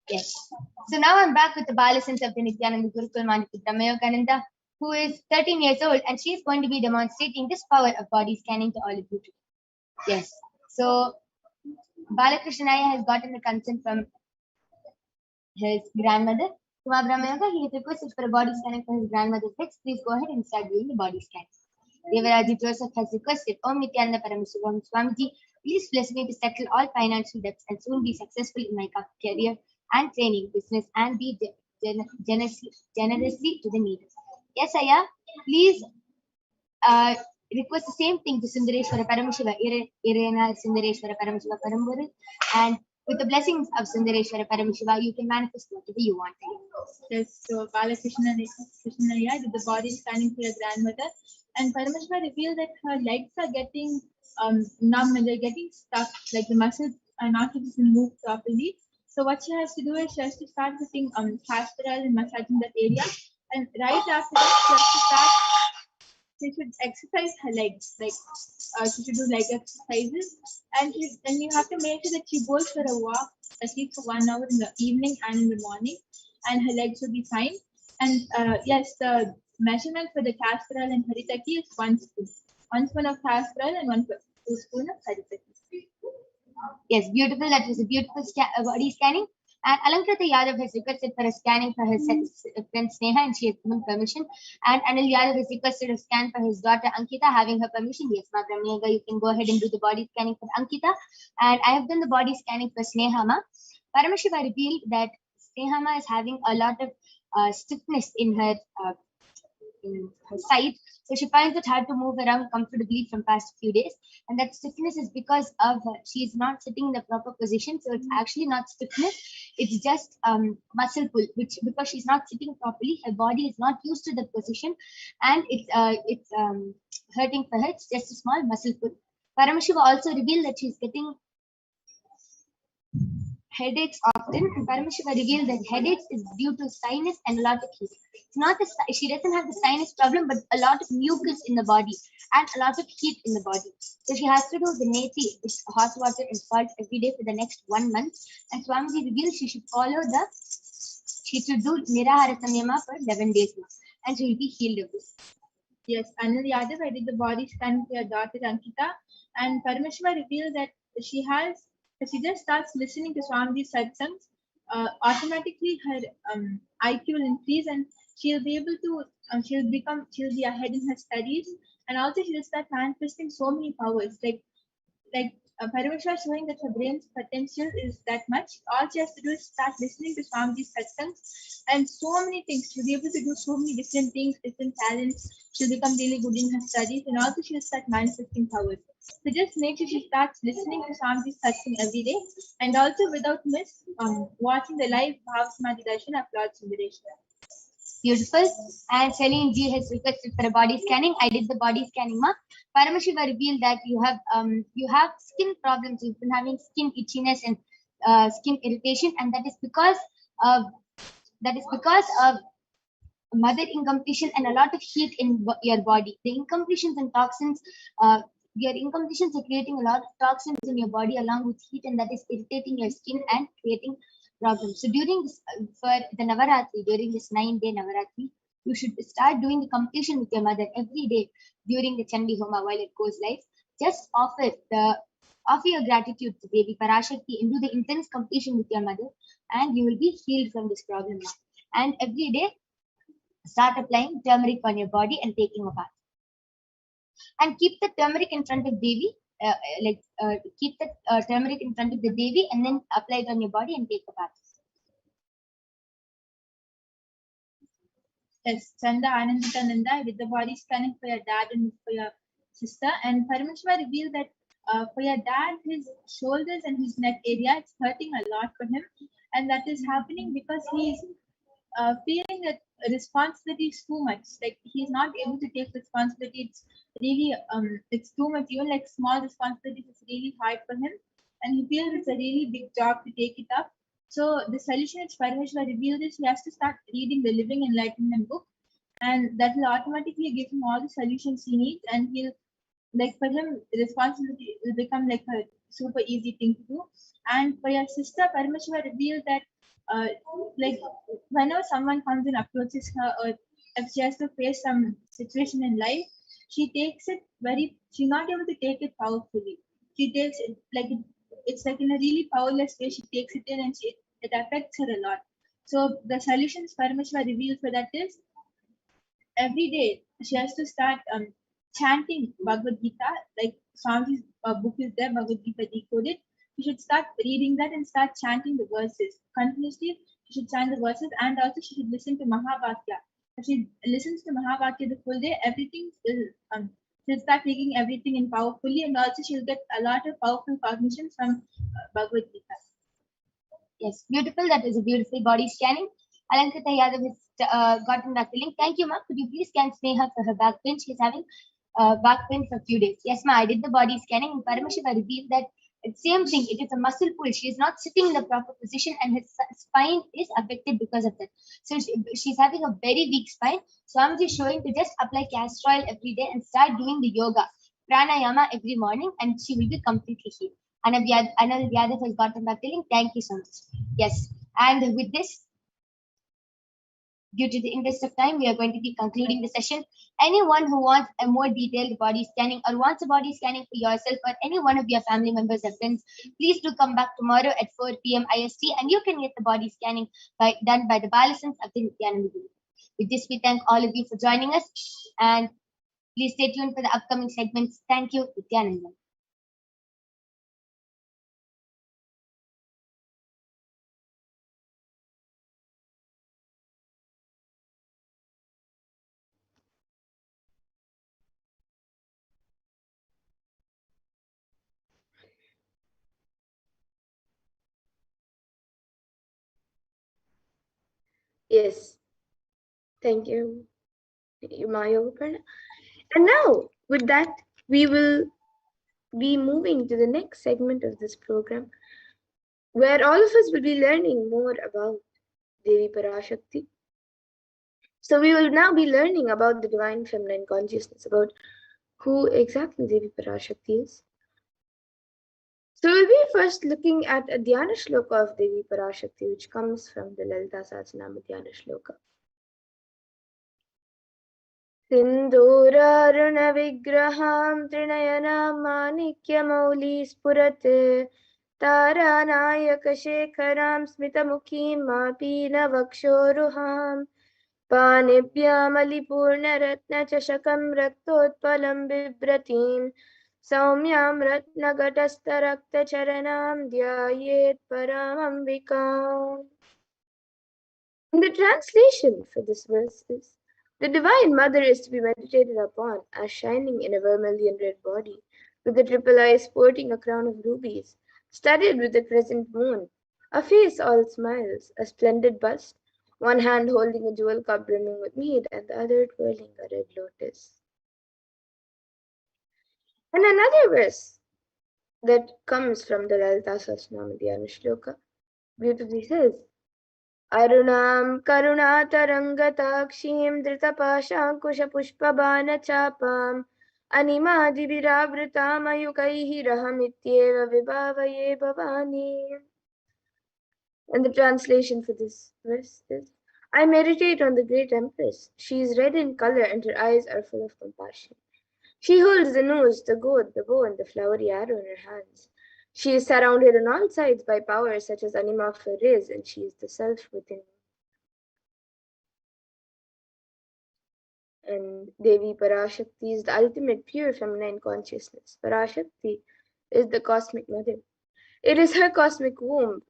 Yes. So now I'm back with the Balasons of the Nithyananda Gurukul Maniputta Mayokananda, who is 13 years old, and she is going to be demonstrating this power of body scanning to all of you today. Yes. So Balakrishnaya has gotten the consent from his grandmother. Kumabhramayoga, he has requested for a body scanning for his grandmother's legs. Please go ahead and start doing the body scan. Devaraji Joseph has requested, Om Nithyananda Paramashivam Swamiji, please bless me to settle all financial debts and soon be successful in my career and training, business, and be generously to the needy. Yes, Aya, please request the same thing to Sundareshwara Paramashiva, Irena Sundareshwara Paramashiva Paramburu, and with the blessings of Sundareshwara Paramashiva, you can manifest whatever you want. Yes, so Balakrishna did the body scanning for your grandmother, and Paramashiva revealed that her legs are getting numb and they're getting stuck, like the muscles are not able to move properly. So what she has to do is she has to start putting castor oil and massaging that area, and right after that she has to start. She should exercise her legs, like she should do leg exercises, and you have to make sure that she goes for a walk at least for 1 hour in the evening and in the morning, and her legs will be fine. And yes, the measurement for the castor oil and haritaki is 1 spoon. 1 spoon of castor oil and 1 spoon of haritaki. Yes, beautiful. That was a beautiful body scanning. And Alankrita Yadav has requested for a scanning for his friend Sneha, and she has given permission. And Anil Yadav has requested a scan for his daughter Ankita, having her permission. Yes, Ma Brahmega, you can go ahead and do the body scanning for Ankita. And I have done the body scanning for Sneha Ma. Paramashiva revealed that Sneha Ma is having a lot of stiffness in her side. So she finds it hard to move around comfortably from past few days. And that stiffness is because of she is not sitting in the proper position. So it's actually not stiffness. It's just muscle pull, which because she's not sitting properly, her body is not used to the position, and it's hurting for her. It's just a small muscle pull. Paramashiva also revealed that she's getting headaches often, and Paramashiva revealed that headaches is due to sinus and a lot of heat. It's not she doesn't have the sinus problem, but a lot of mucus in the body and a lot of heat in the body. So she has to do the neti with hot water and salt every day for the next 1 month. And Swamiji revealed she should do Nirahara Samyama for 11 days now, and she will be healed of this. Yes, Anil Yadav, I did the body scan for your daughter Ankita, and Paramashiva revealed that she just starts listening to Swamiji's satsangs, automatically her IQ will increase, and she'll be able to, she'll be ahead in her studies, and also she'll start manifesting so many powers. Like Paramashiva showing that her brain's potential is that much. All she has to do is start listening to Swamiji's satsangs, and so many things. She'll be able to do so many different things, different talents. She'll become really good in her studies, and also she'll start manifesting powers. So just make sure she starts listening to Swamiji's satsang every day, and also without miss watching the live Bhav Samadhi Darshan of Lord Sundareshwara. Beautiful. And Celine G has requested for a body scanning. I did the body scanning, Ma. Paramashiva revealed that you have skin problems. You've been having skin itchiness and skin irritation, and that is because of mother incompletion and a lot of heat in your body. The incompletions and toxins, your incompletions are creating a lot of toxins in your body along with heat, and that is irritating your skin and creating problems. So during this, for the Navaratri, during this 9-day Navaratri, you should start doing the completion with your mother every day during the Chandi Homa while it goes live. Just offer your gratitude to Devi Parashakti and do the intense completion with your mother, and you will be healed from this problem. And every day, start applying turmeric on your body and taking a bath. And keep the turmeric in front of Devi, keep the turmeric in front of the Devi and then apply it on your body and take a bath. Yes, Chanda Ananditananda, I did the body scanning for your dad and for your sister, and Paramashiva revealed that for your dad, his shoulders and his neck area, it's hurting a lot for him, and that is happening because he's feeling that responsibility is too much. Like he's not able to take responsibility. It's really it's too much. Even like small responsibilities, it's really hard for him, and he feels it's a really big job to take it up. So the solution which Paramashiva revealed is he has to start reading the Living Enlightenment book, and that will automatically give him all the solutions he needs, and he'll, like, for him, responsibility will become like a super easy thing to do. And for your sister, Paramashiva revealed that like whenever someone comes and approaches her, or if she has to face some situation in life, she takes it she's not able to take it powerfully. She takes it like it's like in a really powerless way. She takes it in, and it affects her a lot. So the solutions Parameshwar reveals for that is every day she has to start chanting Bhagavad Gita. Like Swamiji's book is there, Bhagavad Gita decoded. You should start reading that and start chanting the verses continuously. She should chant the verses, and also she should listen to Mahavakya. If she listens to Mahavakya the full day, everything will she'll start taking everything in powerfully, and also she'll get a lot of powerful cognition from Bhagavad Gita. Yes, beautiful. That was a beautiful body scanning. Alankita Yadav has gotten back the link. Thank you, ma. Could you please scan Sneha for her back pain? She's having back pain for a few days. Yes, ma. I did the body scanning, and Paramashiva revealed that it's same thing. It is a muscle pull. She is not sitting in the proper position, and her spine is affected because of that. So she's having a very weak spine. Swamiji is showing to just apply castor oil every day and start doing the yoga, pranayama every morning, and she will be completely healed. Anil Yadav has gotten back the link. Thank you so much. Yes, and with this, due to the interest of time, we are going to be concluding the session. Anyone who wants a more detailed body scanning or wants a body scanning for yourself or any one of your family members or friends, please do come back tomorrow at 4 p.m. IST, and you can get the body scanning done by the Balasans of the Nithyananda Guru. With this, we thank all of you for joining us, and please stay tuned for the upcoming segments. Thank you, Nithyananda. Yes, thank you, Maya. And now, with that, we will be moving to the next segment of this program, where all of us will be learning more about Devi Parashakti. So we will now be learning about the divine feminine consciousness, about who exactly Devi Parashakti is. So we'll be first looking at a Dhyana Shloka of Devi Parashakti, which comes from the Lalita Sahasranama Dhyana Shloka. सिन्दूरारुणविग्रहां त्रिनयनां माणिक्यमौलिस्फुरत् तारानायकशेखरां स्मितमुखीं मापीनवक्षोरुहां पाणिभ्यामलिपूर्णरत्नचषकं रक्तोत्पलं बिभ्रतीं सौम्यां रत्नघटस्थरक्तचरणां ध्यायेत् परामम्बिकाम्. And the translation for this verse is: the Divine Mother is to be meditated upon as shining in a vermilion red body, with the triple eyes sporting a crown of rubies, studded with the crescent moon, a face all smiles, a splendid bust, one hand holding a jewel cup brimming with mead, and the other twirling a red lotus. And another verse that comes from the Lalita Sahasranama Dhyana Shloka beautifully says: Arunam karunatarangatakshiim dhritapaashankushpushpabanachapam animadibhiravritam ayukaihi rahamityeva vibhavaye bhavani. And the translation for this verse is: I meditate on the great Empress. She is red in color and her eyes are full of compassion. She holds the noose, the goad, the bow, and the flowery arrow in her hands. She is surrounded on all sides by powers such as Anima Ferriz, and she is the self within. And Devi Parashakti is the ultimate pure feminine consciousness. Parashakti is the cosmic mother. It is her cosmic womb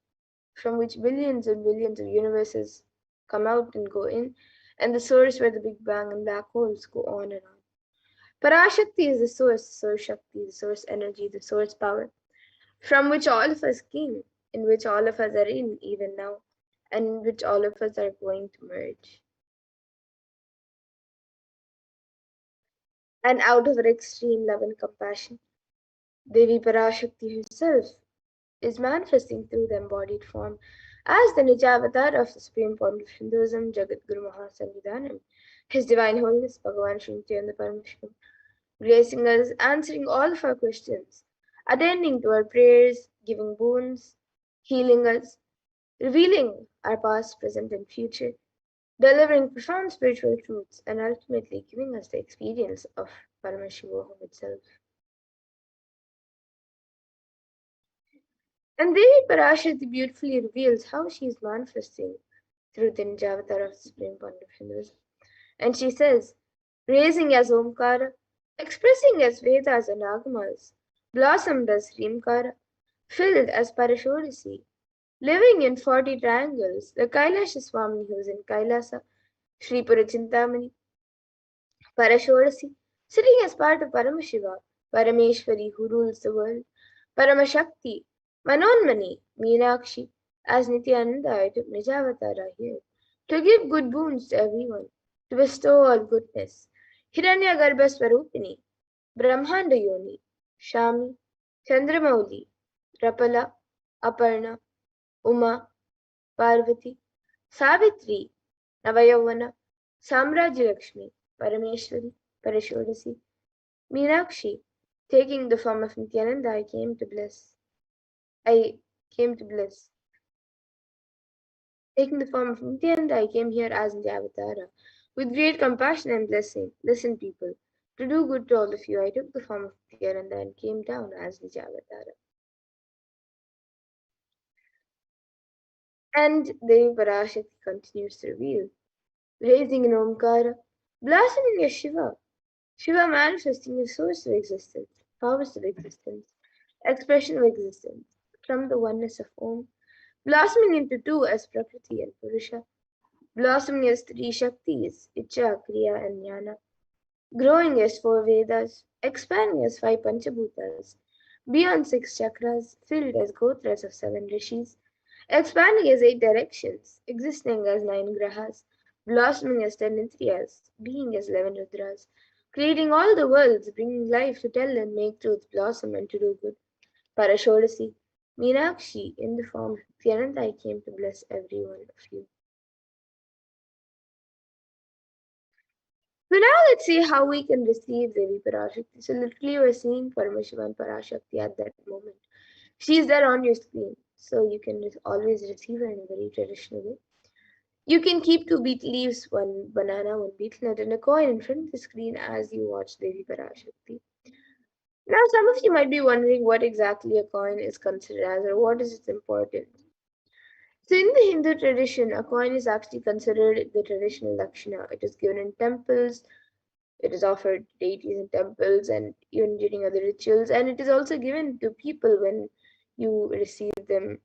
from which billions and billions of universes come out and go in, and the source where the Big Bang and black holes go on and on. Parashakti is the source Shakti, the source energy, the source power, from which all of us came, in which all of us are in even now, and in which all of us are going to merge. And out of her extreme love and compassion, Devi Parashakti herself is manifesting through the embodied form as the Nijavatar of the Supreme Point of Hinduism, Jagat Guru Mahasannidhanam, His Divine Holiness Bhagavan Sri Nithyananda Paramashivam, gracing us, answering all of our questions, attending to our prayers, giving boons, healing us, revealing our past, present, and future, delivering profound spiritual truths and ultimately giving us the experience of Paramashivoham itself. And Devi Parashakti beautifully reveals how she is manifesting through the Nijavatar of the Supreme Point of Hinduism. And she says, raising as Omkara, expressing as Vedas and Agamas, blossomed as Rimkara, filled as Parashodasi, living in 40 triangles, the Kailasa Swami who is in Kailasa, Sri Purachintamani, Parashodasi, sitting as part of Paramashiva, Parameshwari who rules the world, Paramashakti, Manonmani, Meenakshi, as Nithyananda I took Nijavatara here, to give good boons to everyone, to bestow all goodness. Hiranyagarbha Swarupini, Brahmanda Yoni, Shami, Chandramauli, Rapala, Aparna, Uma, Parvati, Savitri, Navayavana, Samrajya Lakshmi, Parameshwari, Parashodasi, Meenakshi, taking the form of Nithyananda, I came to bliss. Taking the form of Nithyananda, I came here as Nijavatara. With great compassion and blessing, listen, people, to do good to all of you, I took the form of Nithyananda and came down as Nijavatara. And Devi Parashakti continues to reveal, raising an Omkara, blossoming as Shiva, Shiva manifesting as source of existence, powers of existence, expression of existence, from the oneness of Om, blossoming into two as Prakriti and Purusha, blossoming as three Shaktis, Icha, Kriya, and Jnana, growing as four Vedas, expanding as five Panchabhutas, beyond six chakras, filled as Gotras of seven rishis, expanding as eight directions, existing as nine grahas, blossoming as 10 Indriyas, being as 11 Rudras, creating all the worlds, bringing life to tell and make truth blossom and to do good. Parashodasi, Meenakshi, in the form of Nithyananda, I came to bless every one of you. So now let's see how we can receive Devi Parashakti. So literally we're seeing Paramashivan Parashakti at that moment. She's there on your screen, so you can always receive her in a very traditional way. You can keep two betel leaves, one banana, one betel nut, and a coin in front of the screen as you watch Devi Parashakti. Now, some of you might be wondering what exactly a coin is considered as or what is its importance. So, in the Hindu tradition, a coin is actually considered the traditional lakshana. It is given in temples, it is offered to deities in temples, and even during other rituals, and it is also given to people when you receive them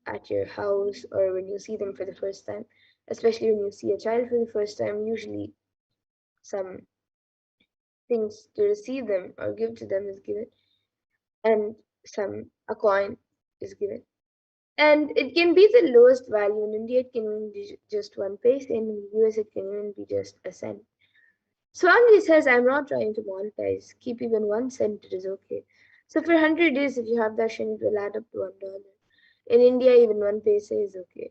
at your house or when you see them for the first time, especially when you see a child for the first time. Usually some things to receive them or give to them is given, and a coin is given, and it can be the lowest value. In India it can even be just 1 paise, in the US it can even be just a cent. Swami says, I'm not trying to monetize, keep even 1 cent, it is okay. So for 100 days if you have darshan, it will add up to $1. In India even 1 paise is okay,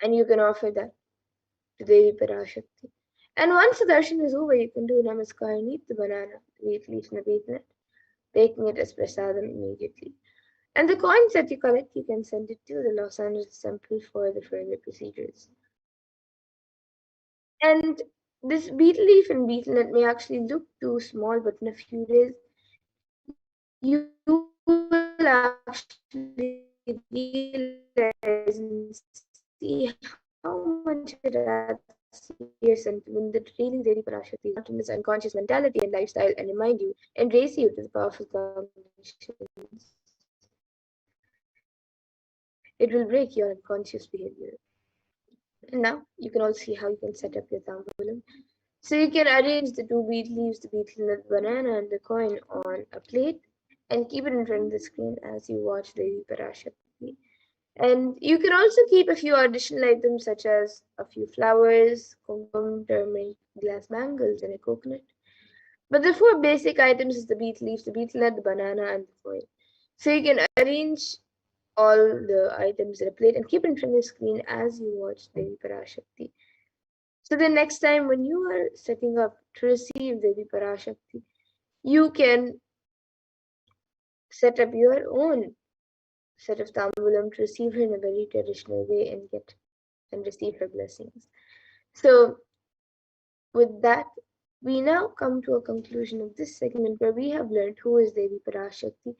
and you can offer that to Devi Parashakti. And once the darshan is over, you can do namaskar and eat the banana, wheat leaf and the betel nut, taking it as prasadam immediately. And the coins that you collect, you can send it to the Los Angeles temple for the further procedures. And this betel leaf and betel nut may actually look too small, but in a few days, you will actually realize and see how much it adds to your sentiment that really Devi Parashakti is not in this unconscious mentality and lifestyle and remind you and raise you to the powerful combinations. It will break your unconscious behavior. And now you can also see how you can set up your tambulam. So you can arrange the two betel leaves, the betel nut, banana, and the coin on a plate and keep it in front of the screen as you watch Devi Parashakti. And you can also keep a few additional items such as a few flowers, kumkum, turmeric, glass bangles, and a coconut. But the four basic items is the betel leaf, the betel nut, the banana, and the coin. So you can arrange all the items in a plate and keep it in front of the screen as you watch Devi Parashakti. So the next time when you are setting up to receive Devi Parashakti, you can set up your own set of tambulam to receive her in a very traditional way and receive her blessings. So, with that, we now come to a conclusion of this segment where we have learned who is Devi Parashakti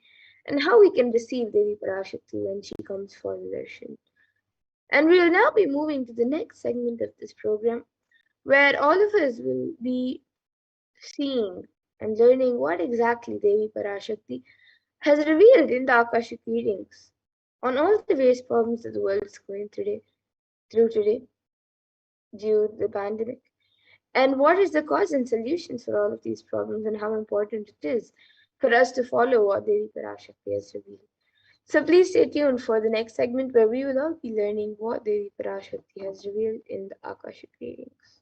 and how we can receive Devi Parashakti when she comes for the darshan. And we will now be moving to the next segment of this program where all of us will be seeing and learning what exactly Devi Parashakti has revealed in the Akashic readings on all the various problems that the world is going through today due to the pandemic. And what is the cause and solutions for all of these problems, and how important it is for us to follow what Devi Parashakti has revealed. So please stay tuned for the next segment where we will all be learning what Devi Parashakti has revealed in the Akashic readings.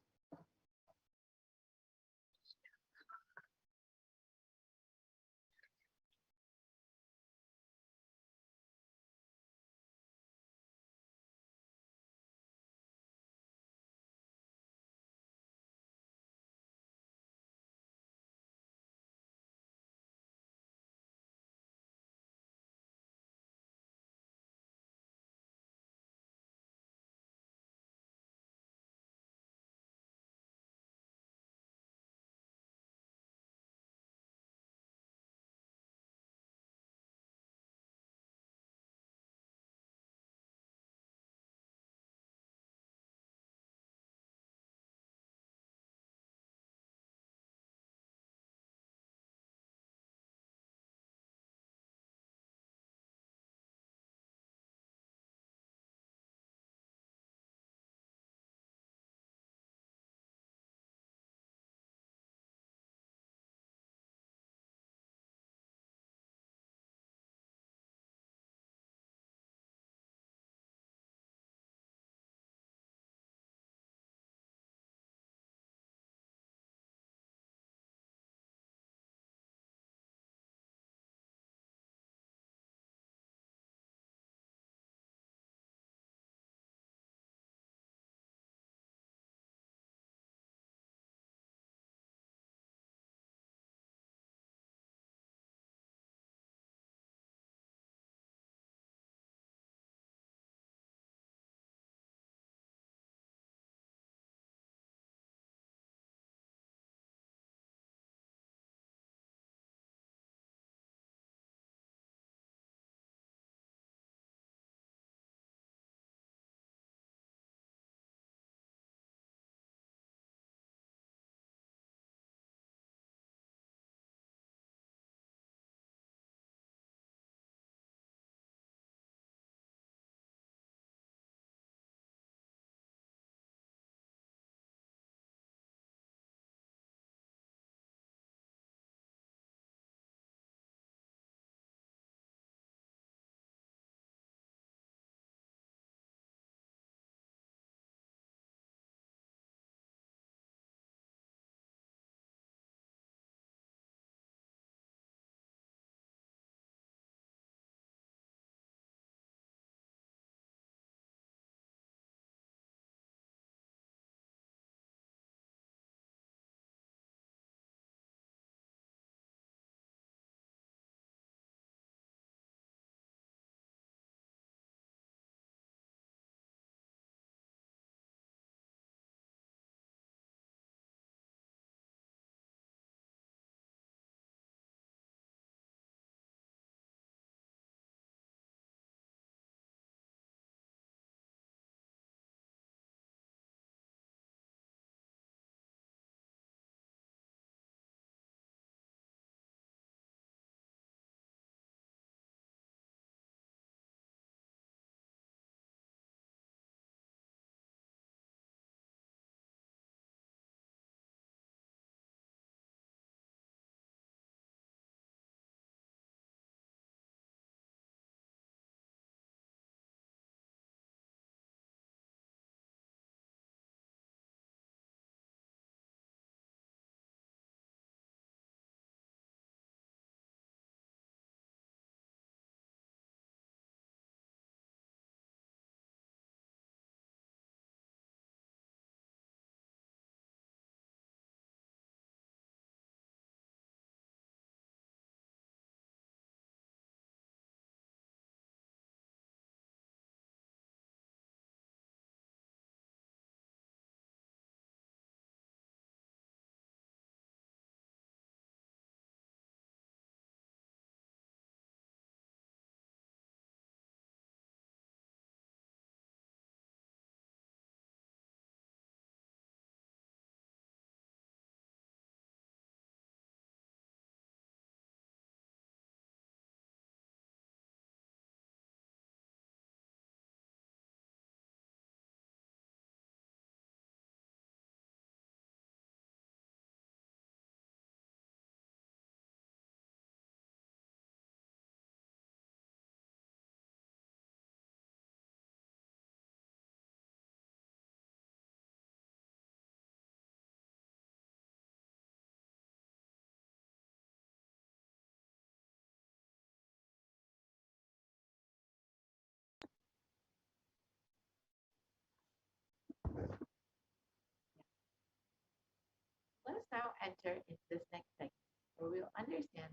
now enter into this next segment where we'll understand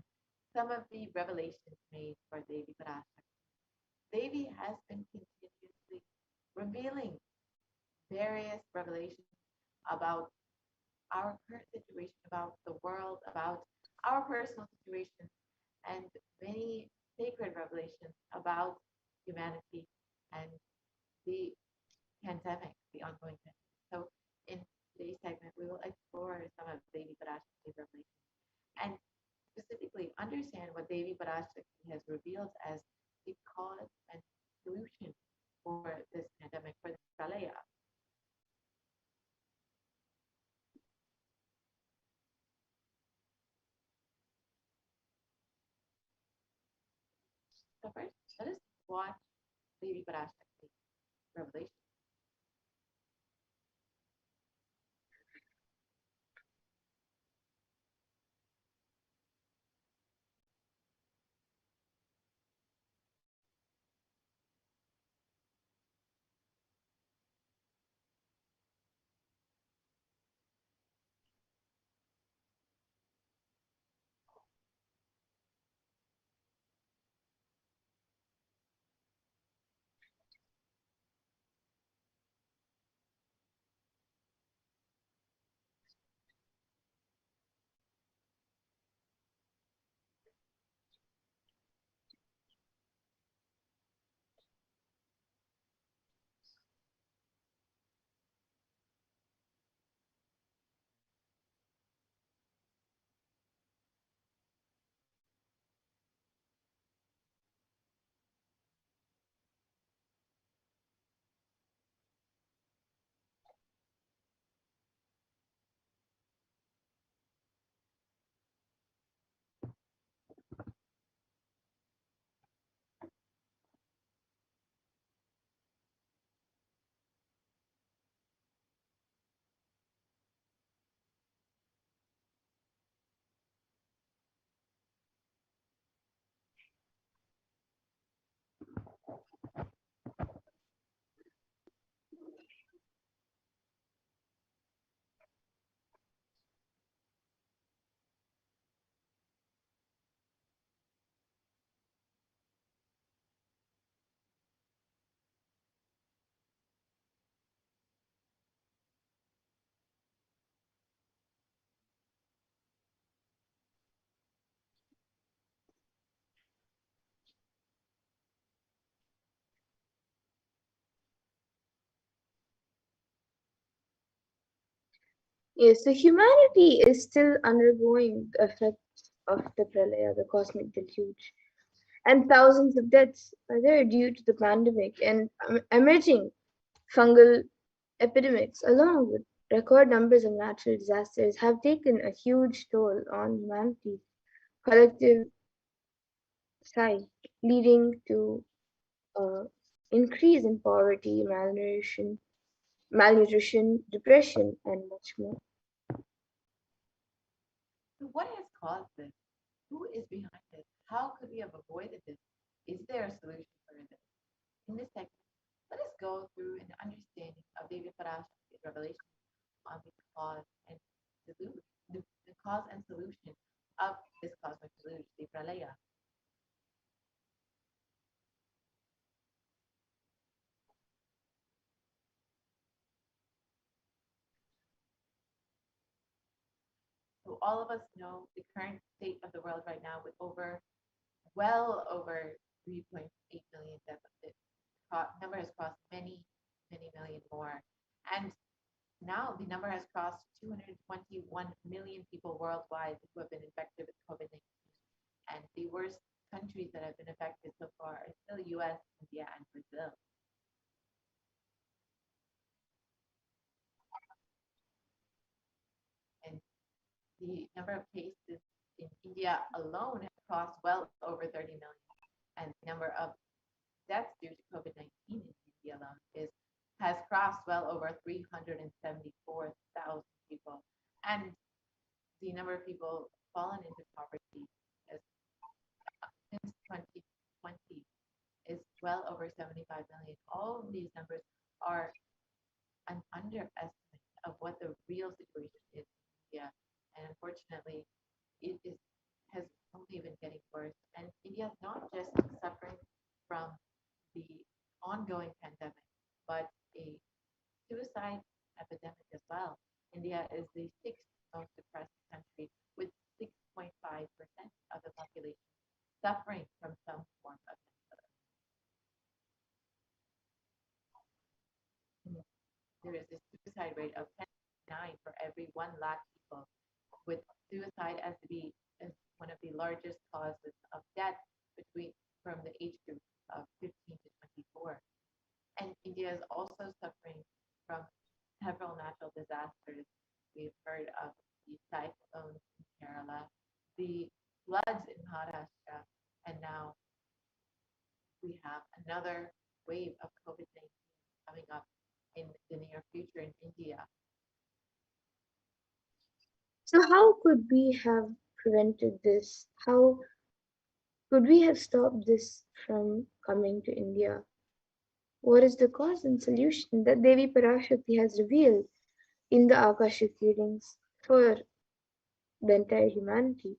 some of the revelations made for Devi Parashakti. Devi has been continuously revealing various revelations about our current situation, about the world, about our personal situation, and many sacred revelations about humanity and the pandemic, the ongoing pandemic. So in today's segment, we will explore some of Devi Parashakti's revelations and specifically understand what Devi Parashakti has revealed as the cause and solution for this pandemic, for this pralaya. So first, let us watch Devi Parashakti revelation. Yes, so humanity is still undergoing the effects of the pralaya, the cosmic deluge, and thousands of deaths are there due to the pandemic and emerging fungal epidemics, along with record numbers of natural disasters, have taken a huge toll on humanity's collective psyche, leading to increase in poverty, malnutrition, depression, and much more. So what has caused this? Who is behind this? How could we have avoided this? Is there a solution for this? In this segment, let us go through an understanding of Devi Parashakti's revelation on the cause and solution, the cause and solution of this cosmic deluge, the pralaya. So all of us know the current state of the world right now with well over 3.8 million deaths. The number has crossed many, many million more. And now the number has crossed 221 million people worldwide who have been infected with COVID-19. And the worst countries that have been affected so far are still US, India, and Brazil. And the number of cases in India alone has crossed well over 30 million. And the number of deaths due to COVID-19 in India alone has crossed well over 374,000 people. And the number of people fallen into poverty has, since 2020 is well over 75 million. All of these numbers are an underestimate of what the real situation is in India And unfortunately, it has only been getting worse. And India is not just suffering from the ongoing pandemic, but a suicide epidemic as well. India is the sixth most depressed country with 6.5% of the population suffering from some form of mental illness. There is a suicide rate of 10.9 for every 1 lakh people, with suicide as one of the largest causes of death from the age group of 15 to 24. And India is also suffering from several natural disasters. We've heard of the cyclones in Kerala, the floods in Maharashtra, and now we have another wave of COVID-19 coming up in the near future in India. So, how could we have prevented this? How could we have stopped this from coming to India? What is the cause and solution that Devi Parashakti has revealed in the Akashic readings for the entire humanity?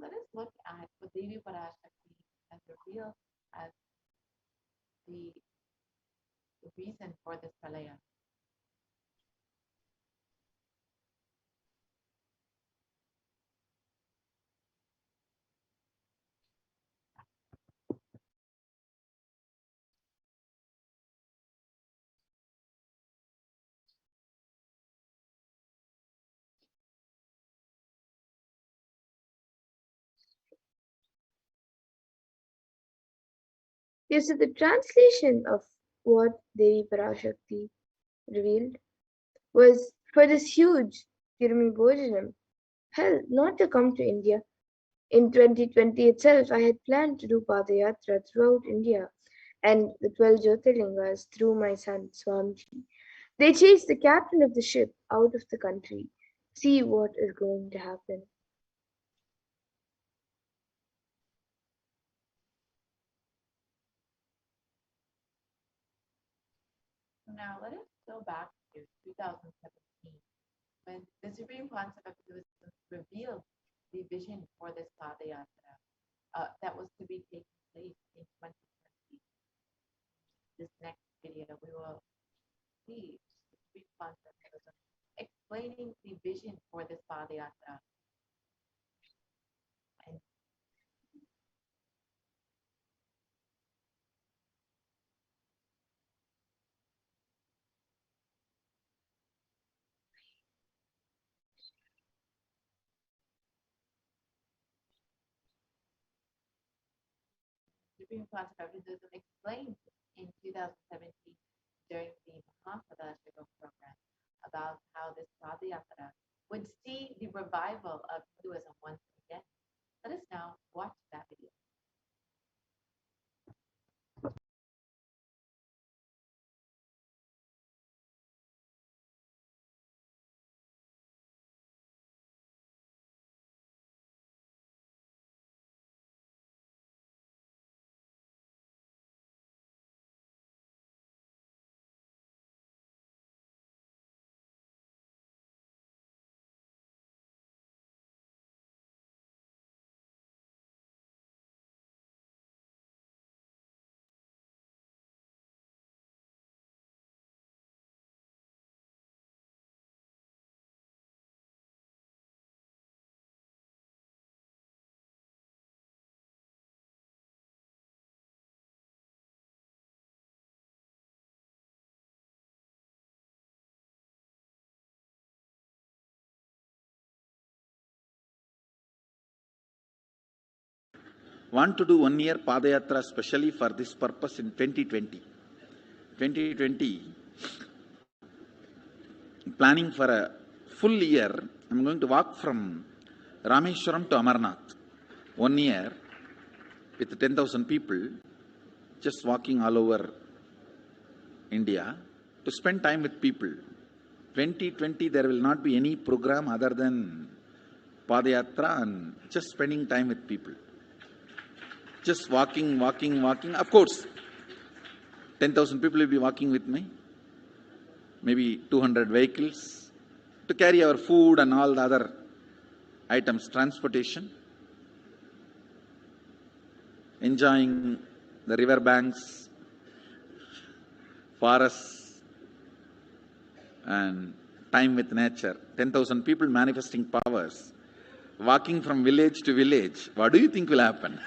Let us look at what Devi Parashakti has revealed as the reason for this pralaya. Yes, so the translation of what Devi Parashakti revealed was for this huge Kirmi Bhojanam, hell, not to come to India. In 2020 itself, I had planned to do Padayatra throughout India and the 12 Jyotirlingas through my son Swamiji. They chased the captain of the ship out of the country. See what is going to happen. So now let us go back to 2017 when the Supreme Concept of Buddhism revealed the vision for this Padayatra that was to be taking place in 2020. This next video, we will see the Supreme Concept of Buddhism explaining the vision for this Padayatra. And Supreme Concept of Buddhism explained in 2017 during the Mahapadashika program about how this Padayatra would see the revival of Hinduism once again. Let us now watch that video. want to do 1 year Padayatra specially for this purpose in 2020. 2020, planning for a full year. I'm going to walk from Rameshwaram to Amarnath. 1 year with 10,000 people, just walking all over India to spend time with people. 2020, there will not be any program other than Padayatra and just spending time with people. Just walking. Of course, 10,000 people will be walking with me. Maybe 200 vehicles to carry our food and all the other items, transportation. Enjoying the river banks, forests, and time with nature. 10,000 people manifesting powers, walking from village to village. What do you think will happen?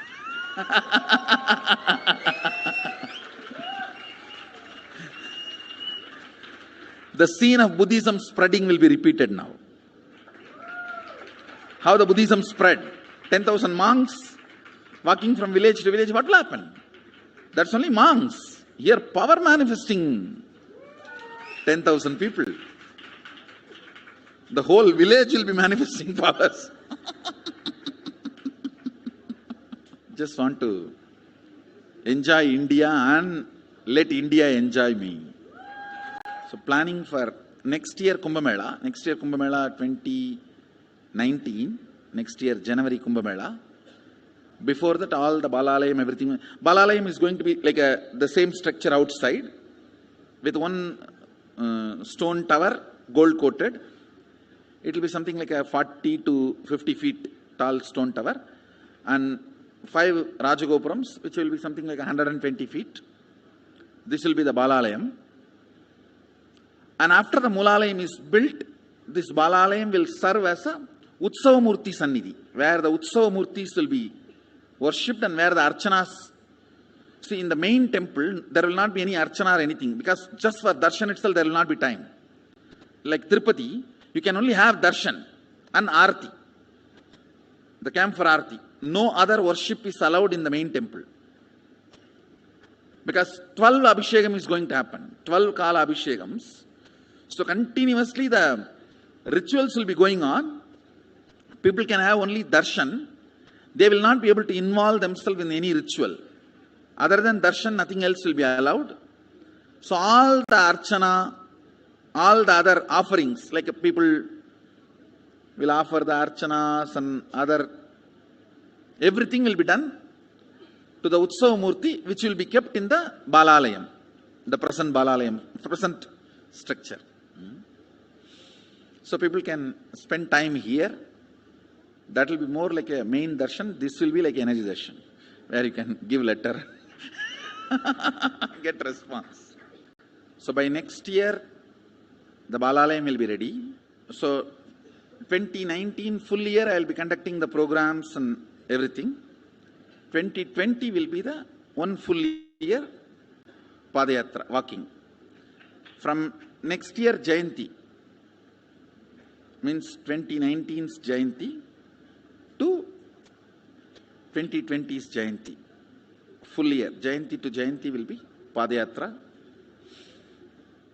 The scene of Buddhism spreading will be repeated now. How the Buddhism spread. 10,000 monks walking from village to village. What will happen? That's only monks. Here power manifesting. 10,000 people. The whole village will be manifesting powers. Just want to enjoy India and let India enjoy me. So planning for next year Kumbh Mela. Next year Kumbh Mela 2019. Next year January Kumbh Mela. Before that, all the Balalayam, everything. Balalayam is going to be like the same structure outside with one stone tower, gold coated. It will be something like a 40 to 50 feet tall stone tower and 5 Rajagopurams, which will be something like 120 feet. This will be the Balalayam. And after the Mulalayam is built, this Balalayam will serve as a Utsava Murti Sannidhi, where the Utsava Murtis will be worshipped and where the Archanas. See, in the main temple, there will not be any Archana or anything, because just for Darshan itself, there will not be time. Like Tirupati, you can only have Darshan and Arati, the camp for Arati. No other worship is allowed in the main temple. Because 12 Abhishekam is going to happen, 12 Kala Abhishekams. So continuously the rituals will be going on. People can have only Darshan. They will not be able to involve themselves in any ritual. Other than Darshan, nothing else will be allowed. So all the Archana, all the other offerings, like people will offer the Archanas and other, everything will be done to the Utsava Murti, which will be kept in the Balalayam, the present Balalayam, present structure. So people can spend time here. That will be more like a main darshan. This will be like energy darshan, where you can give letter, get response. So by next year, the Balalayam will be ready. So 2019 full year, I will be conducting the programs and everything. 2020 will be the one full year Padayatra, walking. From next year, Jayanti, means 2019's Jayanti to 2020's Jayanti. Full year, Jayanti to Jayanti will be Padayatra.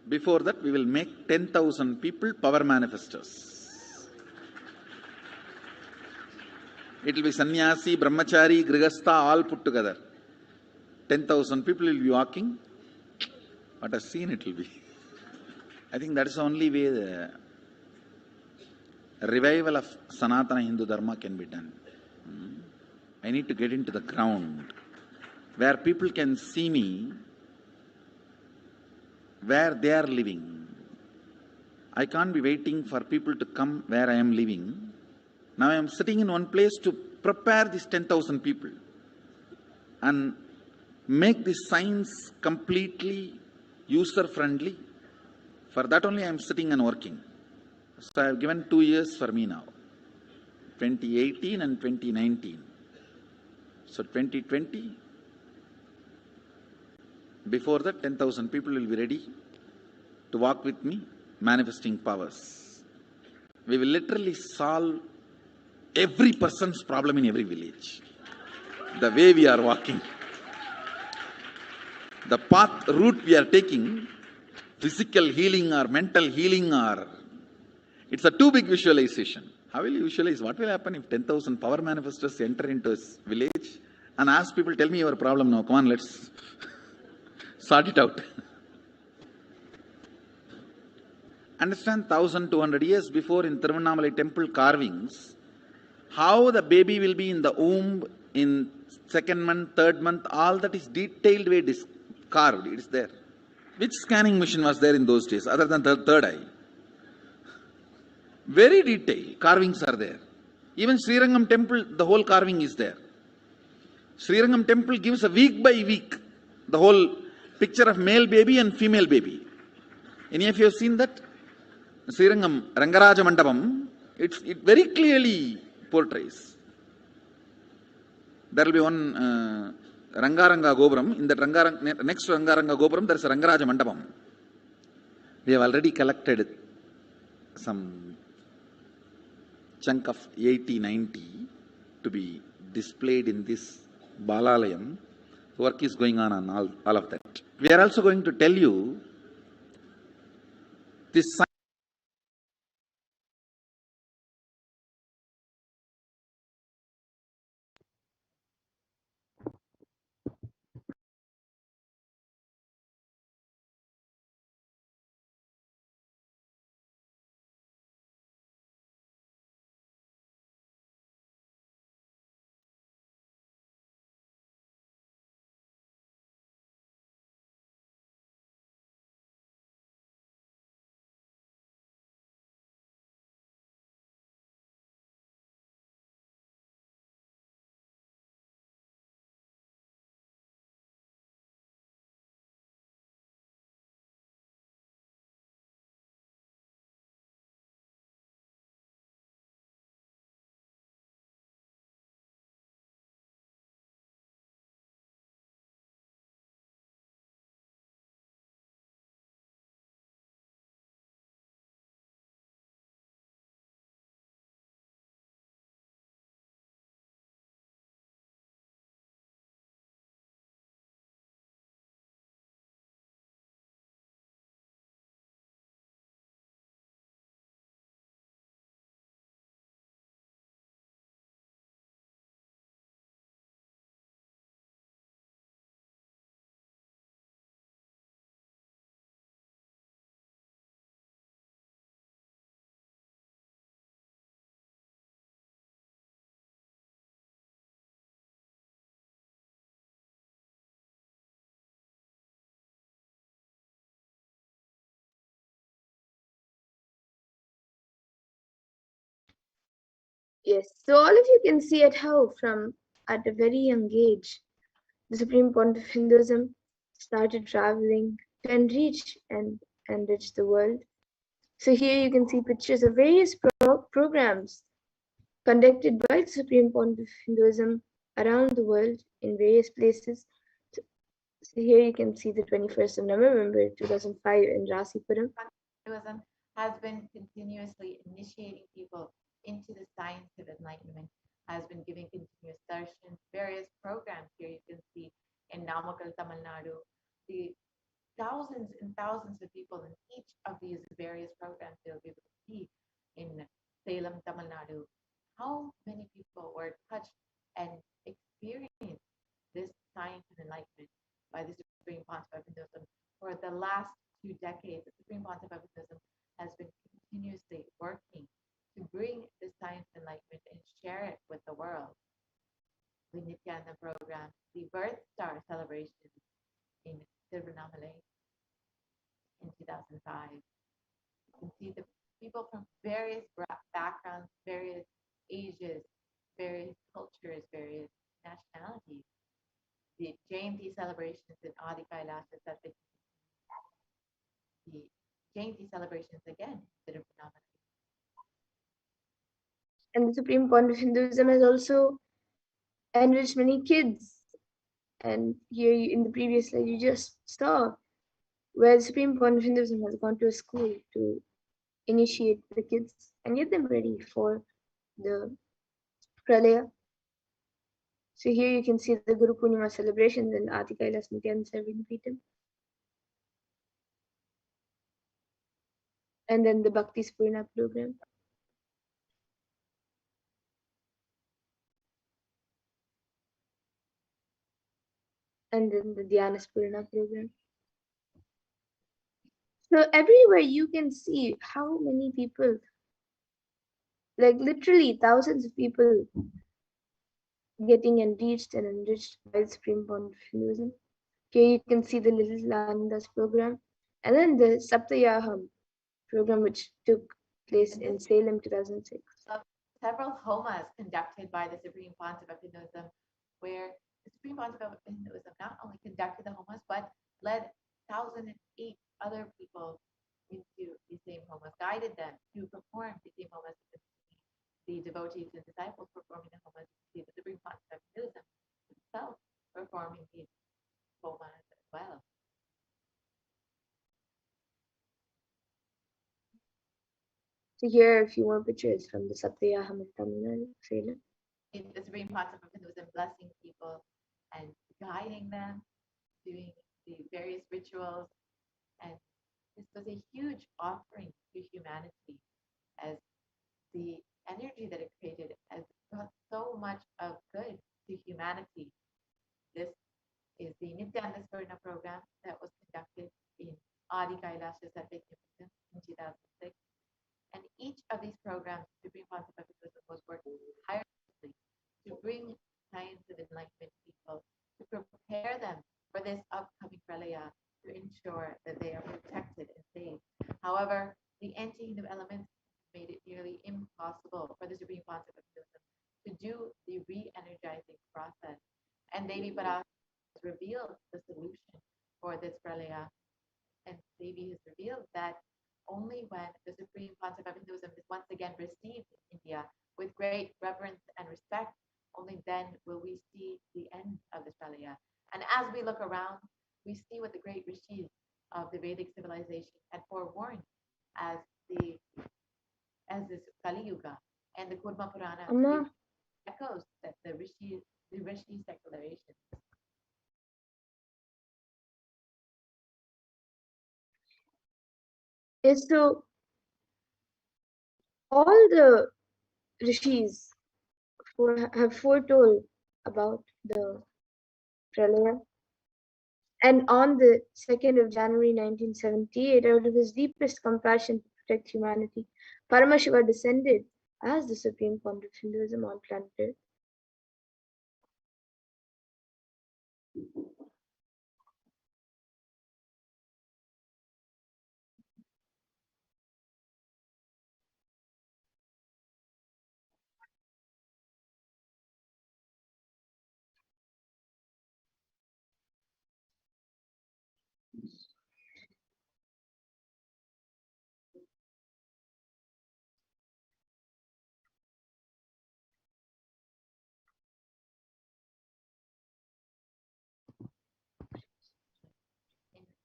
Before that, we will make 10,000 people power manifestors. It will be sannyasi, brahmachari, grihastha, all put together. 10,000 people will be walking. What a scene it will be. I think that is the only way the revival of Sanatana Hindu Dharma can be done. I need to get into the ground where people can see me, where they are living. I can't be waiting for people to come where I am living. Now I am sitting in one place to prepare these 10,000 people and make this science completely user-friendly. For that only I am sitting and working. So I have given 2 years for me now, 2018 and 2019. So 2020, before that 10,000 people will be ready to walk with me, manifesting powers. We will literally solve every person's problem in every village. the way we are walking, the path route we are taking, physical healing or mental healing, or it's a too big visualization. How will you visualize? What will happen if 10,000 power manifestors enter into a village and ask people, tell me your problem now, come on, let's sort it out. Understand, 1200 years before in Tiruvannamalai temple carvings, how the baby will be in the womb in second month, third month, all that is detailed way carved, it is there. Which scanning machine was there in those days other than the third eye? Very detailed carvings are there. Even Srirangam temple, the whole carving is there. Srirangam temple gives a week by week the whole picture of male baby and female baby. Any of you have seen that? Srirangam Rangaraja Mandapam, it very clearly portrays. There will be one Rangaranga Gopuram. In that next to Rangaranga Gopuram, there is a Rangaraja Mandapam. We have already collected some chunk of 80-90 to be displayed in this Balalayam. Work is going on all of that. We are also going to tell you this sign. Yes, so all of you can see at how from at a very young age, the Supreme Pontiff of Hinduism started traveling to enrich and enrich the world. So here you can see pictures of various programs conducted by the Supreme Pontiff of Hinduism around the world in various places. So here you can see the 21st of November 2005 in Rasipuram. Hinduism has been continuously initiating people into the science of enlightenment, has been giving continuous darshan, various programs. Here you can see in Namakkal, Tamil Nadu, the thousands and thousands of people in each of these various programs. You'll be able to see in Salem, Tamil Nadu, how many people were touched and experienced this science and enlightenment by the Supreme Pontiff of Hinduism. For the last 2 decades, the Supreme Pontiff of Hinduism has been continuously working to bring this science and enlightenment and share it with the world. The Nithyananda program, the Birth Star celebration in Tiruvannamalai in 2005. You can see the people from various backgrounds, various ages, various cultures, various nationalities. The Jayanti celebrations in Adi Kailasa, the Jayanti celebrations again in Tiruvannamalai. And the Supreme Pontiff of Hinduism has also enriched many kids. And here in the previous slide, you just saw where the Supreme Pontiff of Hinduism has gone to a school to initiate the kids and get them ready for the pralaya. So here you can see the Guru Purnima celebrations in Adi Kailasa Nithyananda Paramashivam. And then the Bhakti Spurna program. And then the Dhyana Spurna program. So everywhere you can see how many people, like literally thousands of people, getting enriched by the Supreme Bond of Hinduism. Here you can see the Little Nandas program, and then the Saptayaham program, which took place in Salem 2006. Several homas conducted by the Supreme Pontiff of Hinduism, where the Supreme Pontiff of Hinduism not only conducted the homas, but led 1,008 other people into the same homas, guided them to perform the same homas. The devotees and disciples performing the homas, the Supreme Pontiff of Hinduism himself performing the homas as well. So here are a few more pictures from the Satyaham of Tamil Nadu, Salem. The Supreme Pontiff of Hinduism blessing people and guiding them, doing the various rituals, and this was a huge offering to humanity, as the energy that it created has brought so much of good to humanity. This is the Nithyananda Paramashivoham program that was conducted in Adi Kailasa in 2006. And each of these programs, the Supreme Pontiff of Hinduism was working tirelessly to bring science of enlightenment people, to prepare them for this upcoming pralaya, to ensure that they are protected and saved. However, the anti-Hindu elements made it nearly impossible for the Supreme Pontiff of Hinduism to do the re-energizing process. And Devi Parashakti revealed the solution for this pralaya. And Devi has revealed that only when the Supreme Pontiff of Hinduism is once again received in India with great reverence and respect, only then will we see the end of this pralaya. And as we look around, we see what the great rishis of the Vedic civilization had forewarned as this Kali Yuga, and the Kurma Purana echoes that the Rishi's declaration. Yes, so all the rishis have foretold about the pralaya. And on the 2nd of January 1978, out of his deepest compassion to protect humanity, Paramashiva descended as the Supreme Pontiff of Hinduism on planet Earth.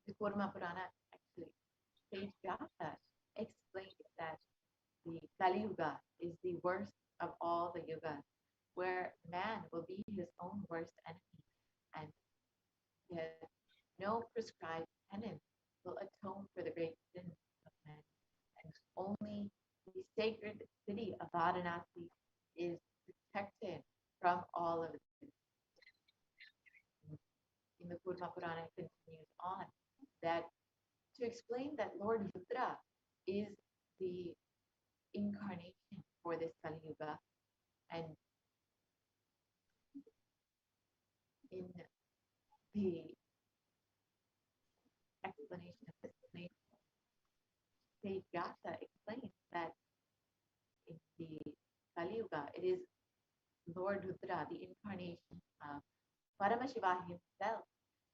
In the Kurma Purana, actually, Sage Vyasa explained that the Kali Yuga is the worst of all the yugas, where man will be his own worst enemy, and yet no prescribed penance will atone for the great sins of men. And only the sacred city of Varanasi is protected from all of this. In the Kurma Purana, it continues on that to explain that Lord Rudra is the incarnation for this Kali Yuga, and in the explanation of this, Sage Vyasa explains that in the Kali Yuga, it is Lord Rudra, the incarnation of Paramashiva himself,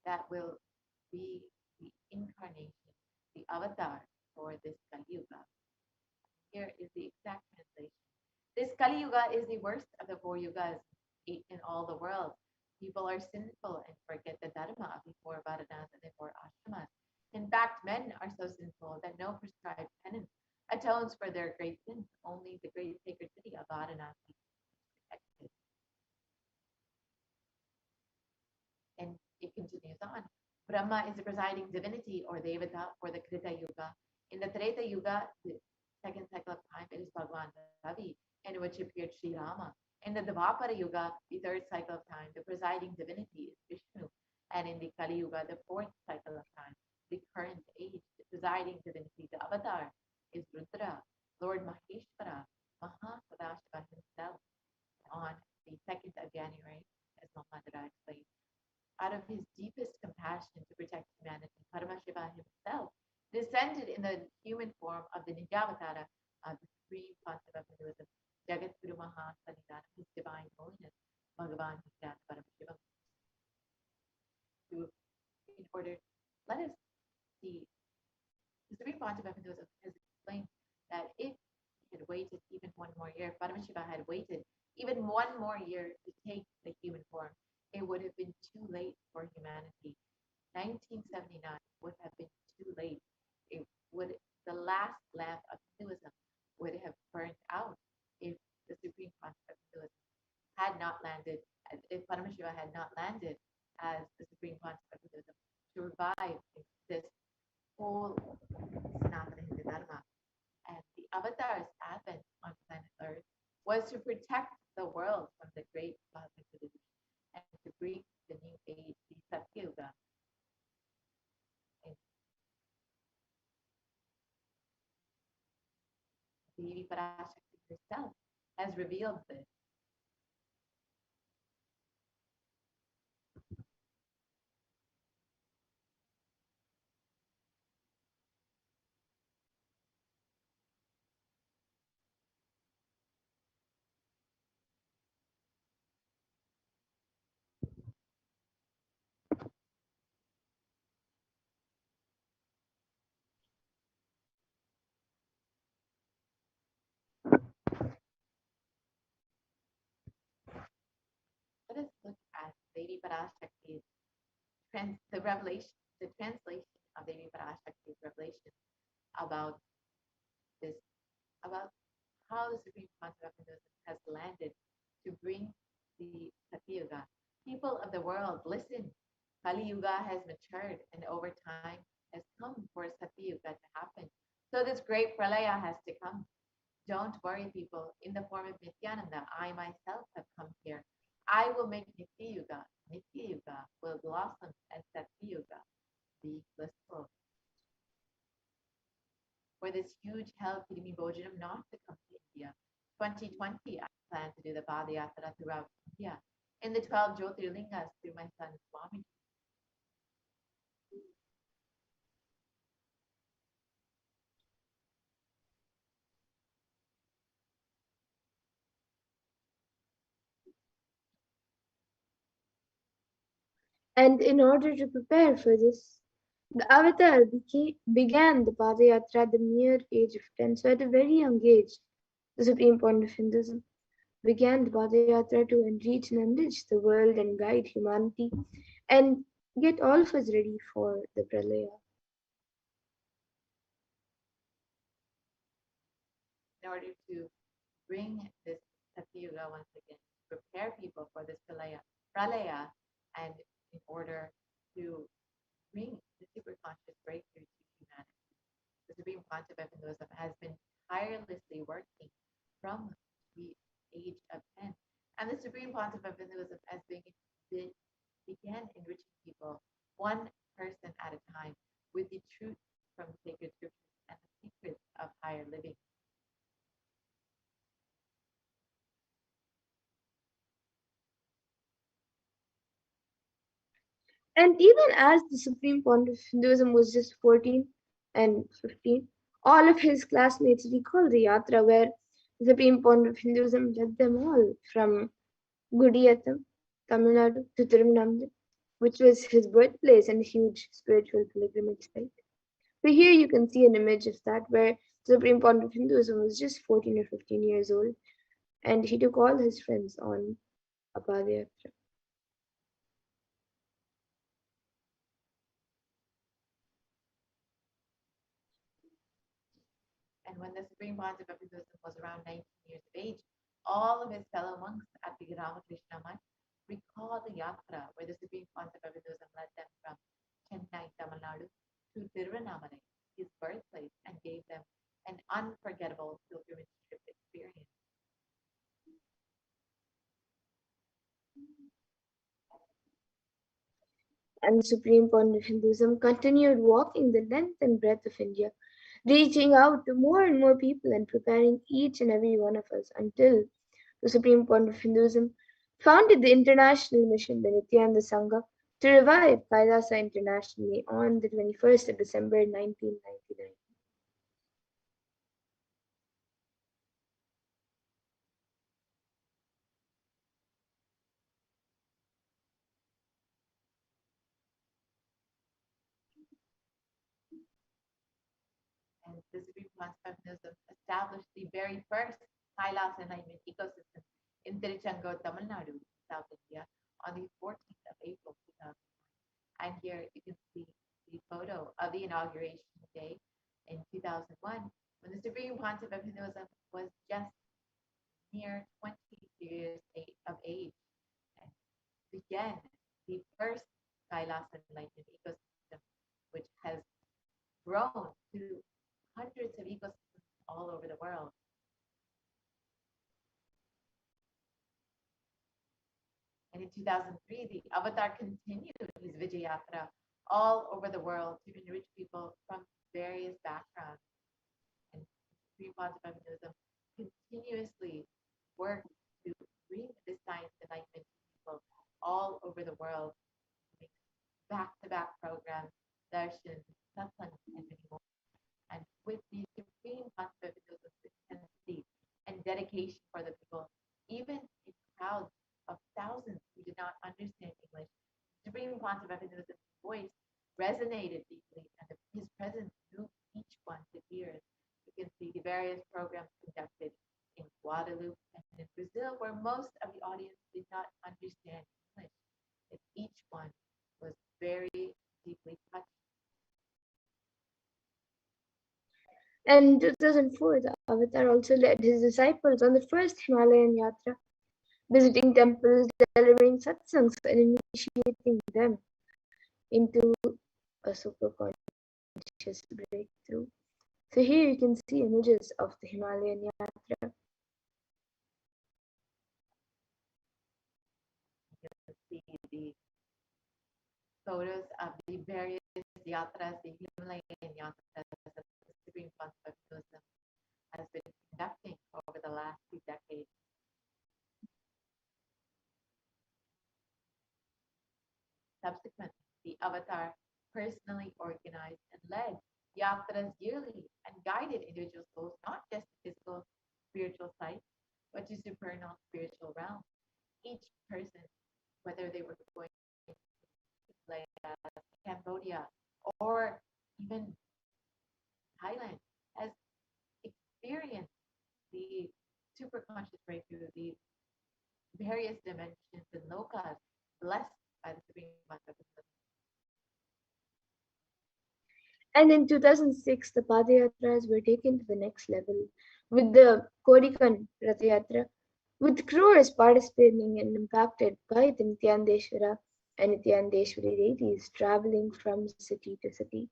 that will be the incarnation, the avatar for this Kali Yuga. Here is the exact translation. This Kali Yuga is the worst of the 4 yugas in all the world. People are sinful and forget the dharma of the 4 varanas and the 4 ashramas. In fact, men are so sinful that no prescribed penance atones for their great sins. Only the great sacred city of Varanasi is protected. Brahma is the presiding divinity or Devata for the Krita Yuga. In the Treta Yuga, the second cycle of time, it is Bhagwan Ravi, in which appeared Sri Rama. In the Dvapara Yuga, the third cycle of time, the presiding divinity is Vishnu. And in the Kali Yuga, the fourth cycle of time, the current age, the presiding divinity, the avatar, is Rudra, Lord Maheshwara, Mahasadashiva himself. On the 2nd of January, as Mahamadra explained, out of his deepest compassion to protect humanity, Paramashiva himself descended in the human form of the Nijavatara, the supreme concept of Hinduism, Jagat Guru Maha Sanidana, his divine holiness, Bhagavan Nithyananda Paramashivam. In order, let us see, the supreme concept of Hinduism has explained that if he had waited even one more year, Paramashiva had waited even one more year to take the human form, it would have been too late for humanity. 1979 would have been too late. It would, the last lamp of Hinduism would have burnt out if the supreme concept of Hinduism had not landed, if Paramashiva had not landed as the supreme concept of Hinduism to revive this whole Sanatana Hindu Dharma. And the avatar's advent on planet Earth was to protect the world from the great cosmic delusion and to bring the new age, the Satya Yuga. Devi Parashakti herself has revealed this. Let us look at Devi Parashakti's the revelation, the translation of Devi Parashakti's revelation about this, about how the supreme concept of Hinduism has landed to bring the Satya Yuga. People of the world, listen. Kali Yuga has matured, and over time has come for Satya Yuga to happen. So this great pralaya has to come. Don't worry, people. In the form of Nithyananda, I myself have come here. I will make Nitya Yuga. Nitya Yuga will blossom as Satya Yuga, be blissful. For this huge hell Kirimi Bojanam not to come to India. 2020, I plan to do the Padayatra throughout India in the 12 Jyotirlingas through my son Swami. And in order to prepare for this, the avatar began the Padayatra at the mere age of 10. So at a very young age, the supreme point of Hinduism began the Padayatra to enrich and enrich the world and guide humanity and get all of us ready for the Pralaya. In order to bring this Satya Yuga once again, to prepare people for this pralaya, and in order to bring the superconscious breakthrough to humanity. The supreme concept of Hinduism has been tirelessly working from the age of 10. And the supreme concept of Hinduism has began enriching people one person at a time with the truth from sacred scriptures and the secrets of higher living. And even as the supreme point of Hinduism was just 14 and 15, all of his classmates recall the yatra where the supreme point of Hinduism led them all from Gudiyatham, Tamil Nadu to Tirunelveli, which was his birthplace and a huge spiritual pilgrimage site. So here you can see an image of that where the supreme point of Hinduism was just 14 or 15 years old and he took all his friends on a Padayatra. And when the supreme concept of Hinduism was around 19 years of age, all of his fellow monks at the Ramakrishna Mutt recall the yatra where the supreme concept of Hinduism led them from Chennai, Tamil Nadu, to Tiruvannamalai, his birthplace, and gave them an unforgettable pilgrimage trip experience. And the Supreme Point of Hinduism continued walking the length and breadth of India, reaching out to more and more people and preparing each and every one of us until the Supreme Point of Hinduism founded the international mission, the Nithyananda Sangha, to revive Kailasa internationally on the 21st of December 1999. And the Supreme Concept established the very first Kailasa enlightenment ecosystem in Tiruchendur, Tamil Nadu, South India, on the 14th of April 2000. And here you can see the photo of the inauguration day in 2001, when the Supreme Concept of Hinduism was just near 20 years of age. And began the first Kailasa enlightenment ecosystem, which has grown to hundreds of ecosystems all over the world. And in 2003, the Avatar continued his Vijayatra all over the world to enrich people from various backgrounds. And Supreme Concept of Hinduism continuously worked to bring this science enlightenment to people all over the world, back-to-back programs, Darshan, Satsang, and many more. And with the Supreme Concept of Hinduism's intensity and dedication for the people, even in crowds of thousands who did not understand English, Supreme Concept of Hinduism's voice resonated deeply, and his presence moved each one to tears. You can see the various programs conducted in Guadeloupe and in Brazil, where most of the audience did not understand English. And each one was very deeply touched. And in 2004, the Avatar also led his disciples on the first Himalayan Yatra, visiting temples, delivering satsangs, and initiating them into a super conscious breakthrough. So here you can see images of the Himalayan Yatra. You can see the photos of the various yatras, the Himalayan yatras that the Supreme Concept of Hinduism has been conducting over the last 2 decades. Subsequently, the Avatar personally organized and led yatras yearly and guided individual souls not just to physical spiritual sites, but to supernal spiritual realms. Each person, whether they were going to Cambodia or even Thailand, has experienced the superconscious breakthrough, the various dimensions and lokas blessed by the Supreme Concept. And in 2006, the Padayatras were taken to the next level with the Kodikan Rathayatra, with crores participating and impacted by the Nityanandeshwara and Nityanandeshwari deities traveling from city to city.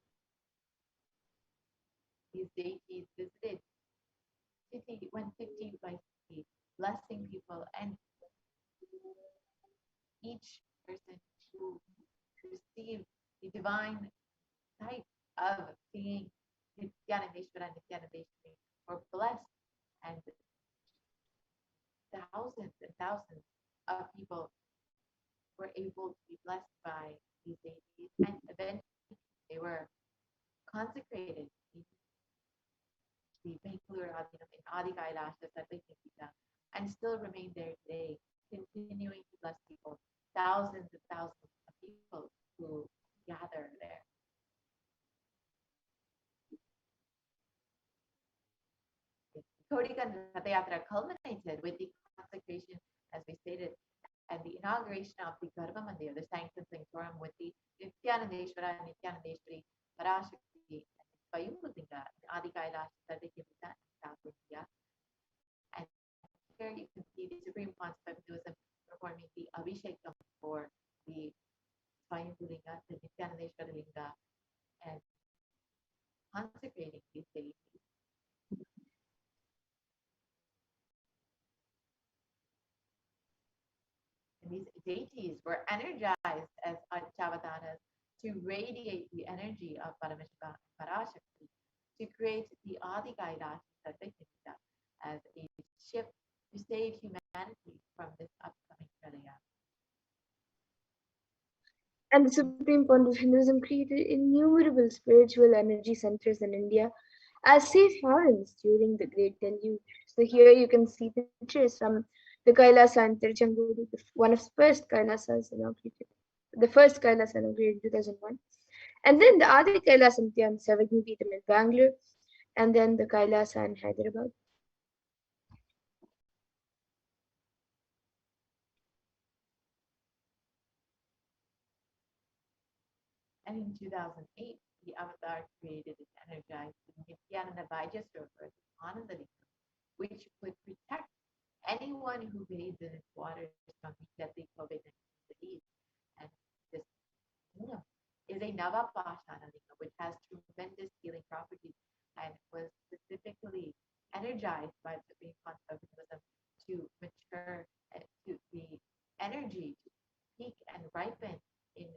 These deities visited went city by city, blessing people, and each person who received the divine sight of seeing Nityanandeshwara and Nityanandeshwari were blessed, and thousands and thousands of people were able to be blessed by these deities, and eventually they were consecrated in the Bengaluru Adinam in Adi Kailasa and still remain there today, continuing to bless people, thousands and thousands of people who gather there. Kodikan Rathayatra culminated with the consecration, as we stated, and the inauguration of the Garbha Mandir, the sanctum sanctorum, with the Nithyanandeshwara and Nithyanandeshwari Parashakti Akashic Adi Kailasa in South India. And here you can see the Supreme Concept of Hinduism performing the Abhishekam for the Swayambhulinga, the Nithyanandeshwara Linga, these deities were energized as Achavatanas to radiate the energy of Paramashiva and Parashakti to create the Adi Kailasa Satsang as a ship to save humanity from this upcoming pralaya. And the Supreme Fund of Hinduism created innumerable spiritual energy centers in India as safe havens during the Great Deluge. So here you can see pictures from the Kailasa in Tiruchengodu, one of the first Kailasas inaugurated, the first Kailasa inaugurated in 2001. And then the Adi Kailasa in Savagnipeetham in Bangalore, and then the Kailasa in Hyderabad. And in 2008, the avatar created and energized the Nithyananda Paramashivam Anandalingam, which would protect anyone who bathes in its waters from the deadly COVID-19 disease. And this lingam is a Navapashana lingam, which has tremendous healing properties and was specifically energized by the Supreme Concept of Hinduism to mature to the energy to peak and ripen in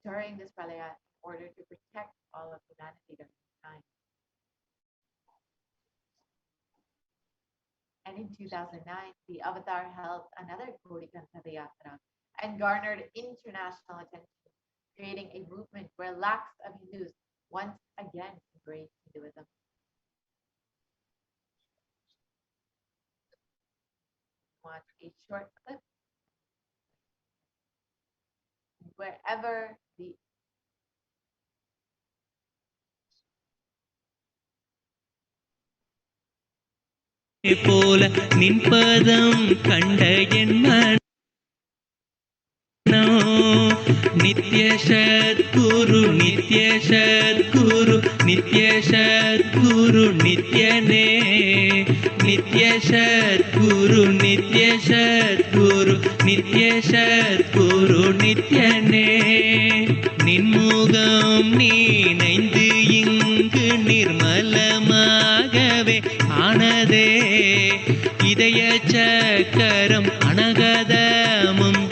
during this pralaya in order to protect all of humanity during this time. And in 2009, the Avatar held another Kodi Kantha Yatra and garnered international attention, creating a movement where lakhs of Hindus once again embraced Hinduism. Watch a short clip wherever the போல நின்பதம் கண்ட என் நித்ய சத்குரு நித்ய சத்குரு நித்ய சத்குரு நித்யனே நித்ய சத்குரு நித்ய சத்குரு நித்ய சத்குரு நித்யனே நின்முகம் நீனைந்து இங்கு நிர்மலமாகவே ஆனதே இதய சக்கரம் அனகதமும்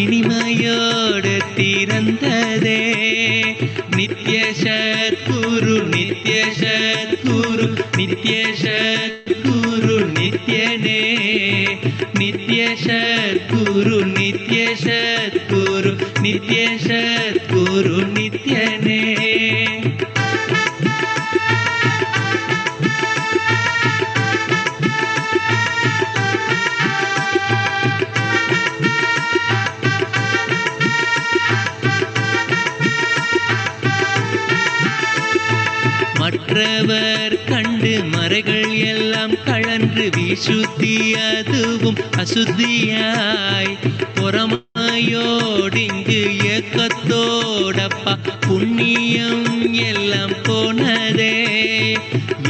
இனிமையோடு திறந்ததே நித்ய சத்குரு நித்ய சத்குரு நித்ய சத்குரு நித்யனே நித்ய சத்குரு நித்ய சத்குரு நித்ய சத்குரு நித்யனே மற்றவர் கண்டு மறைகள் எல்லாம் கழன்று விசுத்தி அதுவும் அசுத்தியாய் பொறாமையோடிங்கு ஏக்கத்தோடப்பா புண்ணியம் எல்லாம் போனதே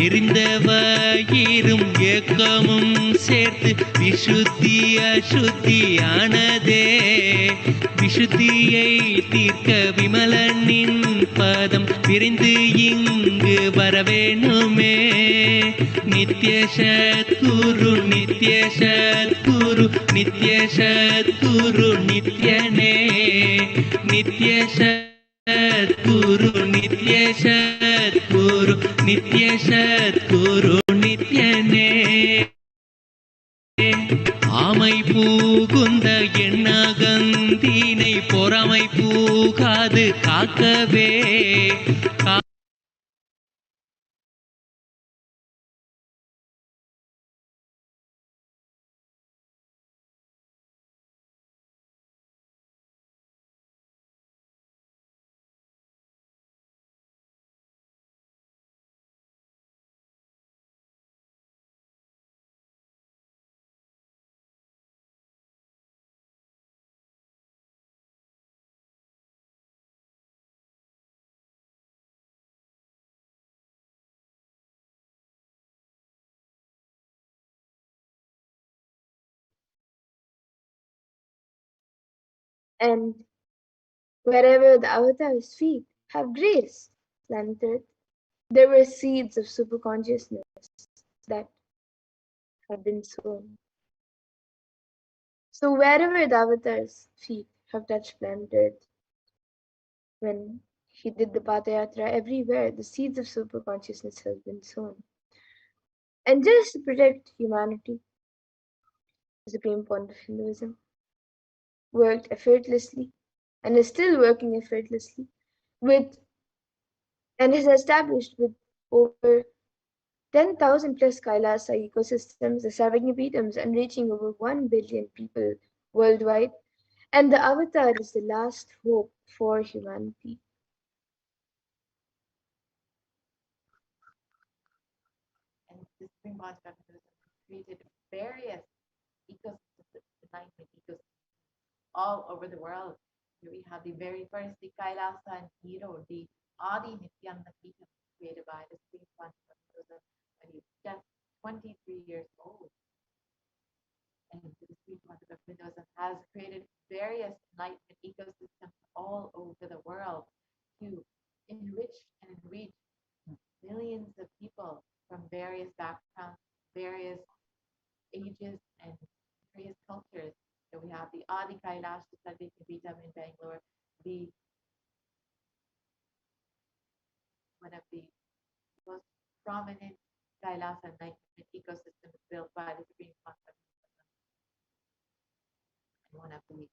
எரிந்தவயிரும் ஏக்கமும் சேர்த்து விசுத்தி அசுத்தியானதே விசுத்தியை தீர்க்க விமலனின் பதம் விரிந்து இங்கு வரவேணுமே நித்ய சத்குரு நித்ய சத்குரு நித்ய சத்குரு நித்யனே நித்ய சத்குரு நித்ய சத்குரு நித்ய சத்குரு நித்யனே ஆமை பூகுந்த எண்ணகந்தினை பொறாமை பூகாது காக்கவே And wherever the avatar's feet have grace planted, there were seeds of superconsciousness that have been sown. So wherever the avatar's feet have touched planet Earth, when he did the Padayatra, everywhere the seeds of super consciousness have been sown. And just to protect humanity, the supreme point of Hinduism worked effortlessly and is still working effortlessly with and is established with over 10,000 plus Kailasa ecosystems, the Sarvagnyapithams, and reaching over 1 billion people worldwide. And the avatar is the last hope for humanity. And the Supreme Master of Hinduism created various ecosystems, enlightenment ecosystems all over the world. Here we have the very first, the Kailasa and hero, the Adi Nithyananda Paramashivam, created by the Supreme Master of Hinduism when he was just 23 years old. And the Supreme Master of Hinduism has created various enlightenment ecosystems all over the world to enrich and enrich millions of people from various backgrounds, various ages, and various cultures. So we have the Adi Kailasa Sarvagnyapitham in Bangalore, the one of the most prominent Kailasa enlightenment ecosystems built by the Supreme Master, and one of the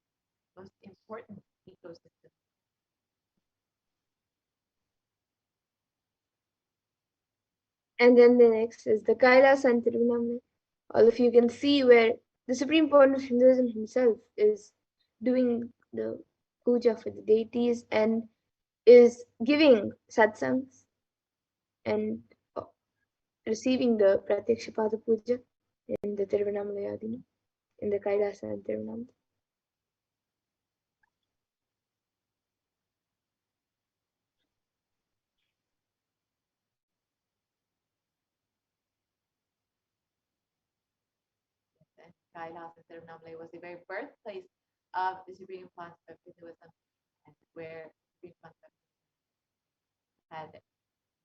most important ecosystems. And then the next is the Kailasa and Tiruvannamalai. All of you can see where the supreme point of Hinduism himself is doing the puja for the deities and is giving satsangs and receiving the Pratyakshapada puja in the Tiruvannamalai Adina, in the Kailasa and Tiruvannamalai. And Kailasa and Tiruvannamalai was the very birthplace of the Supreme Master of Hinduism, and where Supreme Master had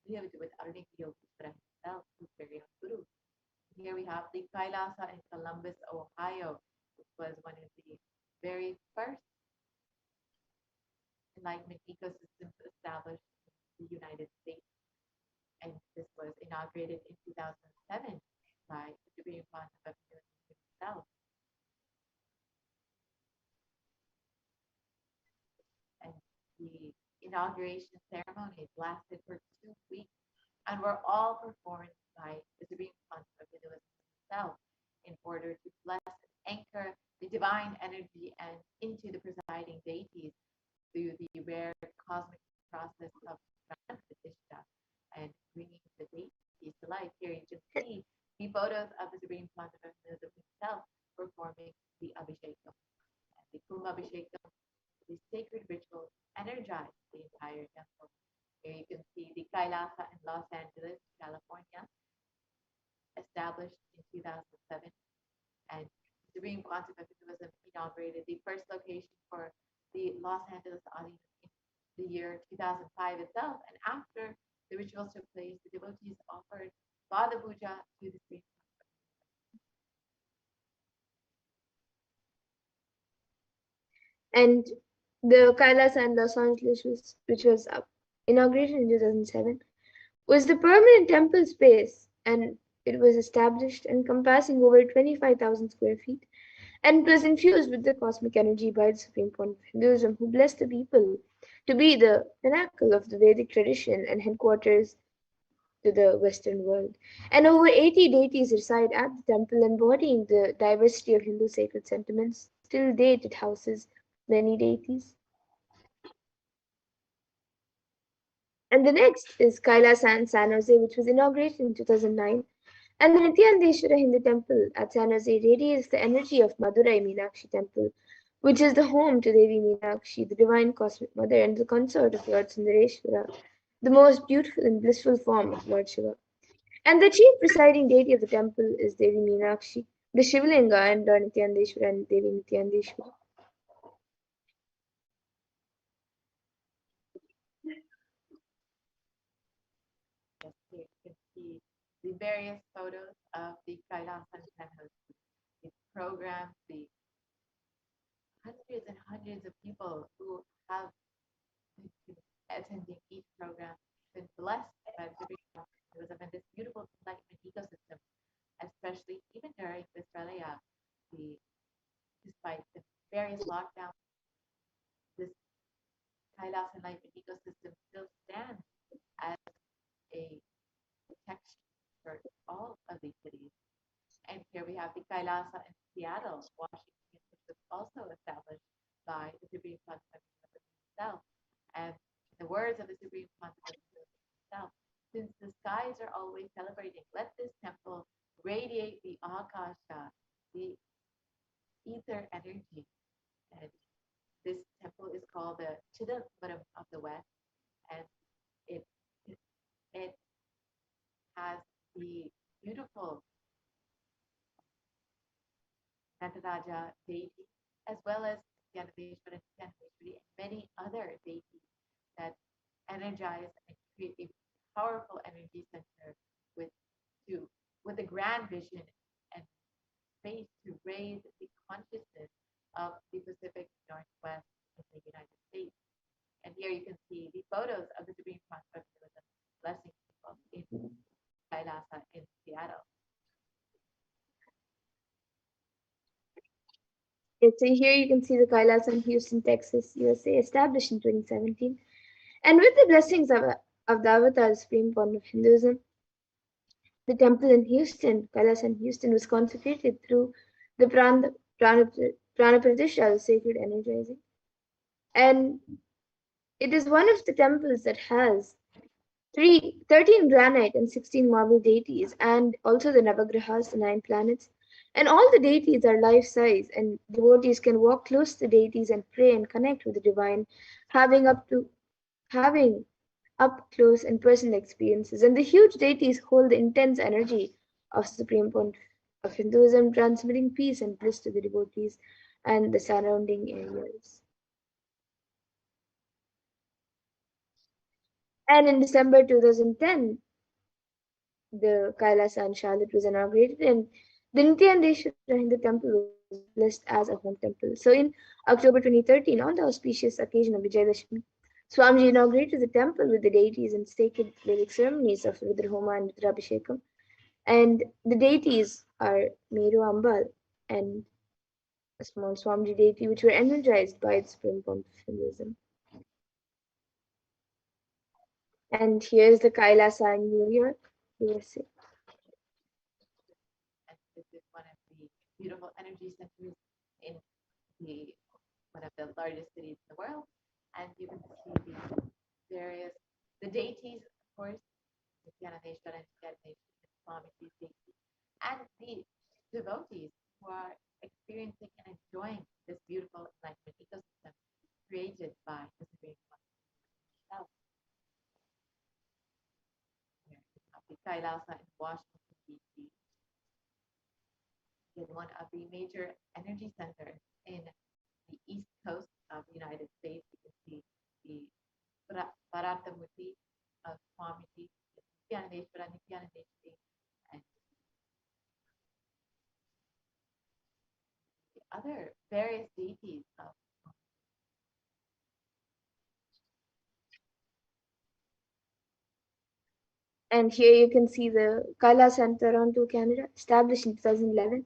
lived with Aruniki Yogeshwara himself, his very own guru. Here we have the Kailasa in Columbus, Ohio, which was one of the very first enlightenment ecosystems established in the United States. And this was inaugurated in 2007 by the Supreme Master of Hinduism himself. And the inauguration ceremonies lasted for 2 weeks and were all performed by the Supreme Master of Hinduism himself in order to bless and anchor the divine energy and into the presiding deities through the rare cosmic process of Pranapratishta and bringing the deities to life. Here you can see the photos of the Supreme Master of Hinduism himself performing the Abhishekam. And the Kuma Abhishekam, the sacred ritual, energized the entire temple. Here you can see the Kailasa in Los Angeles, California, established in 2007. And the Supreme Concept of Hinduism inaugurated the first location for the Los Angeles audience in the year 2005 itself. And after the rituals took place, the devotees offered Pada Puja to the Supreme. And the Kailasa and Los Angeles, which was inaugurated in 2007, was the permanent temple space, and it was established encompassing over 25,000 square feet, and it was infused with the cosmic energy by the Supreme Point of Hinduism, who blessed the people to be the pinnacle of the Vedic tradition and headquarters to the Western world. And over 80 deities reside at the temple, embodying the diversity of Hindu sacred sentiments. Till date, it houses many deities. And the next is Kailasa and San Jose, which was inaugurated in 2009. And the Nithyanandeshwara Hindu temple at San Jose radiates the energy of Madurai Meenakshi temple, which is the home to Devi Meenakshi, the divine cosmic mother and the consort of Lord Sundareshwara, the most beautiful and blissful form of Lord Shiva. And the chief presiding deity of the temple is Devi Meenakshi, the Shivalinga and Lord Nithyanandeshwara and Devi Nithyanandeshwara. Yes, here you can see the various photos of the Kailasa and San Jose, the programs, the and hundreds of people who have been attending each program, been blessed by the Supreme Constitution and this beautiful enlightenment ecosystem, especially even during this Pralaya, despite the various lockdowns, this Kailasa enlightenment ecosystem still stands as a protection for all of these cities. And here we have the Kailasa in Seattle, Washington, which was also established by the Supreme Constitution itself. And in the words of the Supreme Constitution itself, since the skies are always celebrating, let this temple radiate the Akasha, the ether energy. And this temple is called the Chidambaram of the West, and it it has the beautiful Nataraja deity, as well as Nityanandeshwara, Nityanandeshwari, and many other deities that energize and create a powerful energy center with to with a grand vision and space to raise the consciousness of the Pacific Northwest in the United States. And here you can see the photos of the Supreme Constitution blessing people in Kailasa in Seattle. So here you can see the Kailasa in Houston, Texas, USA, established in 2017. And with the blessings of the Avatar, the Supreme Point of Hinduism, the temple in Houston, Kailasa in Houston, was consecrated through the Prana Pratishtha, the sacred energizing. And it is one of the temples that has 13 granite and 16 marble deities, and also the Navagrahas, the 9 planets. And all the deities are life size, and devotees can walk close to the deities and pray and connect with the divine, having up close and personal experiences. And the huge deities hold the intense energy of Supreme Point of Hinduism, transmitting peace and bliss to the devotees and the surrounding areas. And in December 2010, the Kailasa in Charlotte was inaugurated, and the Nityanandeshwara Hindu temple was blessed as a home temple. So in October 2013, on the auspicious occasion of Vijayadashmi, Swamiji inaugurated the temple with the deities and sacred Vedic ceremonies of Rudrahoma and Rudrabhishekam. And the deities are Meru Ambal and a small Swamiji deity, which were energized by the Supreme Point of Hinduism. And here's the Kailasa in New York, USA. And this is one of the beautiful energy centers in one of the largest cities in the world. And you can see the deities, of course, Nityanandeshwara and Nityanandeshwara, Swamiji's deities, and the devotees who are experiencing and enjoying this beautiful enlightenment ecosystem created by the Supreme Constitution itself. The Kailasa in Washington, D.C. is one of the major energy centers in the east coast of the United States. You can see the Bharatamurti of Swamiji, Nityanandeshwara, Nityanandeshwari, and the other various deities of And here you can see the Kailasa in Toronto, Canada, established in 2011.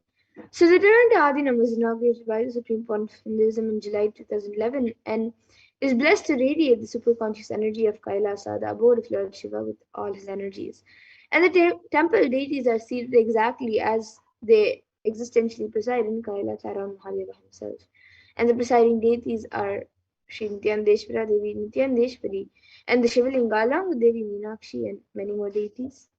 So the Toronto Adinam was inaugurated by the Supreme Point of Hinduism in July 2011 and is blessed to radiate the superconscious energy of Kailasa, the abode of Lord Shiva, with all his energies. And the temple deities are seated exactly as they existentially preside in Kailasa around Mahadeva himself. And the presiding deities are Sri Nityanandeshwara, Devi Nityanandeshwari, and the Shivalinga along with Devi Meenakshi and many more deities.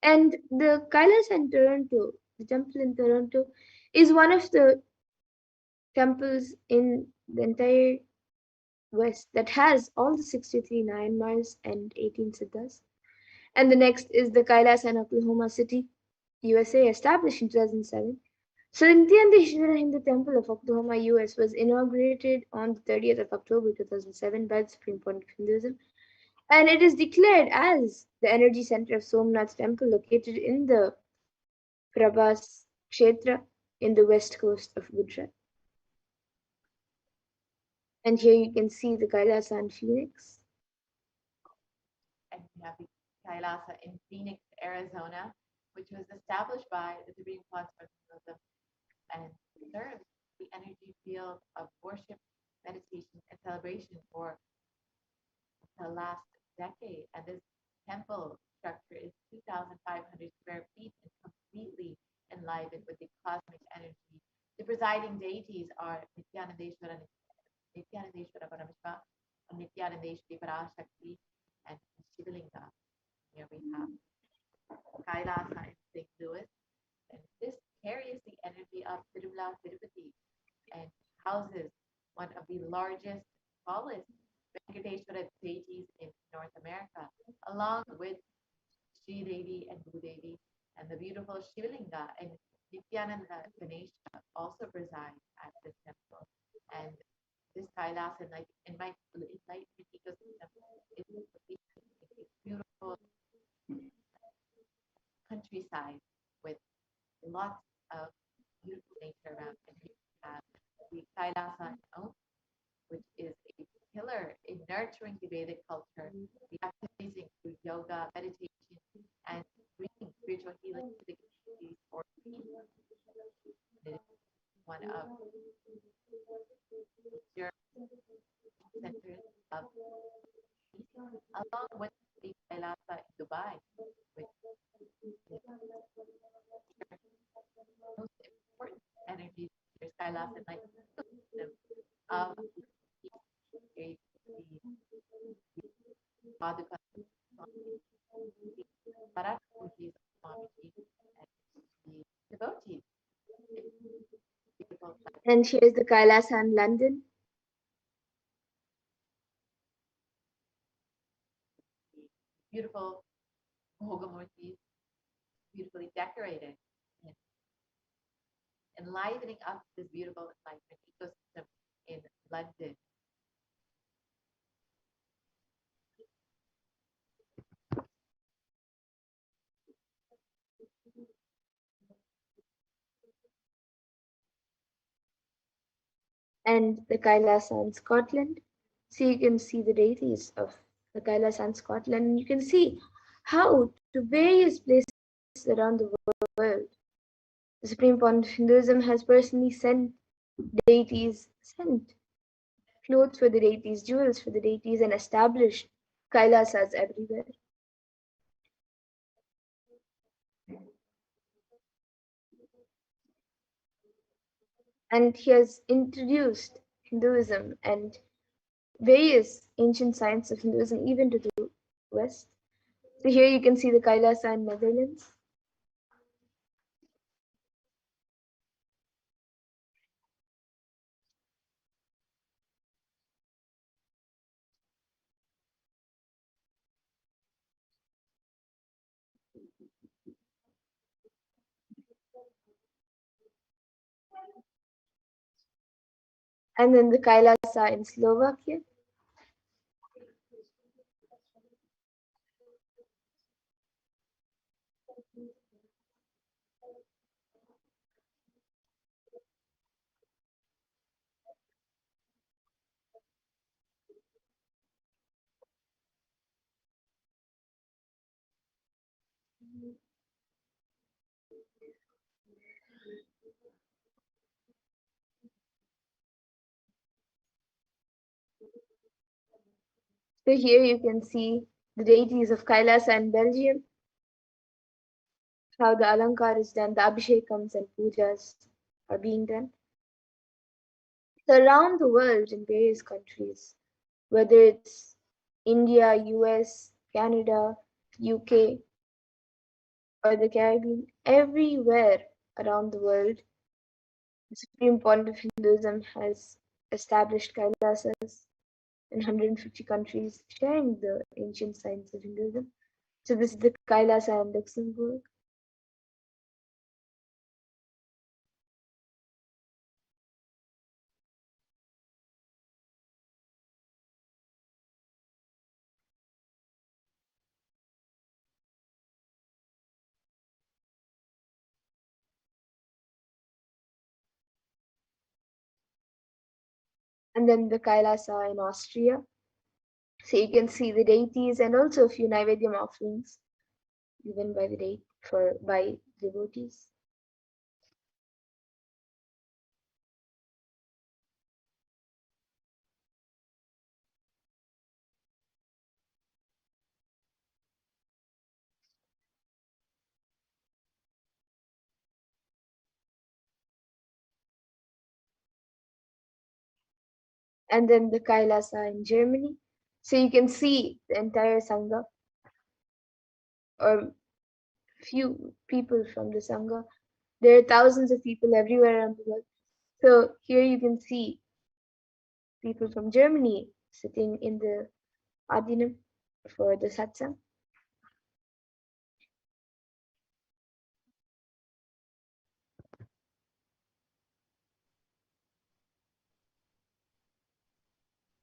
And the Kailasa in Toronto, the temple in Toronto, is one of the temples in the entire West that has all the 63 Nayanmars and 18 Siddhas. And the next is the Kailasa in Oklahoma City, USA, established in 2007. So the Nithyananda Hindu Temple of Oklahoma, US was inaugurated on the 30th of October 2007 by the Supreme Court of Hinduism. And it is declared as the energy center of Somnath Temple located in the Prabhas Kshetra in the west coast of Gujarat. And here you can see the Kailasa and Phoenix. And we have the Kailasa in Phoenix, Arizona, which was established by the Supreme Court of Hinduism and serves the energy field of worship, meditation, and celebration for the last decade. And this temple structure is 2,500 square feet and completely enlivened with the cosmic energy. The presiding deities are Nithyanandeshwara Paramashivam, Nithyanandeshwari Parashakti, and Shivalinga. Here we have Kailasa in St. Louis. And this carries the energy of Tirumala Tirupati and houses one of the largest, tallest Venkateshwara deities in North America, along with Sri Devi and Bhudevi, and the beautiful Shivalinga and Nityananda Ganesha also reside at this temple. And this Kailasa enlightenment ecosystem is a beautiful countryside with lots of beautiful nature around. And we have the Kailasa Ohm, which is a pillar in nurturing the Vedic culture, the activities include yoga, meditation, and bringing spiritual healing to the communities or people. It is one of the centers of peace, along with the Kailasa in Dubai, which is the most important energy centers, Kailasa and ecosystem of the Paduka Parashakti Akashic and the devotees. Beautiful. And here's the Kailasa in London. Beautiful Bhogamurtis, beautifully decorated, and enlivening up this beautiful enlightenment ecosystem in London. And the Kailasa in Scotland. So you can see the deities of the Kailasa in Scotland. And you can see how to various places around the world, the Supreme Court of Hinduism has personally sent deities, sent clothes for the deities, jewels for the deities, and established Kailasas everywhere. And he has introduced Hinduism and various ancient science of Hinduism even to the West. So here you can see the Kailasa in Netherlands. And then the Kailasa in Slovakia. So here you can see the deities of Kailasa in Belgium, how the Alankar is done, the Abhishekams and Pujas are being done. So around the world in various countries, whether it's India, US, Canada, UK, or the Caribbean, everywhere around the world, the Supreme Court of Hinduism has established Kailasas in 150 countries, sharing the ancient science of Hinduism. So this is the Kailasa in Luxembourg. And then the Kailasa in Austria. So you can see the deities and also a few Naivedyam offerings given by the by devotees. And then the Kailasa in Germany. So you can see the entire Sangha or few people from the Sangha. There are thousands of people everywhere around the world. So here you can see people from Germany sitting in the Adinam for the Satsang.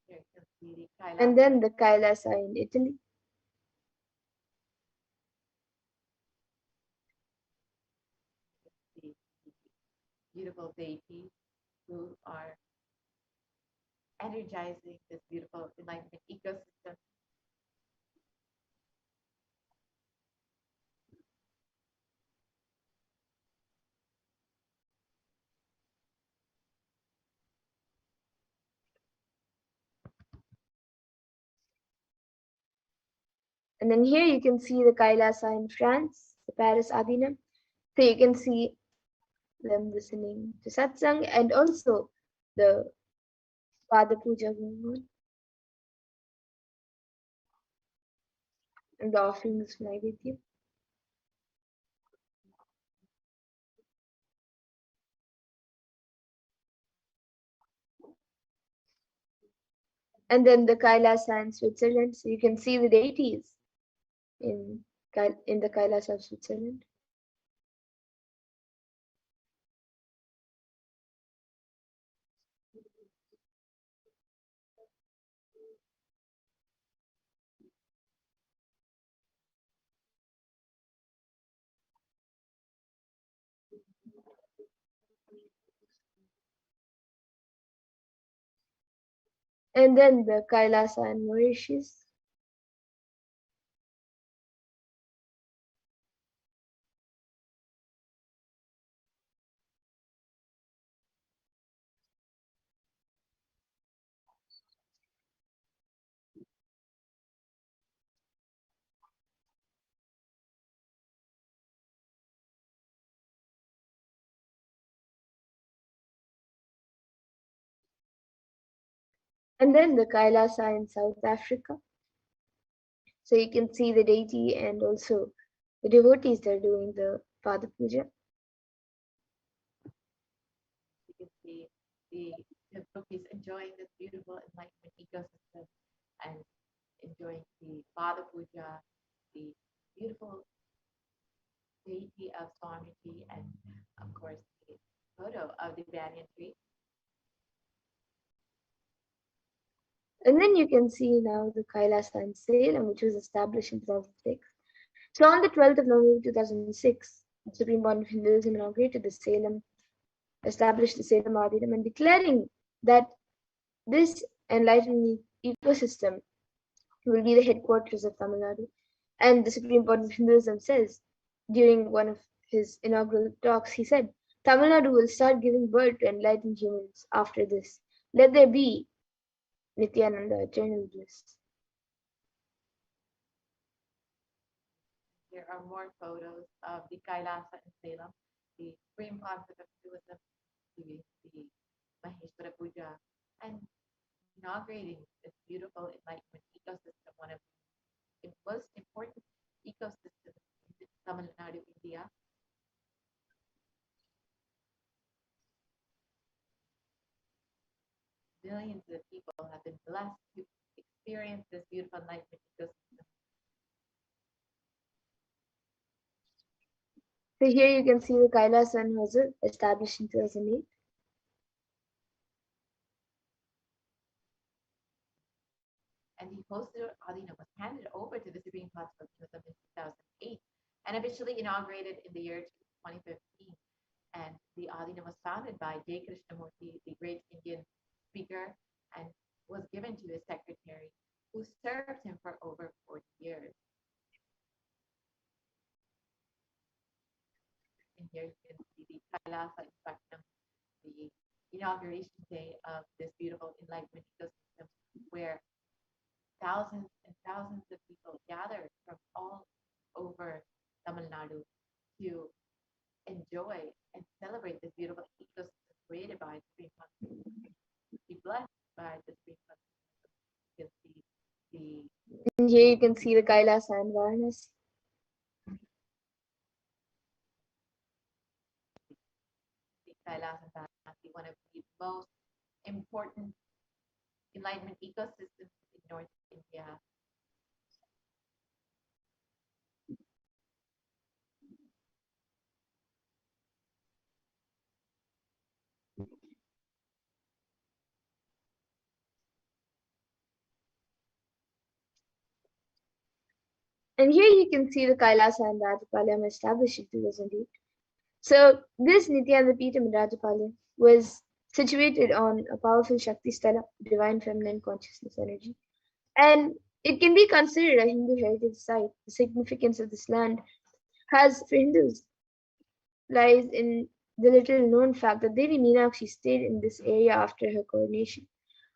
Here you can see the Kailasa. And then the Kailasa in Italy. The beautiful deities who are energizing this beautiful enlightenment ecosystem. And then here you can see the Kailasa in France, the Paris Adinam. So you can see them listening to Satsang and also the Pada Puja going on and the offerings of Naivedya. And then the Kailasa in Switzerland. So you can see the deities in the Kailasa of Switzerland. And then the Kailasa in Mauritius. And then the Kailasa in South Africa. So you can see the deity and also the devotees that are doing the Pada Puja. You can see the devotees enjoying this beautiful enlightenment ecosystem and enjoying the Pada Puja, the beautiful deity of Swamiji, and of course the photo of the banyan tree. And then you can see now the Kailasa in Salem, which was established in 2006. So on the 12th of November 2006, the Supreme Court of Hinduism inaugurated the Salem, established the Salem Adinam, and declaring that this enlightened ecosystem will be the headquarters of Tamil Nadu. And the Supreme Court of Hinduism says, during one of his inaugural talks, he said, Tamil Nadu will start giving birth to enlightened humans after this. Let there be Nithyananda, eternal bliss. There are more photos of the Kailasa in Salem, the supreme concept of Hinduism, the Maheshwara Puja, and inaugurating this beautiful enlightenment ecosystem, one of the most important ecosystems in Tamil Nadu, India. Millions of people have been blessed to experience this beautiful enlightenment ecosystem. So here you can see the Kailasa and Hazur established in 2008. And the Hosur Adina was handed over to the Supreme Constitution in 2008 and officially inaugurated in the year 2015. And the Adina was founded by J. Krishnamurti, the great Indian speaker, and was given to his secretary, who served him for over 40 years. And here you can see the Kailasa Inspectum, the inauguration day of this beautiful enlightenment ecosystem, where thousands and thousands of people gathered from all over Tamil Nadu to enjoy and celebrate this beautiful ecosystem created by the Supreme Constitution, be blessed by the Supreme Constitution. You can see And here you can see the Kailasa and Varanasi. the Kailasa and Varanasi, one of the most important enlightenment ecosystems in North India. And here you can see the Kailasa and Rajapalayam established in 2008. So this Nithyananda Peetham in Rajapalayam was situated on a powerful Shakti Sthala, divine feminine consciousness energy. And it can be considered a Hindu heritage site. The significance of this land has for Hindus lies in the little known fact that Devi Meenakshi stayed in this area after her coronation.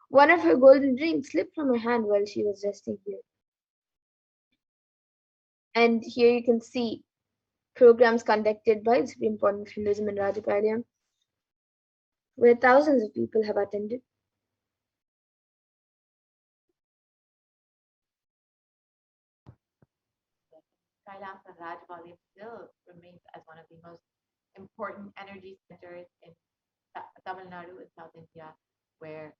One of her golden rings slipped from her hand while she was resting here. And here you can see programs conducted by the Supreme Court of Hinduism in Rajapalayam, where thousands of people have attended. Kailasa Rajapalayam still remains as one of the most important energy centers in Tamil Nadu and South India, where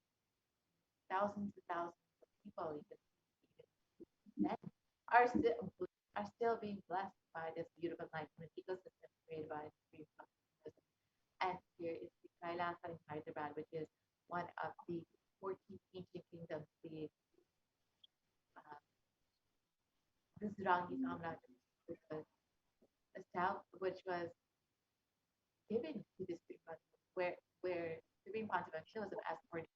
thousands and thousands of people, even men, are still being blessed by this beautiful enlightenment ecosystem created by the Supreme Constitution. And here is the Kailasa in Hyderabad, which is one of the 14 ancient kingdoms, the Gujarangi Samrajya, which was given to the Supreme Constitution, where Supreme Constitution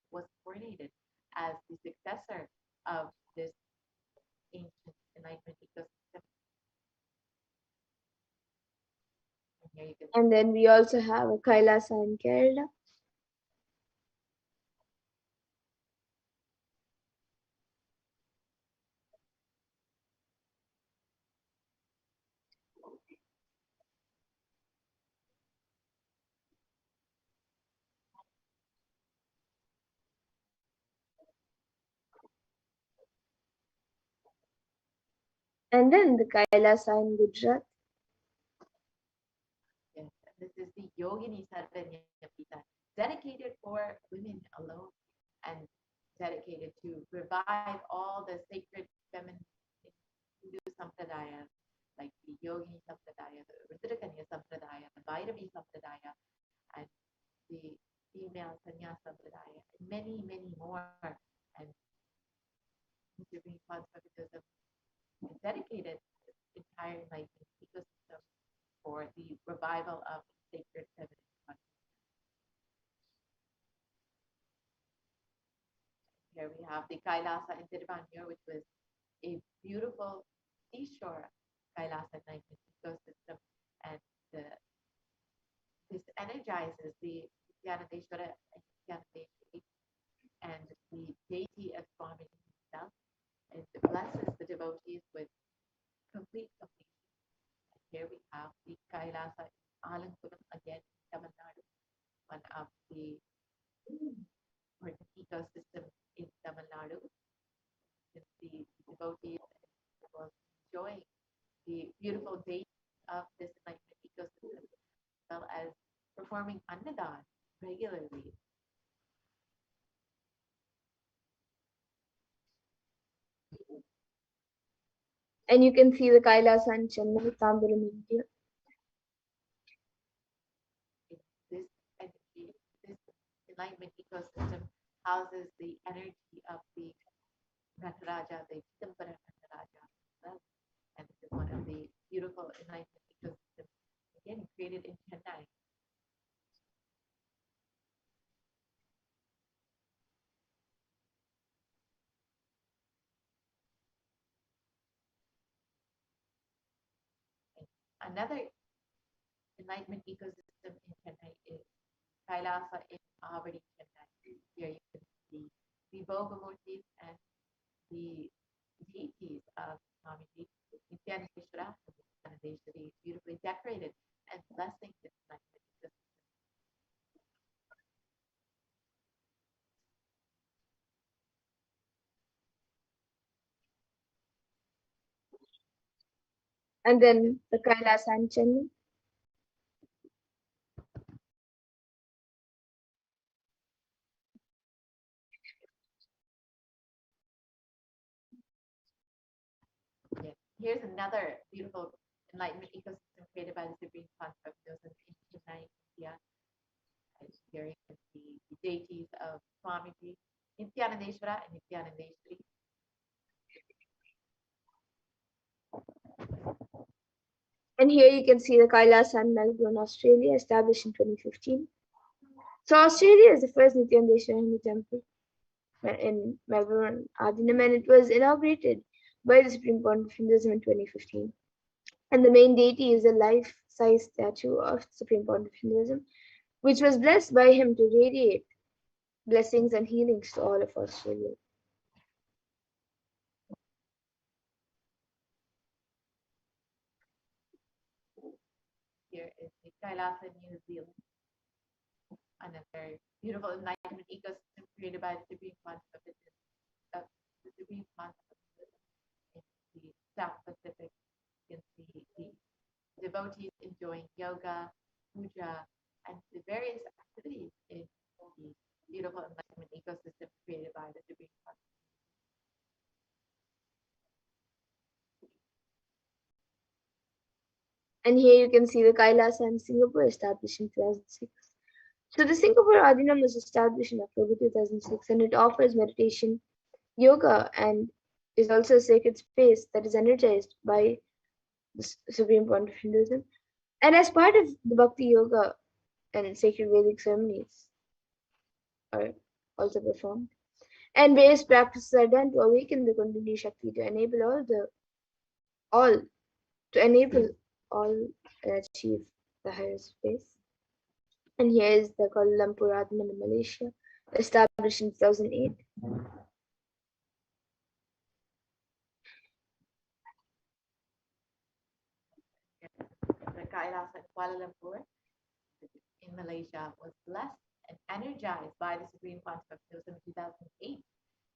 was coronated as the successor of this ancient enlightenment ecosystem. And here you can And then we also have a Kailasa in Kerala. And then the Kailasa in Gujarat. Yes, this is the Yogini Sarvanya Pita, dedicated for women alone and dedicated to revive all the sacred feminine Hindu sampradaya, like the Yogini Sampradaya, the Rudrakanya Sampradaya, the Vairavi Sampradaya, and the female Sanya Sampradaya, and many, many more. And Supreme Conservatism is dedicated this entire enlightenment ecosystem for the revival of sacred feminine consciousness. Here we have the Kailasa in Tiruvannur, which was a beautiful seashore Kailasa enlightenment ecosystem, and this energizes the Nithyanandeshwara and Nithyanandeshwari and the deity of Swami himself, and it blesses the devotees with complete completion. And here we have the Kailasa in Alankulam, again in Tamil Nadu, one of the important ecosystems in Tamil Nadu. You can see the devotees was enjoying the beautiful deity of this enlightenment ecosystem, as well as performing Annadan regularly. And you can see the Kailasa in Chennai, Tambaram, India. enlightenment ecosystem houses the energy of the Nataraja, the Chidambara Nataraja. And this is one of the beautiful enlightenment ecosystems, again, created in Chennai. Another enlightenment ecosystem in Chennai is Kailasa in Avadi, Chennai. Here you can see the Bhogamurtis and the deities of Swamiji, Nithyananda Paramashivam, beautifully decorated and blessing this enlightenment ecosystem. And then the Kailasa and Chennai. Yes. Here's another beautiful enlightenment ecosystem created by the Supreme Concept in Chennai, India. And here you can see the deities of Swamiji, Nithyanandeshwara and Nithyanandeshwari. And here you can see the Kailasa in Melbourne, Australia, established in 2015. So Australia is the first Nithyananda Hindu temple in Melbourne, Adinam, and it was inaugurated by the Supreme Court of Hinduism in 2015. And the main deity is a life-size statue of Supreme Court of Hinduism, which was blessed by him to radiate blessings and healings to all of Australia. Here is the Kailasa, New Zealand. Another beautiful enlightenment ecosystem created by the Supreme Concept of the Supreme Concept in the South Pacific. You can see the devotees enjoying yoga, puja, and the various activities in the beautiful enlightenment ecosystem created by the Supreme Concept. And here you can see the Kailasa in Singapore, established in 2006. So the Singapore Adinam was established in October 2006, and it offers meditation, yoga, and is also a sacred space that is energized by the Supreme Point of Hinduism. And as part of the Bhakti Yoga and sacred Vedic ceremonies are also performed. And various practices are done to awaken the Kundalini Shakti to enable all achieve the higher space. And here is the Kuala Lumpur Adman in Malaysia, established in 2008. The Kailasa in Kuala Lumpur in Malaysia was blessed and energized by the Supreme Concept in 2008.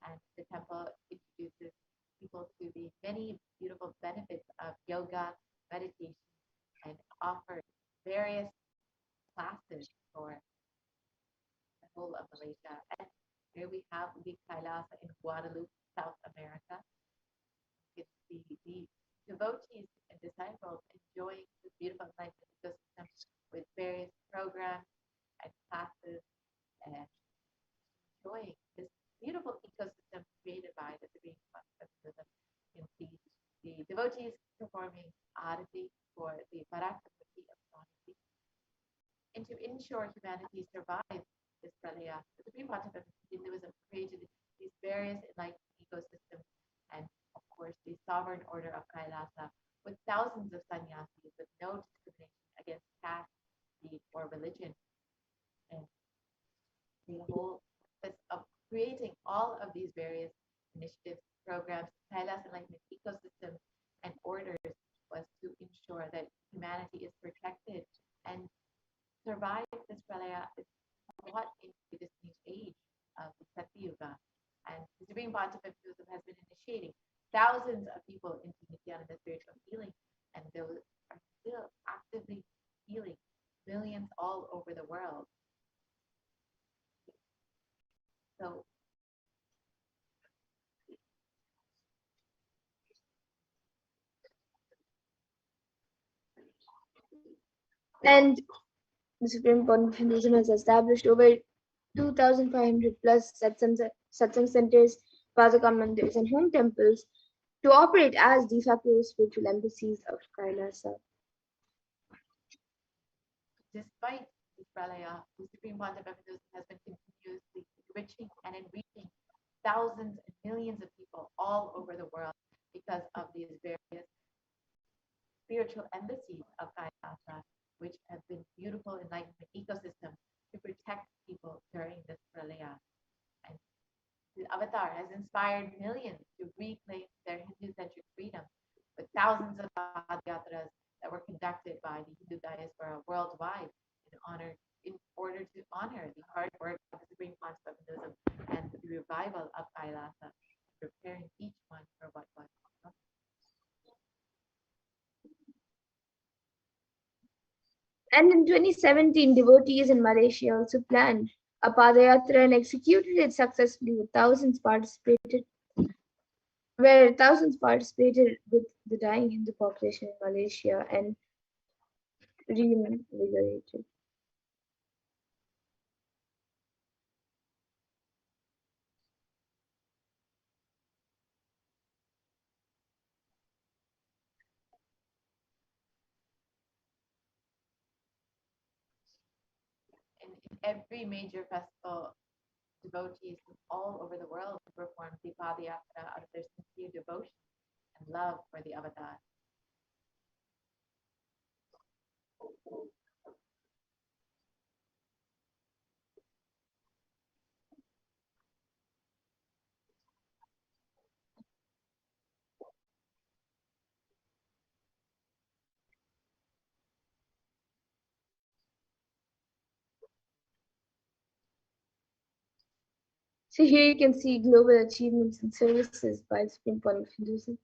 And the temple introduces people to the many beautiful benefits of yoga, meditation, and offers various classes for the whole of Malaysia. And here we have the Kailasa in Guadalupe, South America. You can see the devotees and disciples enjoying this beautiful enlightenment ecosystem with various programs and classes and enjoying this beautiful ecosystem created by the Supreme Concept. You can see the devotees performing arati for the Parashakti Akashic. And to ensure humanity survives this pralaya, the Supreme Concept of Hinduism created these various enlightened ecosystems and, of course, the sovereign order of Kailasa with thousands of sannyasis with no discrimination against caste, creed, or religion. And the whole purpose of creating all of these various initiatives, programs, Kailasa enlightenment ecosystems, and orders was to ensure that humanity is protected and survive this pralaya is brought into this new age of the Satyuga. And the Supreme Pontificate has been initiating thousands of people into Nithyananda spiritual healing, and those are still actively healing millions all over the world. So And the Supreme Court of Hinduism has established over 2,500 plus satsang centers, Pazaka mandirs, and home temples to operate as de facto spiritual embassies of Kailasa. Despite this pralaya, the Supreme Pontiff has been continuously enriching and enriching thousands and millions of people all over the world because of these various spiritual embassies of Kailasa, which have been beautiful enlightenment ecosystems to protect people during this pralaya. And the avatar has inspired millions to reclaim their Hindu-centric freedom with thousands of padayatras that were conducted by the Hindu diaspora worldwide in order to honor the hard work of the Supreme Pontiff of Hinduism and the revival of Kailasa, preparing each one for what was. And in 2017, devotees in Malaysia also planned a Padayatra and executed it successfully where thousands participated with the dying Hindu population in Malaysia and reinvigorated. In every major festival, devotees from all over the world perform the Padayatra out of their sincere devotion and love for the avatar. So here you can see global achievements and services by the Supreme Pontiff of Hinduism.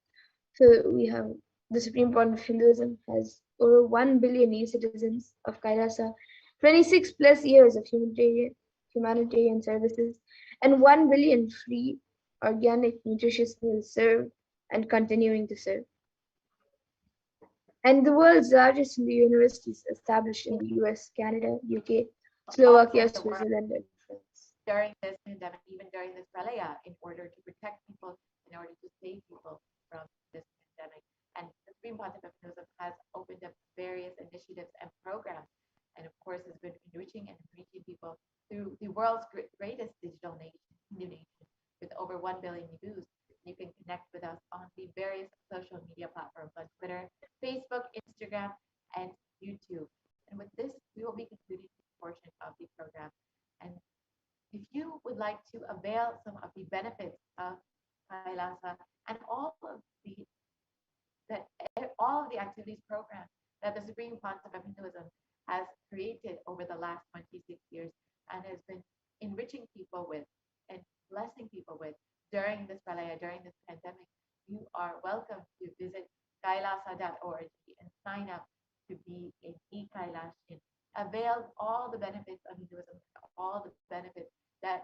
So we have the Supreme Pontiff of Hinduism has over 1 billion citizens of Kailasa, 26 plus years of humanitarian services, and 1 billion free, organic, nutritious meals served and continuing to serve. And the world's largest universities established in the US, Canada, UK, Slovakia, Switzerland, and France. During this pandemic, even during this pralaya, in order to protect people, in order to save people from this pandemic. And the Supreme Pontiff of Hinduism has opened up various initiatives and programs, and of course has been enriching and reaching people through the world's greatest digital nation, Hindu nation, with over 1 billion Hindus. You can connect with us on the various social media platforms on Twitter, Facebook, Instagram, and YouTube. And with this, we will be concluding this portion of the program. And if you would like to avail some of the benefits of Kailasa and all of the activities programs that the Supreme Pontiff of Hinduism has created over the last 26 years and has been enriching people with and blessing people with during this pralaya, during this pandemic, you are welcome to visit kailasa.org and sign up to be an e-Kailashian. Avail all the benefits of Hinduism, all the benefits that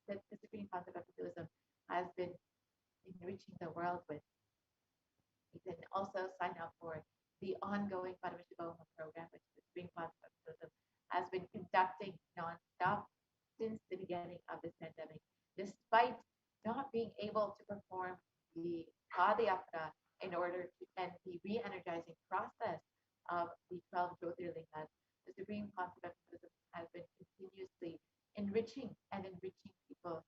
the Supreme Pontiff of Hinduism has been enriching the world with. You can also sign up for the ongoing Paramashivoham program, which the Supreme Pontiff of Hinduism has been conducting non-stop since the beginning of this pandemic, despite not being able to perform the Padayatra in order to end the re-energizing process of the 12 Jyotirlingas. The Supreme Pontiff of Hinduism has been continuously enriching and enriching people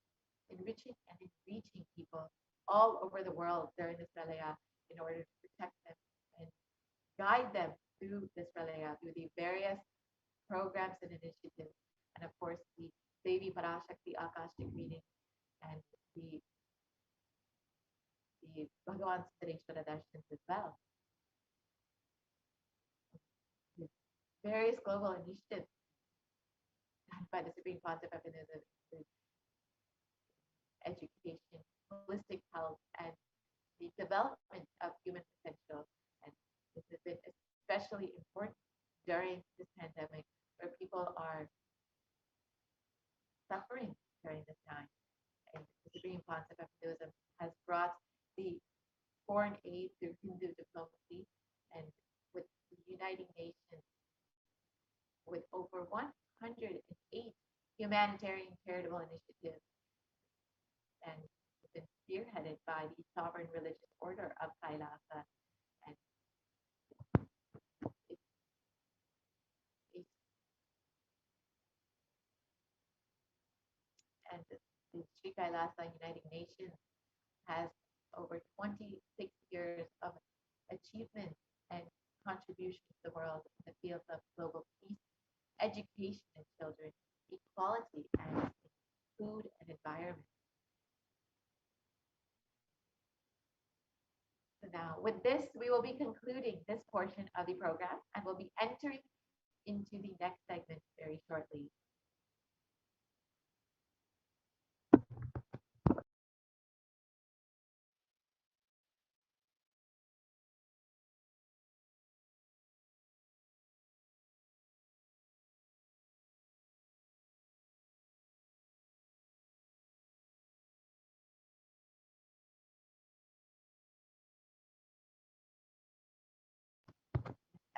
all over the world during this pralaya in order to protect them and guide them through this pralaya, through the various programs and initiatives, and of course the Devi Parashakti Akashic reading and the Bhagavan Sundareshwara Darshan as well. Various global initiatives done by the Supreme Pontiff of Hinduism, education, holistic health, and the development of human potential. And this has been especially important during this pandemic where people are suffering during this time. And the Supreme Pontiff of Hinduism has brought the foreign aid through Hindu diplomacy and with the United Nations with over 108 humanitarian charitable initiative, and it's been spearheaded by the sovereign religious order of Kailasa. And it's, it's, and the Sri Kailasa United Nations has over 26 years of achievement and contribution to the world in the fields of global peace, education in children, equality, and food and environment. So now, with this, we will be concluding this portion of the program and we'll be entering into the next segment very shortly.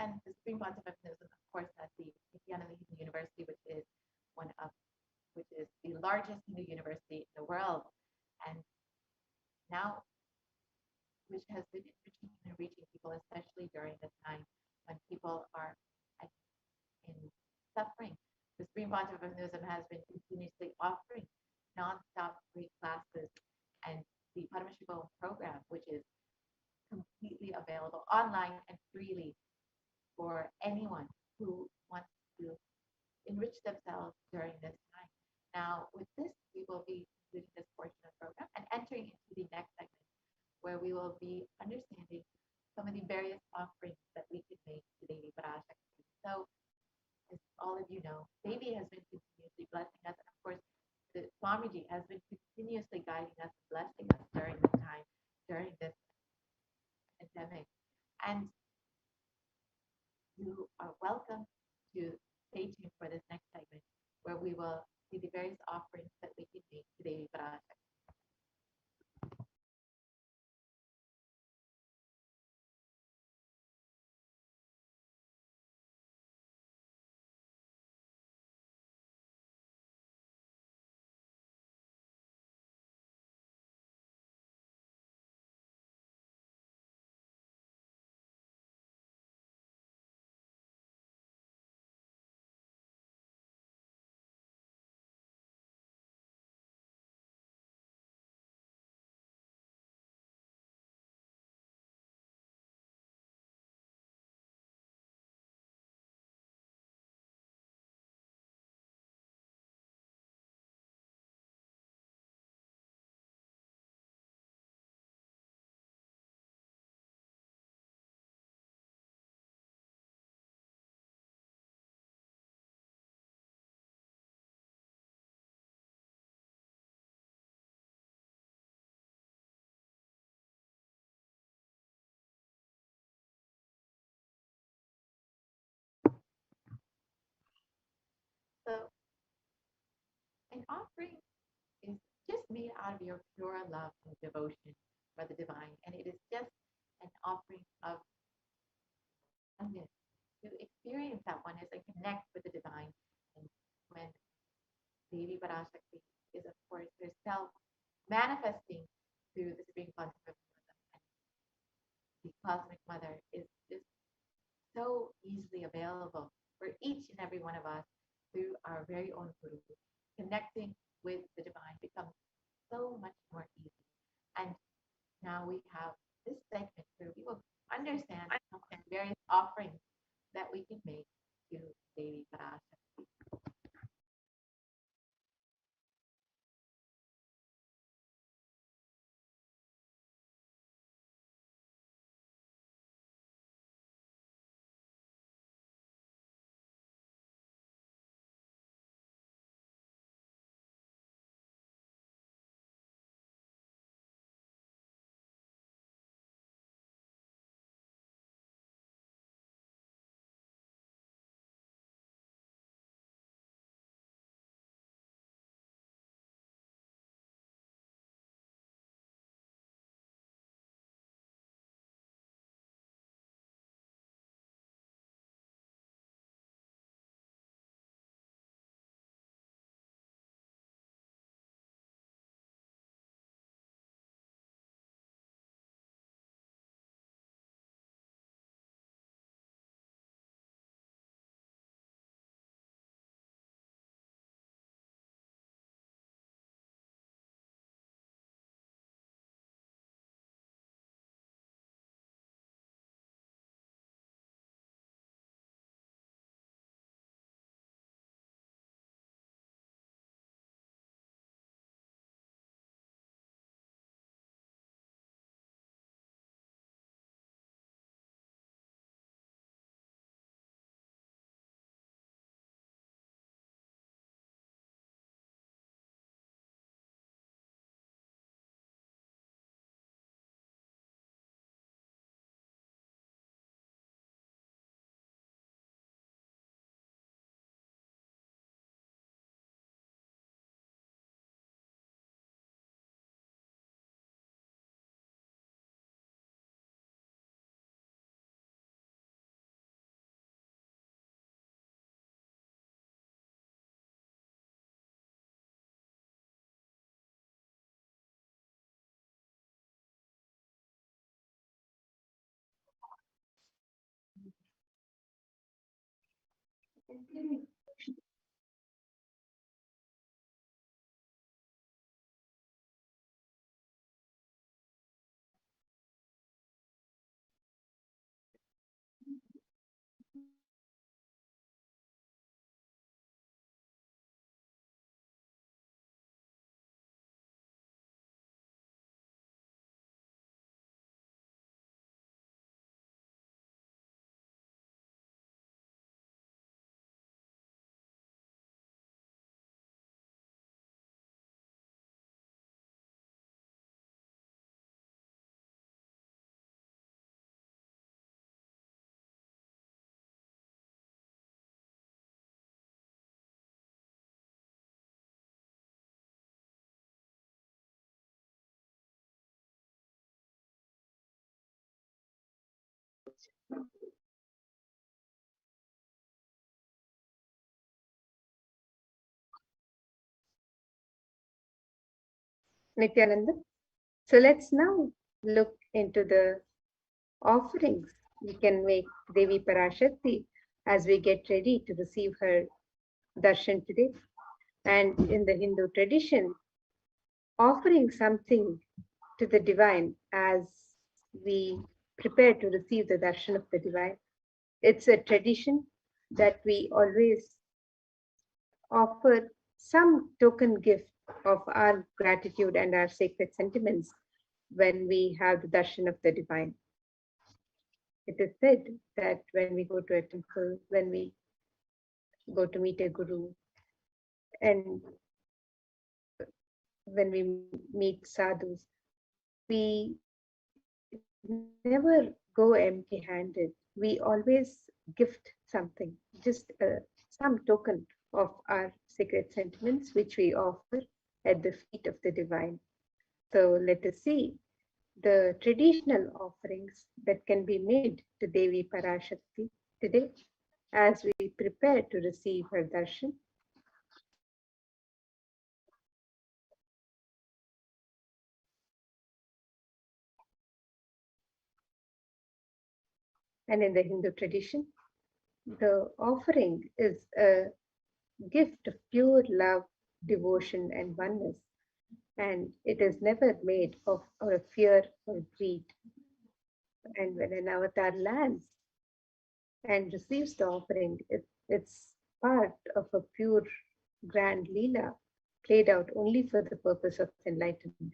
And the Supreme Pontificanism, of course, at the Nithyananda University, which is the largest Hindu university in the world, and now which has been enriching and reaching people, especially during the time when people are in suffering. The Supreme Pontificanism has been continuously offering non-stop free classes, and the Paramashivoham program, which is completely available online and freely for anyone who wants to enrich themselves during this time. Now, with this, we will be concluding this portion of the program and entering into the next segment, where we will be understanding some of the various offerings that we can make to Devi Parashakti. So, as all of you know, Devi has been continuously blessing us, and of course, the Swamiji has been continuously guiding us, blessing us during this time, during this pandemic. And you are welcome to stay tuned for this next segment, where we will see the various offerings that we can make to Devi Parashakti. So, an offering is just made out of your pure love and devotion for the divine, and it is just an offering of oneness, to experience that oneness and connect with the divine. And when Devi Parashakti is, of course, herself manifesting through the Supreme Pontificanism, and the Cosmic Mother is just so easily available for each and every one of us through our very own Guru. Connecting with the divine becomes so much more easy. And now we have this segment where we will understand some of the various offerings that we can make to Devi Parashakti. Nithyananda. So let's now look into the offerings we can make Devi Parashakti as we get ready to receive her darshan today. And in the Hindu tradition, offering something to the divine as we prepare to receive the darshan of the divine. It's a tradition that we always offer some token gift of our gratitude and our sacred sentiments when we have the darshan of the divine. It is said that when we go to a temple, when we go to meet a guru, and when we meet sadhus, we never go empty handed. We always gift something, just some token of our sacred sentiments, which we offer at the feet of the divine. So let us see the traditional offerings that can be made to Devi Parashakti today as we prepare to receive her darshan. And in the Hindu tradition, the offering is a gift of pure love, devotion, and oneness, and it is never made of or fear or greed. And when an avatar lands and receives the offering, it's part of a pure grand lila played out only for the purpose of enlightenment.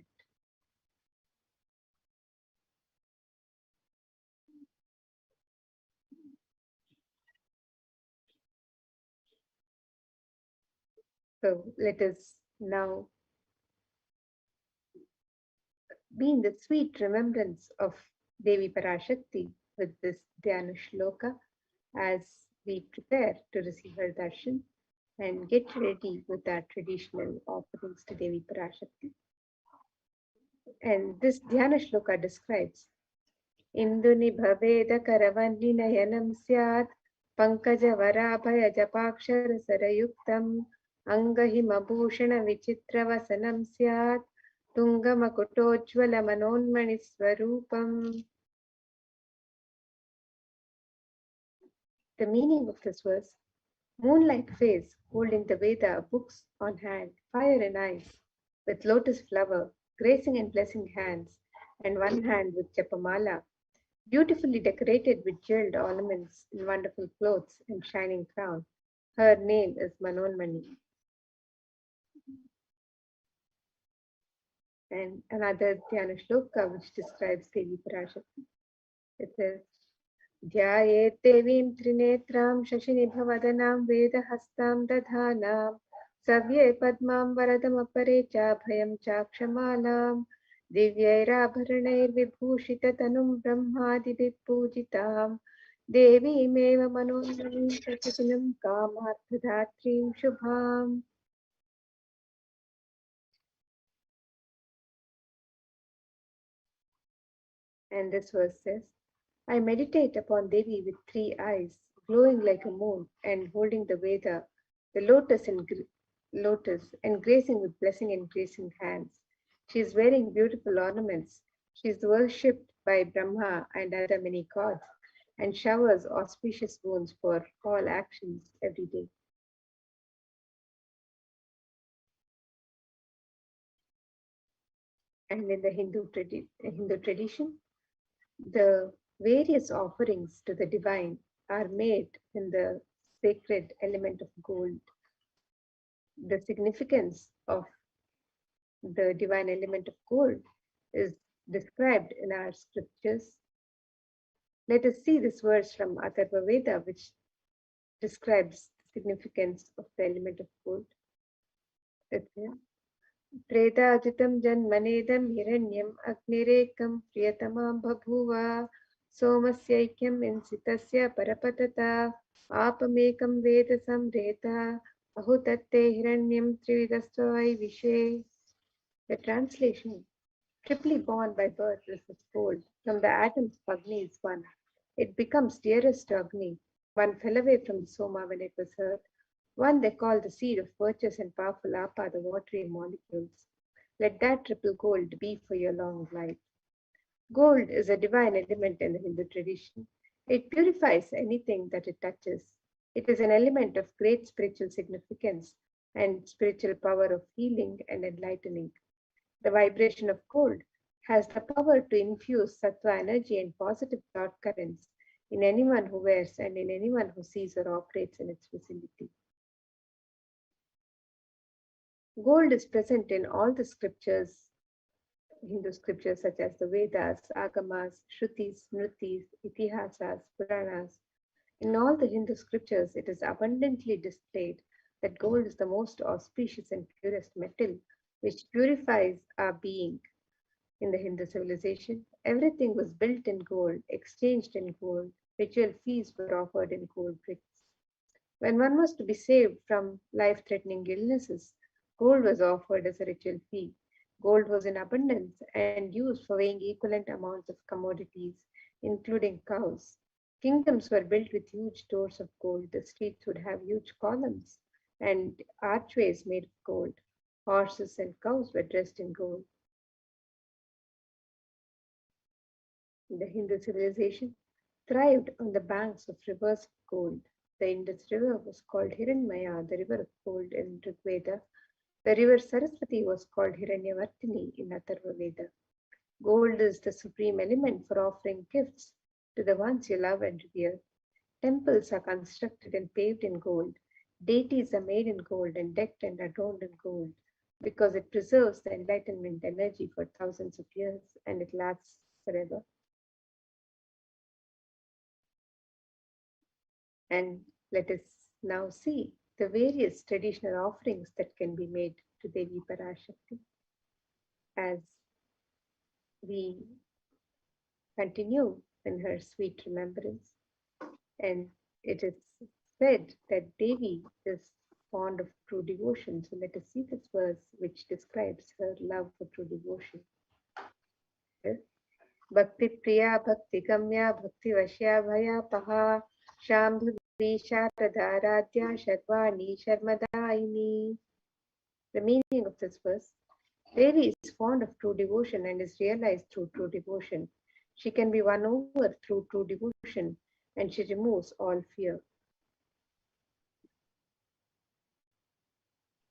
So let us now be in the sweet remembrance of Devi Parashakti with this Dhyana Shloka as we prepare to receive her darshan and get ready with our traditional offerings to Devi Parashakti. And this Dhyana Shloka describes Induni Bhaveda Karavandi Nayanam Syat Pankaja Varabhaya Japakshara Sarayuktam Angahimabhushana Vichitra Vasanam Syat Tungamakutojvala Manonmani Swarupam. The meaning of this verse: moonlight face, holding the Veda books on hand, fire in eyes, with lotus flower, gracing and blessing hands, and one hand with Japamala, beautifully decorated with jeweled ornaments in wonderful clothes and shining crown. Her name is Manonmani. And another Dhyana Shloka which describes Devi Parashakti. It says, Dhyayet Devim Trinetram Shashinibhavadanam Vedahastam Dadhanam Savye Padmam Varadam Aparecha Bhayam Chakshamalam Divyairabharanair Vibhushita Tanum Brahmadibhi Pujitam Devi Meva Manonmani Sachitanam Kamarthadhatrim Shubham. And this verse says, I meditate upon Devi with 3 eyes, glowing like a moon, and holding the Veda, the lotus and gracing with blessing and gracing hands. She is wearing beautiful ornaments. She is worshipped by Brahma and other many gods. and showers auspicious boons for all actions every day. And in the Hindu tradition, the various offerings to the divine are made in the sacred element of gold. The significance of the divine element of gold is described in our scriptures. Let us see this verse from Atharva Veda, which describes the significance of the element of gold. Predajitam janmanedam hiranyam agnirekam priyatamam bhabhuva somasyaikyam insitasya parapatata apamekam veda samreta ahutatte hiranyam trividastvai vishe. The translation: triply born by birth is this gold. From the atoms of Agni is one. It becomes dearest to Agni. One fell away from the Soma when it was heard. One they call the seed of virtuous and powerful Apa, the watery molecules. Let that triple gold be for your long life. Gold is a divine element in the Hindu tradition. It purifies anything that it touches. It is an element of great spiritual significance and spiritual power of healing and enlightening. The vibration of gold has the power to infuse sattva energy and positive thought currents in anyone who wears and in anyone who sees or operates in its vicinity. Gold is present in all the scriptures, Hindu scriptures such as the Vedas, Agamas, Shrutis, Smritis, Itihasas, Puranas. In all the Hindu scriptures, it is abundantly displayed that gold is the most auspicious and purest metal which purifies our being. In the Hindu civilization, everything was built in gold, exchanged in gold, ritual feasts were offered in gold bricks. When one was to be saved from life-threatening illnesses, gold was offered as a ritual fee. Gold was in abundance and used for weighing equivalent amounts of commodities, including cows. Kingdoms were built with huge doors of gold. The streets would have huge columns and archways made of gold. Horses and cows were dressed in gold. The Hindu civilization thrived on the banks of rivers of gold. The Indus River was called Hiranmaya, the river of gold in Rig Veda. The river Saraswati was called Hiranyavartini in Atharva Veda. Gold is the supreme element for offering gifts to the ones you love and revere. Temples are constructed and paved in gold. Deities are made in gold and decked and adorned in gold because it preserves the enlightenment energy for thousands of years and it lasts forever. And let us now see the various traditional offerings that can be made to Devi Parashakti as we continue in her sweet remembrance. And it is said that Devi is fond of true devotion. So let us see this verse which describes her love for true devotion. Bhakti Priya, Bhakti Gamya, Bhakti Vashya Bhaya Paha, Shambhavi Sharadaradhya Sharvani Sharmadaini. The meaning of this verse: Devi is fond of true devotion and is realized through true devotion. She can be won over through true devotion and she removes all fear.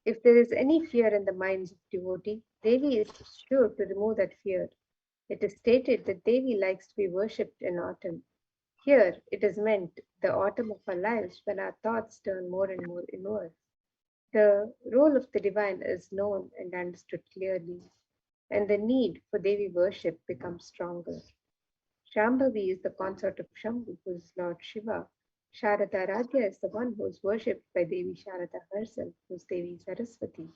If there is any fear in the minds of devotee, Devi is sure to remove that fear. It is stated that Devi likes to be worshipped in autumn. Here it is meant the autumn of our lives when our thoughts turn more and more inward. The role of the divine is known and understood clearly, and the need for Devi worship becomes stronger. Shambhavi is the consort of Shambhu, who is Lord Shiva. Sharada Radhya is the one who is worshipped by Devi Sharada herself, who is Devi Saraswati.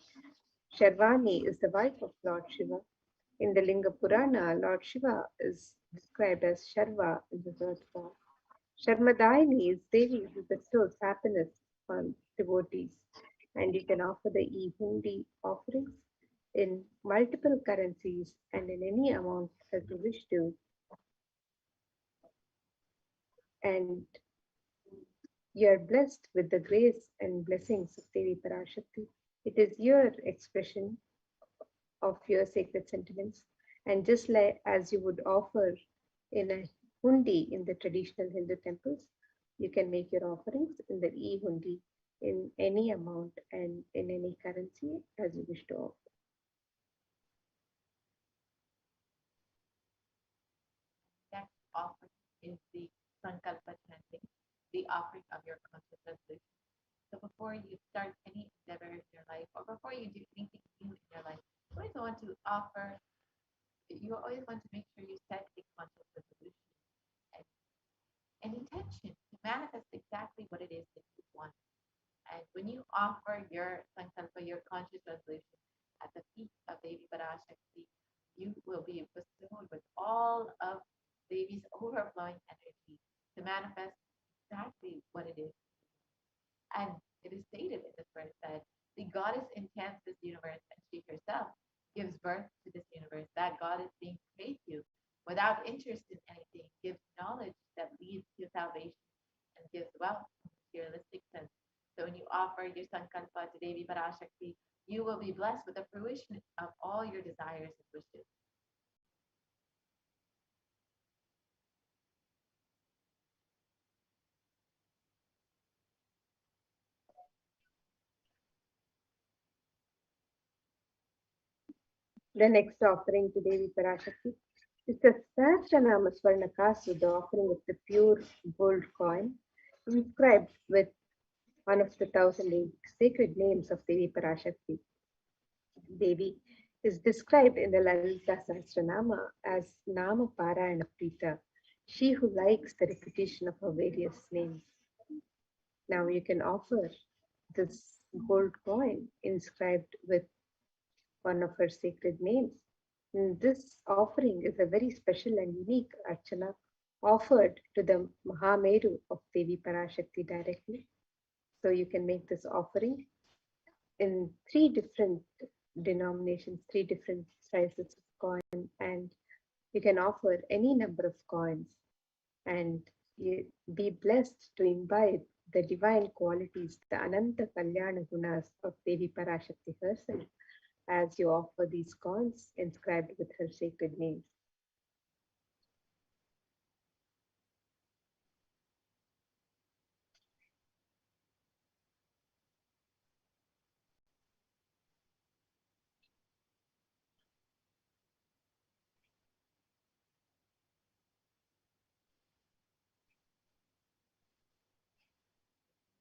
Sharvani is the wife of Lord Shiva. In the Linga Purana, Lord Shiva is described as Sharva in the third form. Sharmadaini is Devi who bestows happiness on devotees, and you can offer the e-hundi offerings in multiple currencies and in any amount as you wish to. And you are blessed with the grace and blessings of Devi Parashakti. It is your expression of your sacred sentiments. And just like as you would offer in a hundi in the traditional Hindu temples. You can make your offerings in the e-hundi in any amount and in any currency as you wish to offer. Next offering is the Sankalpa chanting, the offering of your conscious resolution. So before you start any endeavor in your life, or before you do anything new in your life, you always want to make sure you set a conscious resolution and an intention to manifest exactly what it is that you want. And when you offer your sankalpa, your conscious resolution at the feet of Devi Parashakti, you will be bestowed with all of Devi's overflowing energy to manifest exactly what it is. And it is stated in this verse that the goddess intends this universe and she herself gives birth to this universe. That goddess being creative without interest in anything gives knowledge that leads to salvation and gives wealth in the materialistic sense. So when you offer your sankalpa to Devi Parashakti, you will be blessed with the fruition of all your desires and wishes. The next offering to Devi Parashakti is the Sahasranama Swarnakasu, the offering of the pure gold coin, inscribed with one of the 1,008 sacred names of Devi Parashakti. Devi is described in the Lalita Sahasranama as Nama Parayana Prita, she who likes the repetition of her various names. Now you can offer this gold coin inscribed with one of her sacred names. And this offering is a very special and unique archana offered to the Mahameru of Devi Parashakti directly. So you can make this offering in 3 different denominations, 3 different sizes of coin, and you can offer any number of coins and you be blessed to imbibe the divine qualities, the Ananta Kalyana Gunas of Devi Parashakti herself, as you offer these coins inscribed with her sacred names.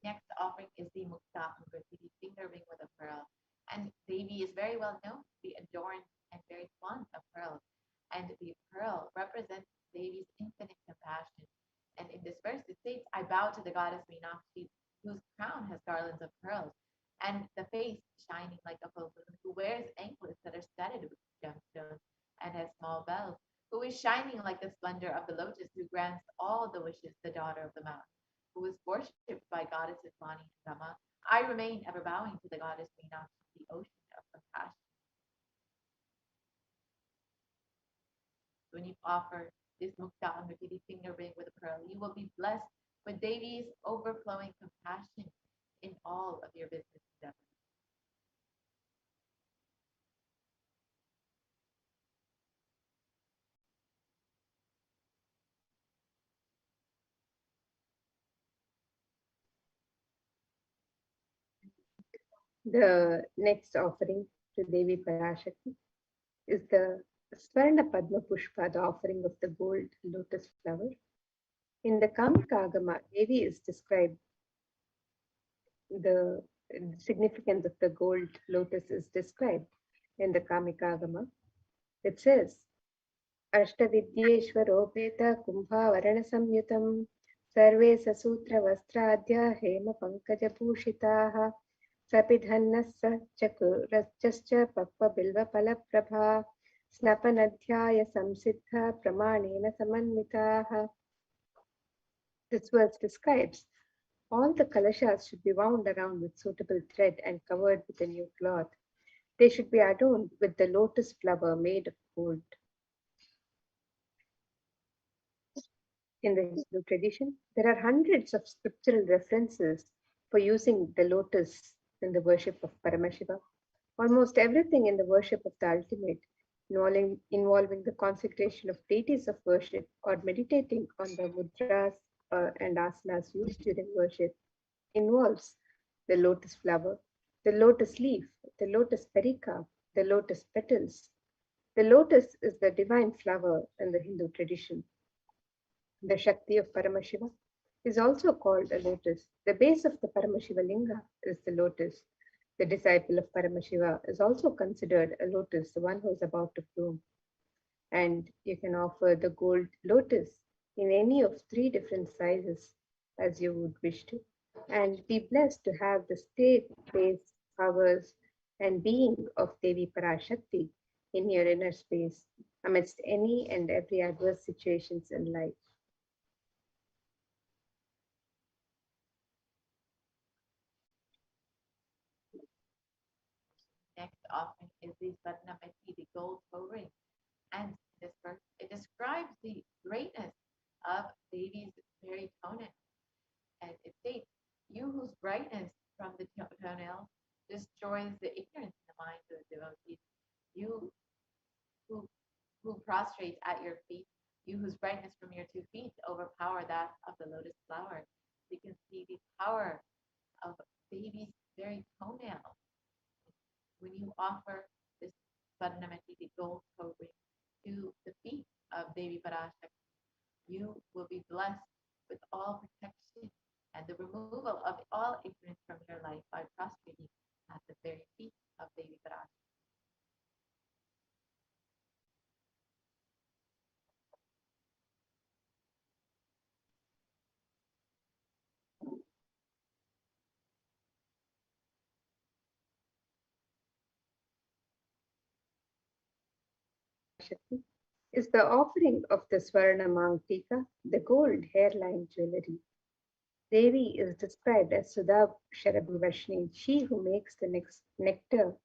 Next offering is the Mukta Angrati, the finger ring with a pearl. And Devi is very well known to be adorned and very fond of pearls. And the pearl represents Devi's infinite compassion. And in this verse, it states, I bow to the goddess Meenakshi, whose crown has garlands of pearls, and the face shining like a full moon, who wears anklets that are studded with gemstones and has small bells, who is shining like the splendor of the lotus, who grants all the wishes, the daughter of the mountain, who is worshipped by goddesses Vani and Dhamma. I remain ever bowing to the goddess Meenakshi, the ocean of compassion. When you offer this Mukta Amriti finger ring with a pearl, you will be blessed with Devi's overflowing compassion in all of your business endeavors. The next offering to Devi Parashakti is the Swarna Padma Pushpa, the offering of the gold lotus flower. In the Kamika Agama, Devi is described, the significance of the gold lotus is described in the Kamika Agama. It says, Ashtavidyeshwaropeta Kumbhavarana Samyutam Sarve Sasutra Vastraadya Hema Pankaja Bhushitaha Sapidhannas Chakurascha Pakva Bilva Palaprabha Snapanadhyaya Samsiddha Pramanena Samanvitaha. This verse describes all the kalashas should be wound around with suitable thread and covered with a new cloth. They should be adorned with the lotus flower made of gold. In the Hindu tradition, there are hundreds of scriptural references for using the lotus in the worship of Paramashiva. Almost everything in the worship of the ultimate involving the consecration of deities of worship or meditating on the mudras and asanas used during worship involves the lotus flower, the lotus leaf, the lotus pericarp, the lotus petals. The lotus is the divine flower in the Hindu tradition. The Shakti of Paramashiva is also called a lotus. The base of the Paramashiva linga is the lotus. The disciple of Paramashiva is also considered a lotus, the one who is about to bloom. And you can offer the gold lotus in any of 3 different sizes as you would wish to, and be blessed to have the state, base, powers, and being of Devi Parashakti in your inner space amidst any and every adverse situations in life. Next offering is the Satnamati, the gold toe ring. And this verse, it describes the greatness of Devi's very toenail. And it states, you whose brightness from the toenail destroys the ignorance in the minds of the devotees, you who, who prostrate at your feet, you whose brightness from your 2 feet overpower that of the lotus flower. You can see the power of Devi's very toenail. When you offer this Svarnamati, the gold toe ring, to the feet of Devi Parashakti, you will be blessed with all protection and the removal of all ignorance from your life by prostrating at the very feet of Devi Parashakti. Shakti is the offering of the Swarna Mangtika, the gold hairline jewelry. Devi is described as Sudha Sharabhivashni, she who makes the nectar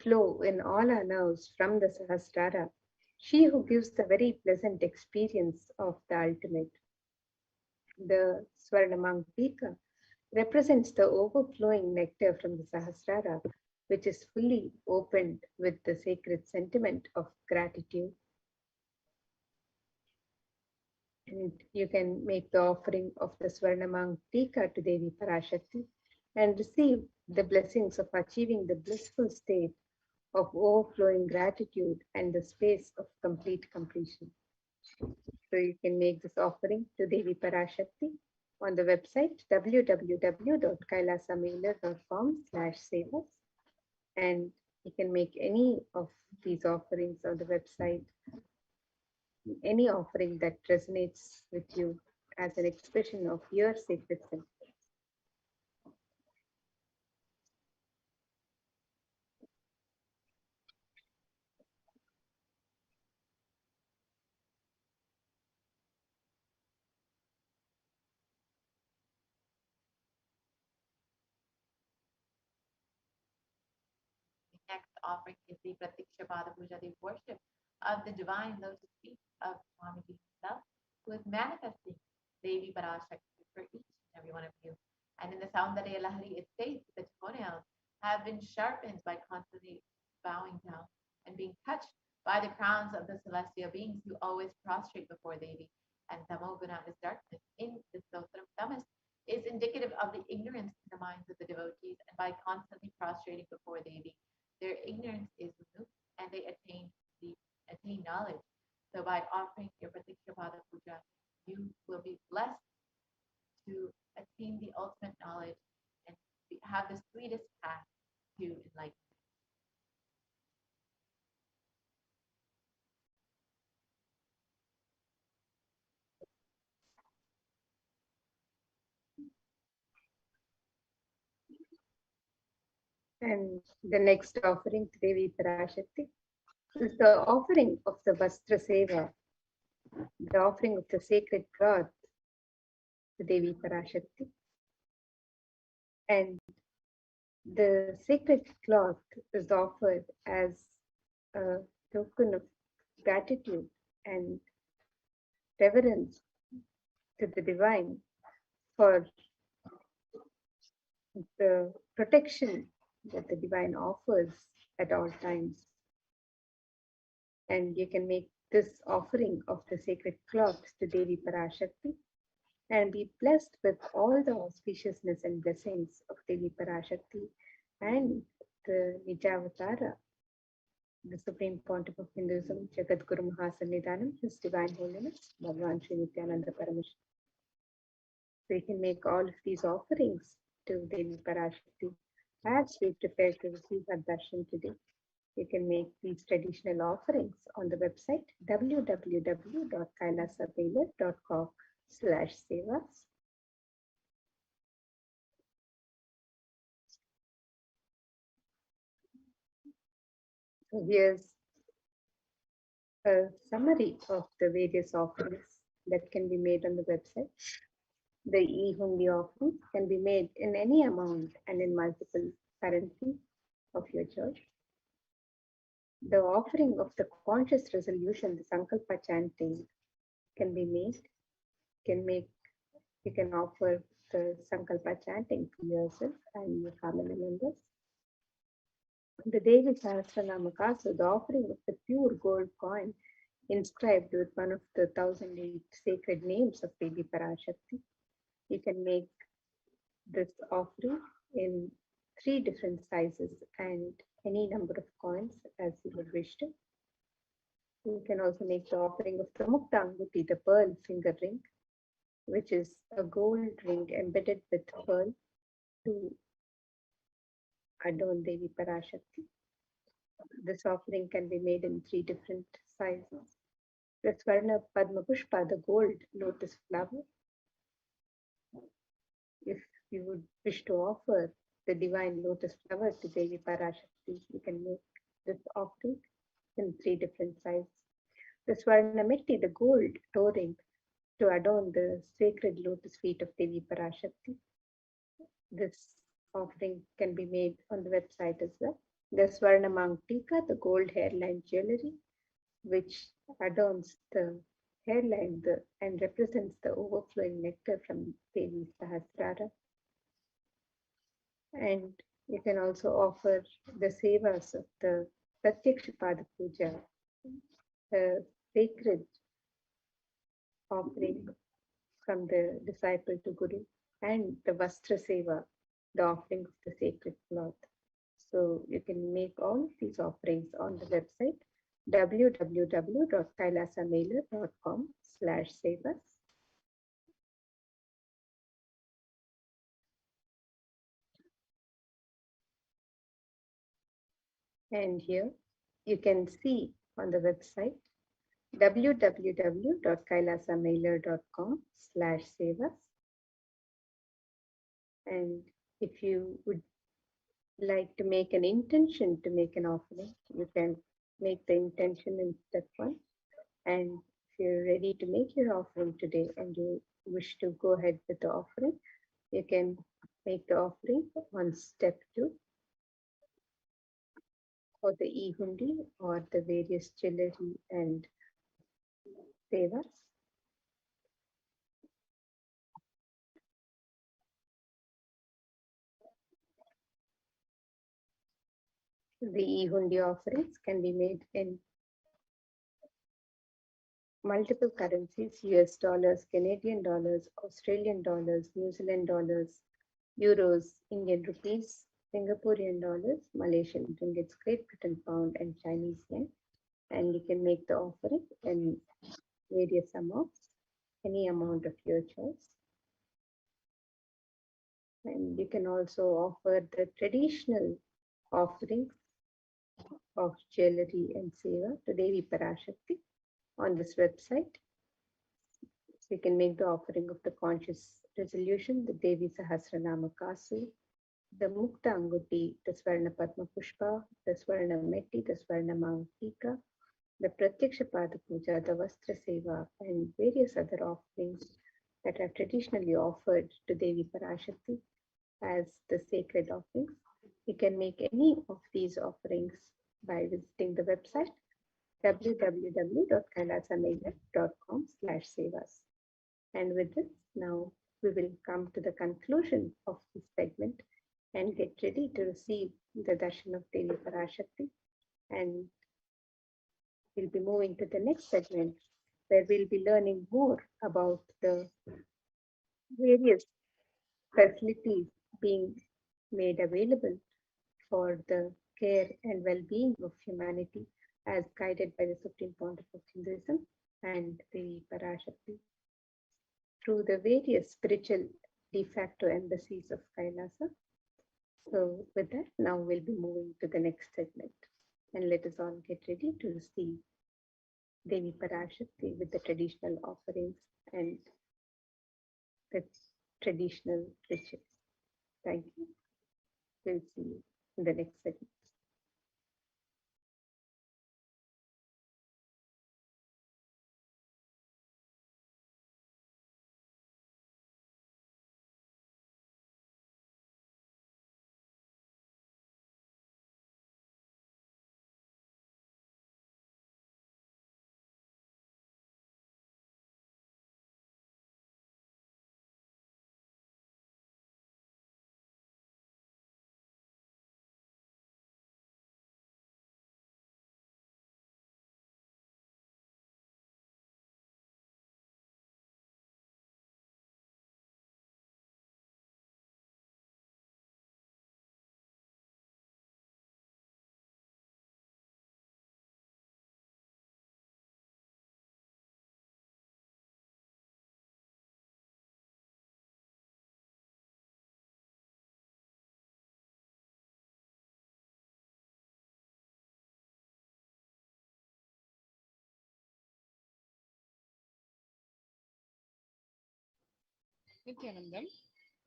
flow in all our nerves from the Sahasrara, she who gives the very pleasant experience of the ultimate. The Swarnamangtika represents the overflowing nectar from the Sahasrara, which is fully opened with the sacred sentiment of gratitude. And you can make the offering of the Swarnamangtika to Devi Parashakti and receive the blessings of achieving the blissful state of overflowing gratitude and the space of complete completion. So you can make this offering to Devi Parashakti on the website www.kailasamailer.com/savas, and you can make any of these offerings on the website, any offering that resonates with you as an expression of your sacred self. The next offering is the Pratiksha Pada Puja, the worship of the divine lotus feet of Swamiji himself, who is manifesting Devi Parashakti for each and every one of you. And in the Soundarya Lahari, it states that the toenails have been sharpened by constantly bowing down and being touched by the crowns of the celestial beings who always prostrate before Devi. And Tamoguna is darkness in the Stotram Tamas is indicative of the ignorance in the minds of the devotees, and by constantly prostrating before Devi, their ignorance is removed and they attain knowledge. So by offering your Pratiksha Pada Puja, you will be blessed to attain the ultimate knowledge and have the sweetest path to enlightenment. And the next offering to Devi Parashakti is the offering of the Vastra Seva, the offering of the sacred cloth to Devi Parashakti. And the sacred cloth is offered as a token of gratitude and reverence to the divine for the protection that the divine offers at all times. And you can make this offering of the sacred cloth to Devi Parashakti and be blessed with all the auspiciousness and blessings of Devi Parashakti and the Nijavatara, the Supreme Pontiff of Hinduism, Jagat Guru Mahasannidhanam, His Divine Holiness, Bhagavan Sri Nithyananda Paramashivam. So you can make all of these offerings to Devi Parashakti as we prepare to receive our darshan today. You can make these traditional offerings on the website www.kailasapailer.com/sevas. So here's a summary of the various offerings that can be made on the website. The e-hundi offerings can be made in any amount and in multiple currencies of your choice. The offering of the conscious resolution, the Sankalpa chanting, can be made. You can offer the Sankalpa chanting to yourself and your family members. The Devi Sahasranama Kasu, the offering of the pure gold coin inscribed with one of the 1008 sacred names of Devi Parashakti. You can make this offering in 3 different sizes and any number of coins as you would wish to. You can also make the offering of the Mukta Anguti, the pearl finger ring, which is a gold ring embedded with pearl to adorn Devi Parashakti. This offering can be made in 3 different sizes. The Swarna Padma Pushpa, the gold lotus flower. If you would wish to offer the divine lotus flower to Devi Parashakti, you can make this offering in 3 different sizes. The Swarna Metti, the gold toe ring to adorn the sacred lotus feet of Devi Parashakti. This offering can be made on the website as well. The Swarna Mangtika, the gold hairline jewelry, which adorns the hairline and represents the overflowing nectar from Devi Sahasrara. And you can also offer the sevas of the Pratyakshapada Puja, the sacred offering from the disciple to Guru, and the Vastra Seva, the offering of the sacred cloth. So you can make all of these offerings on the website www.kailasamailer.com/sevas. And here you can see on the website www.kailasamailer.com/sevas. And if you would like to make an intention to make an offering, you can make the intention in step 1. And if you're ready to make your offering today and you wish to go ahead with the offering, you can make the offering on step 2 for the e-hundi or the various jewelry and sevas. The e-hundi offerings can be made in multiple currencies: US dollars, Canadian dollars, Australian dollars, New Zealand dollars, euros, Indian rupees, Singaporean dollars, Malaysian ringgits, Great Britain pound, and Chinese yen. And you can make the offering in various amounts, any amount of your choice. And you can also offer the traditional offerings of jewelry and seva to Devi Parashakti on this website. So you can make the offering of the conscious resolution, the Devi Sahasranama Kasu, the Mukta Anguti, the Swarna Padma Pushpa, the Swarna Metti, the Swarna Mangtika, the Pratyakshapada Puja, the Vastra Seva, and various other offerings that are traditionally offered to Devi Parashakti as the sacred offerings. You can make any of these offerings by visiting the website www.kailasamailer.com/sevas. And with this, now we will come to the conclusion of this segment and get ready to receive the darshan of Devi Parashakti. And we'll be moving to the next segment where we'll be learning more about the various facilities being made available for the care and well-being of humanity as guided by the Supreme Pontiff of Hinduism and the Parashakti through the various spiritual de facto embassies of Kailasa. So with that, now we'll be moving to the next segment. And let us all get ready to see Devi Parashakti with the traditional offerings and the traditional rituals. Thank you. We'll see you in the next segment. Nithyanandam,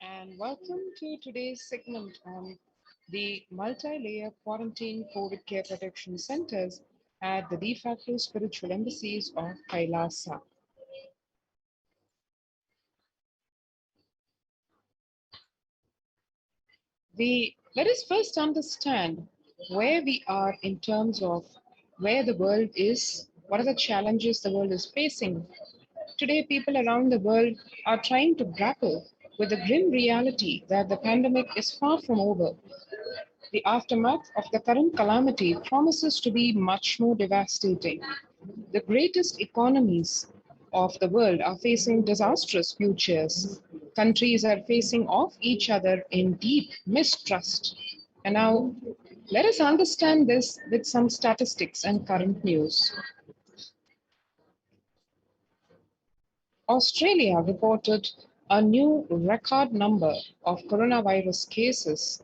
and welcome to today's segment on the multi-layer quarantine COVID care protection centers at the de facto spiritual embassies of Kailasa. Let us first understand where we are in terms of where the world is, what are the challenges the world is facing. Today, people around the world are trying to grapple with the grim reality that the pandemic is far from over. The aftermath of the current calamity promises to be much more devastating. The greatest economies of the world are facing disastrous futures. Countries are facing off each other in deep mistrust. And now, let us understand this with some statistics and current news. Australia reported a new record number of coronavirus cases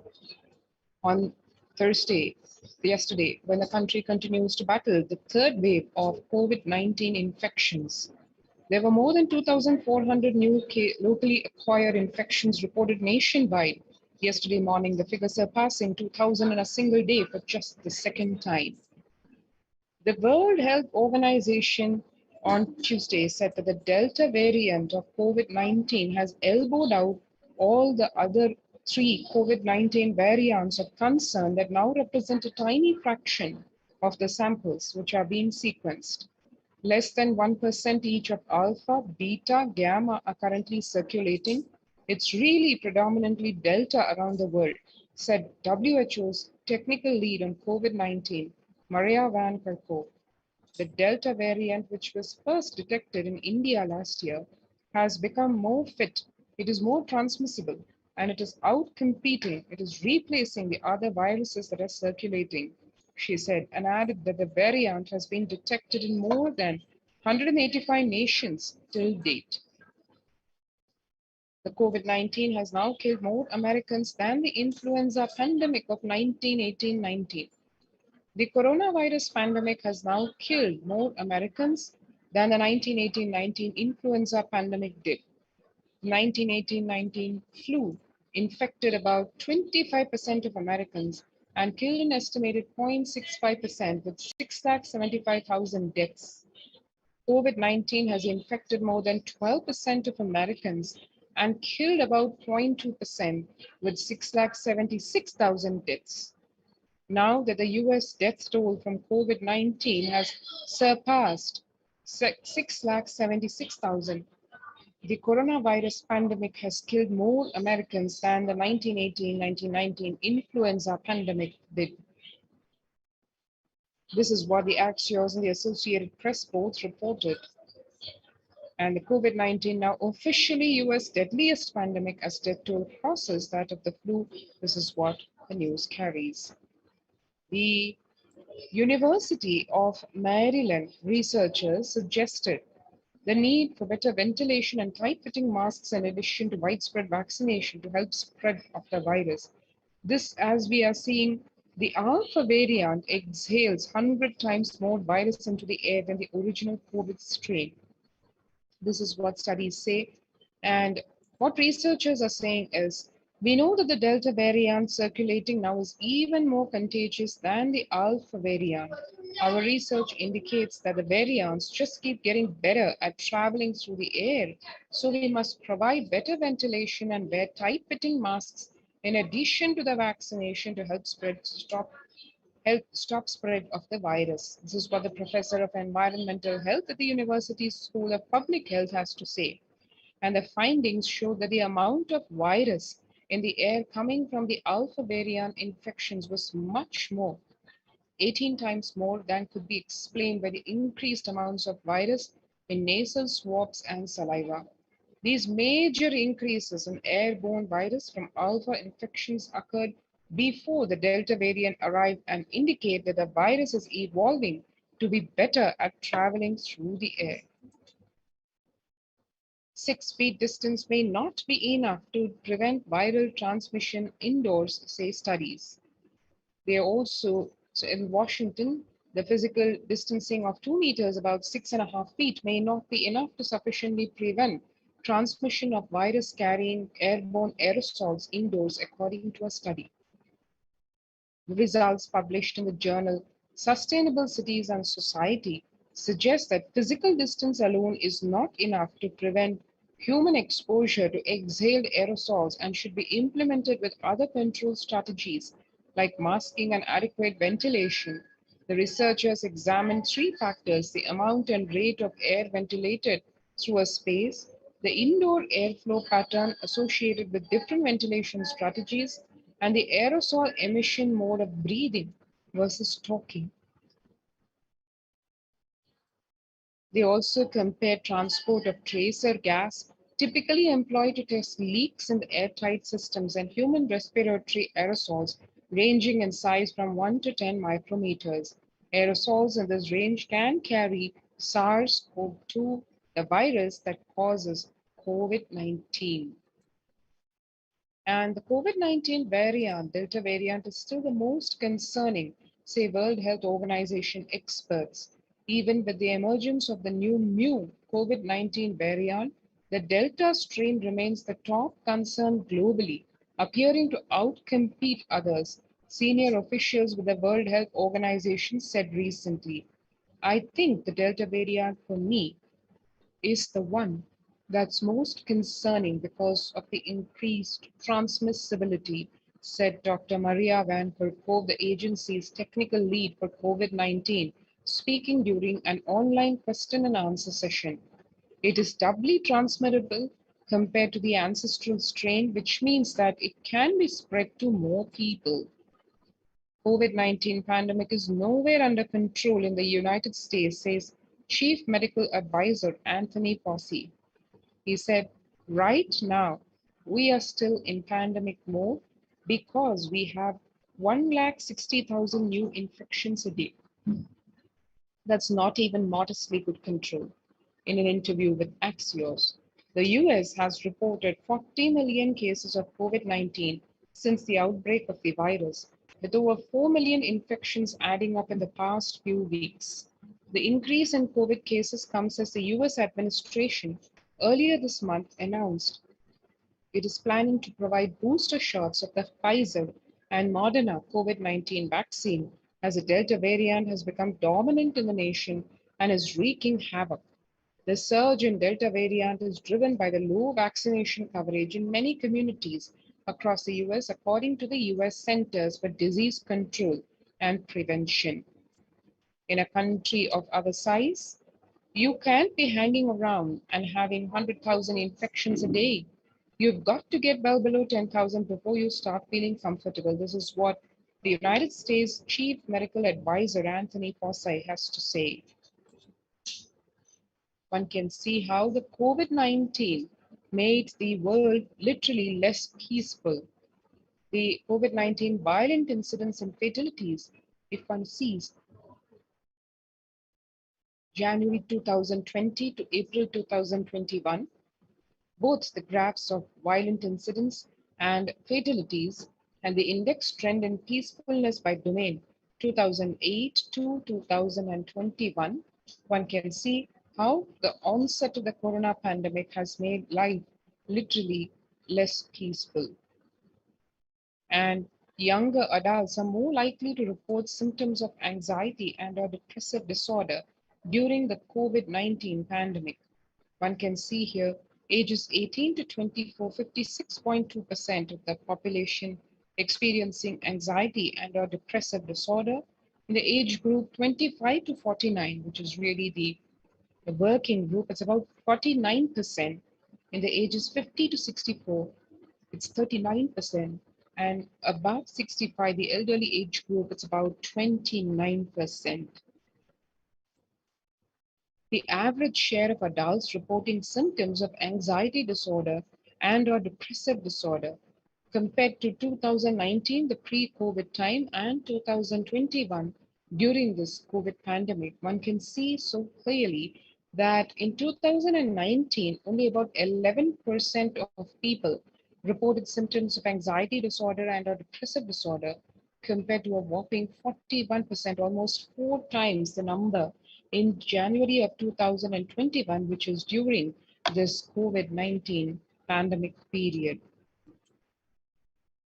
on yesterday, when the country continues to battle the third wave of COVID-19 infections. There were more than 2,400 new locally acquired infections reported nationwide yesterday morning, the figure surpassing 2,000 in a single day for just the second time. The World Health Organization on Tuesday said that the Delta variant of COVID-19 has elbowed out all the other three COVID-19 variants of concern that now represent a tiny fraction of the samples which are being sequenced. Less than 1% each of alpha, beta, gamma are currently circulating. It's really predominantly Delta around the world, said WHO's technical lead on COVID-19, Maria Van Kerkhove. The Delta variant, which was first detected in India last year, has become more fit. It is more transmissible, and it is outcompeting, it is replacing the other viruses that are circulating, she said, and added that the variant has been detected in more than 185 nations till date. The COVID-19 has now killed more Americans than the influenza pandemic of 1918-19. The coronavirus pandemic has now killed more Americans than the 1918-19 influenza pandemic did. The 1918-19 flu infected about 25% of Americans and killed an estimated 0.65% with 675,000 deaths. COVID-19 has infected more than 12% of Americans and killed about 0.2% with 676,000 deaths. Now that the US death toll from COVID-19 has surpassed 676,000, the coronavirus pandemic has killed more Americans than the 1918-1919 influenza pandemic did. This is what the Axios and the Associated Press both reported. And the COVID-19 now officially US deadliest pandemic as death toll crosses that of the flu. This is what the news carries. The University of Maryland researchers suggested the need for better ventilation and tight-fitting masks in addition to widespread vaccination to help spread of the virus. This, as we are seeing, the Alpha variant exhales 100 times more virus into the air than the original COVID strain. This is what studies say. And what researchers are saying is, we know that the Delta variant circulating now is even more contagious than the Alpha variant. Our research indicates that the variants just keep getting better at traveling through the air. So we must provide better ventilation and wear tight-fitting masks in addition to the vaccination to help stop spread of the virus. This is what the professor of environmental health at the University School of Public Health has to say. And the findings show that the amount of virus in the air coming from the alpha variant infections was much more, 18 times more than could be explained by the increased amounts of virus in nasal swabs and saliva. These major increases in airborne virus from alpha infections occurred before the Delta variant arrived and indicate that the virus is evolving to be better at traveling through the air. 6 feet distance may not be enough to prevent viral transmission indoors, say studies. They are also, so in Washington, the physical distancing of 2 meters, about 6.5 feet, may not be enough to sufficiently prevent transmission of virus carrying airborne aerosols indoors, according to a study. The results published in the journal Sustainable Cities and Society suggest that physical distance alone is not enough to prevent human exposure to exhaled aerosols and should be implemented with other control strategies like masking and adequate ventilation. The researchers examined 3 factors: the amount and rate of air ventilated through a space, the indoor airflow pattern associated with different ventilation strategies, and the aerosol emission mode of breathing versus talking. They also compared transport of tracer gas typically employed to test leaks in the airtight systems and human respiratory aerosols ranging in size from 1 to 10 micrometers. Aerosols in this range can carry SARS-CoV-2, the virus that causes COVID-19. And the COVID-19 variant, Delta variant, is still the most concerning, say World Health Organization experts. Even with the emergence of the new mu COVID-19 variant, the Delta strain remains the top concern globally, appearing to outcompete others, senior officials with the World Health Organization said recently. I think the Delta variant for me is the one that's most concerning because of the increased transmissibility, said Dr. Maria Van Kerkhove, the agency's technical lead for COVID-19, speaking during an online question and answer session. It is doubly transmittable compared to the ancestral strain, which means that it can be spread to more people. COVID-19 pandemic is nowhere under control in the United States, says Chief Medical Advisor Anthony Fauci. He said, right now, we are still in pandemic mode because we have 160,000 new infections a day. That's not even modestly good control. In an interview with Axios, the US has reported 40 million cases of COVID-19 since the outbreak of the virus, with over 4 million infections adding up in the past few weeks. The increase in COVID cases comes as the US administration earlier this month announced it is planning to provide booster shots of the Pfizer and Moderna COVID-19 vaccine as the Delta variant has become dominant in the nation and is wreaking havoc. The surge in Delta variant is driven by the low vaccination coverage in many communities across the US, according to the US Centers for Disease Control and Prevention. In a country of our size, you can't be hanging around and having 100,000 infections a day. You've got to get well below 10,000 before you start feeling comfortable. This is what The United States Chief Medical Advisor Anthony Fauci has to say. One can see how the COVID-19 made the world literally less peaceful. The COVID-19 violent incidents and fatalities, if one sees January 2020 to April 2021, both the graphs of violent incidents and fatalities and the index trend in peacefulness by domain 2008 to 2021, one can see how the onset of the corona pandemic has made life literally less peaceful. And younger adults are more likely to report symptoms of anxiety and or depressive disorder during the COVID-19 pandemic. One can see here ages 18 to 24, 56.2% of the population experiencing anxiety and or depressive disorder. In the age group 25 to 49, which is really the working group, it's about 49%. In the ages 50 to 64, it's 39%. And above 65, the elderly age group, it's about 29%. The average share of adults reporting symptoms of anxiety disorder and or depressive disorder compared to 2019, the pre-COVID time, and 2021 during this COVID pandemic, one can see so clearly that in 2019, only about 11% of people reported symptoms of anxiety disorder and or depressive disorder compared to a whopping 41%, almost 4 times the number in January of 2021, which is during this COVID-19 pandemic period.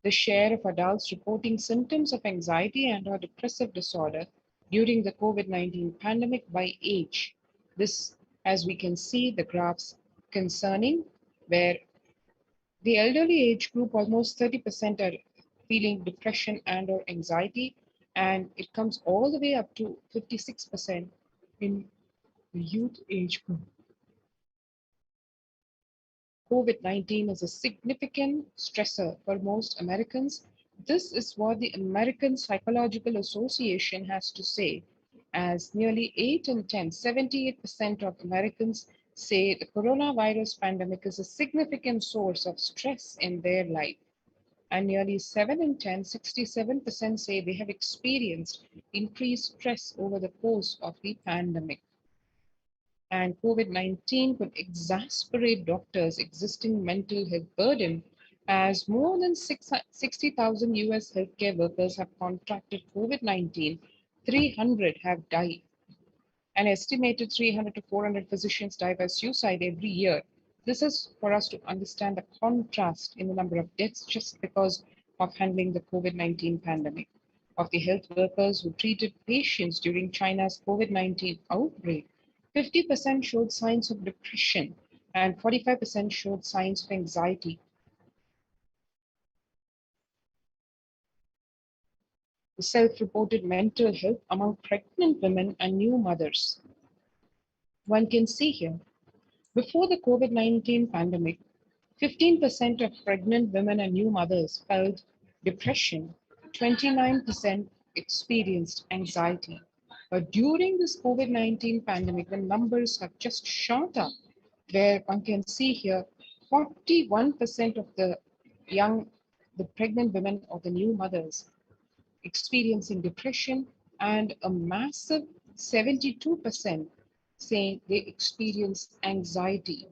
The share of adults reporting symptoms of anxiety and or depressive disorder during the COVID-19 pandemic by age. This, as we can see, the graphs concerning where the elderly age group, almost 30% are feeling depression and or anxiety, and it comes all the way up to 56% in the youth age group. COVID-19 is a significant stressor for most Americans. This is what the American Psychological Association has to say, as nearly 8 in 10, 78% of Americans say the coronavirus pandemic is a significant source of stress in their life. And nearly 7 in 10, 67% say they have experienced increased stress over the course of the pandemic. And COVID-19 could exacerbate doctors' existing mental health burden, as more than 60,000 US healthcare workers have contracted COVID-19, 300 have died. An estimated 300 to 400 physicians die by suicide every year. This is for us to understand the contrast in the number of deaths just because of handling the COVID-19 pandemic. Of the health workers who treated patients during China's COVID-19 outbreak, 50% showed signs of depression and 45% showed signs of anxiety. The self-reported mental health among pregnant women and new mothers. One can see here, before the COVID-19 pandemic, 15% of pregnant women and new mothers felt depression, 29% experienced anxiety. But during this COVID-19 pandemic, the numbers have just shot up, where one can see here 41% of the pregnant women or the new mothers experiencing depression, and a massive 72% saying they experience anxiety.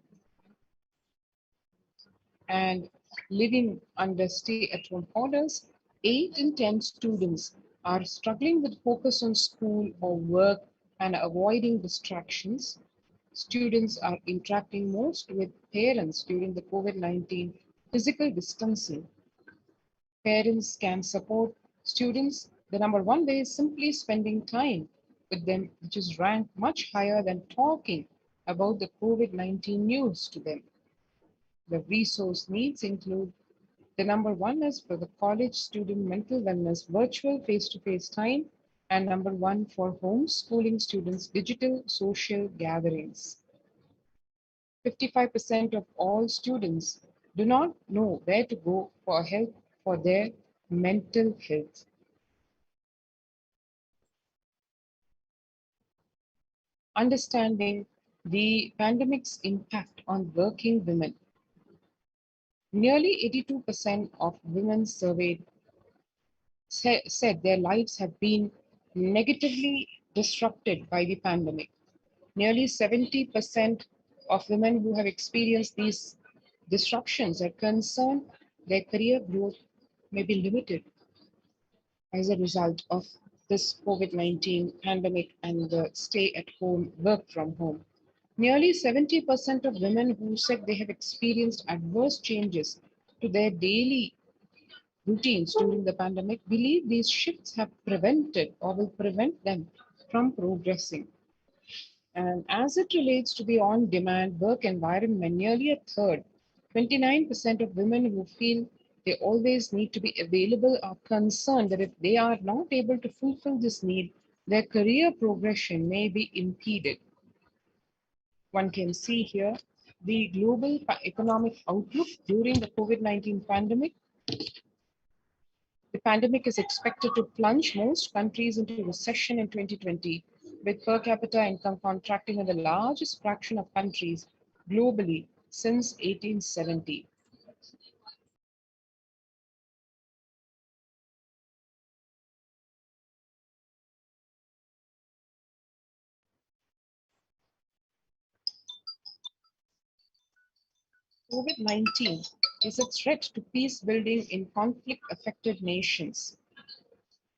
And living under stay-at-home orders, 8 in 10 students are struggling with focus on school or work and avoiding distractions. Students are interacting most with parents during the COVID-19 physical distancing. Parents can support students. The number one way is simply spending time with them, which is ranked much higher than talking about the COVID-19 news to them. The resource needs include the number one is for the college student mental wellness, virtual face-to-face time, and number one for homeschooling students, digital social gatherings. 55% of all students do not know where to go for help for their mental health. understanding the pandemic's impact on working women. Nearly 82% of women surveyed said their lives have been negatively disrupted by the pandemic. Nearly 70% of women who have experienced these disruptions are concerned their career growth may be limited as a result of this COVID-19 pandemic and the stay at home, work from home. Nearly 70% of women who said they have experienced adverse changes to their daily routines during the pandemic believe these shifts have prevented or will prevent them from progressing. And as it relates to the on demand work environment, nearly a third, 29% of women who feel they always need to be available are concerned that if they are not able to fulfill this need, their career progression may be impeded. One can see here the global economic outlook during the COVID-19 pandemic. The pandemic is expected to plunge most countries into recession in 2020, with per capita income contracting in the largest fraction of countries globally since 1870. COVID-19 is a threat to peace building in conflict affected nations.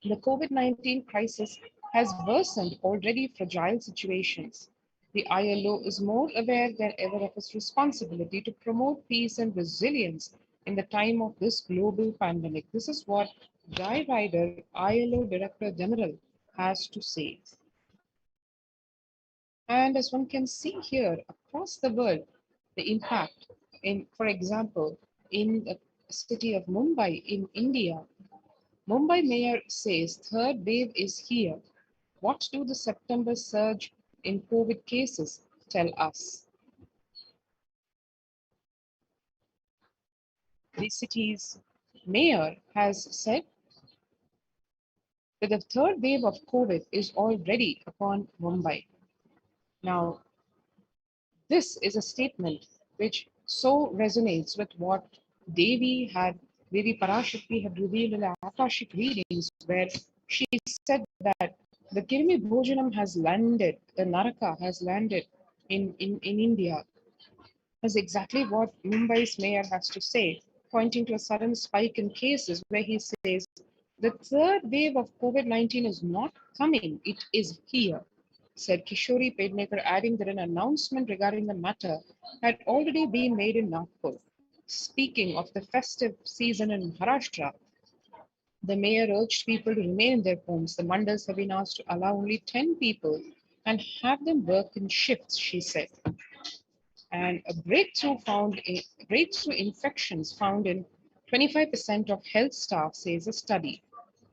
The COVID-19 crisis has worsened already fragile situations. The ILO is more aware than ever of its responsibility to promote peace and resilience in the time of this global pandemic. This is what Guy Ryder, ILO Director General, has to say. And as one can see here across the world, the impact in, for example, in the city of Mumbai in India, Mumbai mayor says third wave is here. What do the September surge in COVID cases tell us? The city's mayor has said that the third wave of COVID is already upon Mumbai. Now, this is a statement which so resonates with what Devi Parashakti had revealed in the Akashic readings, where she said that the Kirmi Bhojanam has landed, the Naraka has landed in India. That's exactly what Mumbai's mayor has to say, pointing to a sudden spike in cases where he says the third wave of COVID-19 is not coming, it is here, said Kishori Pednekar, adding that an announcement regarding the matter had already been made in Nagpur. Speaking of the festive season in Maharashtra, the mayor urged people to remain in their homes. The mandals have been asked to allow only 10 people and have them work in shifts, she said. And a breakthrough infections found in 25% of health staff, says a study.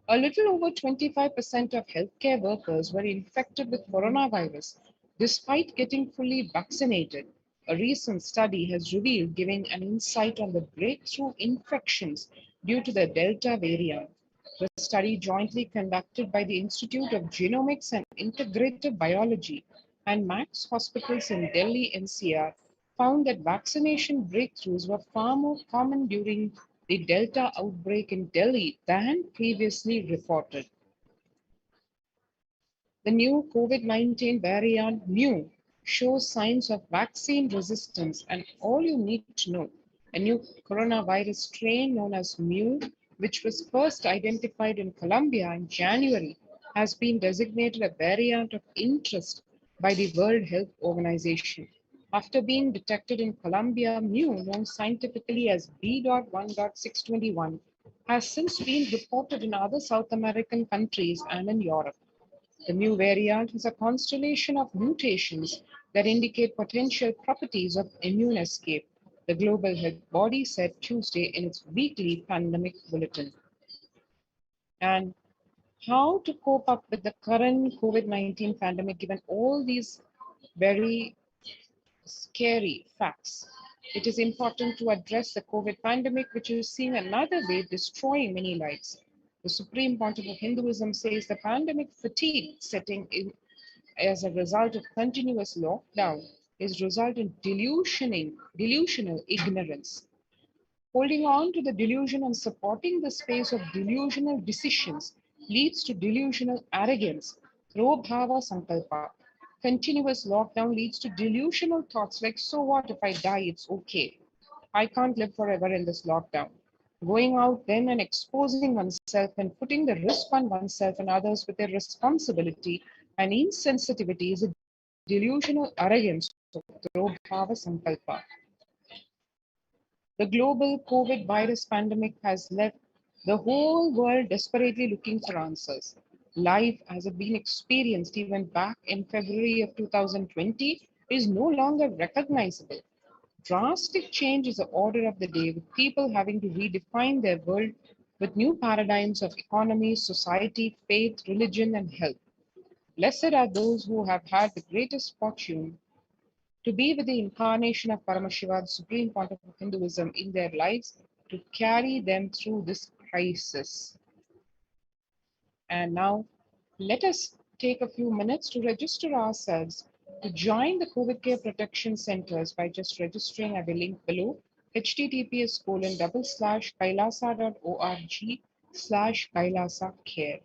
A little over 25% of healthcare workers were infected with coronavirus despite getting fully vaccinated. A recent study has revealed, giving an insight on the breakthrough infections due to the Delta variant. The study, jointly conducted by the Institute of Genomics and Integrative Biology and Max Hospitals in Delhi NCR, found that vaccination breakthroughs were far more common during the Delta outbreak in Delhi than previously reported. The new COVID-19 variant Mu shows signs of vaccine resistance, and all you need to know, a new coronavirus strain known as Mu, which was first identified in Colombia in January, has been designated a variant of interest by the World Health Organization. After being detected in Colombia, Mu, known scientifically as B.1.621, has since been reported in other South American countries and in Europe. The new variant is a constellation of mutations that indicate potential properties of immune escape, the Global Health Body said Tuesday in its weekly pandemic bulletin. And how to cope up with the current COVID-19 pandemic, given all these very scary facts. It is important to address the COVID pandemic, which is seeing another wave destroying many lives. The Supreme Pontiff of Hinduism says the pandemic fatigue setting in as a result of continuous lockdown is result in delusional ignorance. Holding on to the delusion and supporting the space of delusional decisions leads to delusional arrogance. Robhava Sankalpa. Continuous lockdown leads to delusional thoughts like, so what if I die? It's okay. I can't live forever in this lockdown. Going out then and exposing oneself and putting the risk on oneself and others with irresponsibility and insensitivity is a delusional arrogance of Drobhava Sankalpa. The global COVID virus pandemic has left the whole world desperately looking for answers. Life, as it been experienced even back in February of 2020, is no longer recognizable. Drastic change is the order of the day, with people having to redefine their world with new paradigms of economy, society, faith, religion, and health. Blessed are those who have had the greatest fortune to be with the incarnation of Paramashiva, the supreme pontiff of Hinduism, in their lives to carry them through this crisis. And now, let us take a few minutes to register ourselves to join the COVID care protection centers by just registering at the link below, https://kailasa.org/Kailasa care.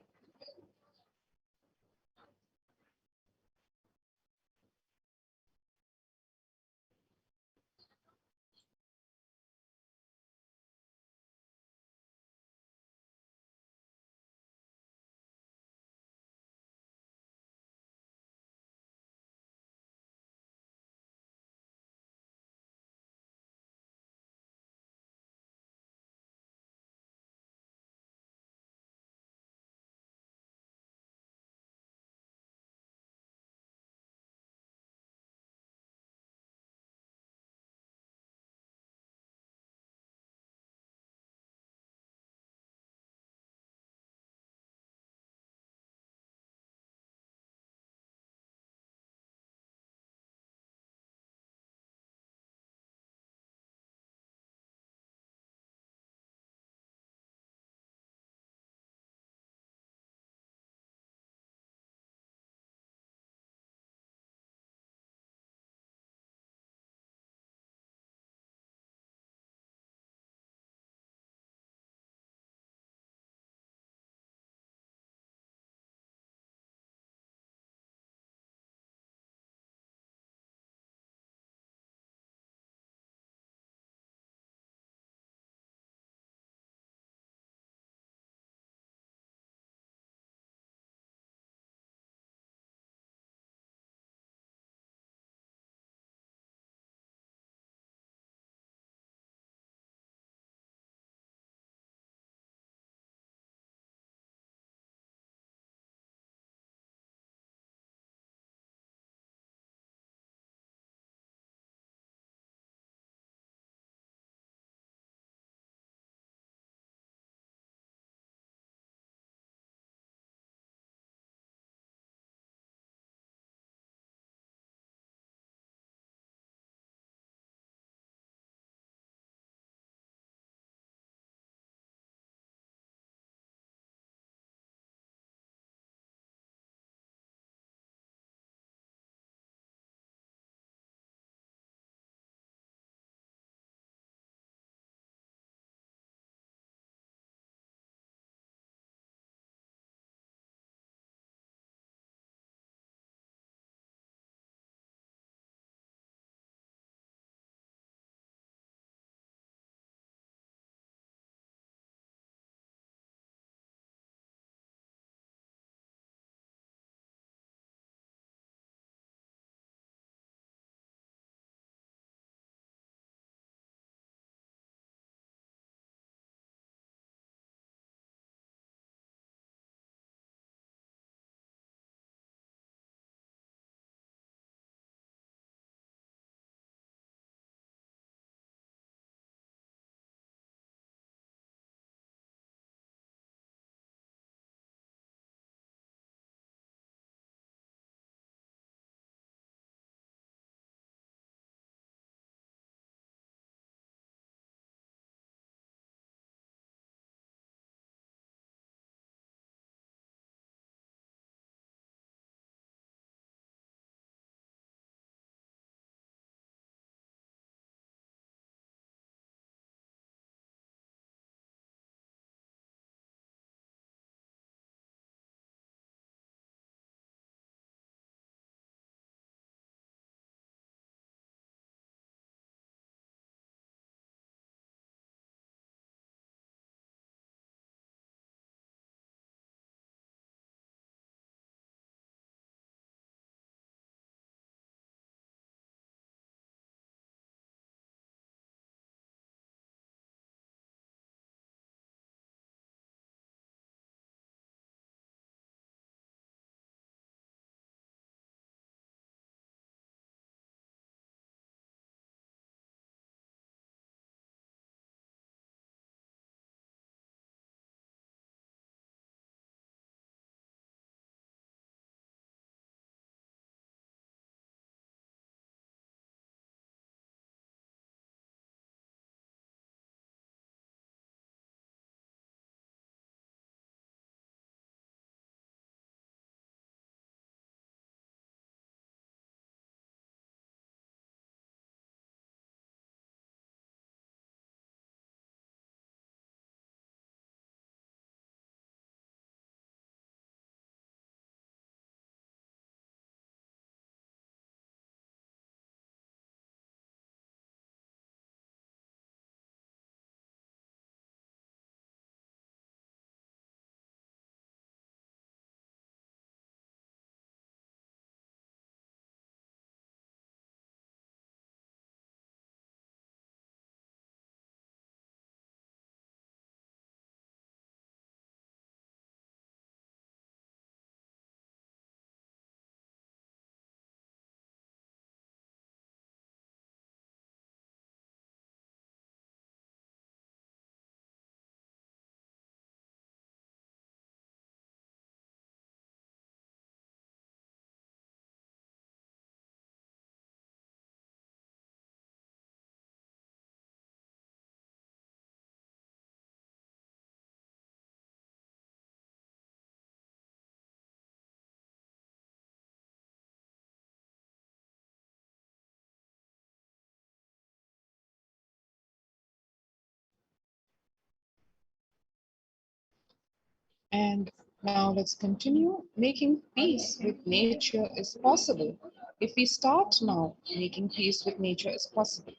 And now let's continue. Making peace with nature is possible. If we start now, making peace with nature is possible.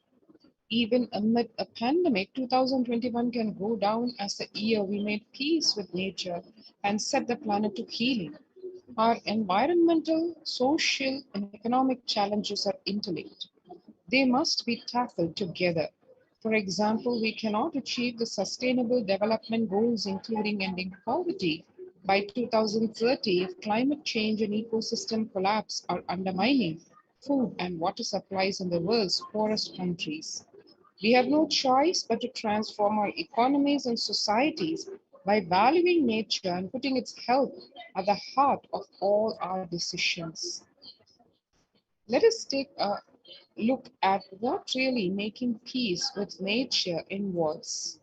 Even amid a pandemic, 2021 can go down as the year we made peace with nature and set the planet to healing. Our environmental, social, and economic challenges are interlinked. They must be tackled together. For example, we cannot achieve the Sustainable Development Goals, including ending poverty, by 2030 if climate change and ecosystem collapse are undermining food and water supplies in the world's poorest countries. We have no choice but to transform our economies and societies by valuing nature and putting its health at the heart of all our decisions. Let us take a look at what really making peace with nature involves.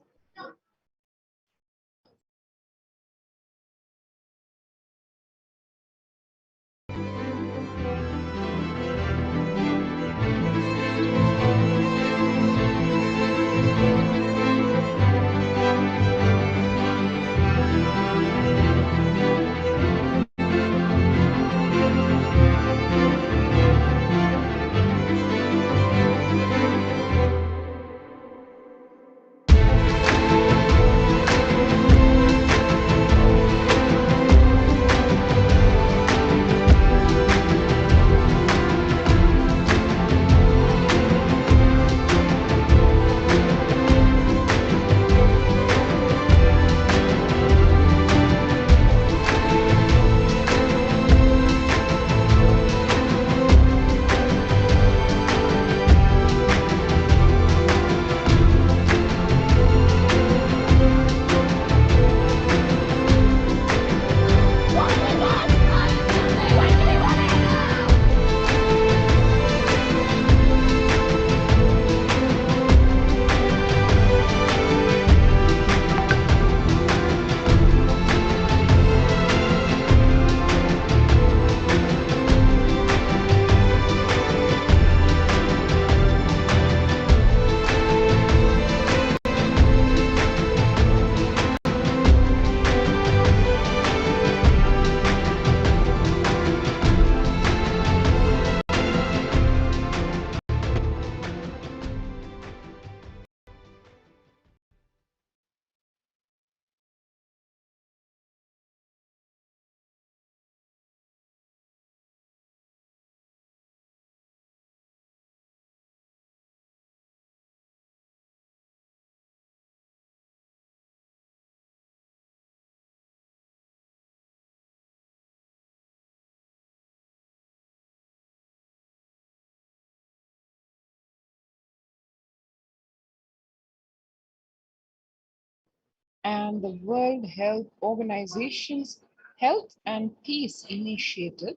And the World Health Organization's Health and Peace Initiative.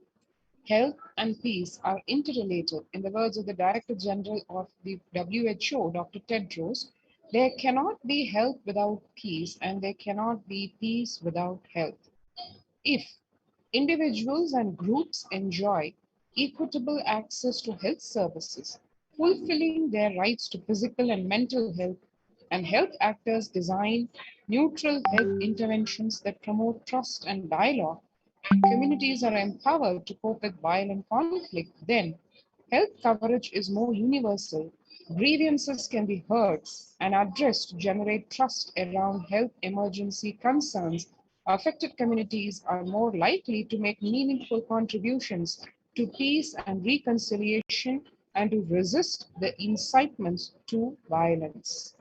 Health and peace are interrelated. In the words of the Director General of the WHO, Dr. Tedros, there cannot be health without peace, and there cannot be peace without health. If individuals and groups enjoy equitable access to health services, fulfilling their rights to physical and mental health, and health actors design neutral health interventions that promote trust and dialogue, and communities are empowered to cope with violent conflict, then health coverage is more universal, grievances can be heard and addressed to generate trust around health emergency concerns. Affected communities are more likely to make meaningful contributions to peace and reconciliation and to resist the incitements to violence.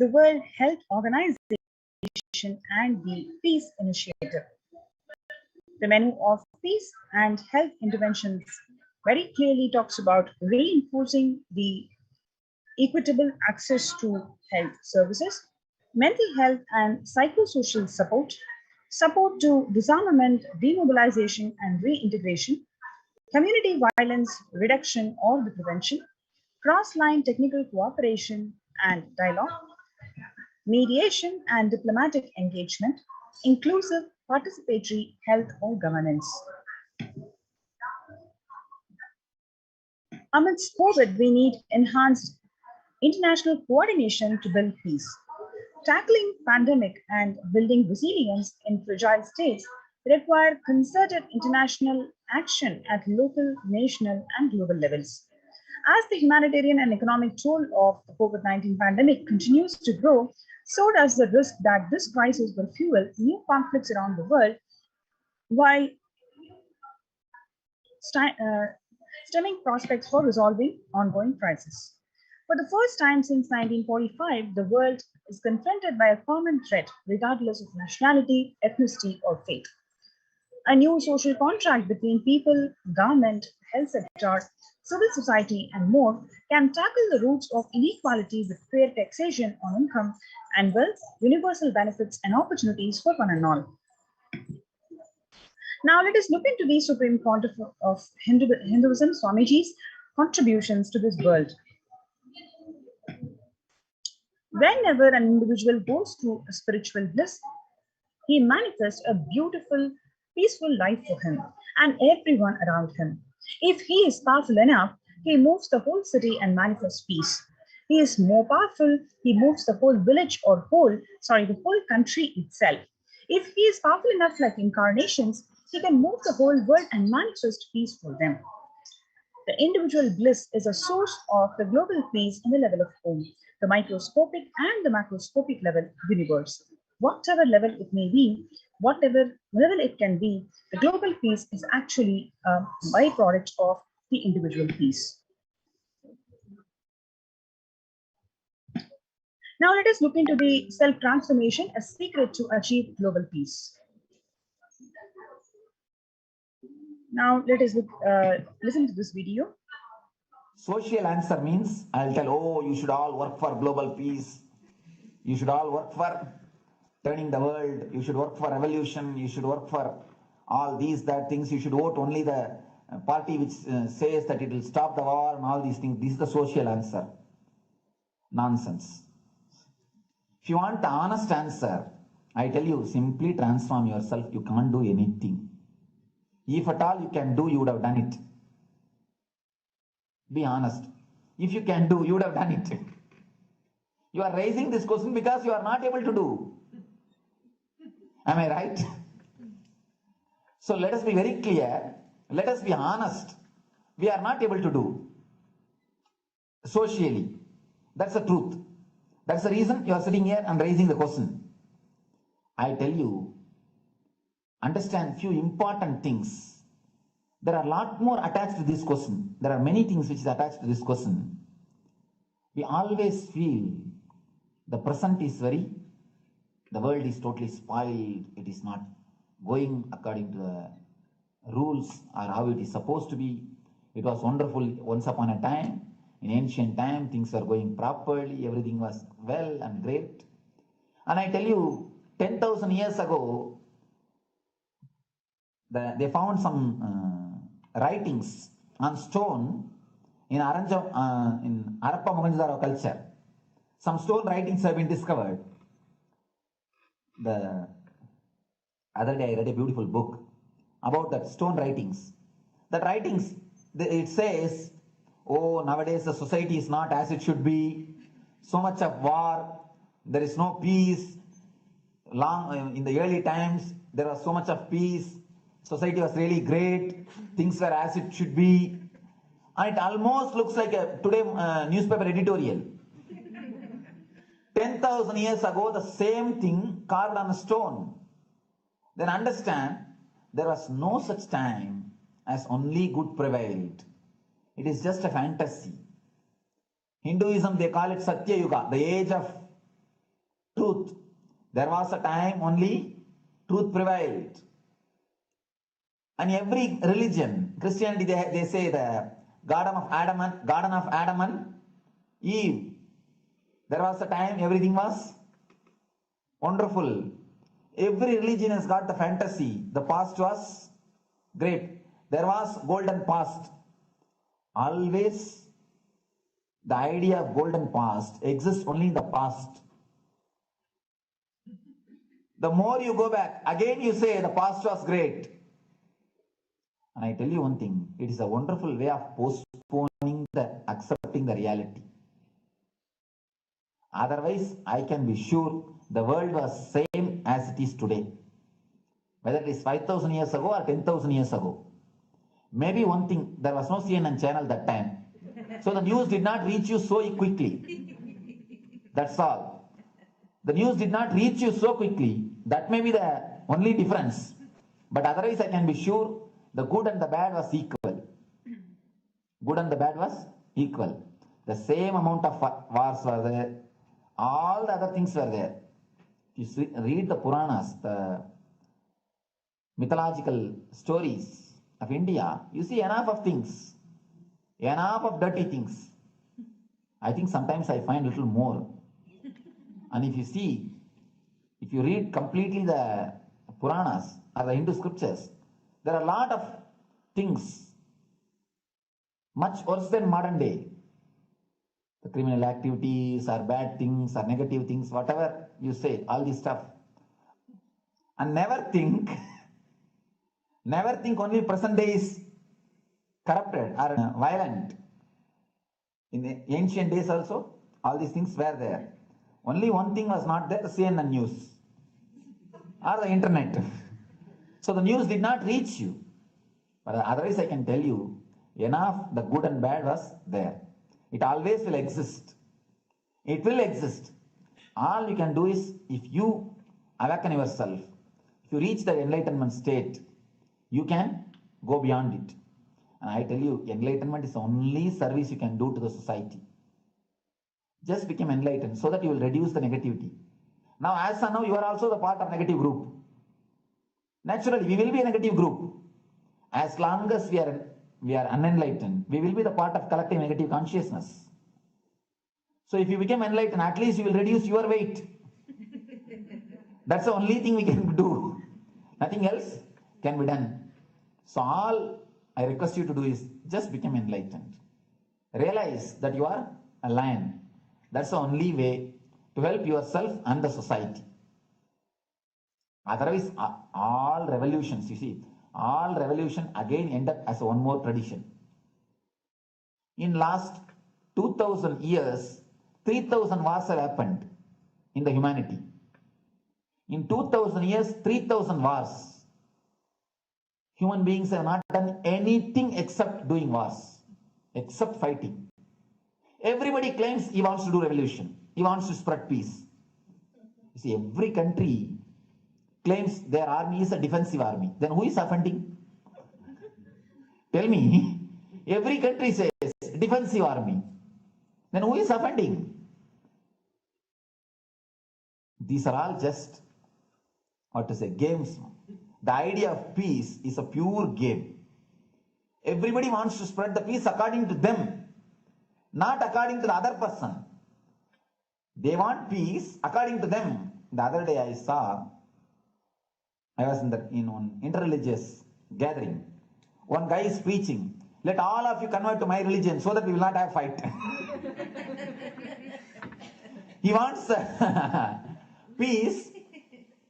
the World Health Organization, and the Peace Initiative. The menu of peace and health interventions very clearly talks about reinforcing the equitable access to health services, mental health and psychosocial support, support to disarmament, demobilization and reintegration, community violence reduction or the prevention, cross-line technical cooperation and dialogue, mediation and diplomatic engagement, inclusive participatory health or governance. Amidst COVID, we need enhanced international coordination to build peace. Tackling pandemic and building resilience in fragile states require concerted international action at local, national, and global levels. As the humanitarian and economic toll of the COVID-19 pandemic continues to grow, so does the risk that this crisis will fuel new conflicts around the world while stemming prospects for resolving ongoing crises. For the first time since 1945, the world is confronted by a common threat, regardless of nationality, ethnicity, or faith. A new social contract between people, government, health sector, civil society, and more can tackle the roots of inequality with fair taxation on income and wealth, universal benefits, and opportunities for one and all. Now let us look into the Supreme Pontiff of Hinduism, Swamiji's contributions to this world. Whenever an individual goes to a spiritual bliss, he manifests a beautiful, peaceful life for him and everyone around him. If he is powerful enough, he moves the whole city and manifests peace. He is more powerful, he moves the whole village or the whole country itself. If he is powerful enough like incarnations, he can move the whole world and manifest peace for them. The individual bliss is a source of the global peace in the level of home, the microscopic and the macroscopic level universe. Whatever level it may be, whatever level it can be, the global peace is actually a byproduct of the individual peace. Now let us look into the self-transformation, a secret to achieve global peace. Now let us listen to this video. Social answer means I'll tell, oh, you should all work for global peace. You should all work for turning the world. You should work for revolution. You should work for all these, that things. You should vote only the party which says that it will stop the war and all these things. This is the social answer. Nonsense. If you want the honest answer, I tell you, simply transform yourself. You can't do anything. If at all you can do, you would have done it. Be honest. If you can do, you would have done it. You are raising this question because you are not able to do. Am I right? So let us be very clear. Let us be honest. We are not able to do socially. That's the truth. That's the reason you are sitting here and raising the question. I tell you, understand few important things. There are a lot more attached to this question. There are many things which is attached to this question. We always feel the present is the world is totally spoiled. It is not going according to the rules or how it is supposed to be. It was wonderful once upon a time. In ancient time, things were going properly. Everything was well and great. And I tell you, 10,000 years ago, they found some writings on stone in Harappa Mohenjo-daro culture. Some stone writings have been discovered. The other day I read a beautiful book about that stone writings. That writings, it says, oh, nowadays the society is not as it should be. So much of war, there is no peace. In the early times, there was so much of peace. Society was really great. Things were as it should be. And it almost looks like a today newspaper editorial. 10,000 years ago, the same thing carved on a stone. Then understand, there was no such time as only good prevailed. It is just a fantasy. Hinduism, they call it Satya Yuga, the age of truth. There was a time only truth prevailed. And every religion, Christianity, they say the Garden of Adam and Eve. There was a time everything was wonderful. Every religion has got the fantasy. The past was great. There was golden past. Always the idea of golden past exists only in the past. The more you go back, again you say the past was great. And I tell you one thing, it is a wonderful way of postponing accepting the reality. Otherwise, I can be sure the world was same as it is today. Whether it is 5,000 years ago or 10,000 years ago. Maybe one thing, there was no CNN channel that time. So the news did not reach you so quickly. That's all. The news did not reach you so quickly. That may be the only difference. But otherwise, I can be sure the good and the bad was equal. Good and the bad was equal. The same amount of wars were there. All the other things were there. If you read the Puranas, the mythological stories of India, you see enough of things. Enough of dirty things. I think sometimes I find a little more. And if you read completely the Puranas or the Hindu scriptures, there are a lot of things much worse than modern day. The criminal activities or bad things or negative things, whatever you say, all this stuff. And never think only present day is corrupted or violent. In the ancient days also, all these things were there. Only one thing was not there, CNN news or the internet. So the news did not reach you. But otherwise I can tell you, enough the good and bad was there. It always will exist. It will exist. All you can do is, if you awaken yourself, if you reach the enlightenment state, you can go beyond it. And I tell you, enlightenment is the only service you can do to the society. Just become enlightened so that you will reduce the negativity. Now, as for now, you are also the part of negative group. Naturally, we will be a negative group. As long as we are unenlightened, we will be the part of collective negative consciousness. So if you become enlightened, at least you will reduce your weight. That's the only thing we can do. Nothing else can be done. So all I request you to do is just become enlightened. Realize that you are a lion. That's the only way to help yourself and the society. Otherwise, all revolutions, you see, all revolution again end up as one more tradition. In last 2000 years, 3000 wars have happened in the humanity. In 2000 years, 3000 wars. Human beings have not done anything except doing wars, except fighting. Everybody claims he wants to do revolution. He wants to spread peace. You see, every country claims their army is a defensive army. Then who is offending? Tell me. Every country says defensive army. Then who is offending? These are all just, games. The idea of peace is a pure game. Everybody wants to spread the peace according to them, not according to the other person. They want peace according to them. The other day I was in one interreligious gathering. One guy is preaching, let all of you convert to my religion so that we will not have fight. He wants peace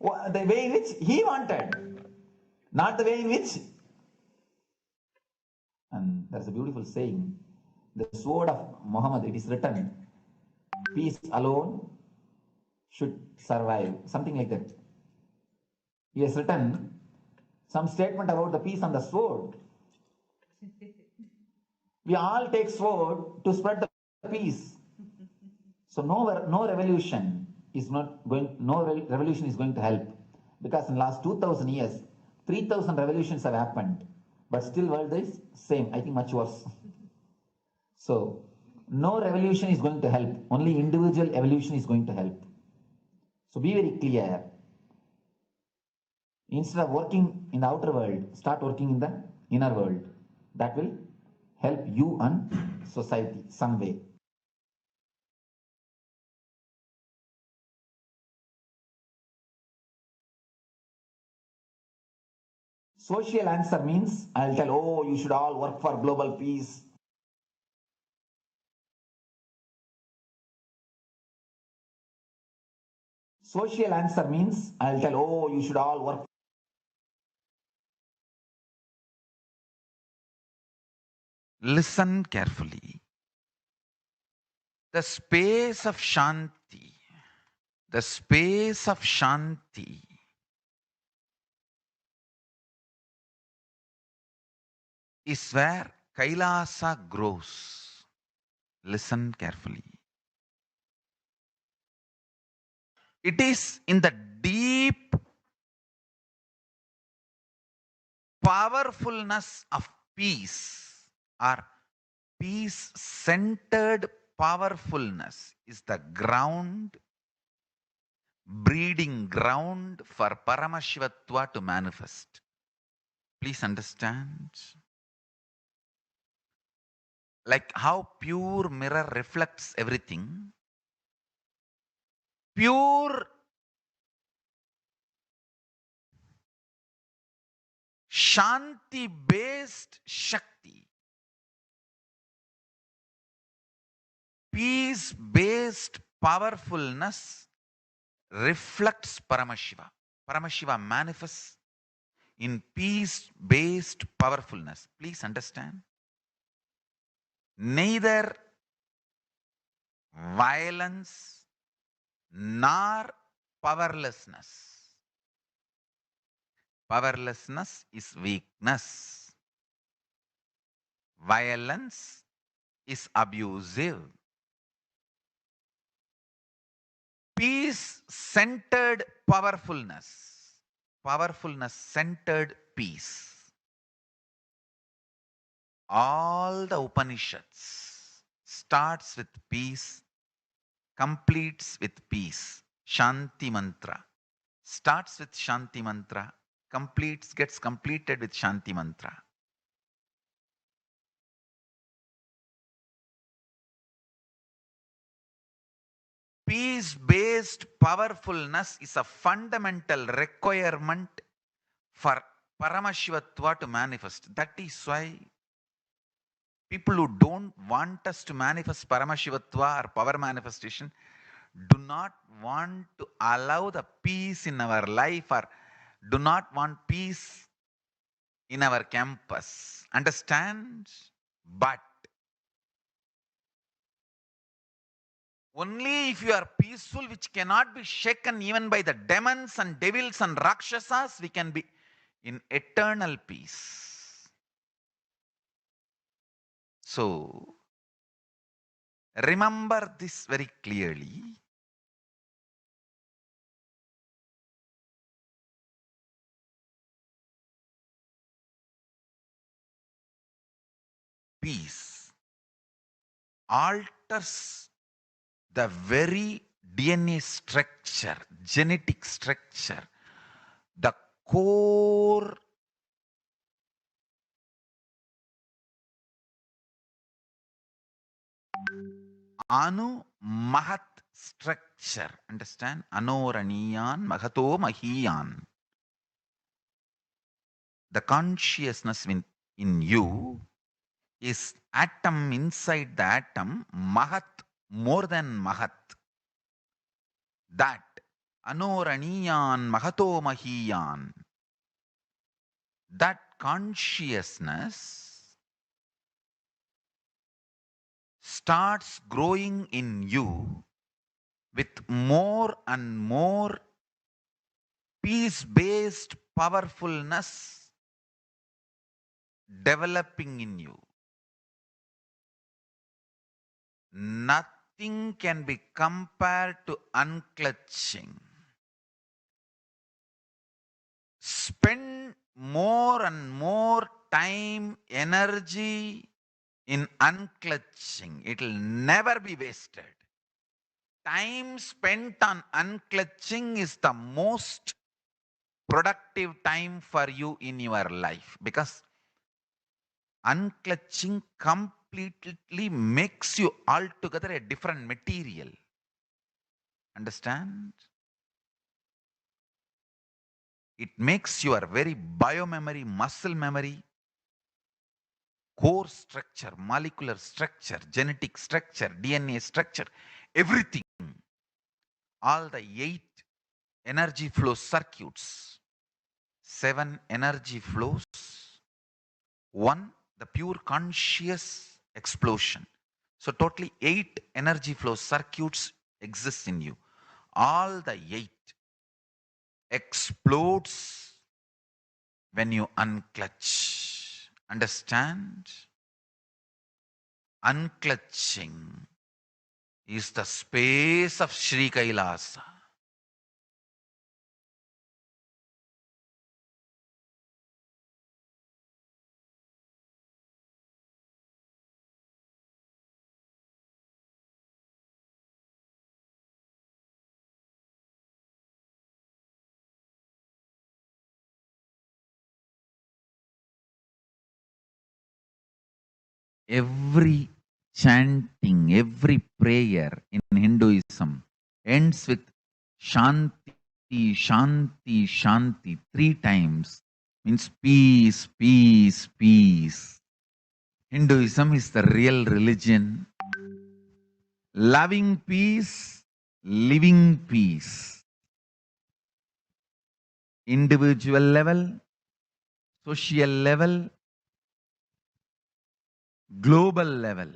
the way in which he wanted, not the way in which. And there's a beautiful saying, the sword of Muhammad, it is written, peace alone should survive, something like that. He has written some statement about the peace on the sword. We all take sword to spread the peace. So no revolution is going to help, because in the last 2000 years, 3000 revolutions have happened, but still world is same, I think much worse. So no revolution is going to help, only individual evolution is going to help. So be very clear. Instead of working in the outer world, start working in the inner world. That will help you and society some way. Social answer means I'll tell, oh, you should all work for global peace. Social answer means I'll tell, oh, you should all work. Listen carefully. The space of Shanti, the space of Shanti is where Kailasa grows. Listen carefully. It is in the deep powerfulness of peace, or peace centered powerfulness is the ground, breeding ground for Paramashivatva to manifest. Please understand. Like how pure mirror reflects everything, pure Shanti based Shakti, peace based powerfulness reflects Paramashiva. Paramashiva manifests in peace based powerfulness. Please understand. Neither violence nor powerlessness. Powerlessness is weakness. Violence is abusive. Peace centered powerfulness. Powerfulness centered peace. All the Upanishads starts with peace, completes with peace. Shanti mantra starts with Shanti mantra, gets completed with Shanti mantra. Peace-based powerfulness is a fundamental requirement for Paramashivatva to manifest. That is why people who don't want us to manifest Paramashivatva or power manifestation do not want to allow the peace in our life, or do not want peace in our campus. Understand? But only if you are peaceful, which cannot be shaken even by the demons and devils and rakshasas, we can be in eternal peace. So, remember this very clearly. Peace alters the very DNA structure, genetic structure, the core Anu Mahat structure. Understand? Anoraniyan Mahato Mahiyan. The consciousness in you is atom inside the atom, Mahat, more than Mahat. That Anoraniyan Mahato Mahiyan. That consciousness starts growing in you with more and more peace-based powerfulness developing in you. Nothing can be compared to unclutching. Spend more and more time, energy in unclutching. It will never be wasted. time spent on unclutching is the most productive time for you in your life, because unclutching completely makes you altogether a different material. Understand? It makes your very biomemory, muscle memory, core structure, molecular structure, genetic structure, DNA structure, everything, all the 8 energy flow circuits, 7 energy flows, 1 the pure conscious explosion. So totally 8 energy flow circuits exist in you. All the 8 explodes when you unclutch. Understand? Unclutching is the space of Sri Kailasa. Every chanting, every prayer in Hinduism ends with Shanti, Shanti, Shanti 3 times. Means peace, peace, peace. Hinduism is the real religion. Loving peace, living peace. Individual level, social level, global level.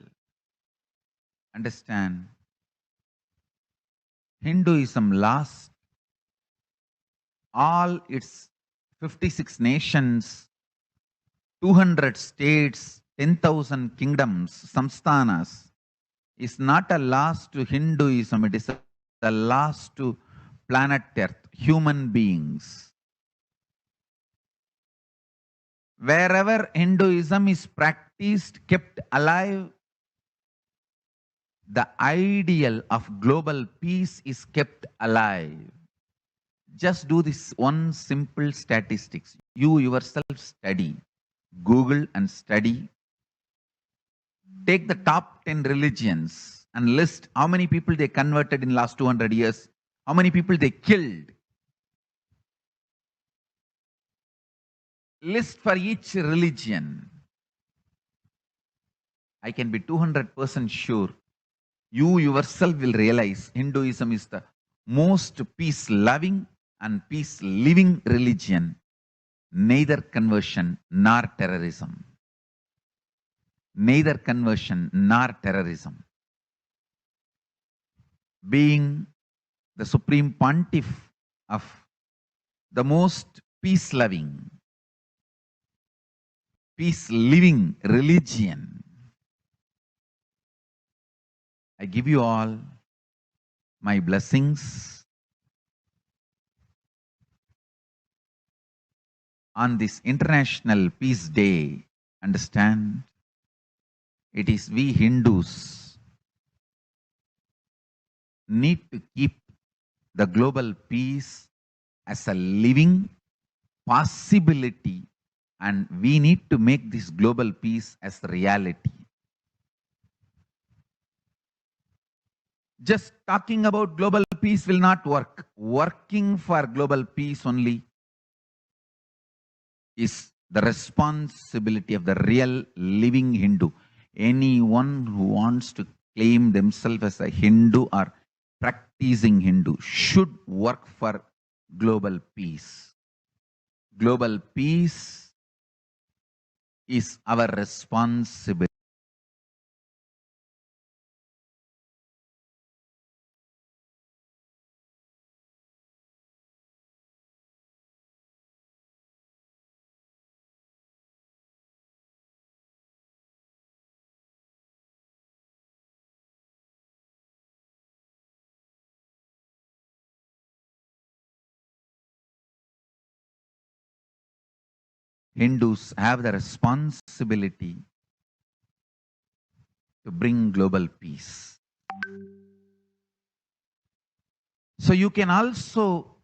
Understand? Hinduism lost all its 56 nations, 200 states, 10,000 kingdoms, samsthanas, is not a loss to Hinduism, it is a loss to planet Earth, human beings. Wherever Hinduism is practiced, kept alive, the ideal of global peace is kept alive. Just do this one simple statistics. You yourself study. Google and study. Take the top 10 religions and list how many people they converted in last 200 years, how many people they killed. List for each religion. I can be 200% sure you yourself will realize Hinduism is the most peace-loving and peace-living religion, neither conversion nor terrorism. Neither conversion nor terrorism. Being the supreme pontiff of the most peace-loving, peace-living religion, I give you all my blessings on this International Peace Day. Understand? It is we Hindus need to keep the global peace as a living possibility, and we need to make this global peace as reality. Just talking about global peace will not work. Working for global peace only is the responsibility of the real living Hindu. Anyone who wants to claim themselves as a Hindu or practicing Hindu should work for global peace. Global peace is our responsibility. Hindus have the responsibility to bring global peace. So you can also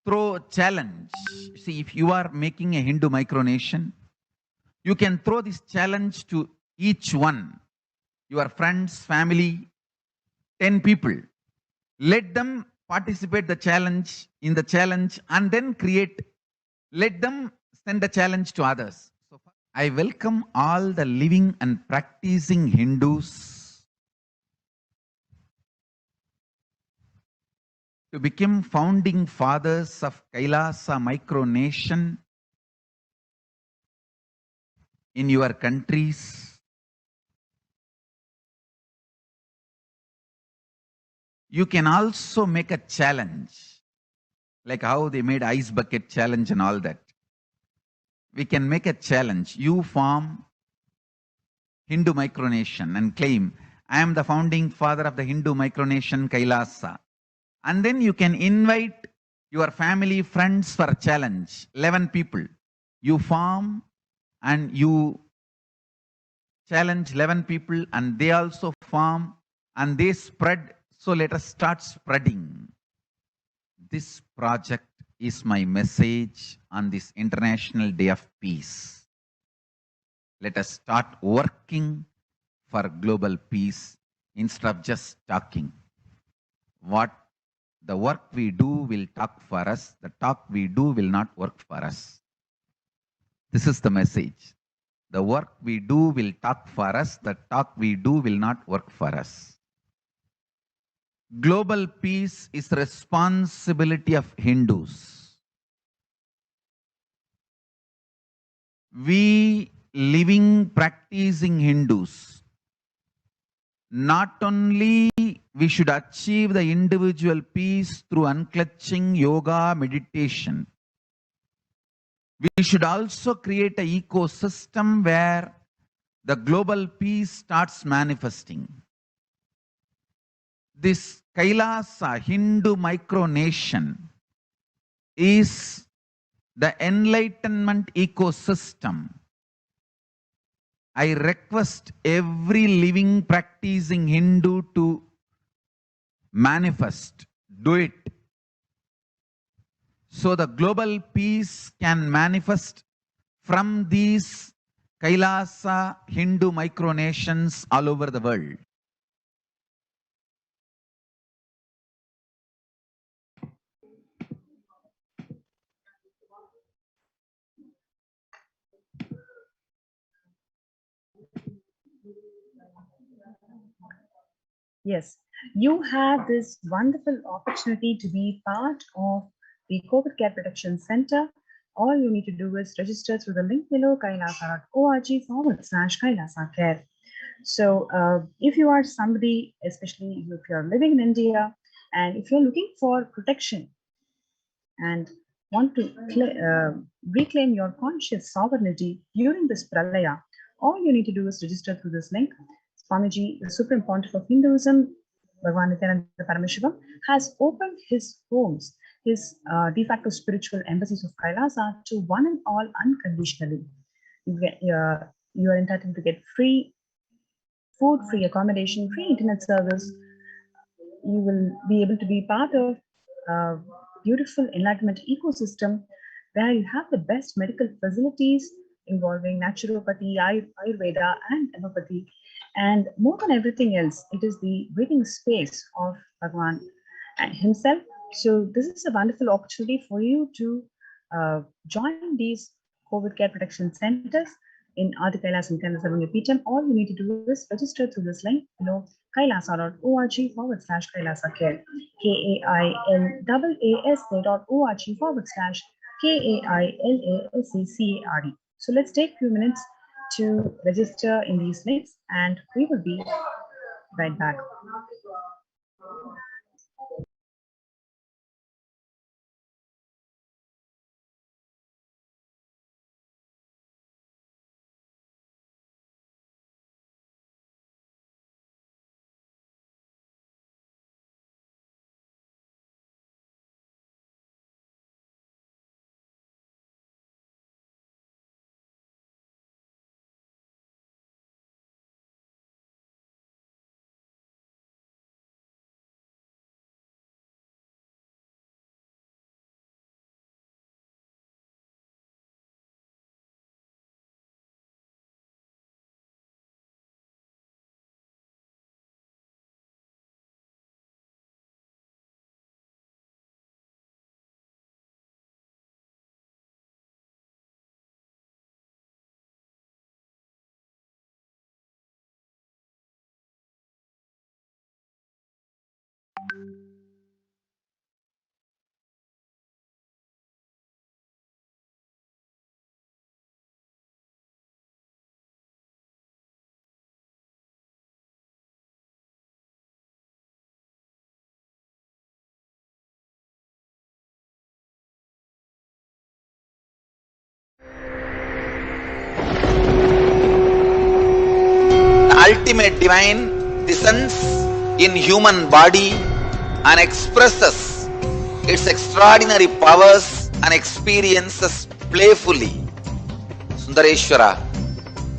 throw a challenge. See, if you are making a Hindu micronation, you can throw this challenge to each one, your friends, family, 10 people. Let them participate in the challenge and then let them send the challenge to others. So I welcome all the living and practicing Hindus to become founding fathers of Kailasa micronation in your countries. You can also make a challenge, like how they made ice bucket challenge and all that. We can make a challenge. You form Hindu micronation and claim, I am the founding father of the Hindu micronation Kailasa. And then you can invite your family, friends for a challenge, 11 people. You form and you challenge 11 people and they also form and they spread. So let us start spreading. This project is my message on this International Day of Peace. Let us start working for global peace instead of just talking. The work we do will talk for us. The talk we do will not work for us. This is the message. The work we do will talk for us. The talk we do will not work for us. Global peace is the responsibility of Hindus. We living, practicing Hindus, not only we should achieve the individual peace through unclutching yoga, meditation, we should also create an ecosystem where the global peace starts manifesting. This Kailasa Hindu micronation is the enlightenment ecosystem. I request every living, practicing Hindu to manifest, do it. So the global peace can manifest from these Kailasa Hindu micronations all over the world. Yes, you have this wonderful opportunity to be part of the COVID Care Protection Center. All you need to do is register through the link below, kailasa.org/Kailasa Care. So if you are somebody, especially if you're living in India, and if you're looking for protection and want to reclaim your conscious sovereignty during this pralaya, all you need to do is register through this link. Swamiji, the Supreme Pontiff of Hinduism, Bhagavan Nithyananda Paramashivam, has opened his homes, his de facto spiritual embassies of Kailasa to one and all unconditionally. You are entitled to get free food, free accommodation, free internet service. You will be able to be part of a beautiful enlightenment ecosystem where you have the best medical facilities involving naturopathy, Ayurveda, and allopathy. And more than everything else, it is the breathing space of Bhagwan himself. So this is a wonderful opportunity for you to join these COVID care protection centers in Adi Kailas and Kailasa Peetham. All you need to do is register through this link below, kailasa.org/Kailasa Care, KAILASA.org/KAILASACCARE. So let's take a few minutes to register in these links and we will be right back. Ultimate divine descends in human body and expresses its extraordinary powers and experiences playfully. Sundareshwara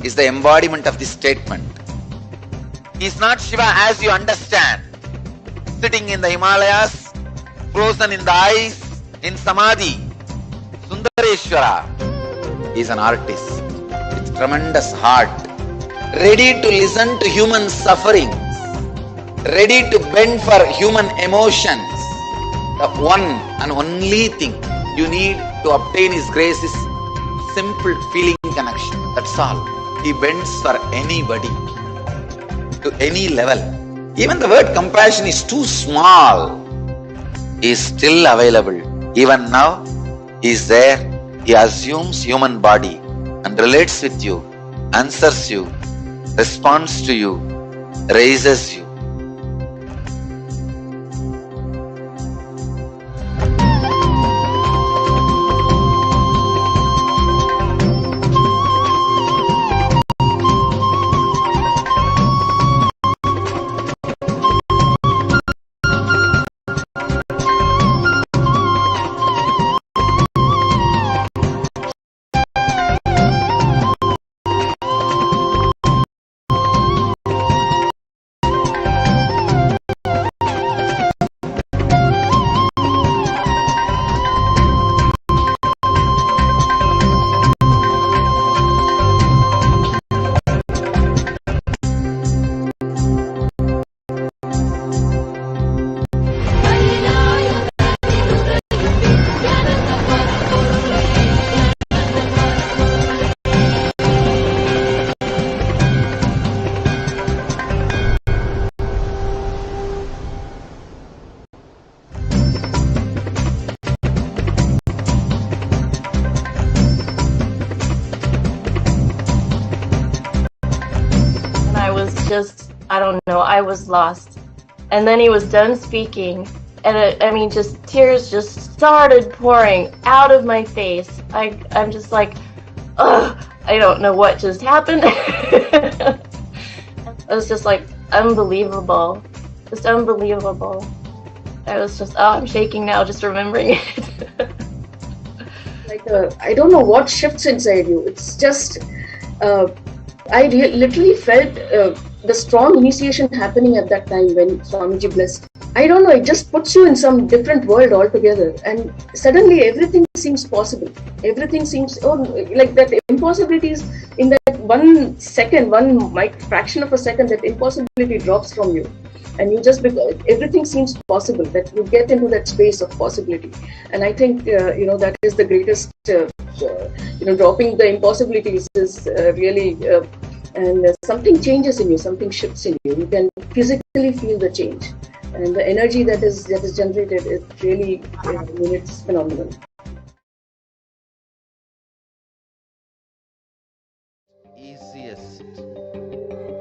is the embodiment of this statement. He is not Shiva as you understand, sitting in the Himalayas, frozen in the ice, in Samadhi. Sundareshwara is an artist with tremendous heart, ready to listen to human suffering, ready to bend for human emotions. The one and only thing you need to obtain His grace is simple feeling connection. That's all. He bends for anybody, to any level. Even the word compassion is too small. He is still available. Even now, He is there. He assumes human body and relates with you, answers you, responds to you, raises you. I don't know, I was lost. And then he was done speaking, and I mean, just tears just started pouring out of my face. I'm just like, ugh, I don't know what just happened. It was just like unbelievable, just unbelievable. I was just, oh, I'm shaking now just remembering it. Like, I don't know what shifts inside you. It's just, I literally felt the strong initiation happening at that time when Swamiji blessed. I don't know, it just puts you in some different world altogether, and suddenly everything seems possible. Everything seems, oh, like that impossibilities in that 1 second, fraction of a second, that impossibility drops from you. And you just, everything seems possible, that you get into that space of possibility. And I think, that is the greatest, dropping the impossibilities is really, and something changes in you, something shifts in you. You can physically feel the change. And the energy that is generated is really, it's phenomenal. Easiest,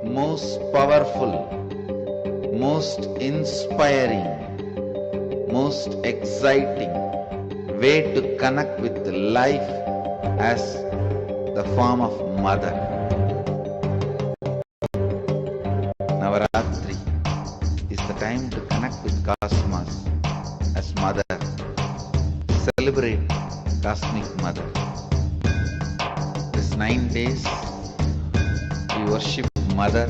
most powerful, most inspiring, most exciting way to connect with life as the form of mother. Navaratri is the time to connect with Cosmos as mother. Celebrate Cosmic Mother. This 9 days we worship Mother,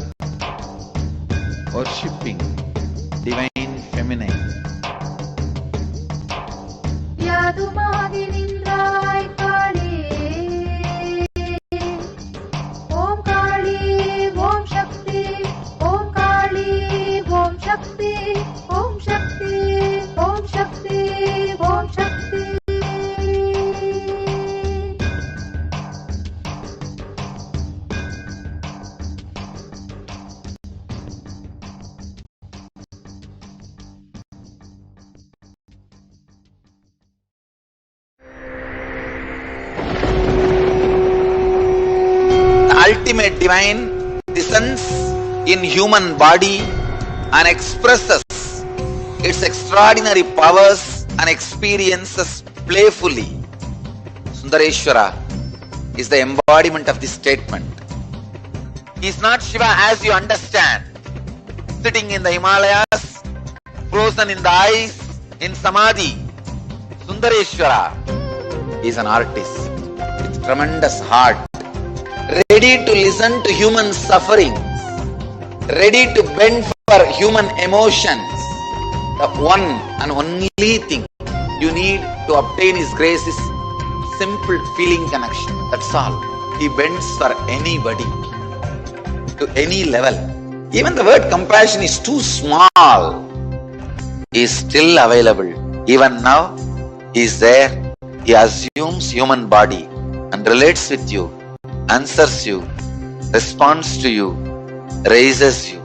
worshipping Divine Feminine. ultimate divine descends in human body and expresses its extraordinary powers and experiences playfully. Sundareshwara is the embodiment of this statement. He is not Shiva as you understand, sitting in the Himalayas, frozen in the ice, in Samadhi. Sundareshwara is an artist with tremendous heart, ready to listen to human sufferings, ready to bend for human emotions. The one and only thing you need to obtain His grace is simple feeling connection. That's all. He bends for anybody, to any level. Even the word compassion is too small. He is still available. Even now, He is there. He assumes human body and relates with you, answers you, responds to you, raises you.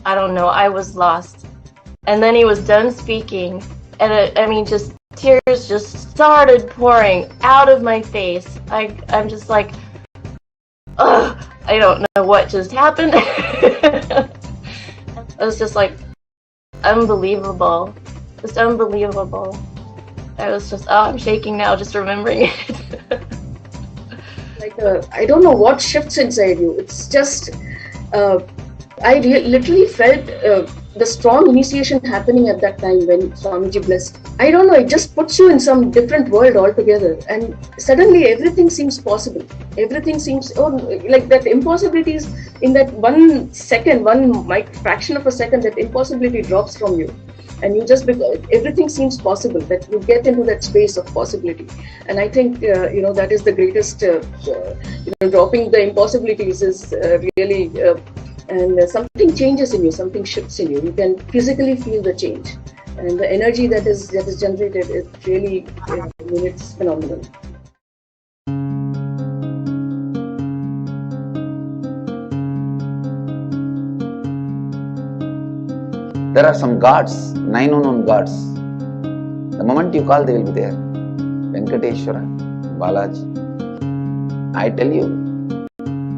I don't know, I was lost. And then he was done speaking, and just tears just started pouring out of my face. I'm just like, ugh, I don't know what just happened. It was just like, unbelievable. Just unbelievable. I was just, I'm shaking now just remembering it. I don't know what shifts inside you. It's just, I literally felt the strong initiation happening at that time when Swamiji blessed. I don't know, it just puts you in some different world altogether, and suddenly everything seems possible. Everything seems, like that impossibilities in that 1 second, fraction of a second, that impossibility drops from you. And you just, everything seems possible, that you get into that space of possibility. And I think, that is the greatest, dropping the impossibilities is really, and something changes in you, something shifts in you. You can physically feel the change. And the energy that is generated, it really, it's phenomenal. There are some gods, 9 unknown gods. The moment you call, they will be there. Venkateshwara, Balaji. I tell you,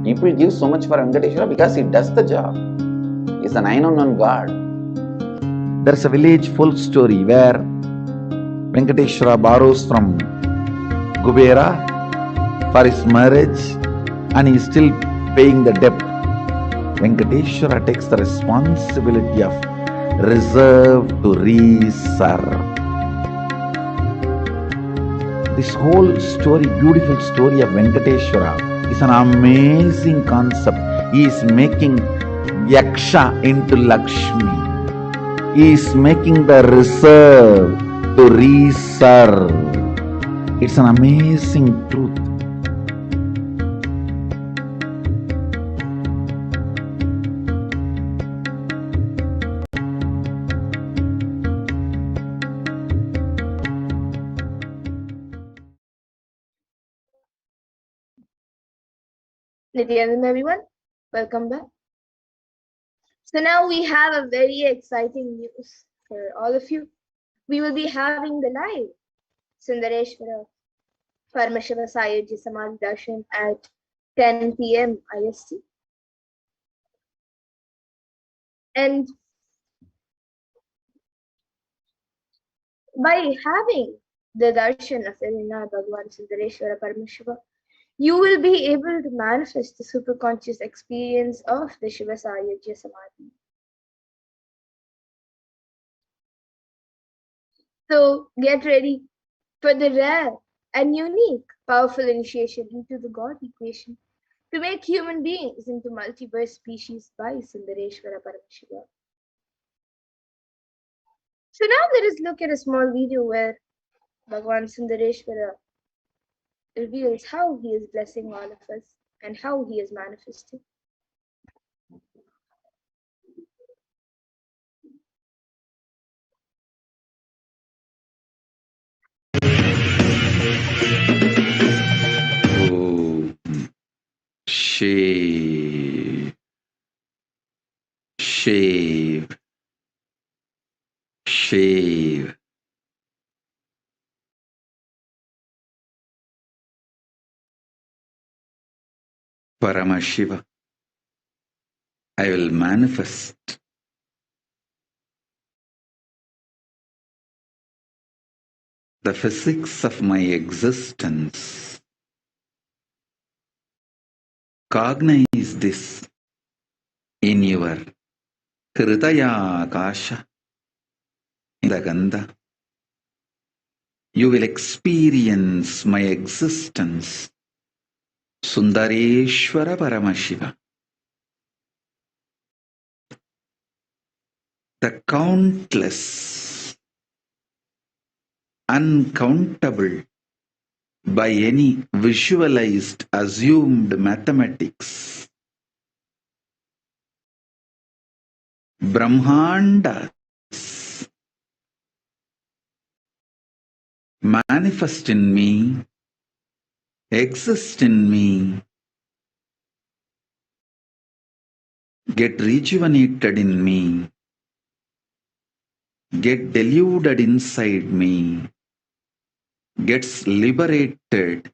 people give so much for Venkateshwara because he does the job. He's a 9 unknown god. There's a village folk story where Venkateshwara borrows from Kubera for his marriage and he's still paying the debt. Venkateshwara takes the responsibility of reserve to reserve. This whole story, beautiful story of Venkateshwara, is an amazing concept. He is making Yaksha into Lakshmi. He is making the reserve to reserve. It's an amazing truth. Nithyananda, everyone, welcome back. So now we have a very exciting news for all of you. We will be having the live Sundareshwara Paramashiva Sayoji Samadhi Darshan at 10 p.m. IST. And by having the darshan of Irina Bhagavan Sundareshwara Paramashiva, you will be able to manifest the superconscious experience of the Shiva Sayajya Samadhi. So get ready for the rare and unique powerful initiation into the God equation to make human beings into multiverse species by Sundareshwara Paramashiva. So now let us look at a small video where Bhagavan Sundareshwara reveals how he is blessing all of us and how he is manifesting. Oh, shave, shave, shave. Paramashiva, I will manifest the physics of my existence. Cognize this in your Hridaya Akasha, in the Gandha. You will experience my existence. Sundareshwara Paramashiva. The countless, uncountable by any visualized, assumed mathematics, Brahmandas manifest in me, exist in me, get rejuvenated in me, get deluded inside me, gets liberated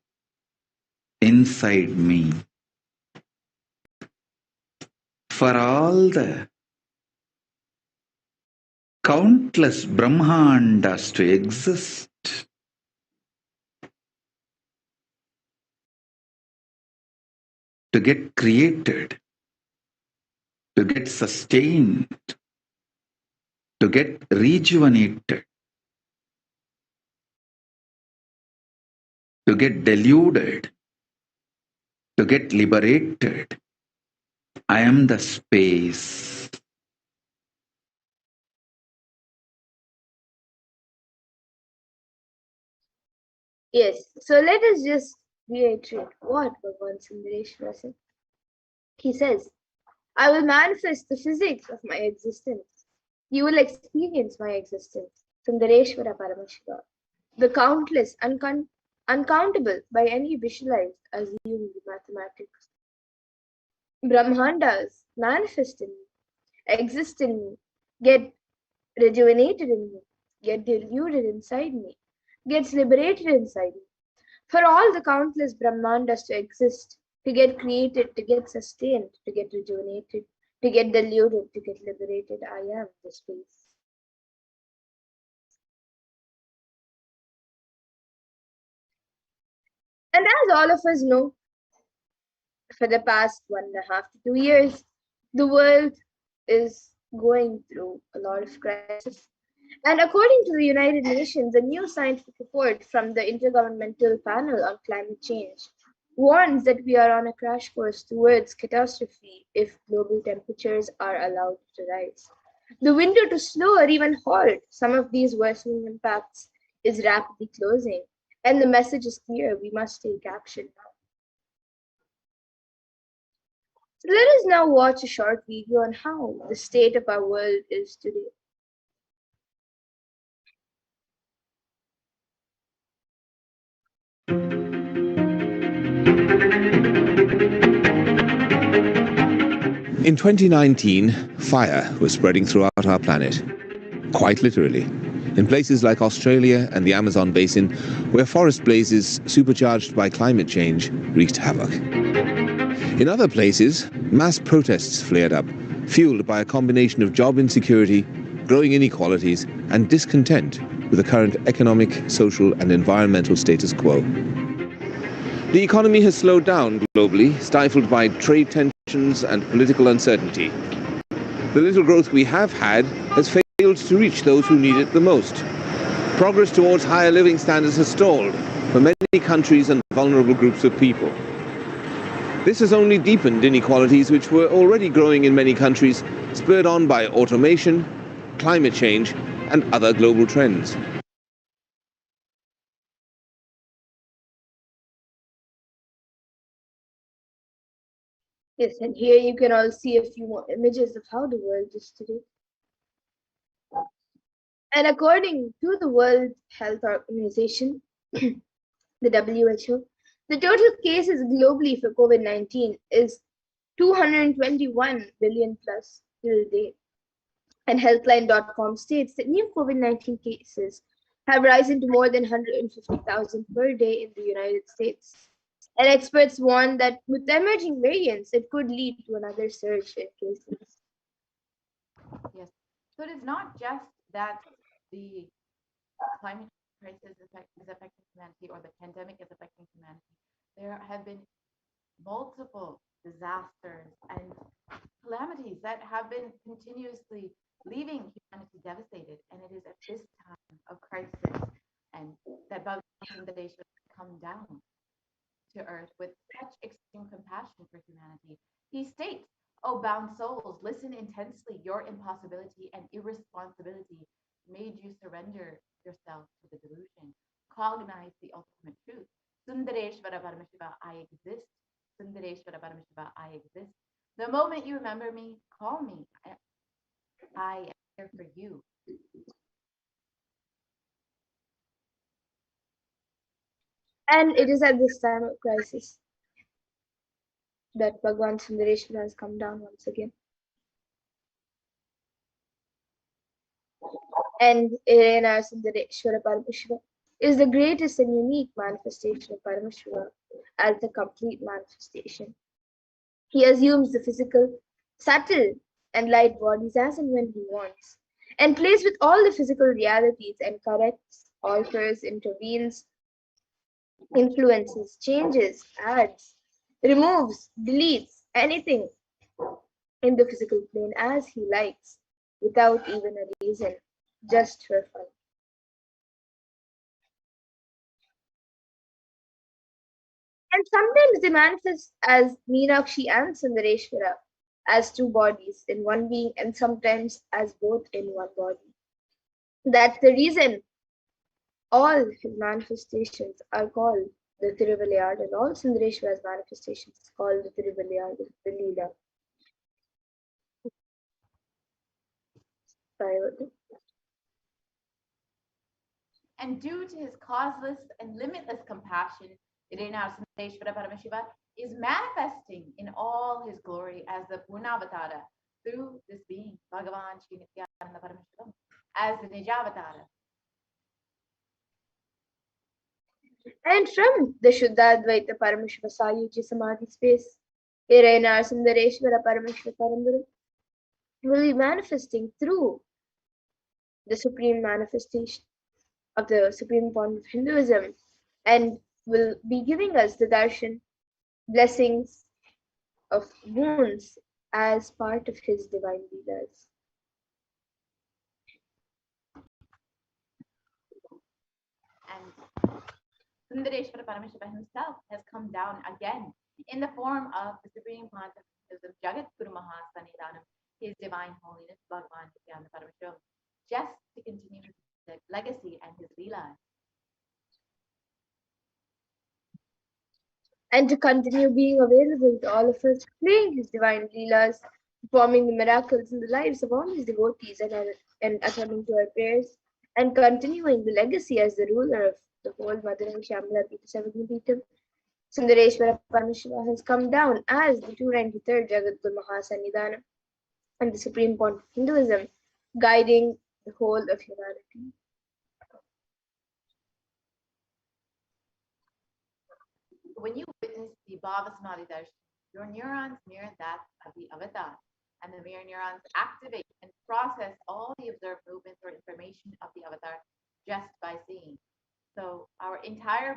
inside me. For all the countless Brahmandas to exist, to get created, to get sustained, to get rejuvenated, to get deluded, to get liberated. I am the space. Yes, so let us just reiterate what Bhagavan Sundareshwara said. He says, I will manifest the physics of my existence. You will experience my existence. Sundareshwara Paramashiva. The countless, uncountable by any visualized, assumed mathematics. Brahmandas manifest in me, exist in me, get rejuvenated in me, get deluded inside me, gets liberated inside me. For all the countless Brahmandas to exist, to get created, to get sustained, to get rejuvenated, to get deluded, to get liberated, I am the space. And as all of us know, for the past 1.5 to 2 years, the world is going through a lot of crisis. And according to the United Nations, a new scientific report from the Intergovernmental Panel on Climate Change warns that we are on a crash course towards catastrophe if global temperatures are allowed to rise. The window to slow or even halt some of these worsening impacts is rapidly closing, and the message is clear: we must take action now. So let us now watch a short video on how the state of our world is today. In 2019, fire was spreading throughout our planet, quite literally, in places like Australia and the Amazon basin, where forest blazes supercharged by climate change wreaked havoc. In other places, mass protests flared up, fueled by a combination of job insecurity, growing inequalities, and discontent with the current economic, social, and environmental status quo. The economy has slowed down globally, stifled by trade tensions and political uncertainty. The little growth we have had has failed to reach those who need it the most. Progress towards higher living standards has stalled for many countries and vulnerable groups of people. This has only deepened inequalities which were already growing in many countries, spurred on by automation, climate change, and other global trends. Yes, and here you can all see a few more images of how the world is today. And according to the World Health Organization, the WHO, the total cases globally for COVID-19 is 221 billion plus till date. And Healthline.com states that new COVID-19 cases have risen to more than 150,000 per day in the United States. And experts warn that with the emerging variants, it could lead to another surge in cases. Yes. So it is not just that the climate crisis is affecting humanity or the pandemic is affecting humanity. There have been multiple disasters and calamities that have been continuously leaving humanity devastated. And it is at this time of crisis and that Bhagavan Deshwa come down to earth with such extreme compassion for humanity. He states, "O bound souls, listen intensely. Your impossibility and irresponsibility made you surrender yourself to the delusion. Cognize the ultimate truth. Sundareshwara Paramashiva, I exist. Sundareshwara Paramashiva, I exist. The moment you remember me, call me. I am here for you." And it is at this time of crisis that Bhagwan Sundareshwara has come down once again. And Irena Sundareshwara Paramashiva is the greatest and unique manifestation of Paramashiva as the complete manifestation. He assumes the physical, subtle, and light bodies as and when he wants, and plays with all the physical realities and corrects, alters, intervenes, influences, changes, adds, removes, deletes anything in the physical plane as he likes, without even a reason, just for fun. And sometimes they manifest as Meenakshi and Sundareshwara, as two bodies in one being, and sometimes as both in one body. That's the reason all his manifestations are called the Thiruvilayad, and all Sundareshwara's manifestations is called the Thiruvilayad, the Leela. And due to his causeless and limitless compassion, Irena Sundareshwara Paramashiva is manifesting in all his glory as the Purnavatara through this being, Bhagavan Shri Nithyananda Paramashivam, as the Nijavatara. And from the Shuddhadvaita Paramashiva Sayuji Samadhi space, Irena Sundareshwara Paramashiva Paramguru will be manifesting through the supreme manifestation of the supreme form of Hinduism, and will be giving us the darshan, blessings of wounds as part of his divine leelas. And Sundareshwara Paramashiva himself has come down again in the form of the Supreme Pontiff of Jagat Guru Mahasanidanam, His Divine Holiness Bhagavan Nithyananda Paramashivam, just to continue his legacy and his leelas. And to continue being available to all of us, playing his divine leelas, performing the miracles in the lives of all his devotees, and attending to our prayers, and continuing the legacy as the ruler of the whole Madurai Shyamala Pita Savagni Sundareshwara Paramashiva has come down as the 293rd Jagat Guru Mahasanidanam and the supreme point of Hinduism, guiding the whole of humanity. When you witness the Bhava Samadhi Darshan, your neurons mirror that of the avatar, and the mirror neurons activate and process all the observed movements or information of the avatar just by seeing. So our entire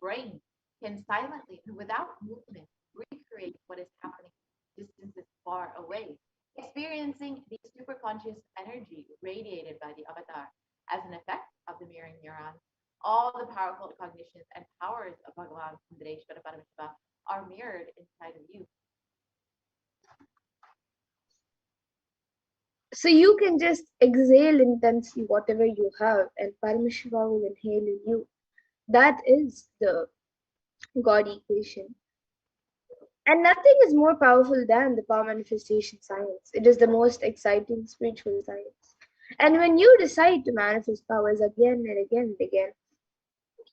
brain can silently, without movement, recreate what is happening distances far away, experiencing the superconscious energy radiated by the avatar as an effect of the mirroring neurons. All the powerful cognitions and powers of Bhagavan Sundareshwara Paramashiva are mirrored inside of you. So you can just exhale intensely whatever you have, and Paramashiva will inhale in you. That is the God equation. And nothing is more powerful than the power manifestation science. It is the most exciting spiritual science. And when you decide to manifest powers again and again and again,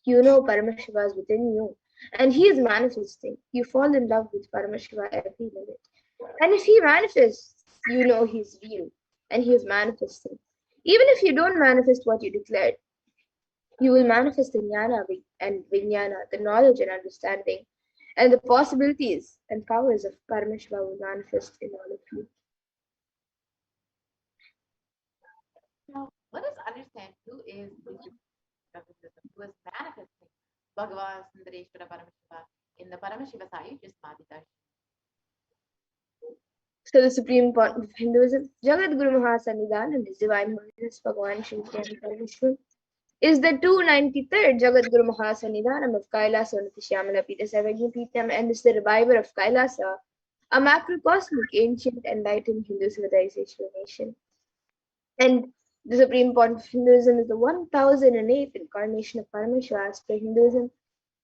you know Paramashiva is within you and he is manifesting. You fall in love with Paramashiva every minute. And if he manifests, you know he's real and he is manifesting. Even if you don't manifest what you declared, you will manifest the jnana and vijnana, the knowledge and understanding, and the possibilities and powers of Paramashiva will manifest in all of you. Now, let us understand who is who is manifesting Bhagavan Sundareshwara Paramashiva in the Paramashiva Sayuja Samadhi Darshan. So the Supreme Point of Hinduism, Jagat Guru Mahasannidhan and His Divine Holiness Bhagavan Shri Paramashivam is the 293rd Jagat Guru Mahasannidhanam of Kailasa Shyamala Pita Savajnapitam and is the reviver of Kailasa, a macrocosmic, ancient, enlightened Hindu civilization nation. And the Supreme Point of Hinduism is the 1008th incarnation of Paramashiva as per Hinduism,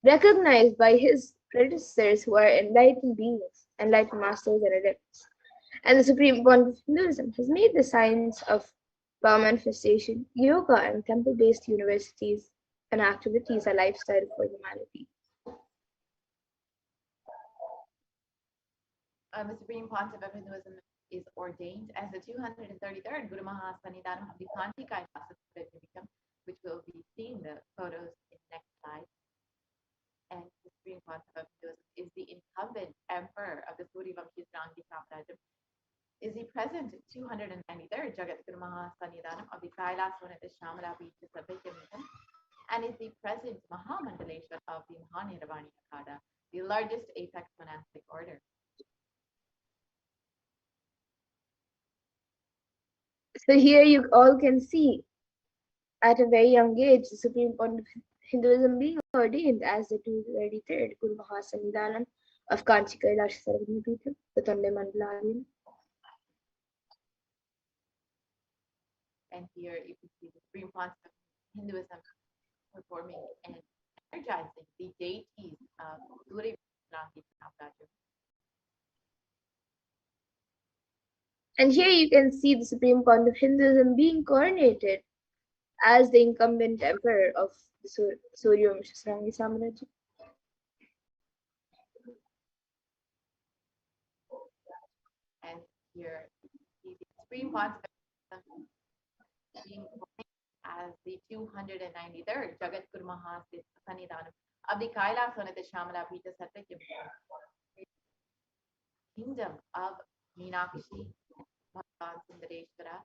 recognized by his predecessors who are enlightened beings, enlightened masters and adepts. And the Supreme Point of Hinduism has made the science of power manifestation, yoga, and temple-based universities and activities a lifestyle for humanity. The Supreme Pontiff of Hinduism is ordained as the 233rd Guru Mahasannidhanam of the Kanti Kailasa, which will be seeing the photos in the next slide. And the Supreme Pontiff of Hinduism is the incumbent emperor of the Suryavanshi Srangi Sampradayam. Is the present 293rd Jagat Guru Mahasannidhanam of the Kailasa Shamala and is the present Mahamandaleshwar of the Mahanirvani Akada, the largest apex monastic order. So here you all can see at a very young age the Supreme Point of Hinduism being ordained as the 233rd Guru Mahasannidhanam of Kanchi Kailasa Sarvagnapeetham, the Tonde Mandalayam. And here you can see the Supreme Pontiff of Hinduism performing and energizing the deities of Surya. And here you can see the Supreme Point of Hinduism being coronated as the incumbent emperor of the Suryavanshi Srangi Samarajya. And here you see the Supreme Pontiff of Hinduism being as the 293rd Jagat Guru Mahasannidhanam of the Kailasa Shamala Pita Satyam kingdom of Meenakshi Bhagavan Sundareshwara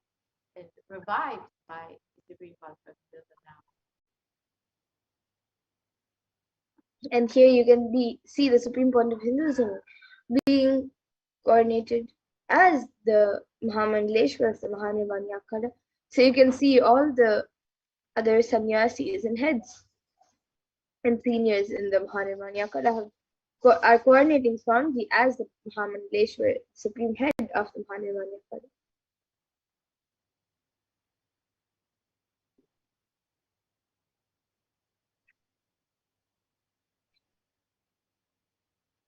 is revived by the Supreme Pontiff of Hinduism now. And here you can see the Supreme Point of Hinduism being coronated as the Mahamandaleshwar of the Mahanirvani Akada. So you can see all the other sannyasis and heads and seniors in the Mahanirvani Akada are coordinating Swamiji as the Mahamandaleshwar, supreme head of the Mahanirvani Akada.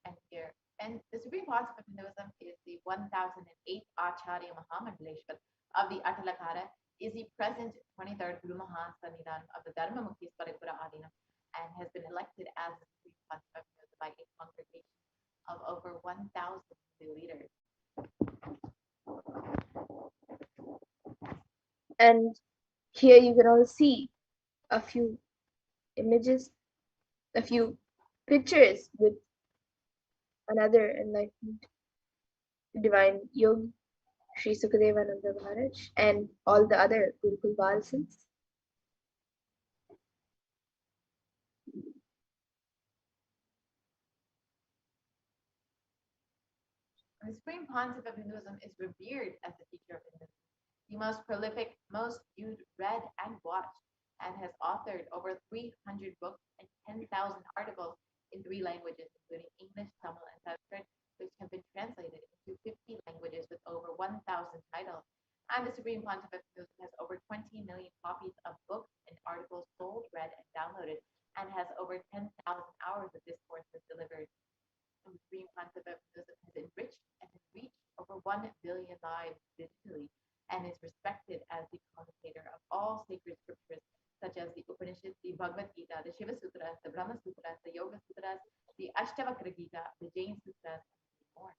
And here, and the Supreme Pontiff of Hinduism is the 1008th Acharya Mahamandaleshwar of the Atalakara, is the present 23rd Guru Mahasannidhanam of the Dharmamukhi Paripura Adinam, and has been elected as the Supreme Pontiff of Hinduism by a congregation of over 1,000 leaders. And here you can all see a few images, a few pictures with another enlightened divine yogi, Sri Sukadevananda Maharaj, and all the other Gurukul Valasins. The Supreme Pontiff of Hinduism is revered as the teacher of Hinduism, the most prolific, most viewed, read, and watched, and has authored over 300 books and 10,000 articles in 3 languages, including English, Tamil, and Sanskrit, which have been translated into 50 languages with over 1,000 titles. And the Supreme Pontiff of Hinduism has over 20 million copies of books and articles sold, read, and downloaded, and has over 10,000 hours of discourses delivered. And the Supreme Pontiff of Hinduism has enriched and has reached over 1 billion lives digitally, and is respected as the commentator of all sacred scriptures, such as the Upanishads, the Bhagavad Gita, the Shiva Sutras, the Brahma Sutras, the Yoga Sutras, the Ashtavakra Gita, the Jain Sutras, and more.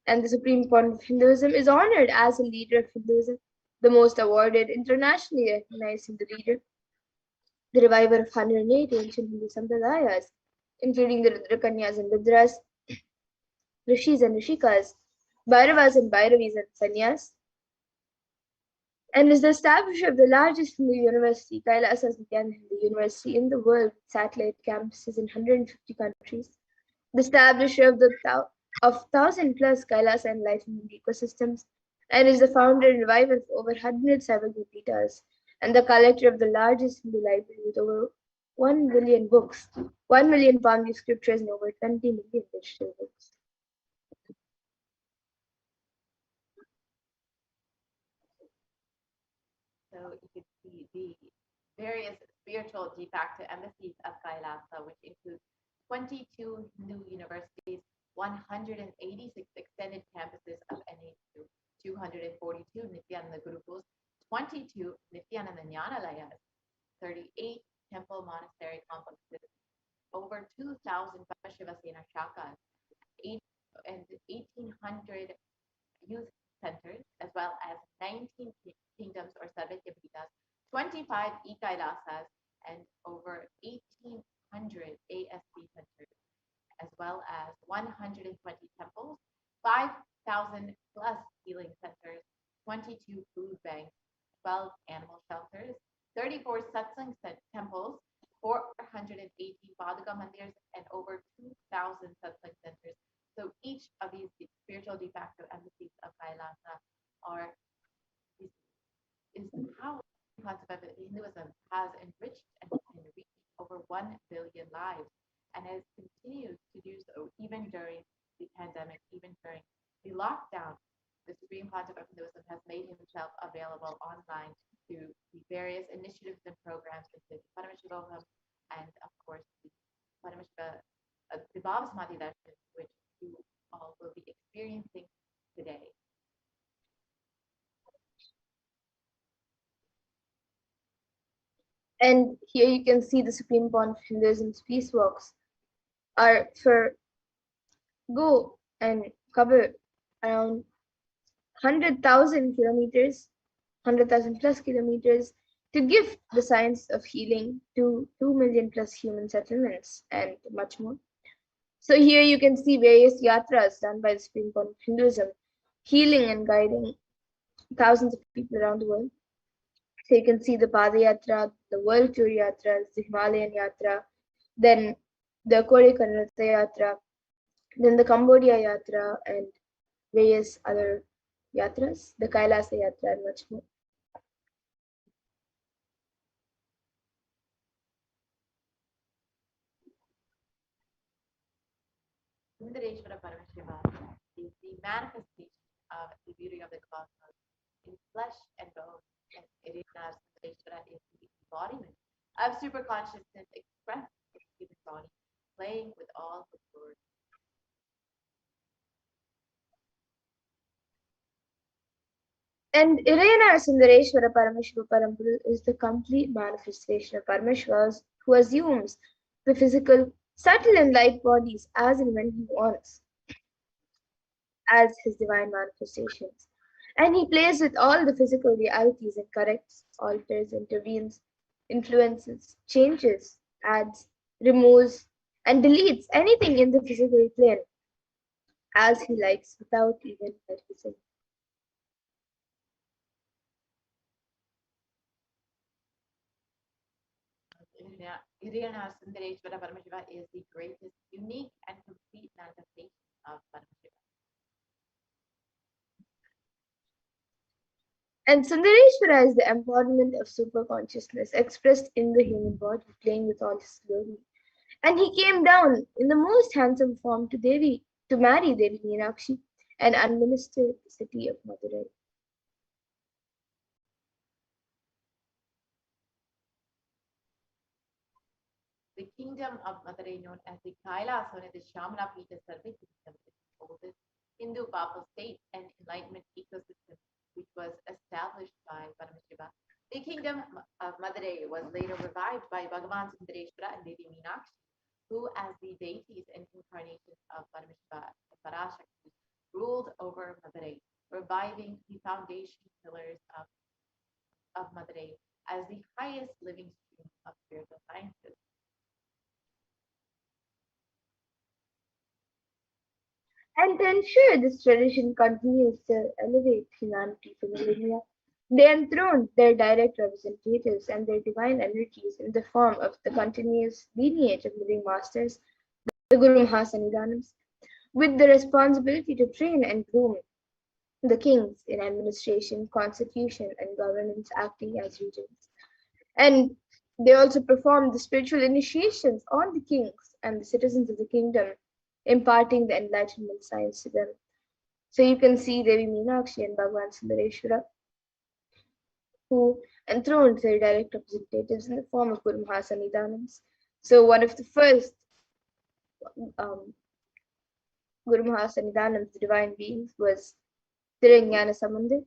And the Supreme Pontiff of Hinduism is honored as a leader of Hinduism, the most awarded, internationally recognized Hindu leader, the reviver of 108 ancient Hindu sampradayas, including the Rudrakanyas and Rudras, Rishis and Rishikas, Bhairavas and Bhairavis and Sannyas, and is the establisher of the largest Hindu university, Kailasa Nithyananda University, in the world, with satellite campuses in 150 countries, the establisher of 1,000 plus Kailasa enlightenment ecosystems, and is the founder and reviver of over 100 Sarvagutitas, and the collector of the largest Hindu library with over 1 billion books, 1 million Pali scriptures, and over 20 million digital books. So you can see the various spiritual de facto embassies of Kailasa, which include 22 Hindu universities, 186 extended campuses of NA2, 242 Nithyananda Gurukuls, 22 Nithyananda Jnanalayas, 38 temple monastery complexes, over 2,000 Paramashivoham shakas, and 1,800 youth centers, as well as 19 kingdoms or Sarvagyapitas, 25 e-Kailasas, and over 1,800 ASC centers, as well as 120 temples, 5,000 plus healing centers, 22 food banks, 12 animal shelters, 34 Satsang temples, 418 Paduka mandirs, and over 2,000 Satsang centers. So each of these spiritual de facto embassies of Kailasa is how the concept of Hinduism has enriched and reached over 1 billion lives, and has continued to do so even during the pandemic, even during the lockdown. The Supreme Pontiff of Hinduism has made himself available online through the various initiatives and programs, including Paramashivoham, and of course the Basmati Darshan, which you all will be experiencing today. And here you can see the Supreme Pontiff of Hinduism's peace walks go and cover around 100,000 kilometers, 100,000 plus kilometers, to give the science of healing to 2 million plus human settlements and much more. So here you can see various yatras done by the Supreme Pontiff of Hinduism, healing and guiding thousands of people around the world. So you can see the Padayatra, the World Tour Yatras, the Himalayan Yatra, then the Kodaikanal Yatra, then the Cambodia Yatra, and various other yatras, the Kailasa Yatra, and much more. Sundareshwara Paramashiva is the manifestation of the beauty of the cosmos in flesh and bone, and Irina Sundareshwara is the embodiment of super consciousness expressed in the human body, playing with all the glory. And Irena Sundareshwara Paramashiva Parampuru is the complete manifestation of Paramashiva, who assumes the physical, subtle and light bodies as and when he wants, as his divine manifestations. And he plays with all the physical realities and corrects, alters, intervenes, influences, changes, adds, removes, and deletes anything in the physical plane as he likes without even noticing. Irina Sundareshwara Paramashiva is the greatest, unique, and complete manifestation of Paramashiva. And Sundareshwara is the embodiment of super consciousness expressed in the human body, playing with all his glory. And he came down in the most handsome form to marry Devi Meenakshi and administer the city of Madurai. The kingdom of Madurai, known as the Kailasa or the Shamla Pita Sarvit system, is the oldest Hindu papal state and enlightenment ecosystem which was established by Paramashiva. The kingdom of Madurai was later revived by Bhagavan Sundareshwara and Devi Meenakshi, who, as the deities and incarnations of Paramashiva and Parashakti, ruled over Madurai, reviving the foundation pillars of Madurai as the highest living stream of spiritual sciences. And to ensure this tradition continues to elevate humanity for millennia, they enthroned their direct representatives and their divine energies in the form of the continuous lineage of living masters, the Guru Mahasannidhanams, with the responsibility to train and groom the kings in administration, constitution, and governance, acting as regents. And they also performed the spiritual initiations on the kings and the citizens of the kingdom, imparting the enlightenment science to them. So you can see Devi Meenakshi and Bhagavan Sundareshwara, who enthroned their direct representatives in the form of Guru Mahasannidhanams. So one of the first Guru Mahasannidhanams, the divine beings, was Tirajnana Samandir.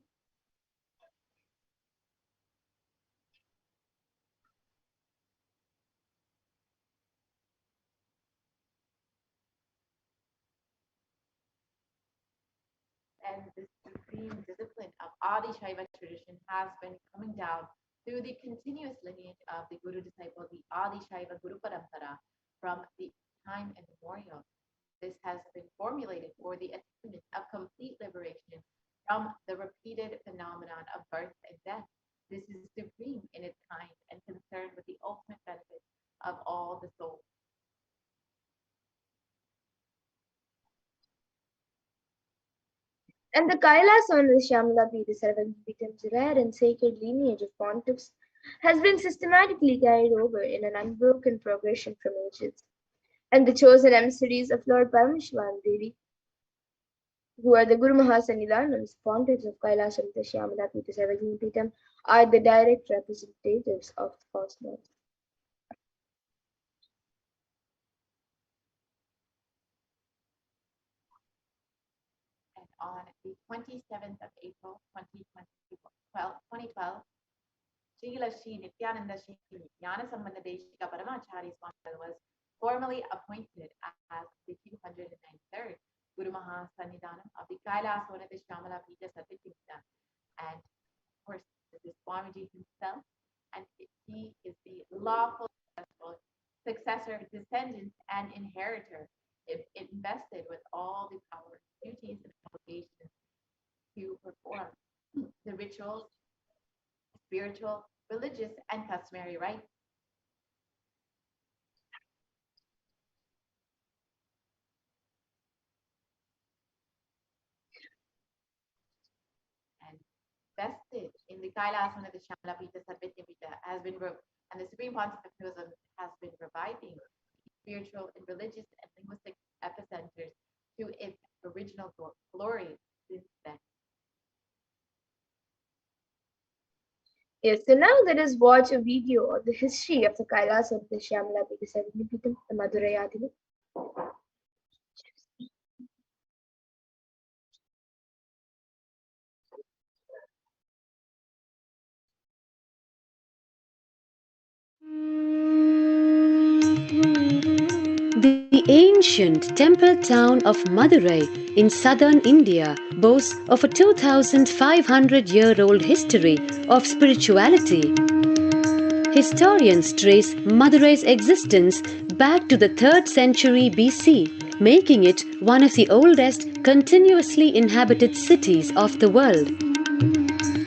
And this supreme discipline of Adi Shaiva tradition has been coming down through the continuous lineage of the Guru disciple, the Adi Shaiva Guru Parampara, from the time immemorial. This has been formulated for the attainment of complete liberation from the repeated phenomenon of birth and death. This is supreme in its kind and concerned with the ultimate benefit of all the souls. And the Kailasa on the Shamala Pita Sarvangapitam's rare and sacred lineage of pontiffs has been systematically carried over in an unbroken progression from ages. And the chosen emissaries of Lord Paramashivoham Devi, who are the Guru Mahasannidhanams, pontiffs of Kailasa and the Shamala Pita Sarvangapitam, are the direct representatives of the cosmos. On the 27th of April, 2012, Srila Shri Nithyananda Nithyananda Paramachari Swami was formally appointed as the 293rd Guru Mahasannidhanam of the Kailasa Shamala Pita Satyapita. And of course, this is Swamiji himself, and he is the lawful successor, descendant, and inheritor, invested with all the powers, duties, and obligations to perform the rituals, spiritual, religious, and customary rites. And vested in the Kailasa of the Shamala Pita Sarvitya has been, and the Supreme Pontificism has been reviving spiritual and religious and linguistic epicenters to its original glory since then. Yes, so now let us watch a video of the history of the Kailasa of the Shamala Pita Sarvangapitam, the Madurai Adini. The ancient temple town of Madurai in southern India boasts of a 2,500-year-old history of spirituality. Historians trace Madurai's existence back to the 3rd century BC, making it one of the oldest continuously inhabited cities of the world.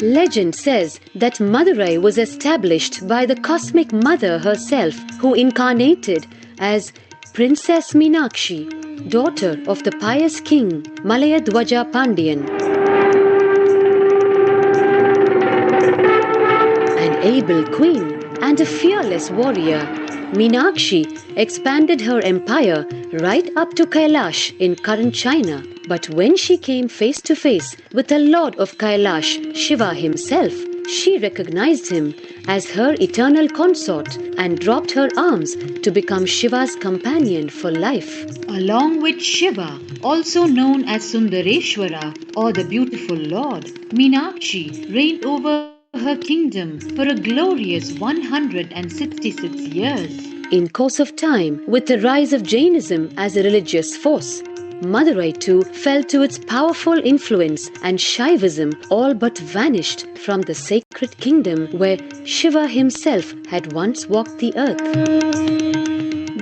Legend says that Madurai was established by the cosmic mother herself, who incarnated as Princess Meenakshi, daughter of the pious king Malayadwaja Pandian. An able queen and a fearless warrior, Meenakshi expanded her empire right up to Kailash in current China. But when she came face to face with the Lord of Kailash, Shiva himself, she recognized him as her eternal consort and dropped her arms to become Shiva's companion for life. Along with Shiva, also known as Sundareshwara or the beautiful Lord, Meenakshi reigned over her kingdom for a glorious 166 years. In course of time, with the rise of Jainism as a religious force, Madurai too fell to its powerful influence and Shaivism all but vanished from the sacred kingdom where Shiva himself had once walked the earth.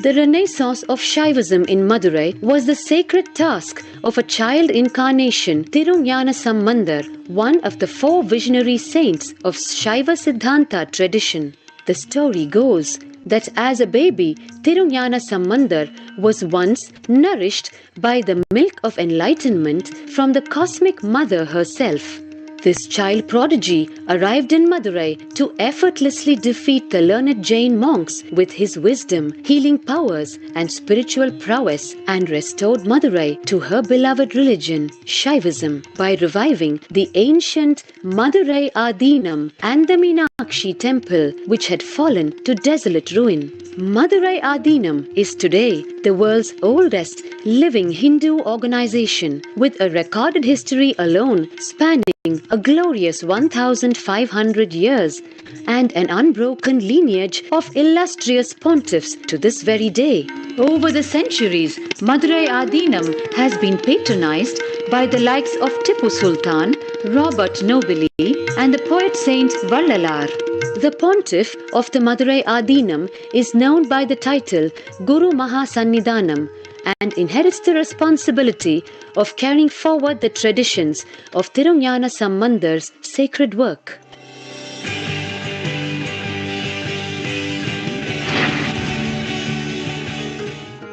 The renaissance of Shaivism in Madurai was the sacred task of a child incarnation, Tirunjana Sambandar, one of the 4 visionary saints of Shaiva Siddhanta tradition. The story goes that as a baby, Tirunjana Sambandar was once nourished by the milk of enlightenment from the cosmic mother herself. This child prodigy arrived in Madurai to effortlessly defeat the learned Jain monks with his wisdom, healing powers, and spiritual prowess, and restored Madurai to her beloved religion, Shaivism, by reviving the ancient Madurai Adinam and the Meenakshi temple, which had fallen to desolate ruin. Madurai Adinam is today the world's oldest living Hindu organization, with a recorded history alone spanning a glorious 1,500 years and an unbroken lineage of illustrious pontiffs to this very day. Over the centuries, Madurai Adinam has been patronized by the likes of Tipu Sultan, Robert Nobili, and the poet saint Vallalar. The pontiff of the Madurai Adinam is known by the title Guru Mahasannidhanam and inherits the responsibility of carrying forward the traditions of Tirunjana Sambandar's sacred work.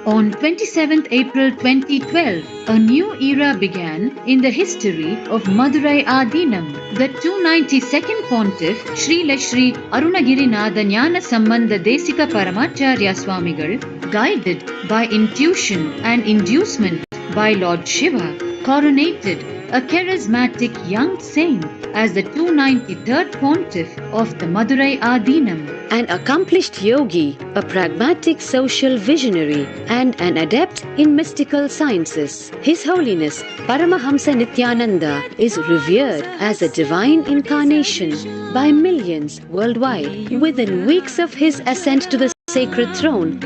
On 27th April 2012, a new era began in the history of Madurai Adinam. The 292nd Pontiff, Srila Sri Arunagirinath Jnana Sambandha Desika Paramacharya Swamigal, guided by intuition and inducement by Lord Shiva, coronated a charismatic young saint as the 293rd Pontiff of the Madurai Adinam. An accomplished yogi, a pragmatic social visionary, and an adept in mystical sciences, His Holiness Paramahamsa Nithyananda is revered as a divine incarnation by millions worldwide. Within weeks of his ascent to the sacred throne,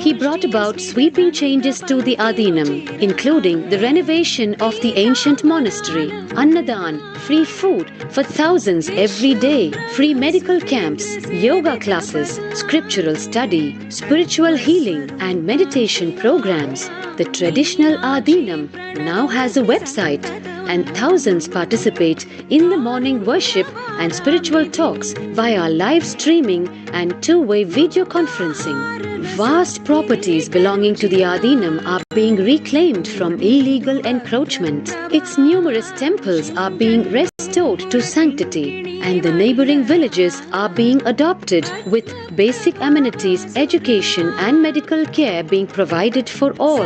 he brought about sweeping changes to the Adinam, including the renovation of the ancient monastery, Annadan, free food for thousands every day, free medical camps, yoga classes, scriptural study, spiritual healing, and meditation programs. The traditional Adinam now has a website, and thousands participate in the morning worship and spiritual talks via live streaming and two-way video conferencing. Vast properties belonging to the Adinam are being reclaimed from illegal encroachment. Its numerous temples are being restored to sanctity, and the neighboring villages are being adopted with basic amenities, education, and medical care being provided for all.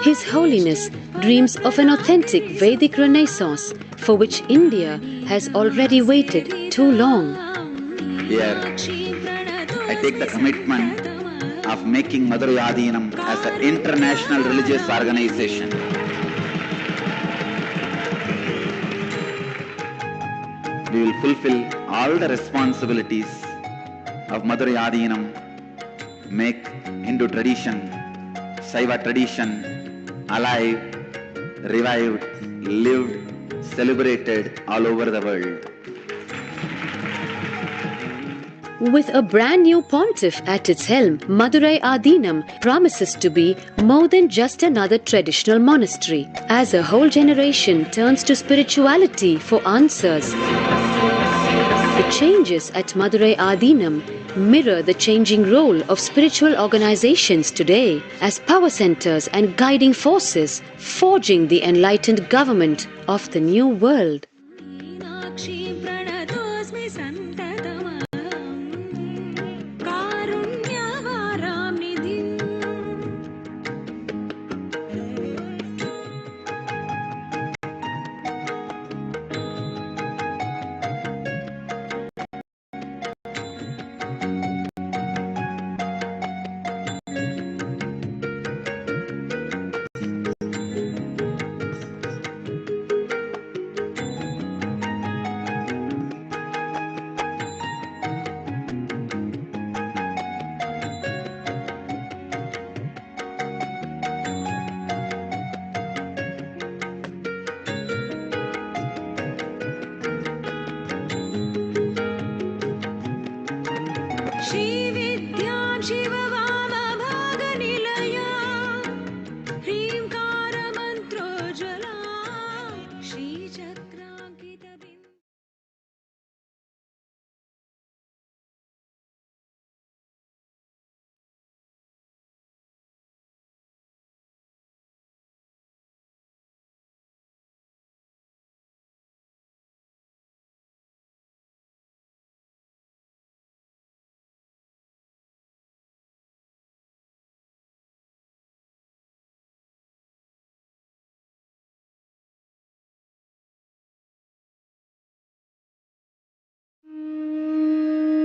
His Holiness dreams of an authentic Vedic renaissance for which India has already waited too long. Here, I take the commitment of making Madurai Adinam as an international religious organization. We will fulfill all the responsibilities of Madurai Adinam, make Hindu tradition, Saiva tradition alive, revived, lived, celebrated all over the world. With a brand new pontiff at its helm, Madurai Adinam promises to be more than just another traditional monastery. As a whole generation turns to spirituality for answers, The changes at Madurai Adinam mirror the changing role of spiritual organizations today as power centers and guiding forces, forging the enlightened government of the new world.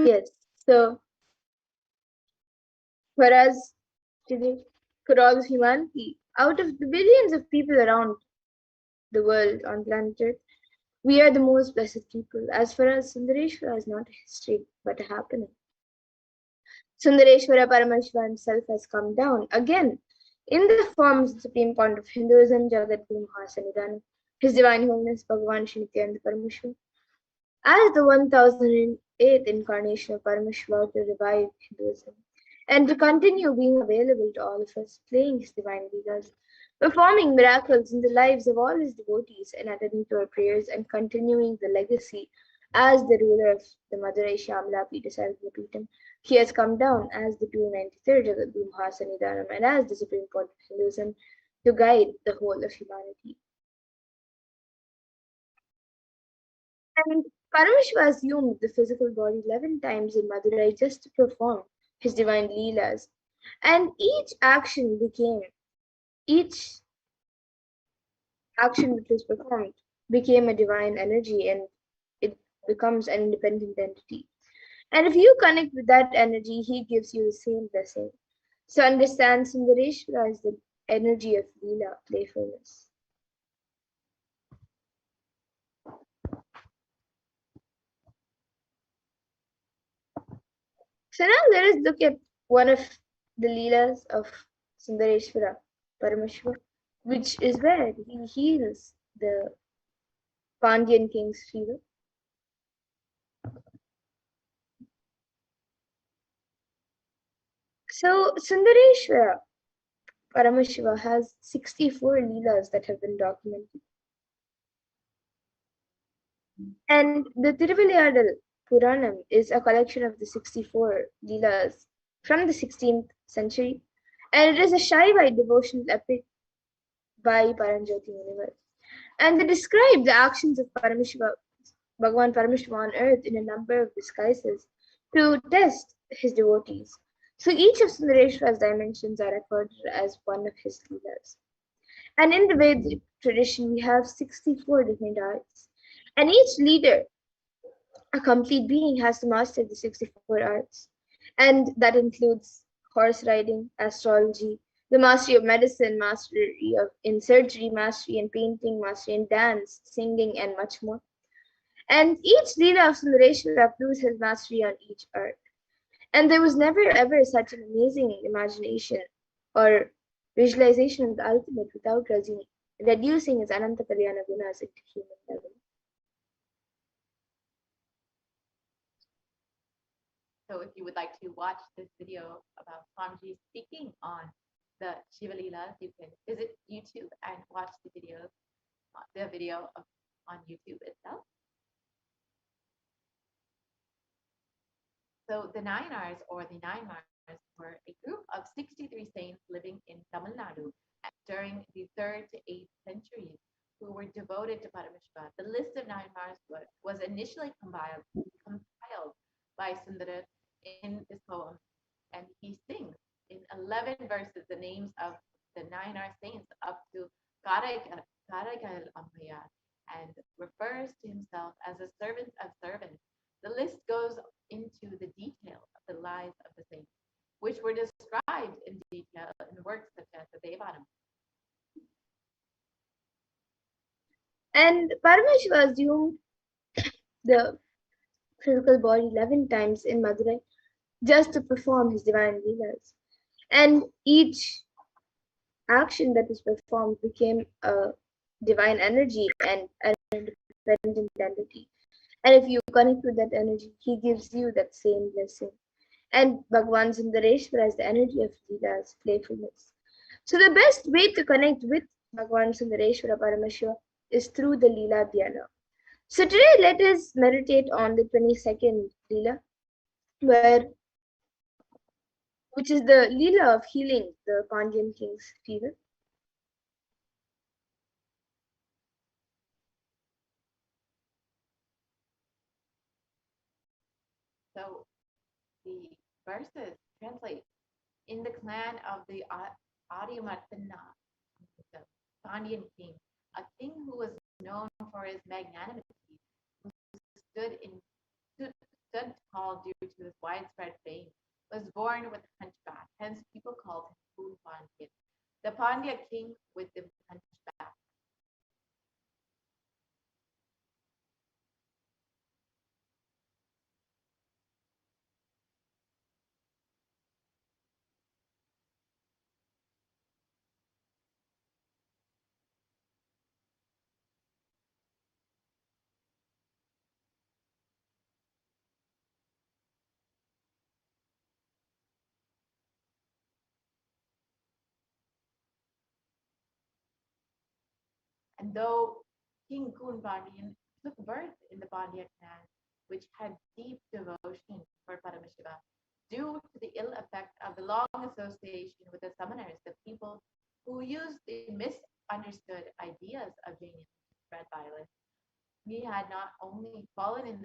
Yes. So for us today, for all of humanity, out of the billions of people around the world on planet Earth, we are the most blessed people. As for us, Sundareshwara is not a history, but a happening. Sundareshwara Paramashiva himself has come down again in the form of the Supreme Point of Hinduism, Jagadguru Mahasannidhanam, His Divine Holiness Bhagavan Shri Nithyananda Paramashivam, as the 1008th incarnation of Paramashiva to revive Hinduism and to continue being available to all of us, playing his divine leelas, performing miracles in the lives of all his devotees and attending to our prayers and continuing the legacy as the ruler of the Madurai Shyamala Pita Sarvapita. He has come down as the 293rd Jagadguru Mahasannidhanam and as the Supreme Point of Hinduism to guide the whole of humanity. And Paramashiva assumed the physical body 11 times in Madurai just to perform his divine leelas. And each action which was performed became a divine energy and it becomes an independent entity. And if you connect with that energy, he gives you the same blessing. So understand Sundareshwara is the energy of Leela, playfulness. So now let us look at one of the Leelas of Sundareshwara Parameshwar, which is where he heals the Pandyan king's fever. So Sundareshwara Paramashiva has 64 Leelas that have been documented. And the Tiruvilayadal Puranam is a collection of the 64 Leelas from the 16th century, and it is a Shaivite devotional epic by Paranjoti Munivar. And they describe the actions of Paramashiva, Bhagavan Paramashiva on earth in a number of disguises to test his devotees. So each of Sundareshwara's dimensions are recorded as one of his leelas. And in the Vedic tradition, we have 64 different arts. And each leader, a complete being, has to master the 64 arts. And that includes horse riding, astrology, the mastery of medicine, mastery in surgery, mastery in painting, mastery in dance, singing, and much more. And each Leela of Sundareshwara proves his mastery on each art. And there was never ever such an amazing imagination or visualization of the ultimate without reducing his Ananta Kalyana Gunas into human level. So if you would like to watch this video about Swamiji speaking on the Shiva Leelas, you can visit YouTube and watch the video on YouTube itself. So the Nayanars, or the Nine Mars, were a group of 63 saints living in Tamil Nadu during the 3rd to 8th centuries who were devoted to Paramashiva. The list of Nine Mars was initially compiled by Sundara in this poem, and he sings in 11 verses the names of the Nayanar saints up to Karaigal Ammayar, and refers to himself as a servant of servants. The list goes into the detail of the lives of the saints, which were described in detail in works such as the Devanam. And Paramashiva assumed the physical body 11 times in Madurai just to perform his divine leelas. And each action that was performed became a divine energy and an independent entity. And if you connect with that energy, he gives you that same blessing. And Bhagwan Sundareshwara is the energy of Leela's playfulness. So the best way to connect with Bhagwan Sundareshwara Paramashiva is through the Leela Dhyana. So today let us meditate on the 22nd Leela, which is the Leela of healing the Pandyan king's fever. So the verses translate: in the clan of the Adiyamartana, the Pandyan king, a king who was known for his magnanimity, who stood tall due to his widespread fame, was born with a hunchback. Hence, people called him Poon Pandyan, the Pandya king with the hunchback. And though King Poon Pandyan took birth in the Pandya clan, which had deep devotion for Paramashiva, due to the ill effect of the long association with the summoners, the people who used the misunderstood ideas of Jainism to spread violence, he had not only fallen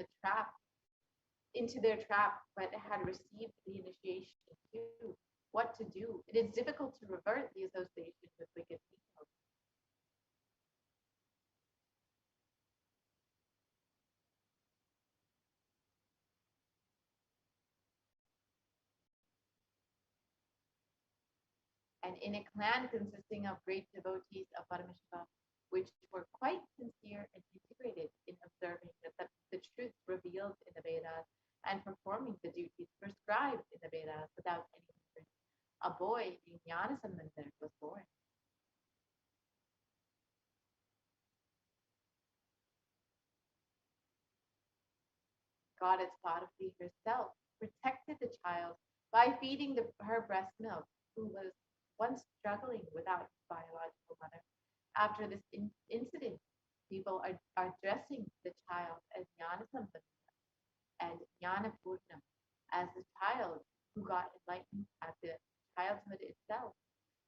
into their trap, but had received the initiation to what to do. It is difficult to revert the association with wicked people. And in a clan consisting of great devotees of Paramashiva, which were quite sincere and integrated in observing the truths revealed in the Vedas and performing the duties prescribed in the Vedas without any hindrance, a boy named Jnanasambandar was born. Goddess Parvati herself protected the child by feeding her breast milk, who was once struggling without his biological mother. After this incident, people are addressing the child as Jnanasambandar and Jnanapurna, as the child who got enlightened at the childhood itself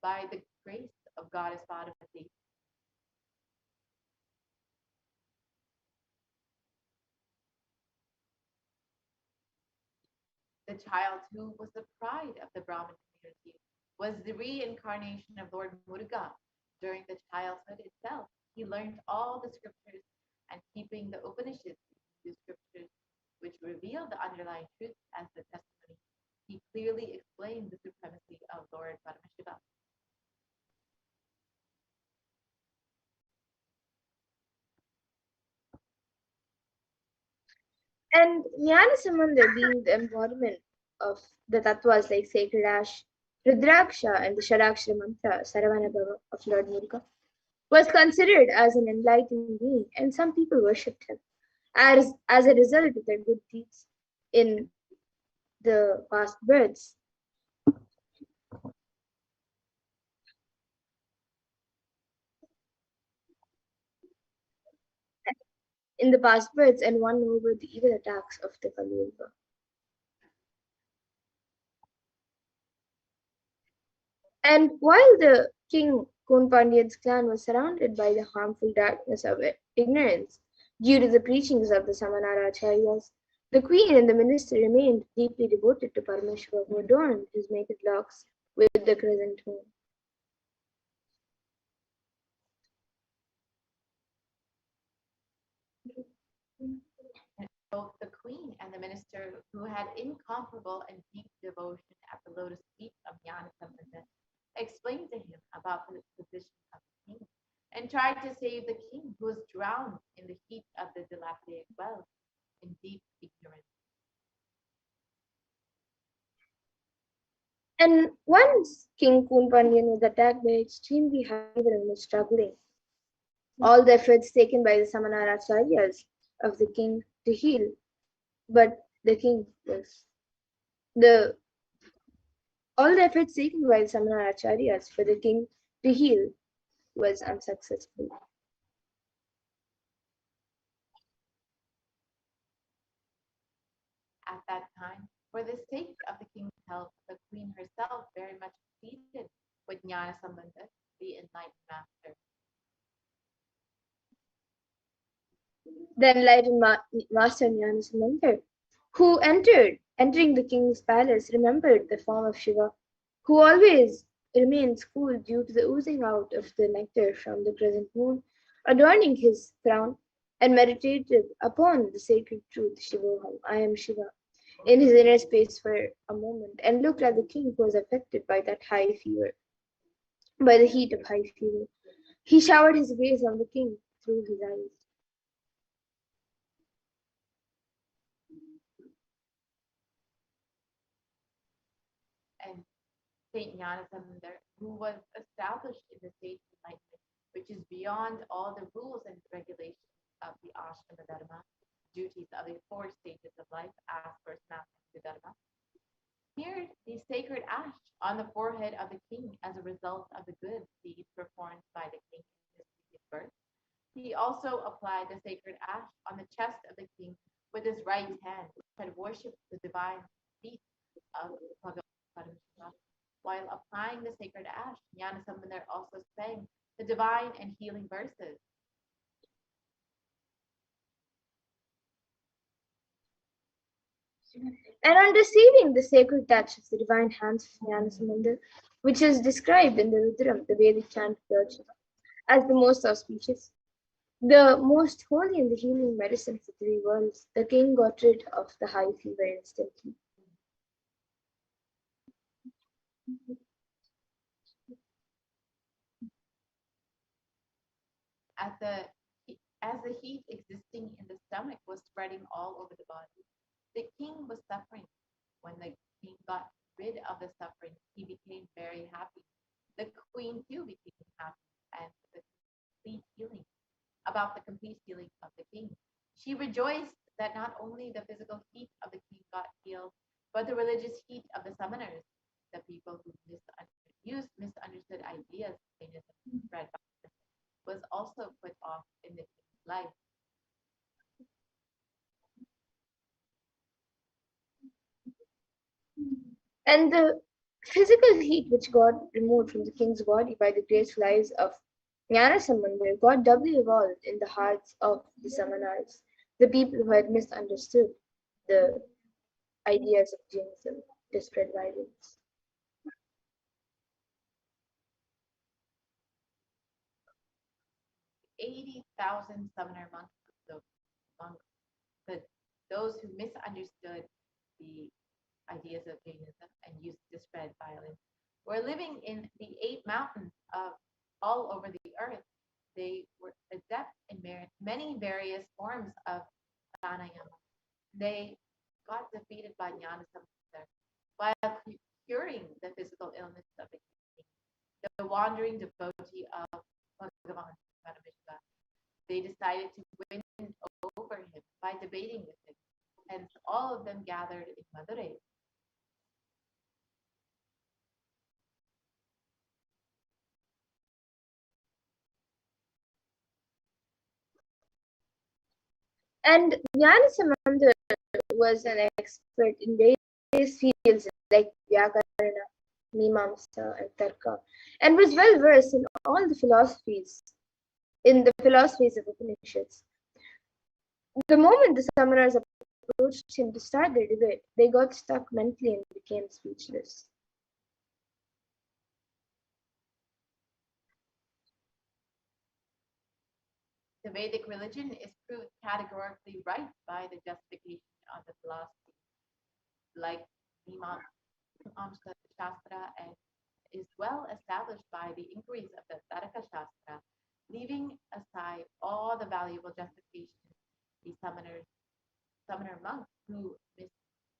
by the grace of Goddess Parvati. The child who was the pride of the Brahmin community was the reincarnation of Lord Muruga. During the childhood itself, he learned all the scriptures, and keeping the Upanishads, the scriptures which reveal the underlying truth as the testimony, he clearly explained the supremacy of Lord Paramashiva. And Jnanasamandar being the embodiment of the tattvas like sacred ash, Rudraksha, and the Shadakshara mantra, Saravana Bhava of Lord Muruga, was considered as an enlightened being, and some people worshipped him as a result of their good deeds in the past births. And won over the evil attacks of the Kali Yuga. And while the king Kunpandian's clan was surrounded by the harmful darkness of ignorance due to the preachings of the Samanara-acharyas, the queen and the minister remained deeply devoted to Paramashiva, who adorned his naked locks with the crescent moon. Both the queen and the minister, who had incomparable and deep devotion at the lotus feet of Jnanasambandha, explained to him about the position of the king and tried to save the king, who was drowned in the heat of the dilapidated well in deep ignorance. And once King Kunpandian was attacked by extremely high fever and was struggling, all the efforts taken by the Samanara-acharyas of the king to heal, but the king was the all the efforts taken by the Samanara-acharyas for the king to heal was unsuccessful. At that time, for the sake of the king's health, the queen herself very much pleaded with Jnanasambandha, the enlightened master. The enlightened master Jnanasambandha, who entering the king's palace, remembered the form of Shiva, who always remains cool due to the oozing out of the nectar from the crescent moon, adorning his crown, and meditated upon the sacred truth, Shivoham, I am Shiva, in his inner space for a moment, and looked at the king who was affected by that high fever, by the heat of high fever. He showered his gaze on the king through his eyes. And Saint Jnanasambandha, who was established in the state of enlightenment, which is beyond all the rules and regulations of the ashrama dharma, duties of the four stages of life as per Sanatana dharma. Here, the sacred ash on the forehead of the king as a result of the good deeds performed by the king in his previous birth. He also applied the sacred ash on the chest of the king with his right hand, which had worshipped the divine feet of Paramashivoham. While applying the sacred ash, Jnanasambandha also sang the divine and healing verses. And on receiving the sacred touch of the divine hands of Jnanasambandha, which is described in the Rudram, the Vedic chant of Darshan, as the most auspicious, the most holy and the healing medicine for three worlds, the king got rid of the high fever instantly. As the heat existing in the stomach was spreading all over the body, the king was suffering. When the king got rid of the suffering, he became very happy. The queen too became happy and the complete healing about the complete healing of the king. She rejoiced that not only the physical heat of the king got healed, but the religious heat of the summoners, the people who misunderstood ideas spread by was also put off in the king's life. And the physical heat which got removed from the king's body by the graceful eyes of Jnanasambandha got doubly evolved in the hearts of the Samanas, the people who had misunderstood the ideas of Jainism to spread violence. 80,000 summoner monks, those who misunderstood the ideas of Jainism and used to spread violence, were living in the 8 mountains of all over the earth. They were adept in many various forms of pranayama. They got defeated by Jnanasambandha while curing the physical illness of the king, the wandering devotee of Bhagavan Paramashiva. They decided to win over him by debating with him. Hence, all of them gathered in Madurai. And Jnanasambandha was an expert in various fields like Vyakarana, Mimamsa, and Tarka, and was well versed in all the philosophies, in the philosophies of Upanishads. The moment the summoners approached him to start their debate, they got stuck mentally and became speechless. The Vedic religion is proved categorically right by the justification of the philosophy, like Mimamsa Shastra, and is well established by the inquiries of the Taraka Shastra, leaving aside all the valuable justifications the summoner monks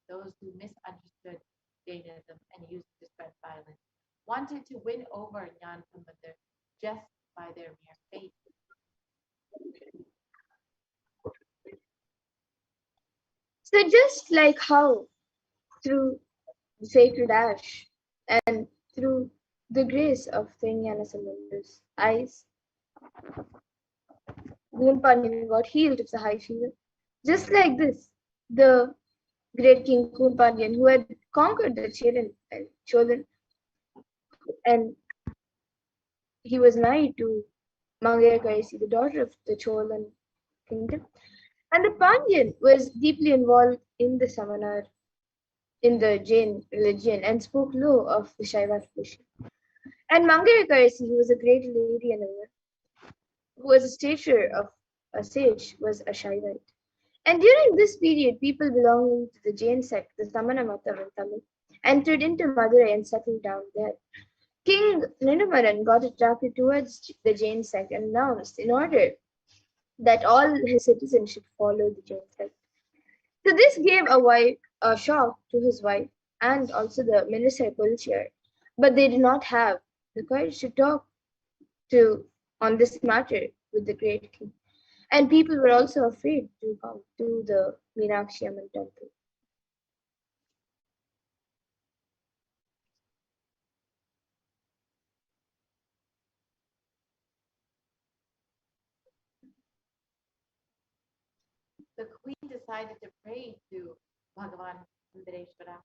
those who misunderstood Jainism and used it to spread violence, wanted to win over Nyan Sambandar just by their mere faith. So just like how through the sacred ash and through the grace of Thrinyana Sambandar's eyes, Goonpanyan got healed of the high fever. Just like this, the great King Goonpanyan, who had conquered the Cholan, and he was married to Mangayakarsi, the daughter of the Cholan kingdom. And the Pandyan was deeply involved in the Samanar, in the Jain religion, and spoke low of the Shaiva tradition. And Mangayakarsi, who was a great lady and a who was a stature of a sage, was a Shaivite. And during this period, people belonging to the Jain sect, the Samana Matam in Tamil, entered into Madurai and settled down there. King Nindamaran got attracted towards the Jain sect and announced, in order that all his citizens should follow the Jain sect. So this gave a shock to his wife and also the minister Pulchar, but they did not have the courage to talk to on this matter with the great king. And people were also afraid to come to the Meenakshi Amman temple. The queen decided to pray to Bhagavan Sundareshwara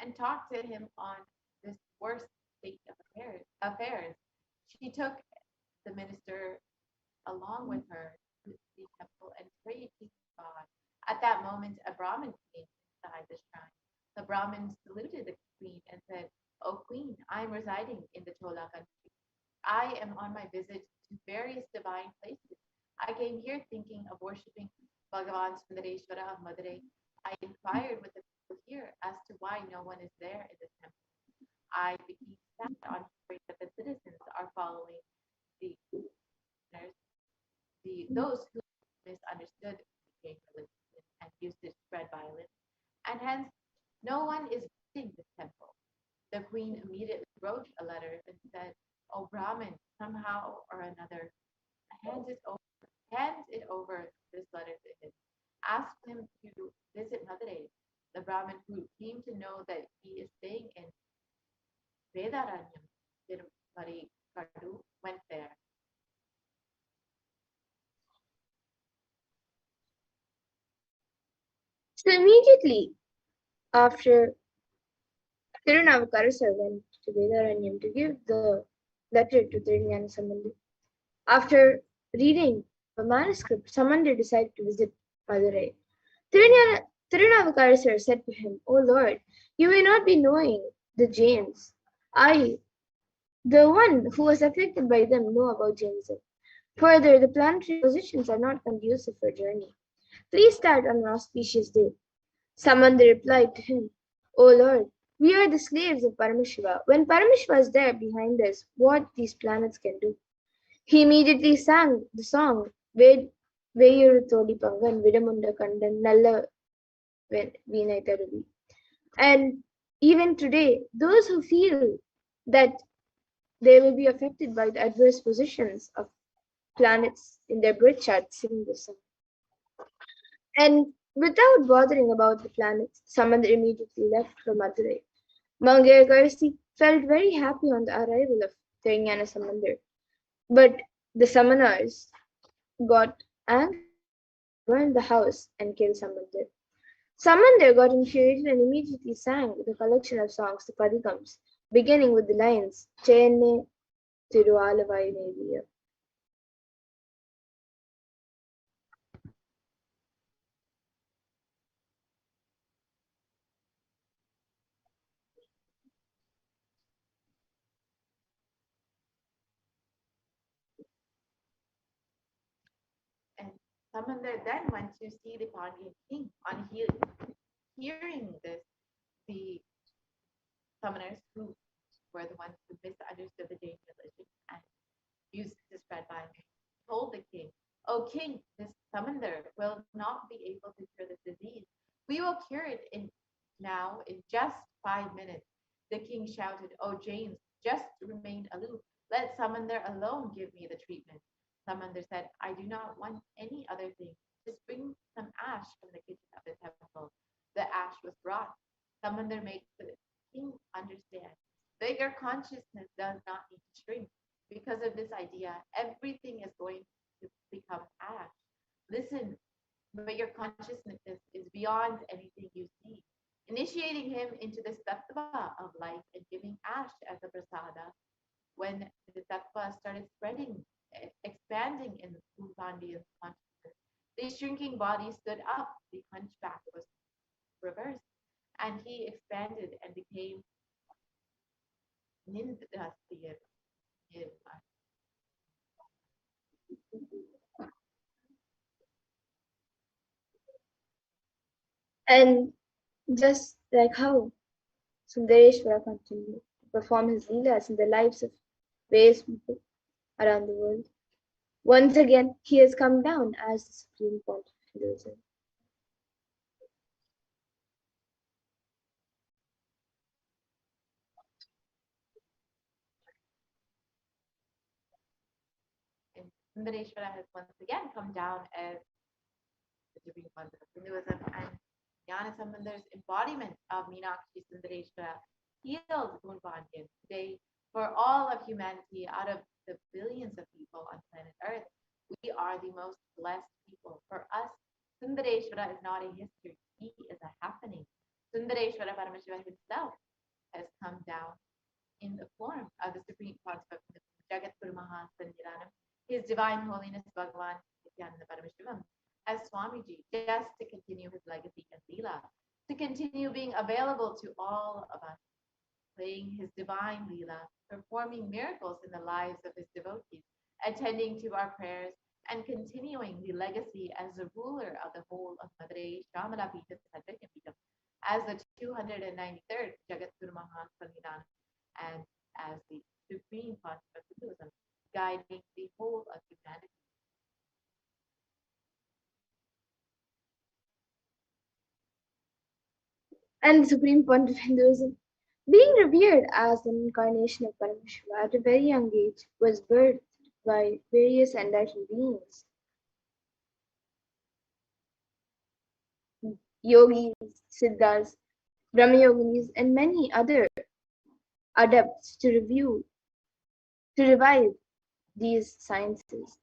and talk to him on this worst state of affairs. She took the minister along with her to the temple and prayed to God. At that moment, a Brahmin came inside the shrine. The Brahmin saluted the queen and said, "O queen, I am residing in the Chola country. I am on my visit to various divine places. I came here thinking of worshipping Bhagavan Sundareshwara of Madurai. I inquired with the people here as to why no one is there in the temple. I became sad on hearing that the citizens are following the those who misunderstood the religion and used it to spread violence, and hence no one is visiting the temple." The queen immediately wrote a letter and said, "O Brahmin, somehow or another, hand it over this letter to him. Ask him to visit Madurai." The Brahmin, who came to know that he is staying in Vedaranyam, Tirupati Kadu, went there. So immediately after Tirunavukarasar went to Vedaranyam to give the letter to Thirinyana Sambandu. After reading the manuscript, Samandar decided to visit Madurai. Tirunavukarasar said to him, "O Lord, you may not be knowing the Jains. I, the one who was affected by them, know about Jainism. Further, the planetary positions are not conducive for journey. Please start on an auspicious day." Samandar replied to him, "O Lord, we are the slaves of Paramashiva. When Paramashiva is there behind us, what these planets can do?" He immediately sang the song, Veyuru Thodi Pangan, Vidamunda Kandan, Nalla Veenai Taruvi. And even today, those who feel that they will be affected by the adverse positions of planets in their birth chart sing the song. And without bothering about the planets, Samandar immediately left for Madurai. Mangayakarsi felt very happy on the arrival of Thirinyana Samandar, but the Samanars got angry, burned the house, and killed Samandar. Samandar got infuriated and immediately sang the collection of songs, the Padikams, beginning with the lines Chenne Tirualavai. And Samandar then went to see the Pandyan king. On hearing this, the summoners, who were the ones who misunderstood the Jain religion and used to spread violence, told the king, "O king, this Samandar will not be able to cure this disease. We will cure it now in just 5 minutes." The king shouted, "O Jains, just remain aloof. Let Samandar alone give me the treatment." Samandar said, "I do not want any other thing. Just bring some ash from the kitchen of the temple." The ash was brought. Samandar makes the king understand that your consciousness does not need to shrink. Because of this idea, everything is going to become ash. Listen, but your consciousness is beyond anything you see. Initiating him into the tattva of life and giving ash as a prasada, when the tattva started spreading, expanding in Pandyan's consciousness, the shrinking body stood up, the hunchback was reversed, and he expanded and became Nindastir. And just like how Sundareshwara continued to perform his leelas in the lives of various people around the world, once again he has come down as the supreme point of Hinduism. And Sundareshwara has once again come down as the supreme point of Hinduism, and Jnana Sambandar's embodiment of Meenakshi Sundareshwara healed Pandyan. Today, for all of humanity, out of the billions of people on planet Earth, we are the most blessed people. For us, Sundareshwara is not a history, he is a happening. Sundareshwara Paramashivoham himself has come down in the form of the Supreme Concept of Jagat Guru Maha Sanjiranam, His Divine Holiness Bhagavan Nithyananda Paramashivam, as Swamiji, just to continue his legacy and Leela, to continue being available to all of us, playing his divine Leela, performing miracles in the lives of his devotees, attending to our prayers, and continuing the legacy as the ruler of the whole of Madurai, Shamala Pita, as the 293rd Jagat Guru Maha Sanjiranam, and as the supreme concept of Hinduism, guiding the whole of humanity. And the supreme point of Hinduism, being revered as an incarnation of Paramashiva at a very young age, was birthed by various enlightened beings, yogis, siddhas, brahmayoginis, and many other adepts to revive these sciences.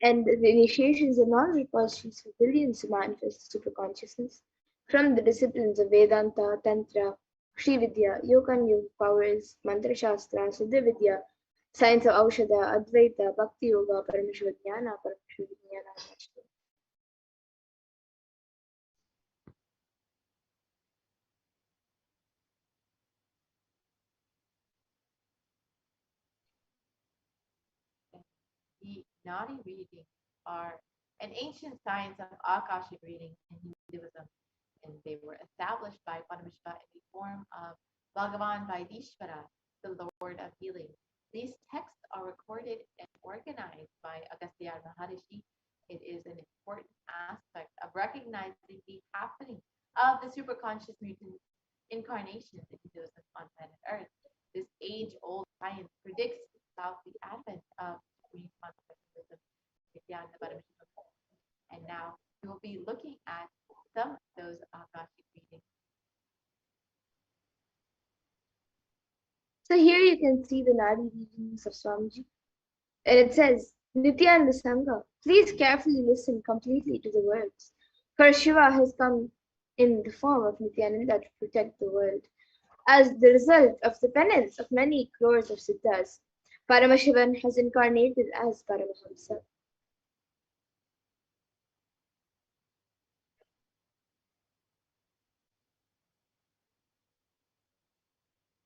And the initiations are not repositories for billions to manifest superconsciousness from the disciplines of Vedanta, Tantra, Shri Vidya, Yoga and Yoga powers, Mantra Shastra, Siddha Vidya, science of Aushadha, Advaita, Bhakti Yoga, Paramashiva Jnana, Paramashiva Jnana. The Nadi readings are an ancient science of Akashic reading in Hinduism, and they were established by Paramashiva in the form of Bhagavan Vaidishvara, the Lord of Healing. These texts are recorded and organized by Agastya Maharishi. It is an important aspect of recognizing the happening of the superconscious mutant incarnations in Hinduism on planet Earth. This age-old science predicts about the advent of supreme consciousness, Nithyananda Paramashivam. And now we will be looking at some of those Akashic readings. So here you can see the Nadi readings of Swamiji. And it says, Nityananda Sangha, please carefully listen completely to the words. For Shiva has come in the form of Nityananda to protect the world. As the result of the penance of many crores of siddhas, Paramashivan has incarnated as Paramahamsa.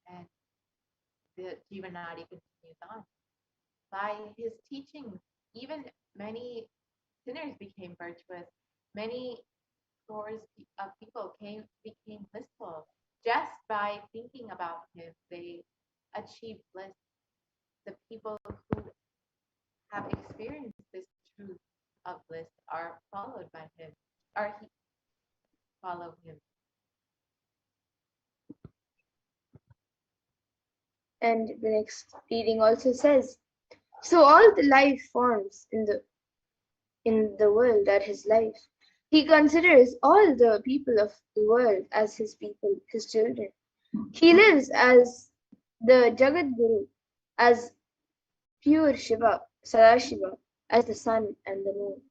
And the Jivanadi continues on. By his teachings, even many sinners became virtuous. Many scores of people became blissful. Just by thinking about him, they achieved bliss. The people who have experienced this truth of bliss are followed by him, or he follow him. And the next reading also says, so all the life forms in the world are his life. He considers all the people of the world as his people, his children. He lives as the Jagat Guru, as pure Shiva, Sadashiva, as the sun and the moon.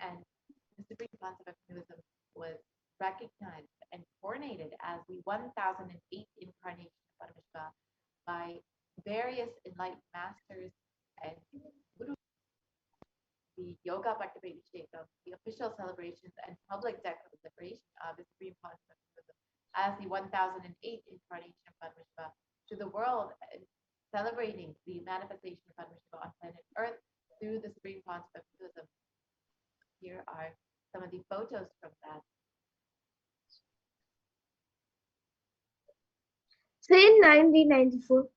And the Supreme Concept of Hinduism was recognized and coronated as the 1008th incarnation of Paramashiva by various enlightened masters and gurus. The Yoga Bhakti-Abhishekam, the official celebrations and public declaration of the Supreme Concept of Hinduism as the 1008th incarnation of Paramashiva to the world, and celebrating the manifestation of Paramashiva on planet Earth through the Supreme Concept of Hinduism. Here are some of the photos from that. So in 1994,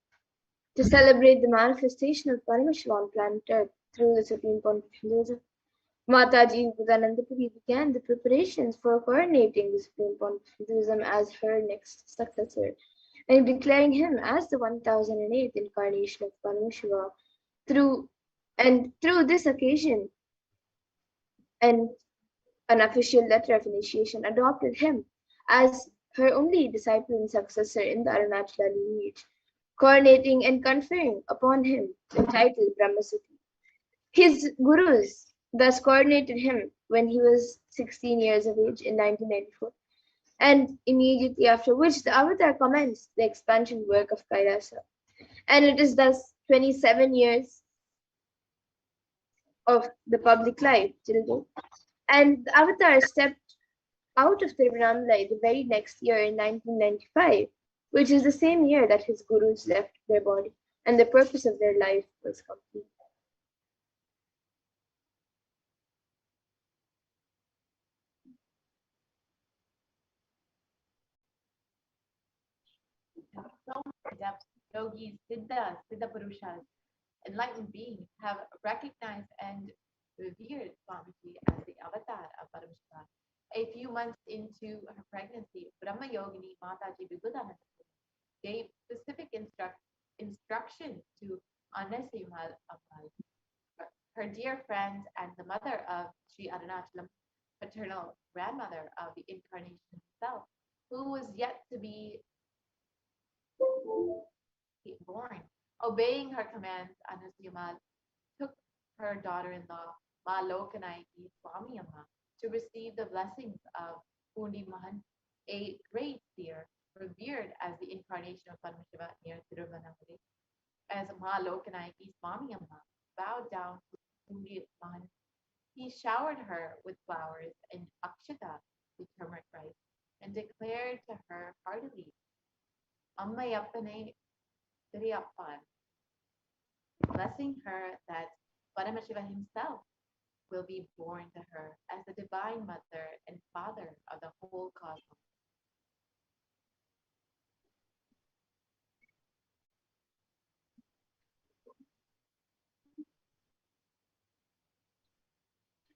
to celebrate the manifestation of Paramashiva on planet Earth through the Supreme Concept of Hinduism, Mataji Buddhanandapuri began the preparations for coordinating the Supreme Concept of Hinduism as her next successor and declaring him as the 1008th incarnation of Paramashiva. Through this occasion, and an official letter of initiation adopted him as her only disciple and successor in the Arunachala lineage, coronating and conferring upon him the title Brahmasati. His gurus thus coordinated him when he was 16 years of age in 1994, and immediately after which the avatar commenced the expansion work of Kailasa. And it is thus 27 years of the public life till date. And the avatar stepped out of Tiruvannamalai the very next year in 1995, which is the same year that his gurus left their body, and the purpose of their life was complete. So many depths, yogis, siddhas, siddha purushas, enlightened beings have recognized and revered Swamiji as the avatar of Paramashiva. A few months into her pregnancy, Brahma Yogini Mataji Vibhudananda gave specific instructions to Anasayumal Ammal, her dear friend and the mother of Sri Arunachalam, paternal grandmother of the incarnation itself, who was yet to be born. Obeying her commands, Anasayumal took her daughter-in-law, Ma Lokanayaki Swami Amma, to receive the blessings of Pundi Mahan, a great seer revered as the incarnation of Paramashiva near Tiruvannamalai. As Ma Lokanayaki Swami Amma bowed down to Pundi Mahan, he showered her with flowers and akshata, the turmeric rice, and declared to her heartily, Ammayappane Siriyappan, blessing her that Paramashiva himself will be born to her as the divine mother and father of the whole cosmos.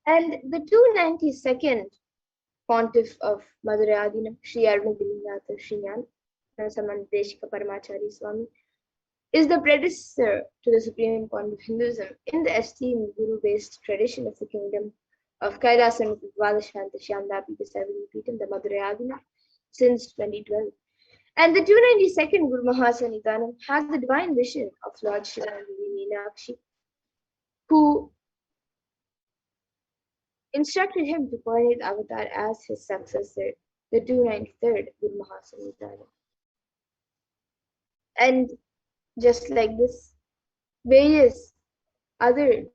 And the 292nd pontiff of Madurai Adinam, Sri Arunagirinath Srinyal, Samanadeshika Paramachari Swami, is the predecessor to the Supreme Pontiff of Hinduism in the esteemed Guru-based tradition of the kingdom of Kailasa and Dvadashanta Shyamdapita Savini the Madurai Adinam, since 2012. And the 292nd Guru Mahasanitanam has the divine vision of Lord Shiva and Devi Meenakshi, who instructed him to appoint Avatar as his successor, the 293rd Guru Mahasanidana. And just like this, various other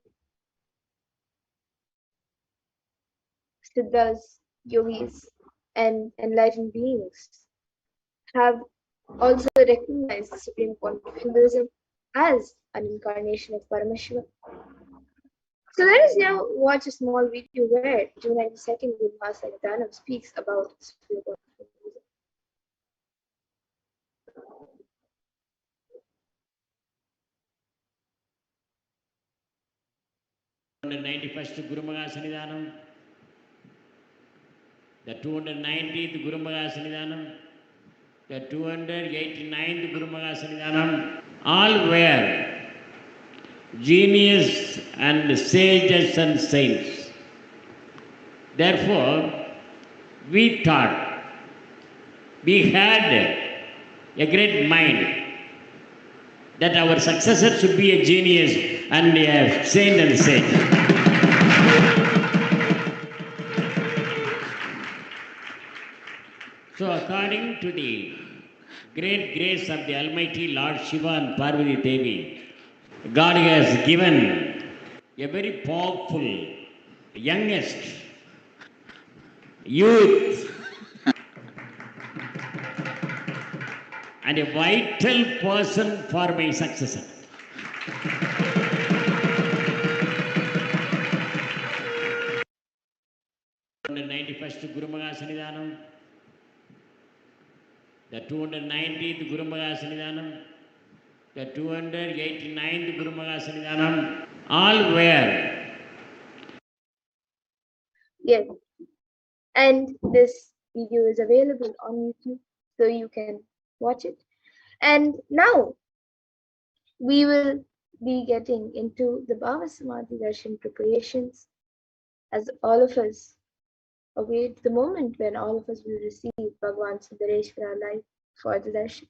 siddhas, yogis, and enlightened beings have also recognized the supreme point of Hinduism as an incarnation of Paramashiva. So let us now watch a small video where 292nd Guru Mahasanidana speaks about the supreme point of Hinduism. 291st Guru Mahasanidhanam, the 290th Guru Mahasanidhanam, the 289th Guru Mahasanidhanam, all were genius and sages and saints. Therefore, we thought we had a great mind that our successor should be a genius and a saint and sage. So according to the great grace of the Almighty Lord Shiva and Parvati Devi, God has given a very powerful, youngest youth and a vital person for my successor. The 91st Guru Mahasanidhanam, the 290th Guru Mahasanidhanam, the 289th Guru Mahasanidhanam, all were. Yes, and this video is available on YouTube, so you can watch it. And now we will be getting into the Bhava Samadhi Darshan preparations, as all of us await the moment when all of us will receive Bhagavan Sundareshwara live for the darshan.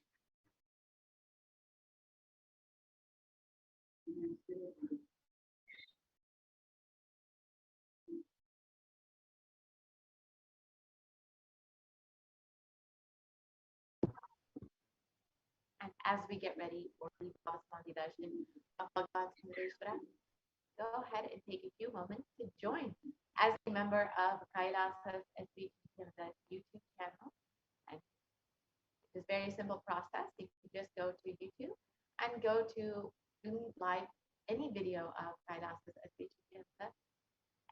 And as we get ready for the Bhava Samadhi Darshan of Bhagavan Sundareshwara, go ahead and take a few moments to join as a member of Kailasa's HDH Nithyananda YouTube channel. And it's a very simple process. You can just go to YouTube and go to live any video of Kailasa's HDH Nithyananda.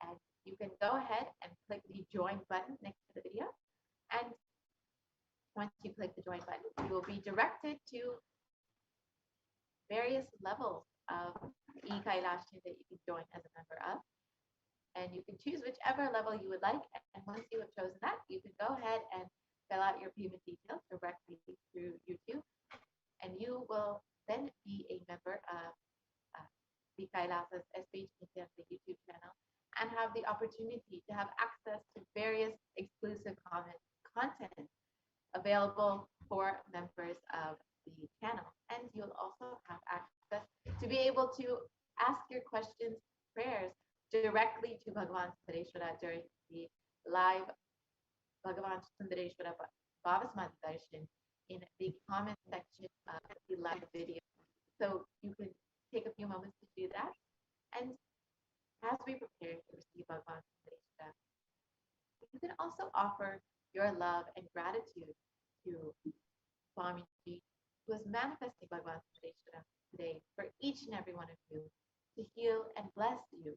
And you can go ahead and click the join button next to the video. And once you click the join button, you will be directed to various levels of e-Kailasa that you can join as a member of. And you can choose whichever level you would like. And once you have chosen that, you can go ahead and fill out your payment details directly through YouTube. And you will then be a member of the Kailasa's HDH Nithyananda YouTube channel and have the opportunity to have access to various exclusive content available for members of the channel. And you'll also have access to be able to ask your questions, prayers directly to Bhagavan Sundareshwara during the live Bhagavan Sundareshwara Bhava Samadhi Darshan in the comment section of the live video. So you can take a few moments to do that. And as we prepare to receive Bhagavan Sundareshwara, you can also offer your love and gratitude to Swamiji, who is manifesting Bhagavan Sundareshwara today for each and every one of you to heal and bless you.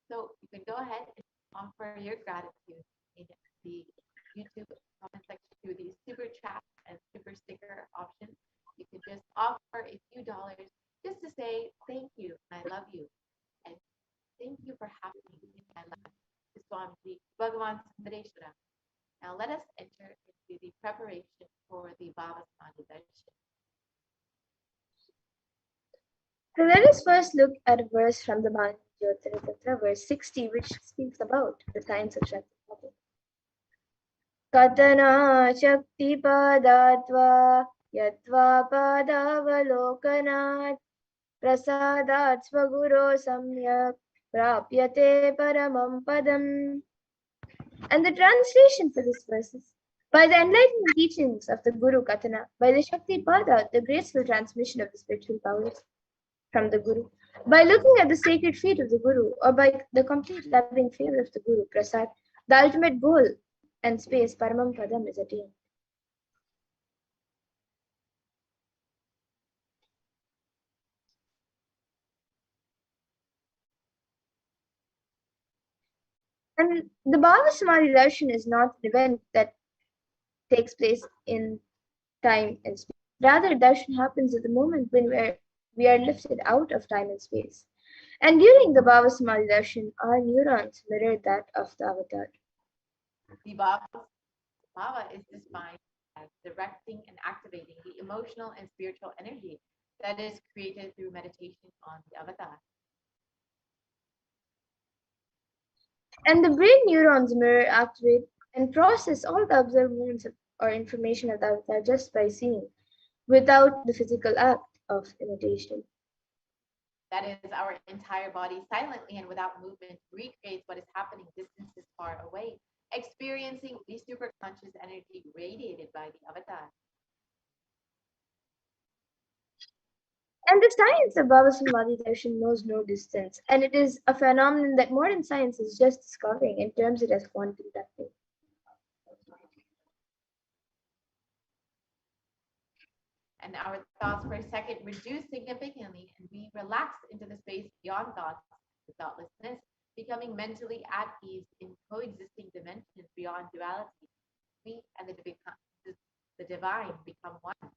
So you can go ahead and offer your gratitude in the YouTube comment section through the super chat and super sticker options. You can just offer a few dollars just to say thank you and I love you. And thank you for having me in my life. To Swamiji Bhagavan Sundareshwara. Now let us enter into the preparation for the Bhava Samadhi Darshan. So let us first look at a verse from the Manjyotiratattva, verse 60, which speaks about the science of Shakti. Katana Shakti Padatva Yatva Padavalokanat Prasadat Svaguro Samyak prapyate paramam padam. And the translation for this verse is, by the enlightened teachings of the Guru Katana, by the Shakti Pada, the graceful transmission of the spiritual powers from the Guru, by looking at the sacred feet of the Guru, or by the complete loving favor of the Guru Prasad, the ultimate goal and space, Paramam Padam, is attained. And the Bhava Samadhi Darshan is not an event that takes place in time and space. Rather, darshan happens at the moment when we are lifted out of time and space. And during the Bhava Samadhi darshan, our neurons mirror that of the avatar. The bhava is defined as directing and activating the emotional and spiritual energy that is created through meditation on the avatar. And the brain neurons mirror, activate, and process all the observed movements or information of the avatar just by seeing, without the physical act of imitation. That is, our entire body silently and without movement recreates what is happening distances far away, experiencing the superconscious energy radiated by the avatar. And the science of Bhava Samadhi darshan knows no distance, and it is a phenomenon that modern science is just discovering and terms it as quantum tapping. And our thoughts per second reduce significantly, and we relax into the space beyond thoughts, the thoughtlessness, becoming mentally at ease in coexisting dimensions beyond duality. We and the divine become one,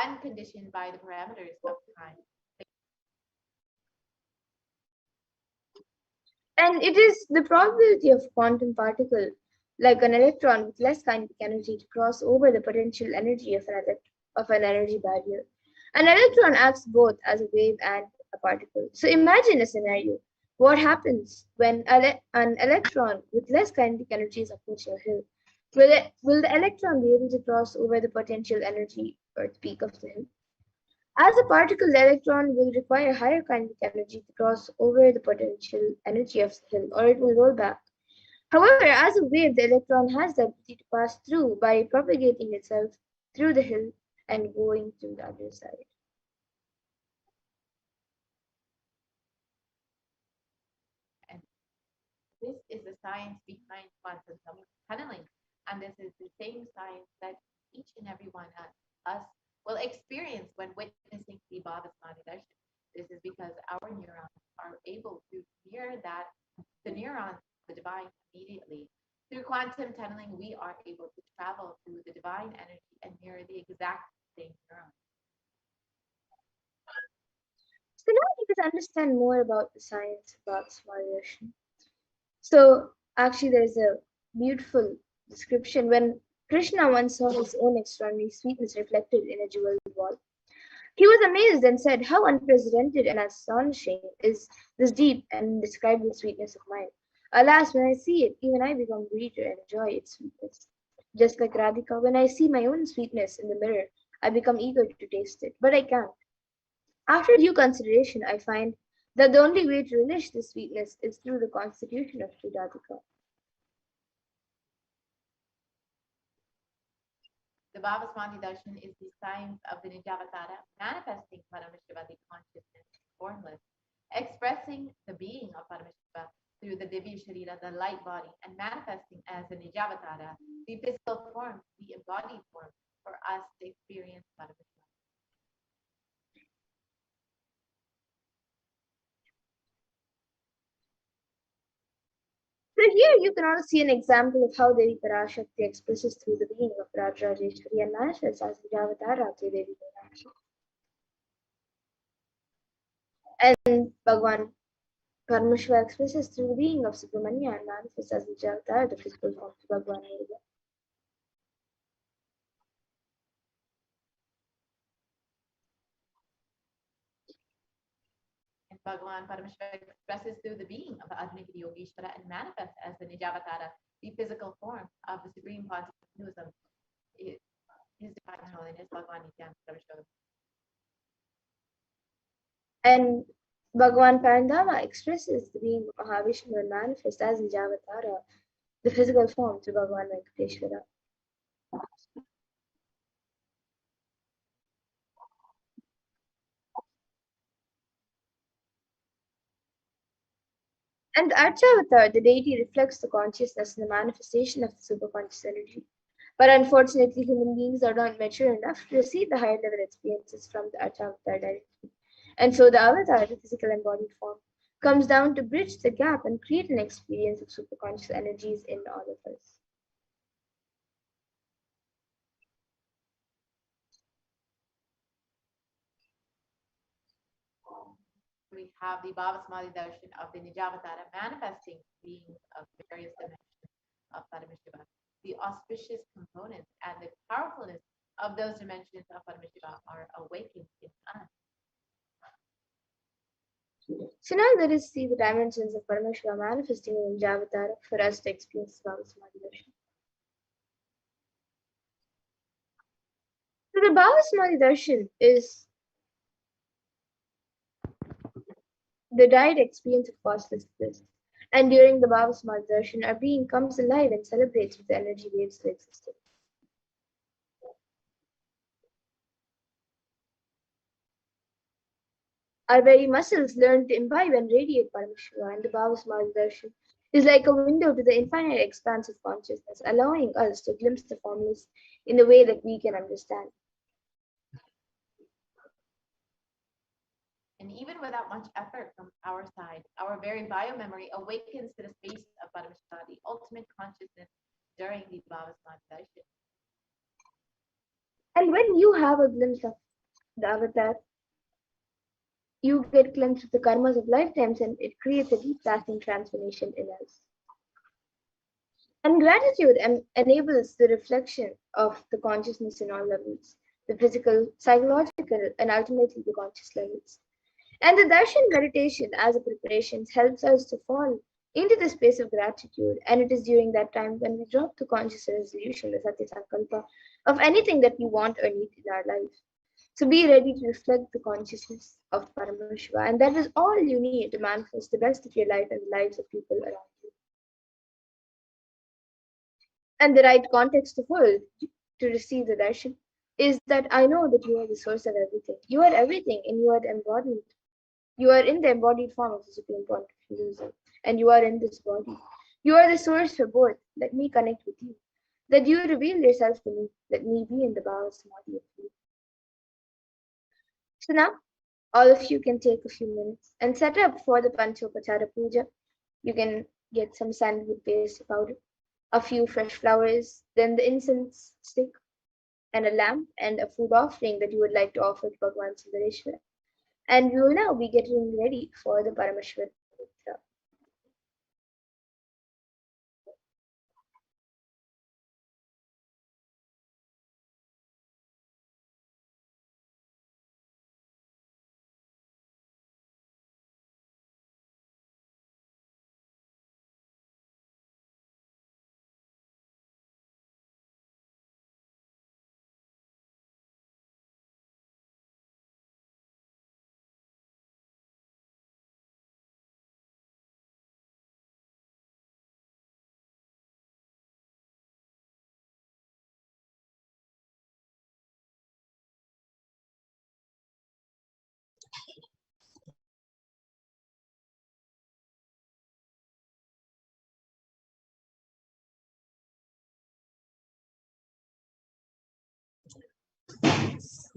unconditioned by the parameters of time. And it is the probability of a quantum particle, like an electron with less kinetic energy, to cross over the potential energy of an energy barrier. An electron acts both as a wave and a particle. So imagine a scenario. What happens when an electron with less kinetic energy is approaching a hill? Will the electron be able to cross over the potential energy or the peak of the hill? As a particle, the electron will require higher kinetic energy to cross over the potential energy of the hill, or it will roll back. However, as a wave, the electron has the ability to pass through by propagating itself through the hill and going to the other side. And this is the science behind quantum tunneling. And this is the same science that each and every one of us will experience when witnessing the Bhava Samadhi darshan. This is because our neurons are able to mirror the neurons of the divine immediately. Through quantum tunneling, we are able to travel through the divine energy and mirror the exact same neurons. So now you can understand more about the science about Samadhi darshan. So actually, there's a beautiful description when Krishna once saw his own extraordinary sweetness reflected in a jeweled wall. He was amazed and said, "How unprecedented and astonishing is this deep and indescribable sweetness of mine. Alas, when I see it, even I become greedy to enjoy its sweetness. Just like Radhika, when I see my own sweetness in the mirror, I become eager to taste it, but I can't. After due consideration, I find that the only way to relish this sweetness is through the constitution of Sri Radhika." The Bhava Samadhi darshan is the science of the Nijavatara, manifesting Paramashiva, the consciousness, formless, expressing the being of Paramashiva through the Divya Sharira, the light body, and manifesting as the Nijavatara, the physical form, the embodied form, for us to experience Paramashiva. So here you can also see an example of how Devi Parashakti expresses through the being of Rajrajeshwari and manifests as the Javatara through Devi Parashakti. And Bhagwan Paramashiva expresses through the being of Subramanya and manifests as the Javatara, the physical form of Bhagwan Muruga. And Bhagavan Paramashiva expresses through the being of Adnigiri Yogeshwara and manifests as the Nijavatara, the physical form of the Supreme Concept of Hinduism, His Divine Holiness Bhagavan Nithyananda Paramashivam. And Bhagavan Parandama expresses the being of Mahavishnu and manifests as Nijavatara, the physical form, through Bhagavan Venkateshwara. And the Archavatar, the deity, reflects the consciousness and the manifestation of the superconscious energy. But unfortunately, human beings are not mature enough to receive the higher level experiences from the Archavatar directly. And so the avatar, the physical embodied form, comes down to bridge the gap and create an experience of superconscious energies in all of us. We have the Bhavasamadhi Darshan of the Nijavatara manifesting beings of various dimensions of Paramashiva. The auspicious components and the powerfulness of those dimensions of Paramashiva are awakened in us. So now let us see the dimensions of Paramashiva manifesting in Nijavatara for us to experience Bhavasamadhi Darshan. So the Bhavasamadhi Darshan is the direct experience of causeless bliss. And during the Bhavasamadhi Darshan, our being comes alive and celebrates with the energy waves of existence. Our very muscles learn to imbibe and radiate Paramashiva, and the Bhavasamadhi Darshan is like a window to the infinite expanse of consciousness, allowing us to glimpse the formless in a way that we can understand. And even without much effort from our side, our very biomemory awakens to the space of Paramashiva, the ultimate consciousness, during the Bhavasamadhi Darshan. And when you have a glimpse of the avatar, you get glimpse of the karmas of lifetimes, and it creates a deep lasting transformation in us. And gratitude enables the reflection of the consciousness in all levels, the physical, psychological, and ultimately the conscious levels. And the darshan meditation as a preparation helps us to fall into the space of gratitude. And it is during that time when we drop the conscious resolution, the Satya Sankalpa, of anything that we want or need in our life. So be ready to reflect the consciousness of Paramashiva. And that is all you need to manifest the best of your life and the lives of people around you. And the right context to hold to receive the darshan is that I know that you are the source of everything. You are everything, and you are the embodiment. You are in the embodied form of the Supreme Point of Hinduism, and you are in this body. You are the source for both. Let me connect with you. That you reveal yourself to me. Let me be in the Bhava Samadhi of you. So now, all of you can take a few minutes and set up for the Panchopachara Puja. You can get some sandalwood paste powder, a few fresh flowers, then the incense stick, and a lamp, and a food offering that you would like to offer to Bhagavan Sundareshwara. And we will now be getting ready for the Paramashivoham.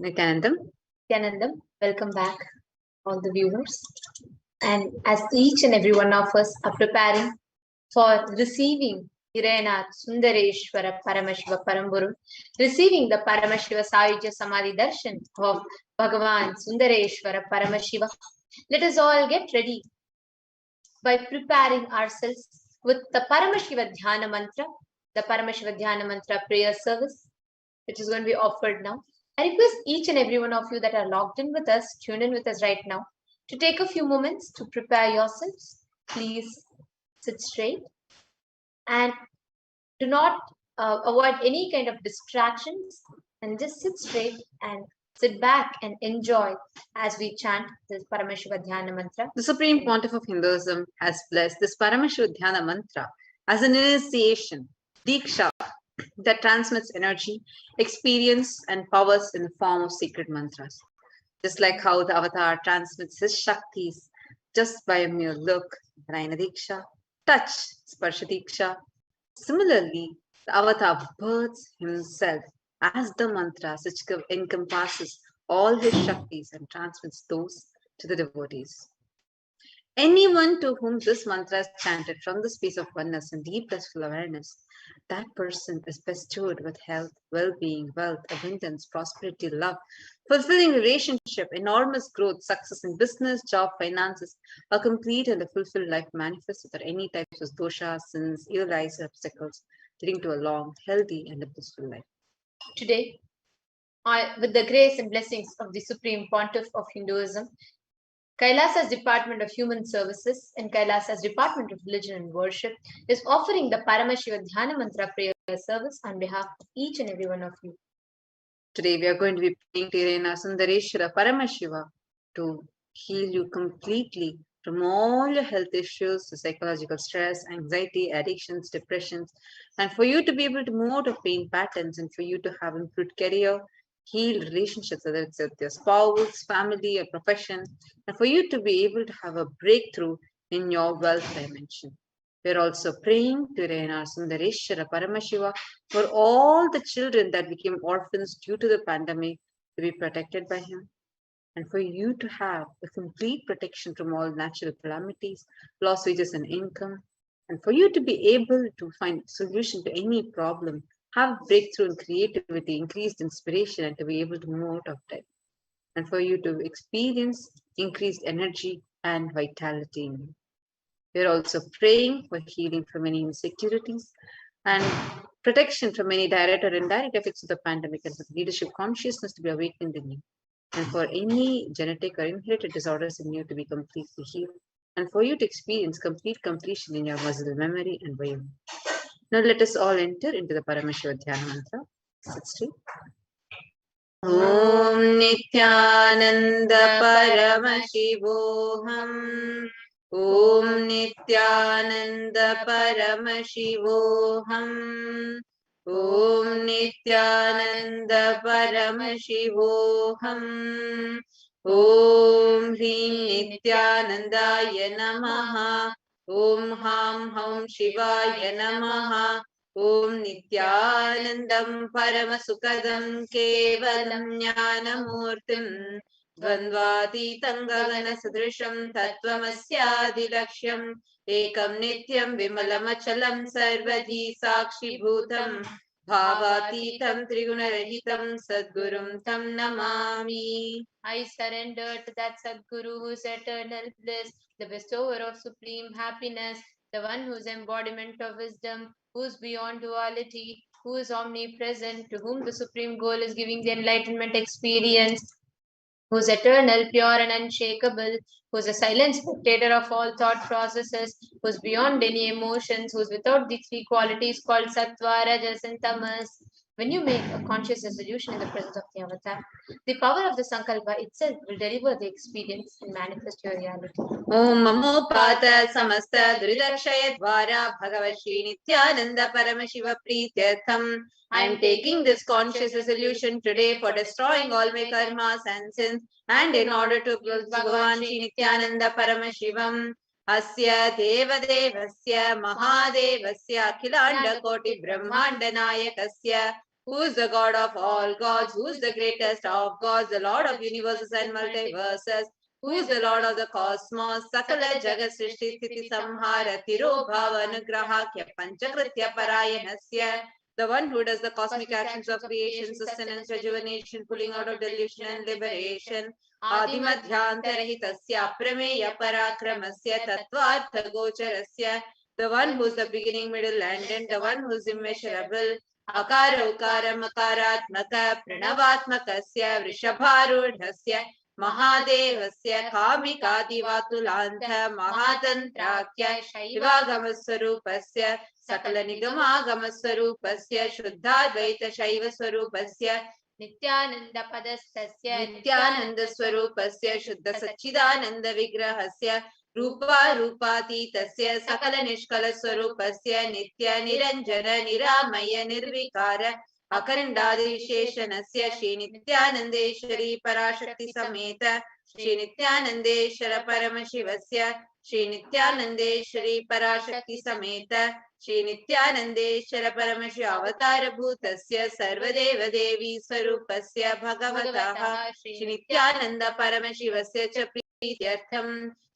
Nithyanandam, welcome back, all the viewers. And as each and every one of us are preparing for receiving Hirayanath Sundareshwara Paramashiva Paramburu, receiving the Paramashiva Sayujya Samadhi Darshan of Bhagavan Sundareshwara Paramashiva, let us all get ready by preparing ourselves with the Paramashiva Dhyana Mantra, the Paramashiva Dhyana Mantra prayer service, which is going to be offered now. I request each and every one of you that are logged in with us, tuned in with us right now, to take a few moments to prepare yourselves. Please sit straight and do not avoid any kind of distractions, and just sit straight and Sit back and enjoy as we chant this Paramashiva Dhyana mantra. The Supreme Pontiff of Hinduism has blessed this Paramashiva Dhyana mantra as an initiation, Diksha, that transmits energy, experience, and powers in the form of sacred mantras. Just like how the avatar transmits his Shaktis just by a mere look, Rayana Diksha, touch, Sparsha Diksha. Similarly, the avatar births himself as the mantras which encompasses all his Shaktis and transmits those to the devotees. Anyone to whom this mantra is chanted from the space of oneness and deep blissful awareness, that person is bestowed with health, well-being, wealth, abundance, prosperity, love, fulfilling relationship, enormous growth, success in business, job, finances, a complete and a fulfilled life manifests without any types of doshas, sins, ill eyes, or obstacles, leading to a long, healthy, and a blissful life. Today, with the grace and blessings of the Supreme Pontiff of Hinduism, Kailasa's Department of Human Services and Kailasa's Department of Religion and Worship is offering the Paramashiva Dhyana Mantra prayer service on behalf of each and every one of you. Today we are going to be praying to Irena Sundareshwara Paramashiva to heal you completely from all your health issues, the psychological stress, anxiety, addictions, depressions, and for you to be able to move out of pain patterns and for you to have improved career, healed relationships, whether it's with your spouse, family, or profession, and for you to be able to have a breakthrough in your wealth dimension. We're also praying to Irena Sundareshwara Paramashiva for all the children that became orphans due to the pandemic to be protected by him, and for you to have a complete protection from all natural calamities, lost wages and income, and for you to be able to find solution to any problem, have breakthrough in creativity, increased inspiration, and to be able to move out of debt, and for you to experience increased energy and vitality in you. We're also praying for healing from any insecurities and protection from any direct or indirect effects of the pandemic, and for leadership consciousness to be awakened in you, and for any genetic or inherited disorders in you to be completely healed, and for you to experience complete completion in your muscle memory and brain. Now let us all enter into the Paramashiva Dhyana Mantra. Sit straight. Om Nithyananda Paramashivoham. Om Nithyananda Paramashivoham. Om Nithyananda Paramashivoham. Om Hrim Nithyanandaya Namaha. Om Ham Ham Shivaya Namaha. Om Nithyanandam Paramasukadam Kevalam Jnanamurtim Dvandvatitam Gagana Sadrisham Tattvamasyaadilaksham Ekam Nityam Vimalamachalam Sarvadi Sakshi Bhutam Bhavatitam Trigunarahitam Sadgurum Tam Namami. I surrender to that Sadguru who is eternal bliss, the bestower of supreme happiness, the one whose embodiment of wisdom, who is beyond duality, who is omnipresent, to whom the supreme goal is giving the enlightenment experience, who is eternal, pure, and unshakable, who is a silent spectator of all thought processes, who is beyond any emotions, who is without the three qualities called Sattva, Rajas, and Tamas. When you make a conscious resolution in the presence of the avatar, the power of the Sankalpa itself will deliver the experience and manifest your reality. Om Namo Pata Samasta Duridakshaya Dvara Bhagavashi Nithyananda Paramashiva Prityartham. I am taking this conscious resolution today for destroying all my karmas and sins, and in order to please Bhagavan Shri Nithyananda Paramashivam. Asya Deva Devasya Mahadevasya Akhilanda Koti Brahmanda Nayakasya, who is the God of all gods, who is the greatest of gods, the Lord of universes and multiverses, who is the Lord of the cosmos, Sakala Jagat Srishti Sthiti Samhara Tiro Bhava Anugrahakya Panchakritya Parayanasya, the one who does the cosmic actions of creation, sustenance, rejuvenation, pulling out of delusion and liberation. Adimadhyantarahitasya Prameya Parakramasya Tattvartha Gocharasya, the one who is the beginning, middle, and end, the one who is immeasurable. Akara Ukara Makaratmaka Pranavatmakasya Vrishabharudhasya Mahadevasya Kamikadivatulantha Mahatantrakya Shivagamaswarupasya Sakala Nigamagaswarupasya Shuddhadvaita Shaiva Swarupasya Nityanand पदस्तस्य Nityanand स्वरूपस्य शुद्ध सच्चिदानंद विग्रहस्य रूपातीतस्य सकल निष्कल स्वरूपस्य नित्य निरंजन निरामय निर्विकार अखंडादि विशेषणस्य श्री नित्यानंदेश्वरी पराशक्ति समेत श्री नित्यानंदेश्वर परमशिवस्य श्री नित्यानंदेश्वरी पराशक्ति समेत श्री नित्यानंदेश्वर परमशिव अवतार भूतस्य सर्वदेव देवी स्वरूपस्य भगवतः श्री नित्यानंद परमशिवस्य च प्रीत्यर्थं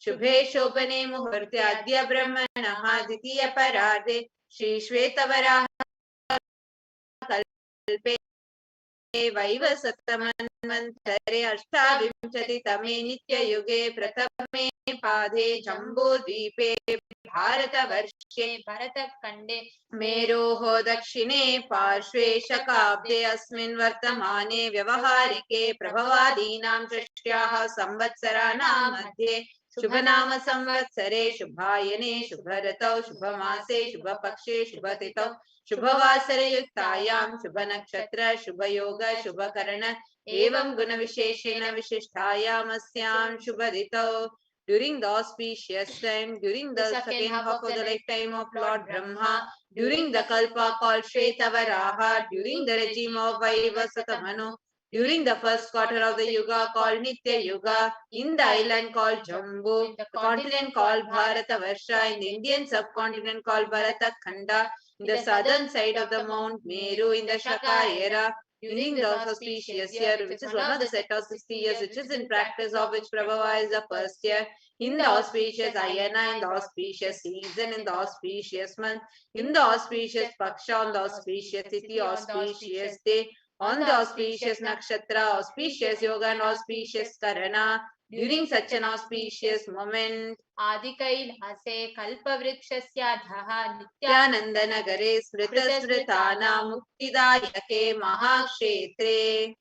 शुभे शोभने मुहूर्ते अद्य ब्रह्मणः द्वितीय परार्धे श्री श्वेतवराह कल्पे वैवस्वतमन्वन्तरे अष्टाविंशतितमे नित्ययुगे प्रथमे पादे जम्बूद्वीपे भारतवर्षे भरतखण्डे मेरोः दक्षिणे पार्श्वे शकाब्दे अस्मिन् वर्तमाने व्यवहारिके प्रभवादीनां षष्ट्याः संवत्सराणां मध्ये शुभनाम संवत्सरे शुभायने शुभऋतौ शुभमासे शुभपक्षे शुभतिथौ शुभवासरयुक्तायां शुभनक्षत्र शुभयोग शुभकर्ण एवं गुणविशेषेण विशिष्टायामस्यां शुभतिथौ during the auspicious time, during the second half of the lifetime of Lord Brahma, during the Kalpa called Shvetavaraha, during the regime of Vaivasvatamanu, during the first quarter of the Yuga called Nitya Yuga, in the island called Jambu, the continent called Bharatavarsha, in the Indian subcontinent called Bharatakhanda, in the southern side of the Mount Meru, in the Shaka era, during the auspicious year, which is one of the set of 60 years, which is in practice of which Prabhava is the first year, in the auspicious Ayana, in the auspicious season, in the auspicious month, in the auspicious Paksha, on the auspicious Tithi, auspicious day, on the auspicious Nakshatra, auspicious Yoga, and auspicious Karana, during such an auspicious moment, आदिकैलासे कल्पवृक्षस्याधः नित्यानन्दनगरे स्मृतस्मृतानां मुक्तिदायके महाक्षेत्रे.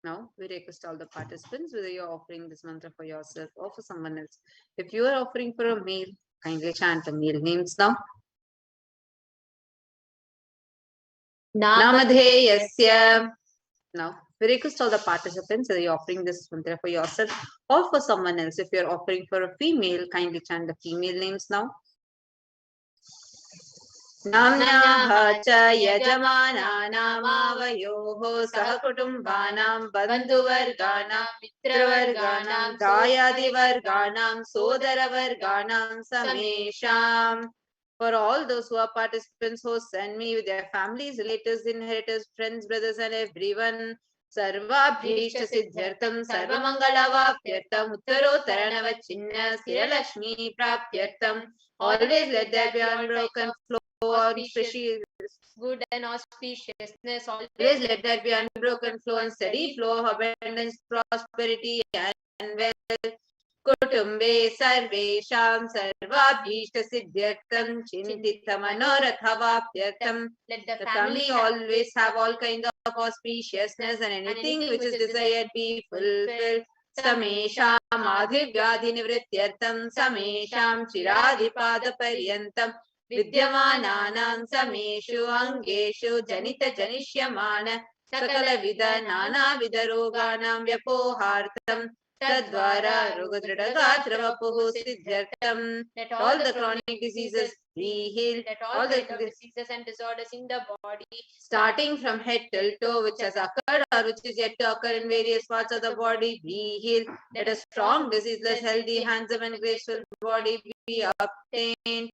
Now we request all the participants whether you are offering this mantra for yourself or for someone else. If you are offering for a male, kindly chant the male names now. Namadheyasya. Now we request all the participants whether you are offering this mantra for yourself or for someone else. If you are offering for a female, kindly chant the female names now. Namnyaha cha yajamanaanamavayoho sahakutumbanam bandhuvarganam mitravarganam dayadivarganam sodaravarganam samesham. For all those who are participants, hosts and me with their families, relatives, inheritors, friends, brothers and everyone, Sarvabhishta Siddhartham Sarvamangalavapyartham Uttarottaranavachinna Sthiralakshmi Prapyartham. Always let there be unbroken flow of good and auspiciousness. Always let there be unbroken flow and steady flow of abundance, prosperity and wealth. Kutumbe sarvesham sarvabhishta siddhyartham chintita manorathavapyartham. Let the family always have all kinds of auspiciousness and anything which is desired be fulfilled. Samesham adhivyadhi nivrityartham samesham chiradhipada paryantam vidyamananam sameshu angeshu janita janishyamana sakala vida nana vida roganam vyapohartam Tadvara Rogadradagatravapuhu Siddhartham. Let all the chronic diseases be healed. Let all the diseases and disorders in the body, starting from head till toe, which has occurred or which is yet to occur in various parts of the body, be healed. Let a strong, diseaseless, healthy, handsome and graceful body be obtained.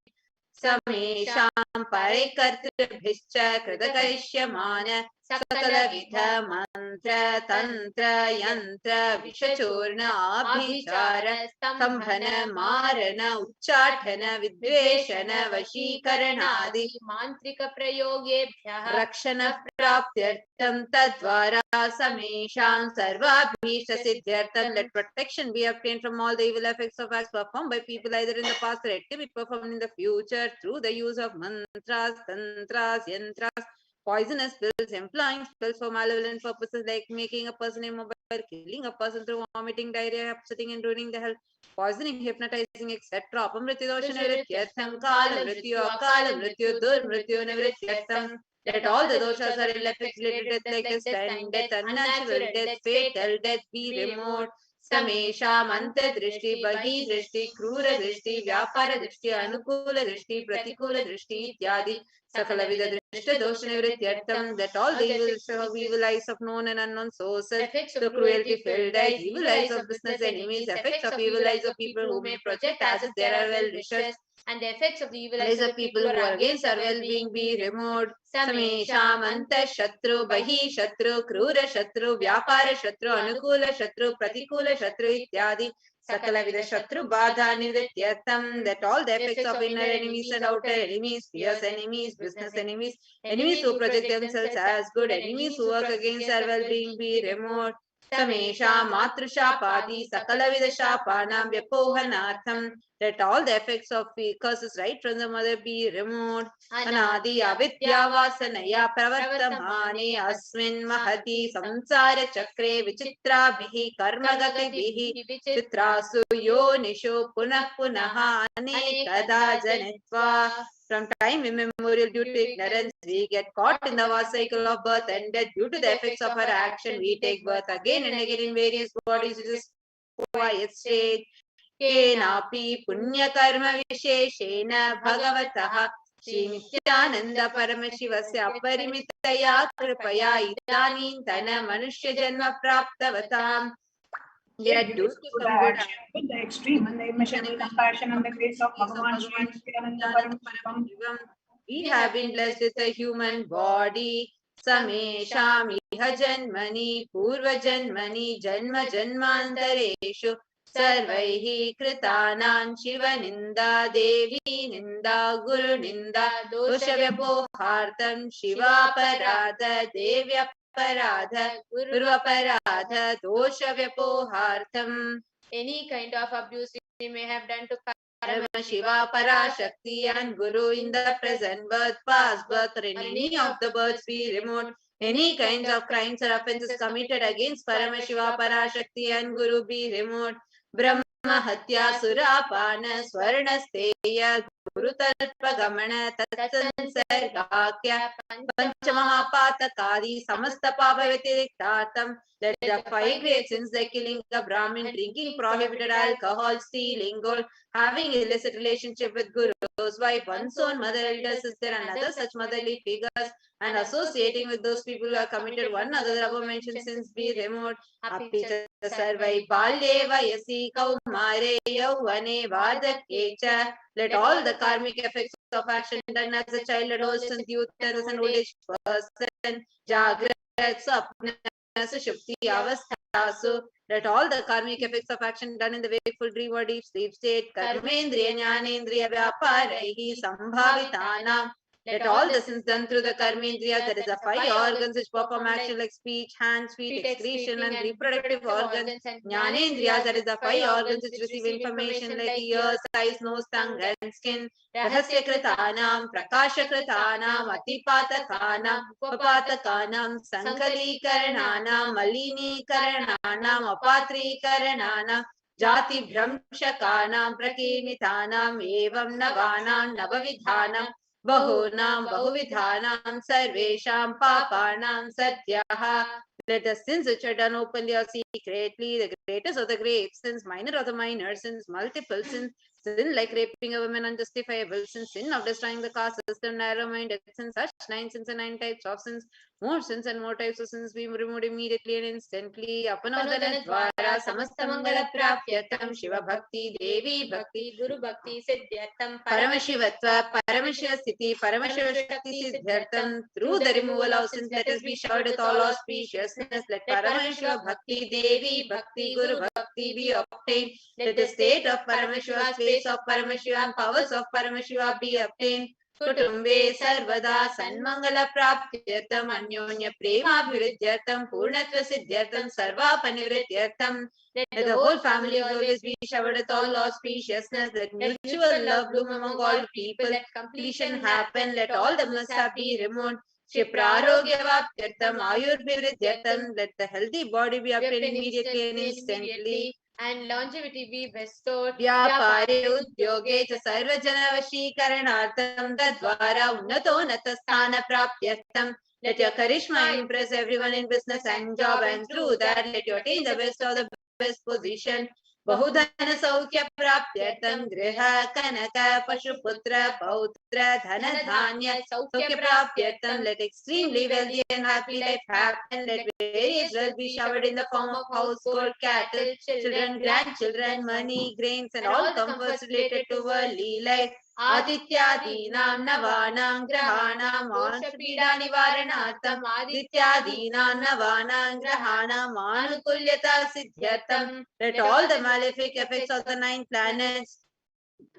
Samesham Parikartrabhischa Kridakarishyamana Sakala Vidha Mantra Tantra Yantra Vishachurna Abhichara Stambhana Marana Uchchathana Vidveshana Vashikaranadi Mantrika Prayogebhyah Rakshana Praptyartham Tadvara Samesham Sarvabhishta Siddhyartham. Let protection be obtained from all the evil effects of acts performed by people either in the past or yet to be performed in the future through the use of mantras, tantras, yantras, poisonous pills, employing spells for malevolent purposes like making a person immobile killing a person through vomiting, diarrhea, upsetting and ruining the health, poisoning, hypnotizing, etc. Apamritidosha nivrityartham, kala mrityu, akala mrityu, durmrityu nivrityartham. Let all the doshas or ill effects related death like sudden death, unnatural death, fatal death be removed. Samesham anta drishti, bahi drishti, krura drishti, vyapara drishti, anukula drishti, pratikula drishti, ityadi. Sakala vida drishta dosha nivrityartham. That all the evil eyes of known and unknown sources, the cruelty filled eyes, evil eyes of business enemies, effects of evil eyes of people who may project as if there are well wishers, and the effects of the evil eyes of people who are against our well-being be removed. Samesham anta shatru, bahi shatru, krura shatru, vyapara shatru, anukula shatru, pratikula shatru, ityadi. Sakala vida shatru badha nivrityartham. That all the effects of inner enemies and outer enemies, fierce enemies, business enemies, enemies who project themselves as good, enemies who work against our well-being be removed. Samesha matrusha sakala vida shapanam vyapohanatham. Let all the effects of curses right from the mother be removed. Anadi avidya vasanaya pravartamane asmin mahati samsara chakre vichitra bihi karmagati bihi chitrasu yonisho punah punaha anekada janitva. From time immemorial, due to ignorance, we get caught in the vast cycle of birth and death. Due to the effects of our action, we take birth again and again in various bodies, which is quiet state. Kenapi punya karma visheshena bhagavatah Shri Nithyananda Paramashivasya aparimitaya kripaya idanintana manushya janma praptavatam. Yet due to some good with the extreme and the immeasurable compassion and the grace of Bhagavan Shri Nithyananda Paramashivam, we have been blessed with a human body. Samesham iha janmani purva janmani janma janmantareshu sarvaihi kritanan shiva ninda devi ninda guru ninda dosha vyapohartam shiva parada devya parada guru parada dosha vyapohartam. Any kind of abuse we may have done to Paramashiva, Parashakti and Guru in the present birth, past birth, or in any of the births be removed. Any kinds of crimes or offences committed against Paramashiva, Parashakti and Guru be removed. Brahma Hatya Surapana Swarna Steya Guru Talpa Gamana Tatsansargakya Panchamahapatakadi Samasta Papa Vyatiriktatam. Let the 5 great sins like killing a Brahmin, drinking prohibited alcohol, stealing gold, having illicit relationship with Guru's wife, one's own mother, elder sister, and other such motherly figures, and associating with those people who have committed one other above-mentioned sins be removed. Apicha sarvai balye vayasi kaumare yauvane vardhakecha. Let all the karmic effects of action done as a child, adolescent, youth, as an old age person, jagrat, sapna, shukti, avasthasu. Let all the karmic effects of action done in the wakeful dream or deep sleep state, karmendriya, jnanendriya, vyaparaihi, sambhavitanam. Let all the sins done through the karmendriyas, that is the 5 organs which perform action like speech, hands, feet, excretion, and reproductive organs. Jnanendriyas, that is the 5 organs which receive information like ears, eyes, nose, tongue, and skin. Rahasya kritanam, prakasha kritanam, atipatakanam, upapatakanam, sankalikarananam, malini-karananam, apatri-karananam, jati bhramshakanam, prakinitanam, evam navanam, navavidhanam, bahunam, bahuvidhanam, sarvesham, papanam, satyaha. Let the sins which are done openly or secretly, the greatest of the great sins, minor of the minor sins, multiple sins, sin like raping a woman unjustifiable sins, sin of destroying the caste system, narrow-minded sins, such 9 sins and 9 types of sins, more sins and more types of sins be removed immediately and instantly. Apanodana dvara samastamangala prapyatam Shiva bhakti, Devi bhakti, Guru bhakti siddhyartam, Paramashivatva, Paramashiva sthiti, Paramashiva shakti siddhyartam. Through the removal of sins, let us be showered with all auspiciousness. Let Paramashiva bhakti, Devi bhakti, Guru bhakti be obtained. Let the state of Paramashiva, space of Paramashiva, and powers of Paramashiva be obtained. Kutumbe sarvada sanmangala praptyartam anyonya prema bhuridyartam purnatva siddhyartam sarva panivrityartam. Let the whole family always be showered with all auspiciousness. Let mutual love bloom among all people. Let completion happen. Let all the mishap be removed. Shiprarogya-vaptyartam ayurvriddhyatam. Let the healthy body be obtained immediately and instantly. And longevity be bestowed. Vyapare udyoge cha sarvajanavashikaranartham tadvara unnatosthana praptyartham. Let your charisma impress everyone in business and job, and through that let you attain the best of the best position. Bahudhana saukya praptyartham griha kanaka pashuputra pautra dhana dhanya saukya praptyartham. Let extremely wealthy and happy life happen. Let various wealth be showered in the form of household, cattle, children, grandchildren, money, grains, and all comforts related to worldly life. Adityadinam navanam grahanam moksha-pida nivaranartham. Adityadinam navanam grahanam anukulyata siddhyartham. Let all the malefic effects of the 9 planets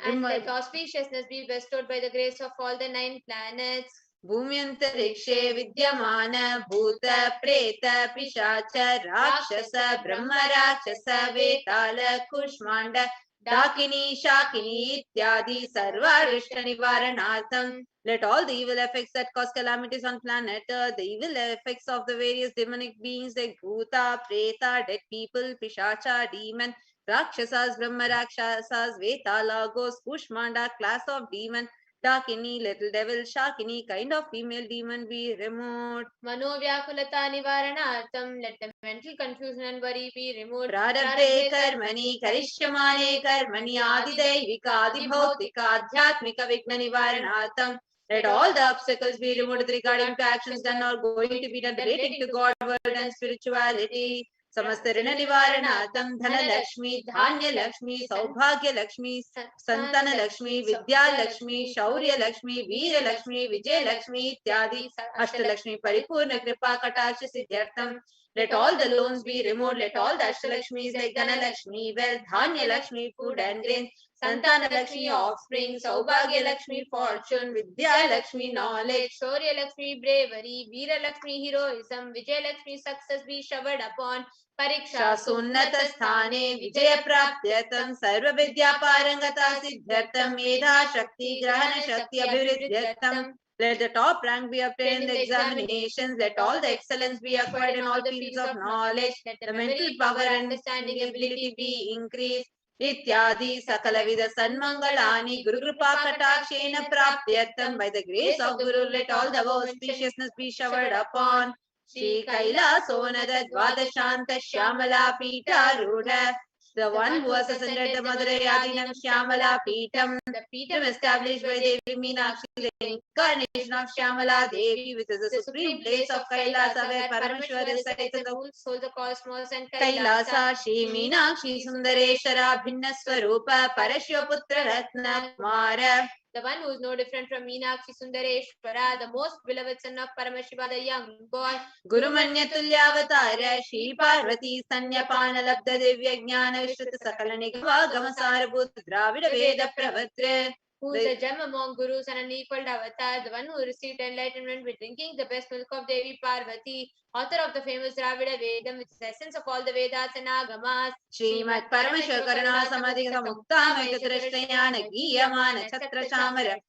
and let auspiciousness be bestowed by the grace of all the 9 planets. Bhumyantarikshe vidyamana bhuta preta pishacha rakshasa brahma rakshasa vetala kushmanda dakini shakini ityadi sarva rishta nivaranartham. Let all the evil effects that cause calamities on planet Earth, the evil effects of the various demonic beings like bhuta, preta, dead people, pishacha, demon, rakshasas, brahma rakshasas, vetala, ghost, kushmanda, class of demon, Dakini, little devil, Shakini, kind of female demon be removed. Manovyakulata nivaranartham. Let the mental confusion and worry be removed. Prarabdhe karmani karishyamane karmani adidevika adibhautika adhyatmika vigna nivaranartham. Let all the obstacles be removed regarding to actions done or going to be done relating to God, world and spirituality. समस्त ऋण निवारणार्थम धन लक्ष्मी धान्य लक्ष्मी सौभाग्य लक्ष्मी संतान लक्ष्मी विद्या लक्ष्मी शौर्य लक्ष्मी वीर लक्ष्मी विजय लक्ष्मी इत्यादि अष्टलक्ष्मी परिपूर्ण कृपा कटाक्ष सिद्ध्यर्थम. Let all the loans be removed. Let all the Ashtalakshmis like Dhanalakshmi, wealth, Dhanya Lakshmi, food and grains, Santana Lakshmi, offspring, Saubhagya Lakshmi, fortune, Vidya Lakshmi, knowledge, Shaurya Lakshmi, bravery, Veera Lakshmi, heroism, Vijay Lakshmi, success be showered upon. Pariksha Sunnata sthane Vijaya praptyatam Sarva Vidya parangata siddhyartam Medha Shakti Grahana Shakti abhivriyartam. Let the top rank be obtained in the examinations. Let all the excellence be acquired in all fields of knowledge. Let the mental power and understanding ability be increased. Ityadi sakalavida sanmangalani Guru Kripa katakshena praptyartam. By the grace of Guru, let all the auspiciousness be showered upon. Shri Kailasonada Dvadashanta Shyamala Pita Rudha. The one who has ascended the Madurai Adinam Shyamala Pitam. The Pitam established by Devi Meenakshi, the incarnation of Shyamala Devi, which is the supreme place of Kailasa, where Parameshwar resides in the whole soul of the cosmos, and Kailasa. Shri Meenakshi Sundareshwara Bhinna Swarupa Parashyoputra Ratna Kumara. The one who is no different from Meenakshi Sundareshwara, the most beloved son of Paramashiva, the young boy. Guru Manya Tulyavatara Shri Parvati Sanyapana Labda Divya Jnana Vishrita Sakala Nigava Gamasara Bhuta Dravida Veda Pravatre. Who is a gem among gurus and an equal avatar, the one who received enlightenment by drinking the best milk of Devi Parvati, author of the famous Dravida Vedam, which is the essence of all the Vedas and Agamas. Srimad Parameshwar Karuna Samadhika Mukta Maitatrashtayana Giyamana Chatra Chamara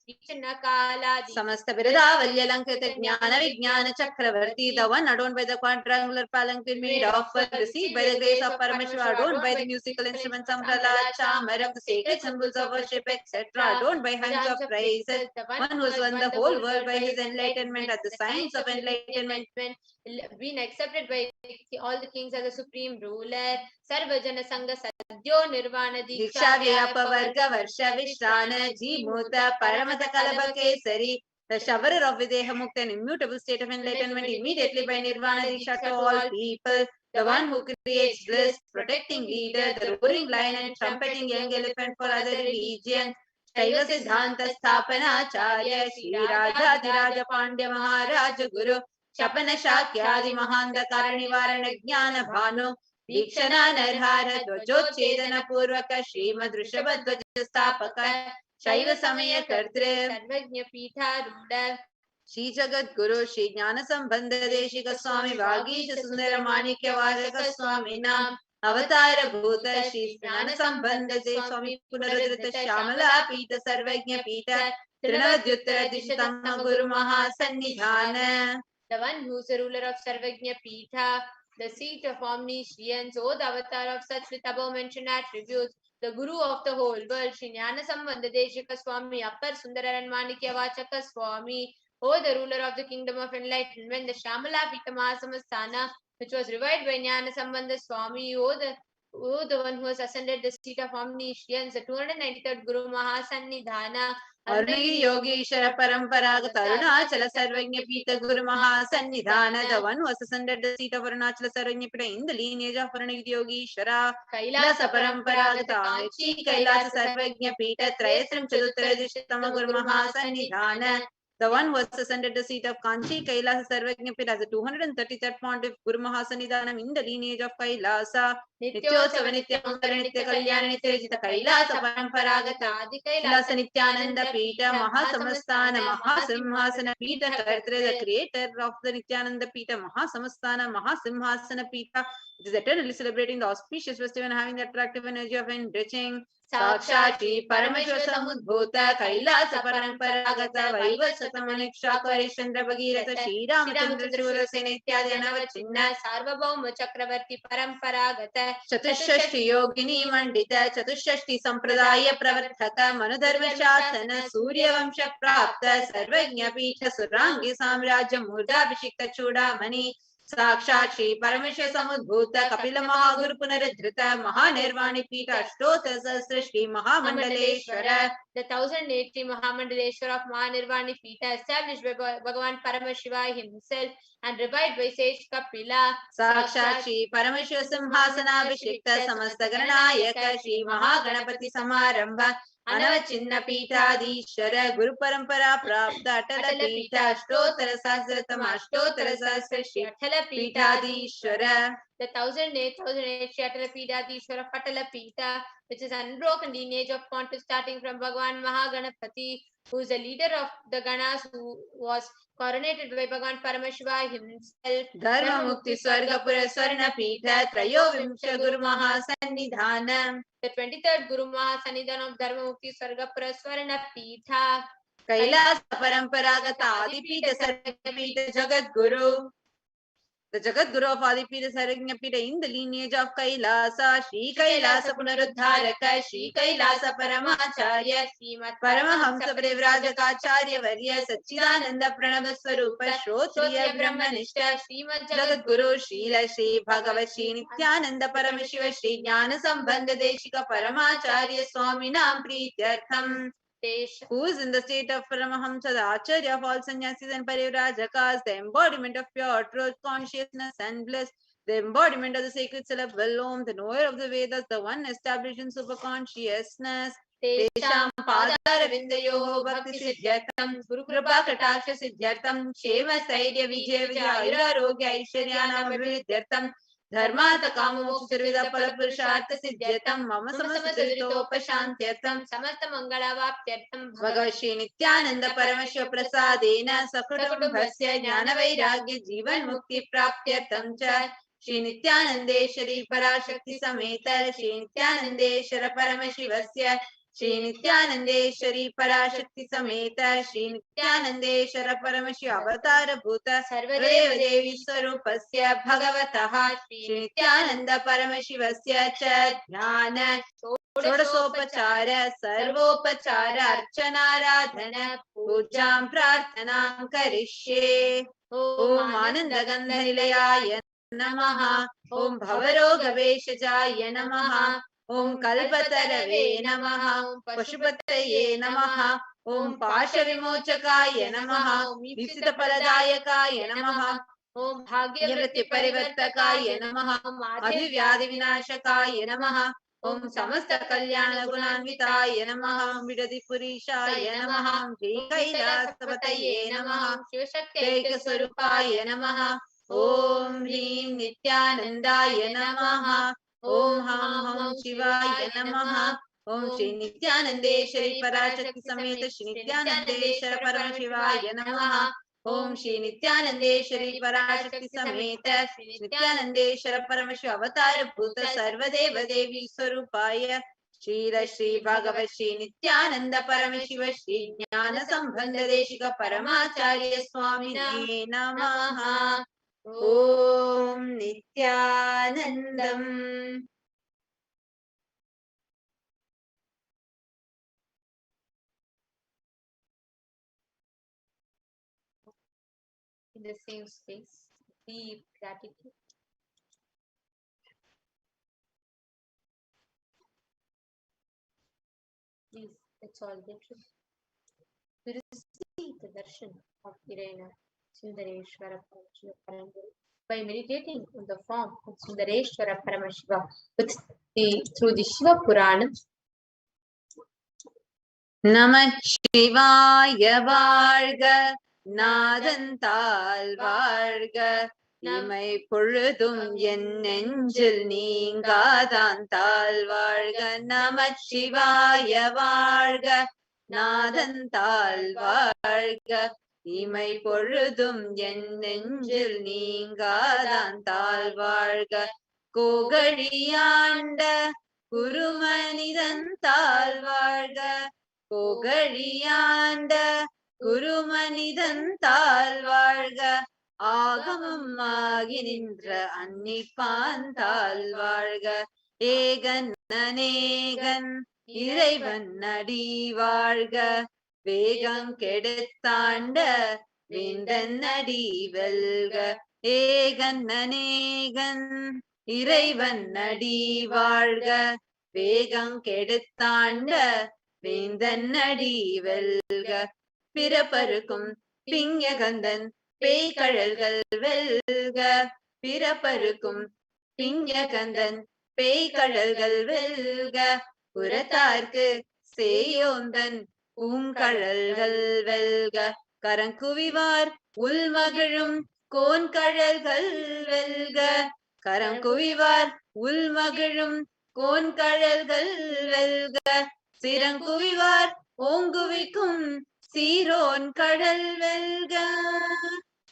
Samasta Viradavalya Lankita Jnana Vijnana Chakravarti, the one adorned by the quadrangular palanquin made of received by the grace of Parameshwar, adorned by the musical instruments Samprala Chamaram, the sacred symbols of worship, etc., adorned by hymns of praises, the one who has won the whole world by his enlightenment at the signs of enlightenment, been accepted by all the kings as the supreme ruler. Sarvajana Sangha Sadhyo Nirvana Diksha Vyapa Varga Varsha Vishrana Jimuta Paramata Kalaba Kesari. The showerer of Videha Mukta, an immutable state of enlightenment immediately by Nirvana Diksha to all people. The one who creates bliss, protecting leader, the roaring lion and trumpeting young elephant for other religions. Shaiva Siddhanta Sthapana Acharya Shri Radha Pandya Maharaja Guru Shapana Shakyadi Mahanda Karanivarana Jnana Bhanu Dikshana Narhara Dvajochedana Purvaka Srimad Rishabhadvaja Sthapaka Shaiva Samaya Kartre Sarvajna Pitha Ruda Shri Jagat Guru Shri Jnana Sambandha Deshika Swami Vagisha Sundara Manikya Vajaka Swami Nam Avatara Bhuta Shri Jnana Sambandha De Swami Punarudrata Shamala Pita Sarvajna Pita Trinavadyuttara Guru Mahasannidhana. The one who is the ruler of Sarvagnya Pitha, the seat of omniscience, O the avatar of such with above mentioned attributes, the Guru of the whole world, Shri Jnana Sambandha Deshika Swami, Appar Sundararan Manikya Vachaka Swami, O the ruler of the kingdom of enlightenment, the Shamala Pita Mahasamasthana, which was revived by Jnana Sambandha Swami, O the one who has ascended the seat of omniscience, the 293rd Guru Mahasannidhana, Arunagi Yogeshwara Paramparaga Arunachala Sarvagnya Pita Guru Mahasannidhana, the one who has ascended the seat of Arunachala Sarvagnya Pita in the lineage of Arunagi Yogeshwara. Kailasa Paramparagata Kanchi Kailasa Sarvagnya Pita Trayasram Chaduttara Dishtama Guru Mahasannidhana. The one who has ascended the seat of Kanchi Kailasa Sarvagnya Pita as the 233rd Pontiff Guru Mahasannidhanam in the lineage of Kailasa. Nityotsava Nityankara Nitya Kalyana Nityajita Kailasa Paramparagata Adi Kailasa Nithyananda Pita Mahasamasthana Mahasimhasana Pita Kartre, the creator of the Nithyananda Pita Mahasamasthana Mahasimhasana Pita. It is eternally celebrating the auspicious festival and having the attractive energy of enriching. Sakshati Parameshwara Samudbhuta Kailasa Paramparagata Vaivasatamanikshakare Chandra Bhagirata Shri Ramachandra Shurasena Ityadyanava Chinna Sarvabhauma Chakravarti Paramparagata Chatushashti Yogini Mandita Chatushashti Sampradaya Pravartaka Manudharma Shasana Surya Vamsha Prapta Sarvagnya Pita Surangi Samrajya Murda Abhishikta Chudamani Sakshat Shri Parameshwara Samudbhuta Kapila Mahaguru Punaradhrita Mahanirvani Pita Ashtota Sasra Shri Mahamandaleshwara. The 1080 Mahamandaleshwara of Mahanirvani Pita, established by Bhagavan Paramashiva himself and revived by sage Kapila. Sakshat Shri Parameshwara Simhasana Abhishikta Samasta Ganayaka Shri Mahaganapati Samarambha Anavachinna Pitadishara Guru Parampara Prapta Atala Pita Ashtotara Sahasratama Ashtotara Sahasra Shri Atala Pitadishara. The 1008 Shri Atala Pitadishara of Atala Pita, which is unbroken lineage of pontiff starting from Bhagavan Mahaganapati, who is the leader of the Ganas, who was coronated by Bhagavan Paramashiva himself. Dharma Mukti Swargapura Swarna Pita Trayo Vimsha Guru Mahasannidhanam. The 23rd Guru Mahasannidhanam of Dharma Mukti Swargapura Swarna Pita. Kailasa Paramparagata Adipita Sarvagnya Jagat Guru. The Jagat Guru of Adipita Sarvagnya Pita in the lineage of Kailasa, Shri Kailasa Punaruddharaka, Shri Kailasa Paramacharya, Srimat Paramahamsa Privrajakacharya Varya, Satchidananda Pranava Swarupa, Shrotriya Brahmanishta, Srimat Jagat Guru, Srila Shri Bhagavat Shri Nithyananda Paramashiva, Shri Jnana Sambandha Deshika Paramacharya Swaminam Prityartham. Who is in the state of Paramahamsa, the Acharya of all sannyasis and parivrajakas, the embodiment of pure truth, consciousness and bliss, the embodiment of the sacred syllable Om, the knower of the Vedas, the one established in superconsciousness. Tesham Padaravindayoho Bhakti Siddhyartham Guru Kripa Kataksha Siddhyartham Shema Saidya Vijaya Vijaya Arogya Aishwaryanam Abhividyartham Dharmata Kama Moksha Sarveda Palapurushartha Siddhyatam Mama Samastaritopasantyartham Samasta Mangala Vaptyartham Bhagavat Shri Nithyananda Paramashiva Prasadena Sakhutabhasya Jnana Vairagya Jivan Mukti Praptyartham Cha Shri Nithyanandeshwari Parashakti Sameta Shri Nithyanandeshwara Paramashivasya Shri Nithyanandeshwari Parashakti Sameta Shri Nithyanandeshwara Paramashiva Avatara Bhuta Sarvadeva Devi Swarupasya Bhagavataha Shri Nithyananda Paramashivasya Cha Jnana Shodasopachara Sarvopachara Archanaradhana Pujam Prarthanam Karishye. Om Ananda Gandha Nilayaya Namaha. Om Bhavaroga Veshajaya Namaha. Om Kalpatarave Namaha. Om Pashupataye Namaha. Om Pasha Vimochakaya Namaha. Om Ipsita Paladayakaya Namaha. Om Bhagyavritti Parivartakaya Namaha. Om Adhivyadi Vinashakaya Namaha. Om Samasta Kalyana Gunanvitaya Namaha. Om Vidadi Purishaya Namaha. Om Jai Kailasapataye Namaha. Om Shivashaktaika Swarupaya Namaha. Om Hrim Nithyanandaya Namaha. Om Ham Ham Shivaya Namaha. Om Shri Nithyanandeshwari Parashakti Sameta Shri Nithyanandeshwara Paramashivaya Namaha. Om Shri Nithyanandeshwari Parashakti Sameta Shri Nithyanandeshwara Paramashiva Avatara Bhuta Sarvadeva Devi Swarupaya Shila Shri Bhagavat Shri Nithyananda Paramashiva Shri Jnana Sambandha Deshika Paramacharya Swamine Namaha. Om Nithyanandam. In the same space, deep gratitude. Please, let's all get ready to receive the darshan of Irena Sundareshwara Paramashiva Paramburu by meditating on the form of Sundareshwara Paramashiva through the Shiva Purana. Namah Shivaya Varga Nadantal Varga Imai Purudum Yen Nengil Ningadantal Varga Namah Shivaya Varga Nadantal Varga Imai Purudum Yen Nengil Ningadantal Varga Kogariyanda Gurumanidantal Varga Kogalianda Gurumanidantal Varga Agamam Maginindra Annipantal Varga Egan Nanegan Iraivan Nadi Varga Vegan Kedathanda Vindan Nadi Velga Egan Nanegan Iraivan Nadi Varga Vegan Kedathanda Vindannadi Velga Piraparukum Pinyagandan Peykadalgal Velga Piraparukum Pinyagandan Peykadalgal Velga Puratarku Seyondan Kadalgal Velga Karankuvivar Ulmagarum Kadalgal Velga Karankuvivar Ulmagarum Kadalgal Velga Sirankuvivar Onguvikum Siron Kadal Velga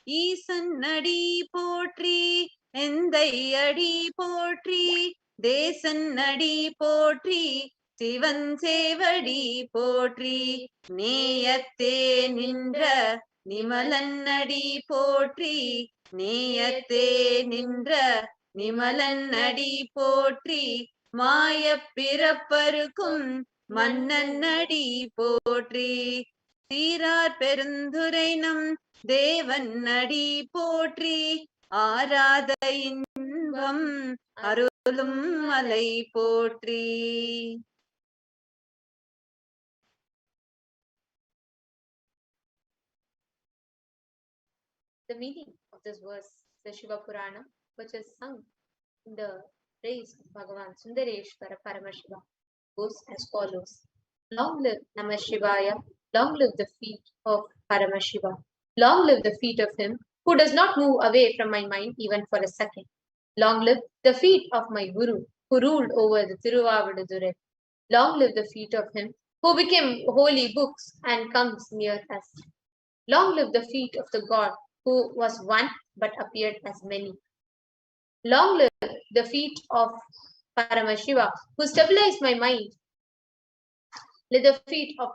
Isan Nadi Potri Endai Adi Potri Desan Nadi Potri Sivan Sevadi Potri Neyate Nindra Nimalan Nadi Potri Neyate Nindra Nimalan Nadi Potri Maya Piraparukum Mannannadi Potri Sirar Perunthurainam Devanadi Potri Arada Invam Arulum Malai Potri. The meaning of this verse, the Shiva Purana, which is sung in the praise of Bhagavan Sundareshwara Paramashiva, goes as follows. Long live Namah Shivaya, long live the feet of Paramashiva, long live the feet of him who does not move away from my mind even for a second. Long live the feet of my Guru who ruled over the Tiruvavadurai. Long live the feet of him who became holy books and comes near us. Long live the feet of the God who was one but appeared as many. Long live the feet of Paramashiva who stabilized my mind. Let the feet of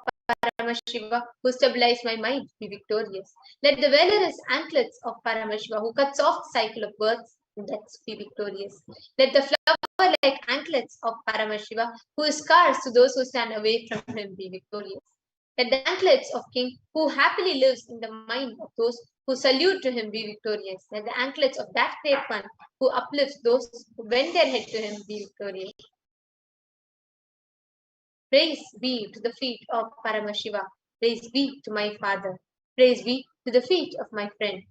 Paramashiva who stabilized my mind be victorious. Let the valorous anklets of Paramashiva who cuts off the cycle of births and deaths be victorious. Let the flower-like anklets of Paramashiva who is scars to those who stand away from him be victorious. Let the anklets of King who happily lives in the mind of those who salute to him be victorious. Let the anklets of that great one who uplifts those who bend their head to him be victorious. Praise be to the feet of Paramashiva. Praise be to my father. Praise be to the feet of my friend.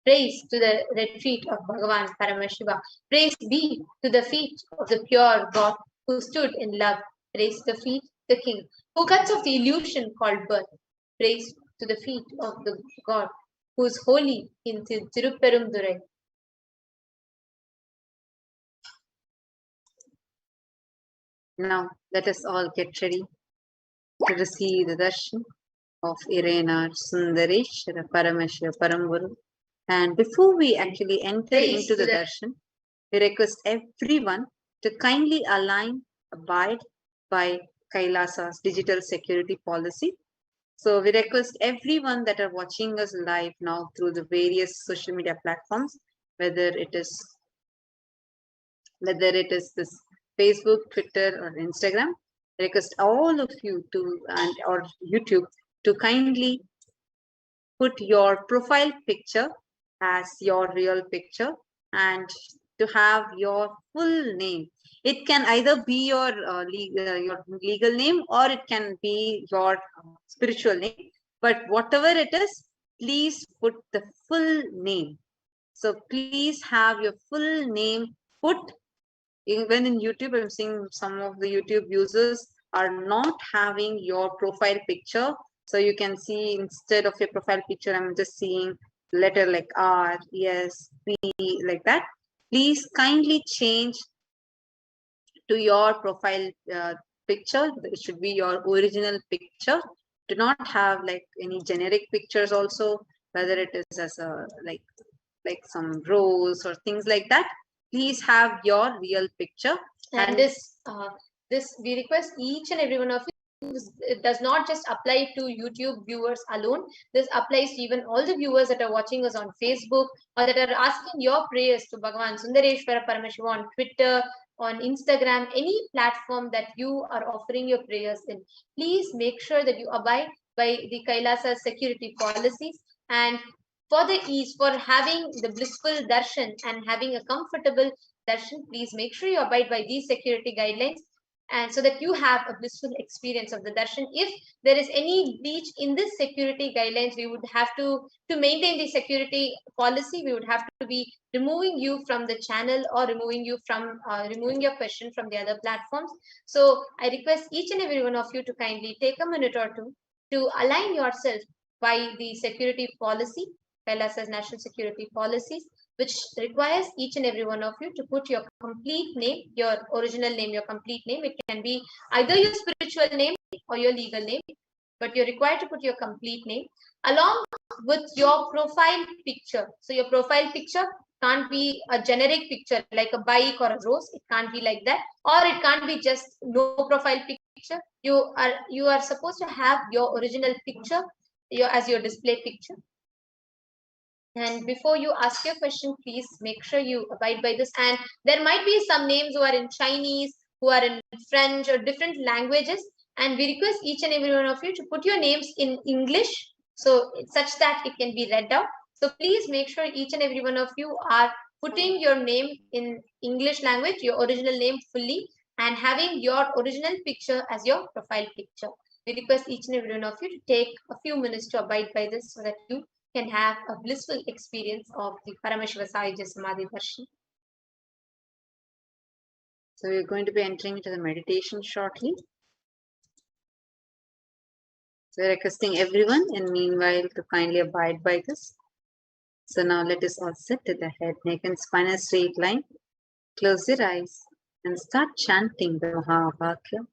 Praise to the red feet of Bhagavan Paramashiva. Praise be to the feet of the pure God who stood in love. Praise to the feet of the King who cuts off the illusion called birth. Praise to the feet of the God who is holy in Tirupperumdurai. Now let us all get ready to receive the darshan of Irena Sundareshwara Paramashiva Paramburu. And before we actually enter into the darshan, we request everyone to kindly align, abide, by Kailasa's digital security policy. So we request everyone that are watching us live now through the various social media platforms, whether it is this Facebook, Twitter, or Instagram. I request all of you to or YouTube to kindly put your profile picture as your real picture and to have your full name. It can either be your legal name or it can be your spiritual name. But whatever it is, please put the full name. So please have your full name put. Even in YouTube, I'm seeing some of the YouTube users are not having your profile picture. So you can see instead of your profile picture, I'm just seeing letter like R, S, P, like that. Please kindly change to your profile picture. It should be your original picture. Do not have like any generic pictures also, whether it is as a like some rose or things like that. Please have your real picture. And this we request each and every one of you. It does not just apply to YouTube viewers alone. This applies to even all the viewers that are watching us on Facebook or that are asking your prayers to Bhagavan Sundareshwara Paramashivam on Twitter, on Instagram, any platform that you are offering your prayers in. Please make sure that you abide by the Kailasa security policies, and for the ease, for having the blissful darshan and having a comfortable darshan, please make sure you abide by these security guidelines, and so that you have a blissful experience of the darshan. If there is any breach in this security guidelines, we would have to maintain the security policy, we would have to be removing you from the channel or removing you from removing your question from the other platforms. So I request each and every one of you to kindly take a minute or two to align yourself by the security policy, Kailasa's national security policies, which requires each and every one of you to put your complete name, your original name, your complete name. It can be either your spiritual name or your legal name, but you're required to put your complete name along with your profile picture. So your profile picture can't be a generic picture like a bike or a rose. It can't be like that, or it can't be just no profile picture. You are supposed to have your original picture as your display picture. And before you ask your question, please make sure you abide by this. And there might be some names who are in Chinese, who are in French or different languages. And we request each and every one of you to put your names in English, so such that it can be read out. So please make sure each and every one of you are putting your name in English language, your original name fully, and having your original picture as your profile picture. We request each and every one of you to take a few minutes to abide by this so that you can have a blissful experience of the Paramashiva Sayajya Samadhi Darshan. So we're going to be entering into the meditation shortly. So we're requesting everyone and meanwhile to kindly abide by this. So now let us all sit with the head, neck and spine in a straight line. Close your eyes and start chanting the Mahavakya.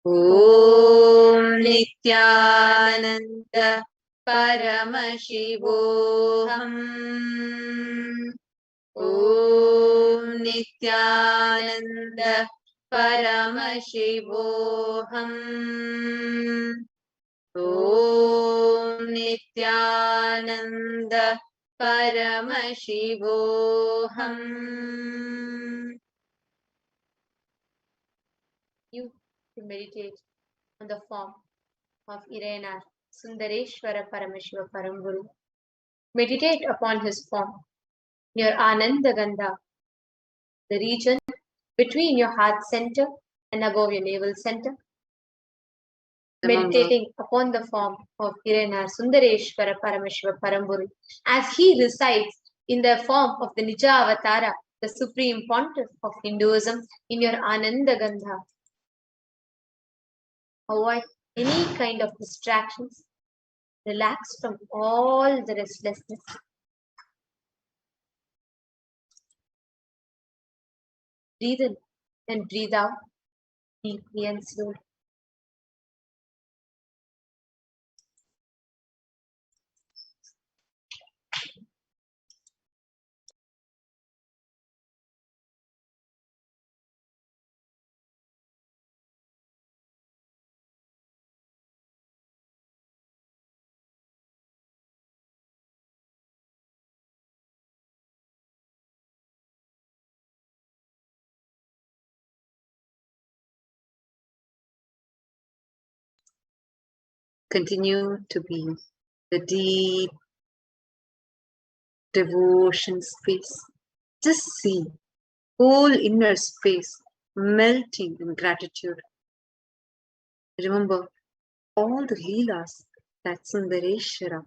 Om Nithyananda Paramashivoham. Om Nithyananda Paramashivoham. Om Nithyananda Paramashivoham. You to meditate on the form of Irena Sundareshwara Paramashiva Paramburu. Meditate upon his form, your Ananda Gandha, the region between your heart center and above your navel center. Meditating upon the form of Irena Sundareshwara Paramashiva Paramburu as he resides in the form of the Nija Avatara, the supreme pontiff of Hinduism, in your Ananda Gandha. Avoid any kind of distractions. Relax from all the restlessness. Breathe in and breathe out deeply and slowly. Continue to be the deep devotion space. Just see whole inner space melting in gratitude. Remember all the Leelas that Sundareshwara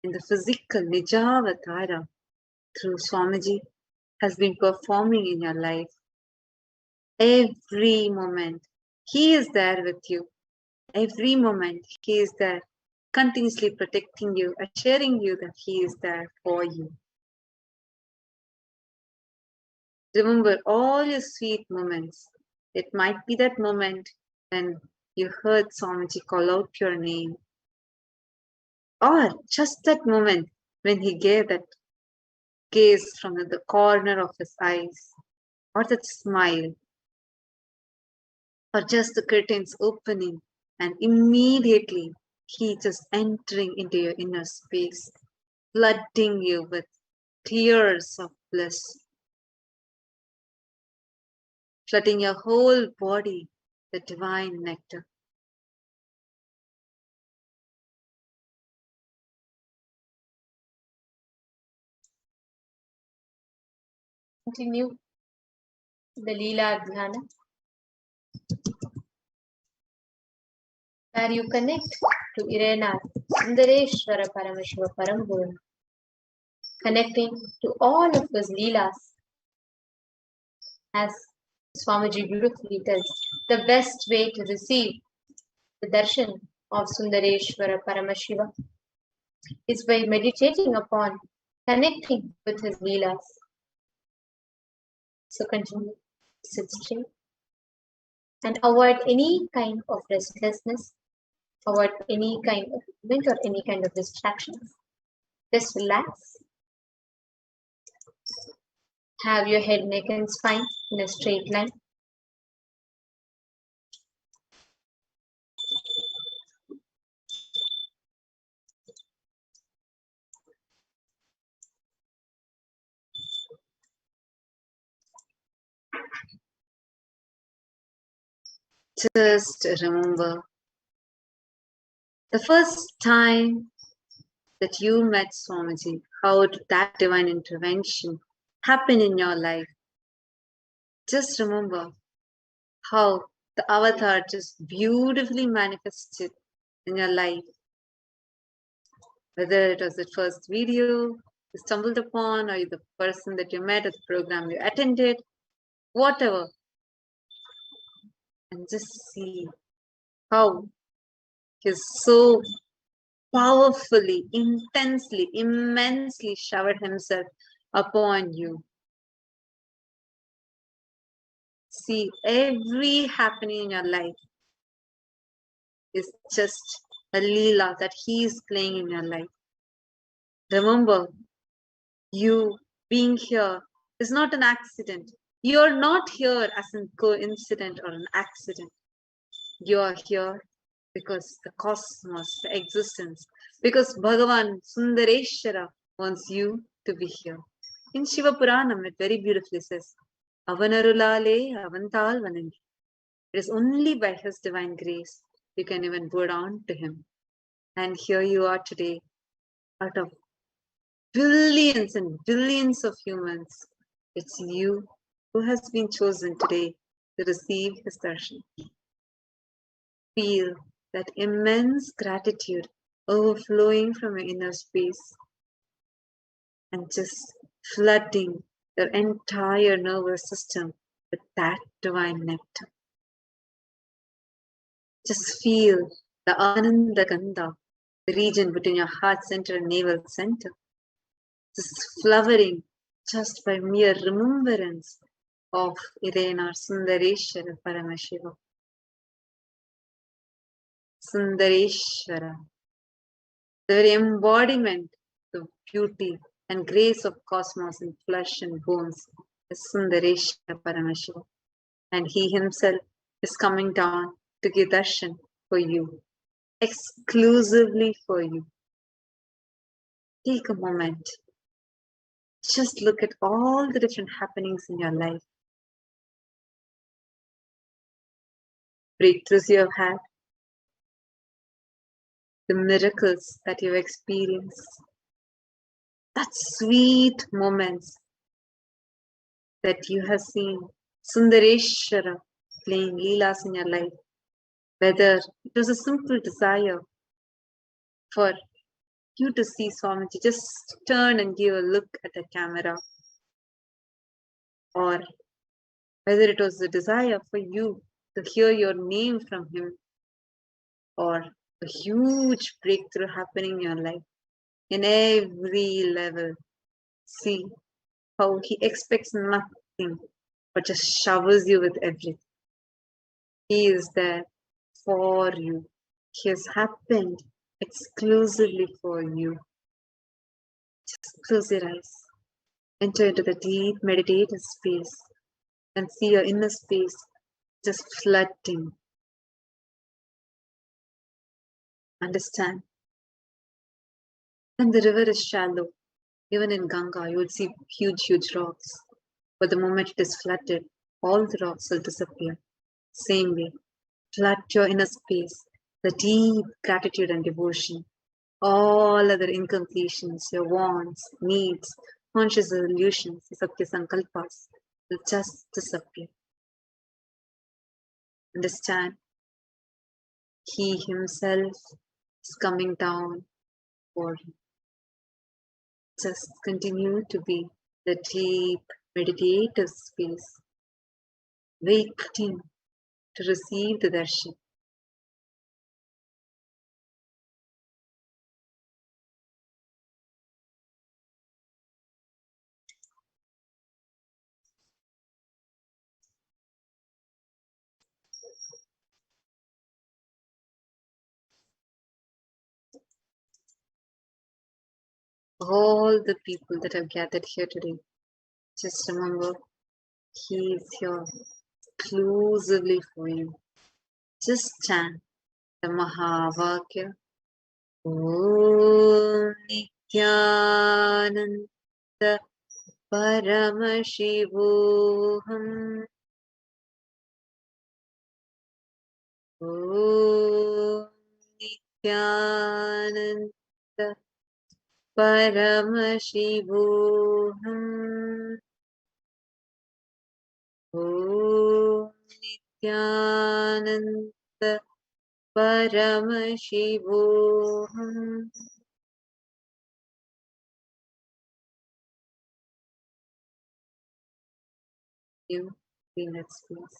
in the physical Nijavatara through Swamiji has been performing in your life. Every moment he is there with you. Every moment he is there, continuously protecting you, assuring you that he is there for you. Remember all your sweet moments. It might be that moment when you heard Swamiji call out your name, or just that moment when he gave that gaze from the corner of his eyes, or that smile, or just the curtains opening and immediately he just entering into your inner space, flooding you with tears of bliss, flooding your whole body with divine nectar. Continue the Leela Dhyana, where you connect to Irena Sundareshwara Paramashiva Parambhuram, connecting to all of his Leelas. As Swamiji beautifully tells, the best way to receive the Darshan of Sundareshwara Paramashiva is by meditating upon connecting with his Leelas. So continue, sit straight and avoid any kind of restlessness, avoid any kind of movement or any kind of distractions. Just relax. Have your head, neck and spine in a straight line. Just remember the first time that you met Swamiji, how did that divine intervention happen in your life? Just remember how the avatar just beautifully manifested in your life. Whether it was the first video you stumbled upon, or the person that you met at the program you attended, whatever. And just see how he's so powerfully, intensely, immensely showered himself upon you. See, every happening in your life is just a Leela that he is playing in your life. Remember, you being here is not an accident. You're not here as a coincidence or an accident. You are here because the cosmos, the existence, because Bhagavan Sundareshwara wants you to be here. In Shiva Puranam, it very beautifully says, Avanarulale Avantal Vanandi. It is only by his divine grace you can even go down to him. And here you are today, out of billions and billions of humans. It's you who has been chosen today to receive his darshan. Feel that immense gratitude overflowing from your inner space and just flooding your entire nervous system with that divine nectar. Just feel the Ananda Gandha, the region between your heart center and navel center, just flowering just by mere remembrance of Irena Sundareshwara Paramashivam. Sundareshwara, the very embodiment of beauty and grace of cosmos in flesh and bones is Sundareshwara Paramashivam. And he himself is coming down to give darshan for you, exclusively for you. Take a moment. Just look at all the different happenings in your life. Breakthroughs you have had, the miracles that you've experienced, that sweet moments that you have seen Sundareshwara playing Leelas in your life, whether it was a simple desire for you to see Swamiji, just turn and give a look at the camera, or whether it was a desire for you to hear your name from him, or a huge breakthrough happening in your life in every level. See how he expects nothing but just showers you with everything. He is there for you. He has happened exclusively for you. Just close your eyes. Enter into the deep meditative space and see your inner space just flooding. Understand? When the river is shallow, even in Ganga, you will see huge rocks. But the moment it is flooded, all the rocks will disappear. Same way, flood your inner space, the deep gratitude and devotion. All other incompletions, your wants, needs, conscious illusions, Satya Sankalpas will just disappear. Understand? He himself is coming down for you. Just continue to be the deep meditative space, waiting to receive the darshan. All the people that have gathered here today, just remember, he is here exclusively for you. Just chant the Mahavakya. Om Nithyananda Paramashivoham. Om Nithyananda Paramashivoham. Om Nithyananda Paramashivoham. You be next, please.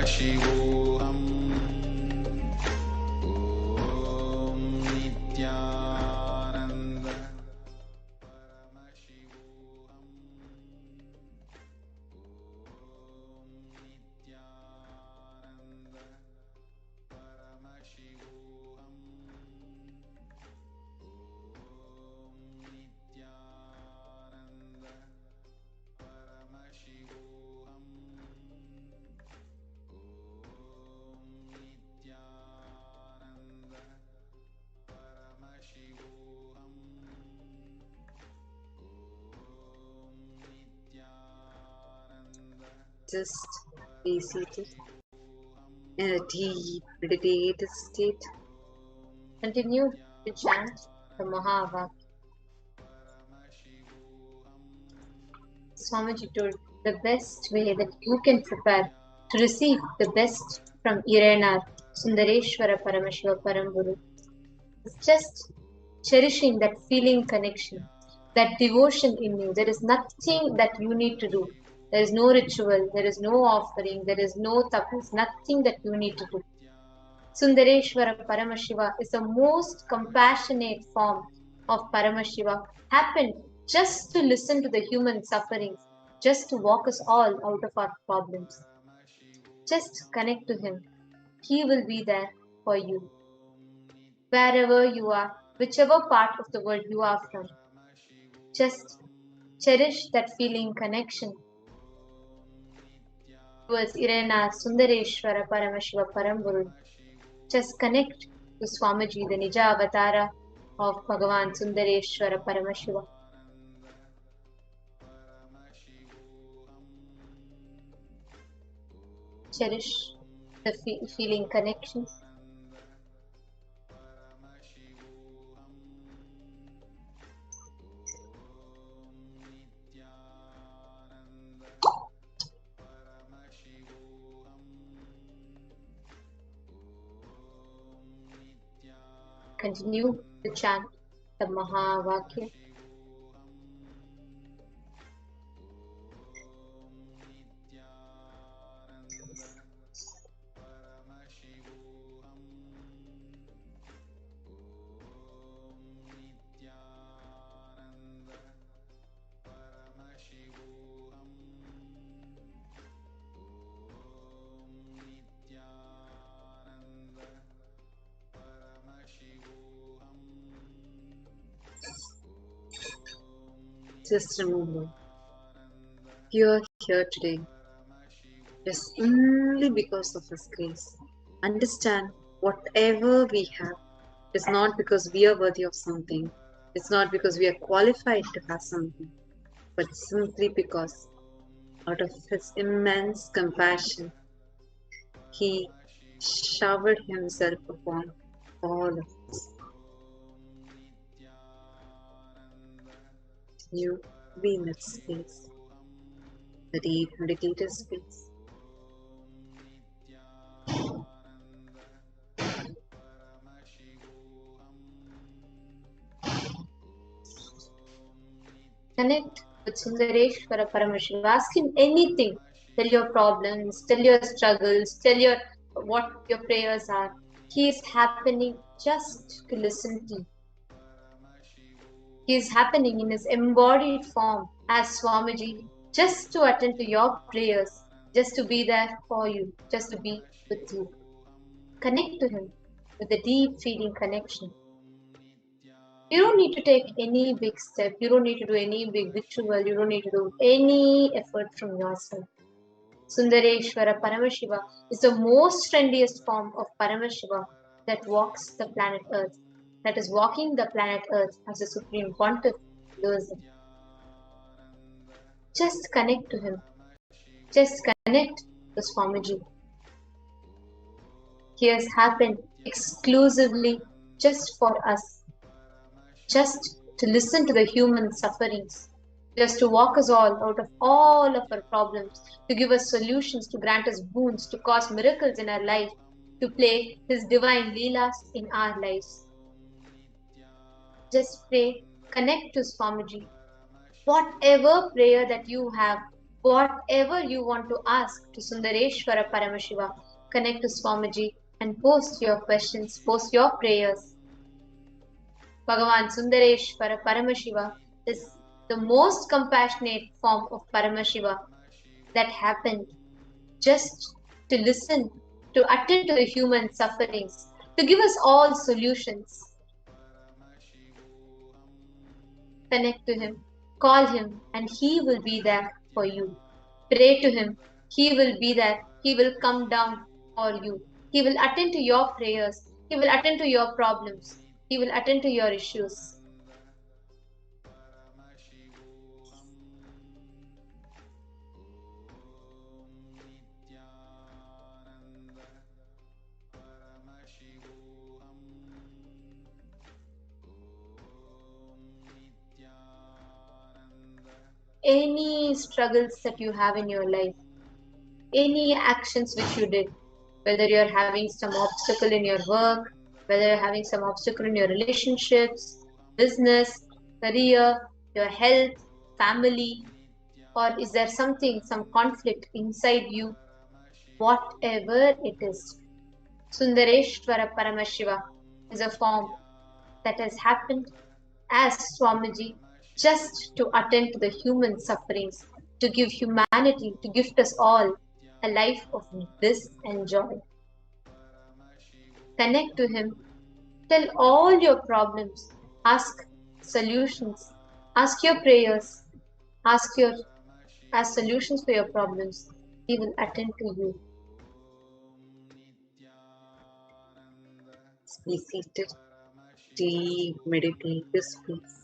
Paramashivoham. Om Nithyananda Paramashivoham. Om Nithyananda Paramashivoham. Om Nithyananda Paramashivoham. Om Nithyananda Paramashivoham. Om Nithyananda Just be seated in a deep meditative state. Continue to chant the Mahavak. Swamiji told the best way that you can prepare to receive the best from Irenar Sundareshwara Paramashiva Paramburu is just cherishing that feeling connection, that devotion in you. There is nothing that you need to do. There is no ritual, there is no offering, there is no tapas, nothing that you need to do. Sundareshwara Paramashiva is the most compassionate form of Paramashiva, happened just to listen to the human sufferings, just to walk us all out of our problems. Just connect to Him. He will be there for you. Wherever you are, whichever part of the world you are from, just cherish that feeling connection towards Irena Sundareshwara Paramashiva Paramburu. Just connect to Swamiji, the Nija Avatara of Bhagavan Sundareshwara Paramashiva. Cherish the feeling connection. Continue to chant the Mahavakya. Just remember, you are here today just only because of His grace. Understand, whatever we have is not because we are worthy of something. It's not because we are qualified to have something, but simply because out of His immense compassion, He showered Himself upon all of us. You be in that space, the deep meditative space. Connect with Sundareshwara Paramashiva. Ask Him anything. Tell your problems, tell your struggles, tell your what your prayers are. He is happening just to listen to you. He is happening in His embodied form as Swamiji, just to attend to your prayers, just to be there for you, just to be with you. Connect to Him with a deep feeling connection. You don't need to take any big step. You don't need to do any big ritual. You don't need to do any effort from yourself. Sundareshwara Paramashiva is the most friendliest form of Paramashiva that walks the planet Earth, that is walking the planet Earth as the Supreme Pontiff knows it. Just connect to Him. Just connect to Swamiji. He has happened exclusively just for us. Just to listen to the human sufferings, just to walk us all out of all of our problems, to give us solutions, to grant us boons, to cause miracles in our life, to play His divine leelas in our lives. Just pray, connect to Swamiji. Whatever prayer that you have, Whatever you want to ask to Sundareshwara Paramashiva, connect to Swamiji and post your questions, post your prayers. Bhagavan Sundareshwara Paramashiva is the most compassionate form of Paramashiva that happened just to listen, to attend to the human sufferings, to give us all solutions. Connect to him, call him, and he will be there for you. Pray to him, he will be there, he will come down for you. He will attend to your prayers, he will attend to your problems, he will attend to your issues. Any struggles that you have in your life, any actions which you did, whether you're having some obstacle in your work, whether you're having some obstacle in your relationships, business, career, your health, family, or is there something, some conflict inside you, whatever it is, Sundareshwara Paramashiva is a form that has happened as Swamiji just to attend to the human sufferings, to give humanity, to gift us all a life of bliss and joy. Connect to him, tell all your problems, ask solutions, ask your prayers, ask solutions for your problems. He will attend to you. Be seated, deep meditative space.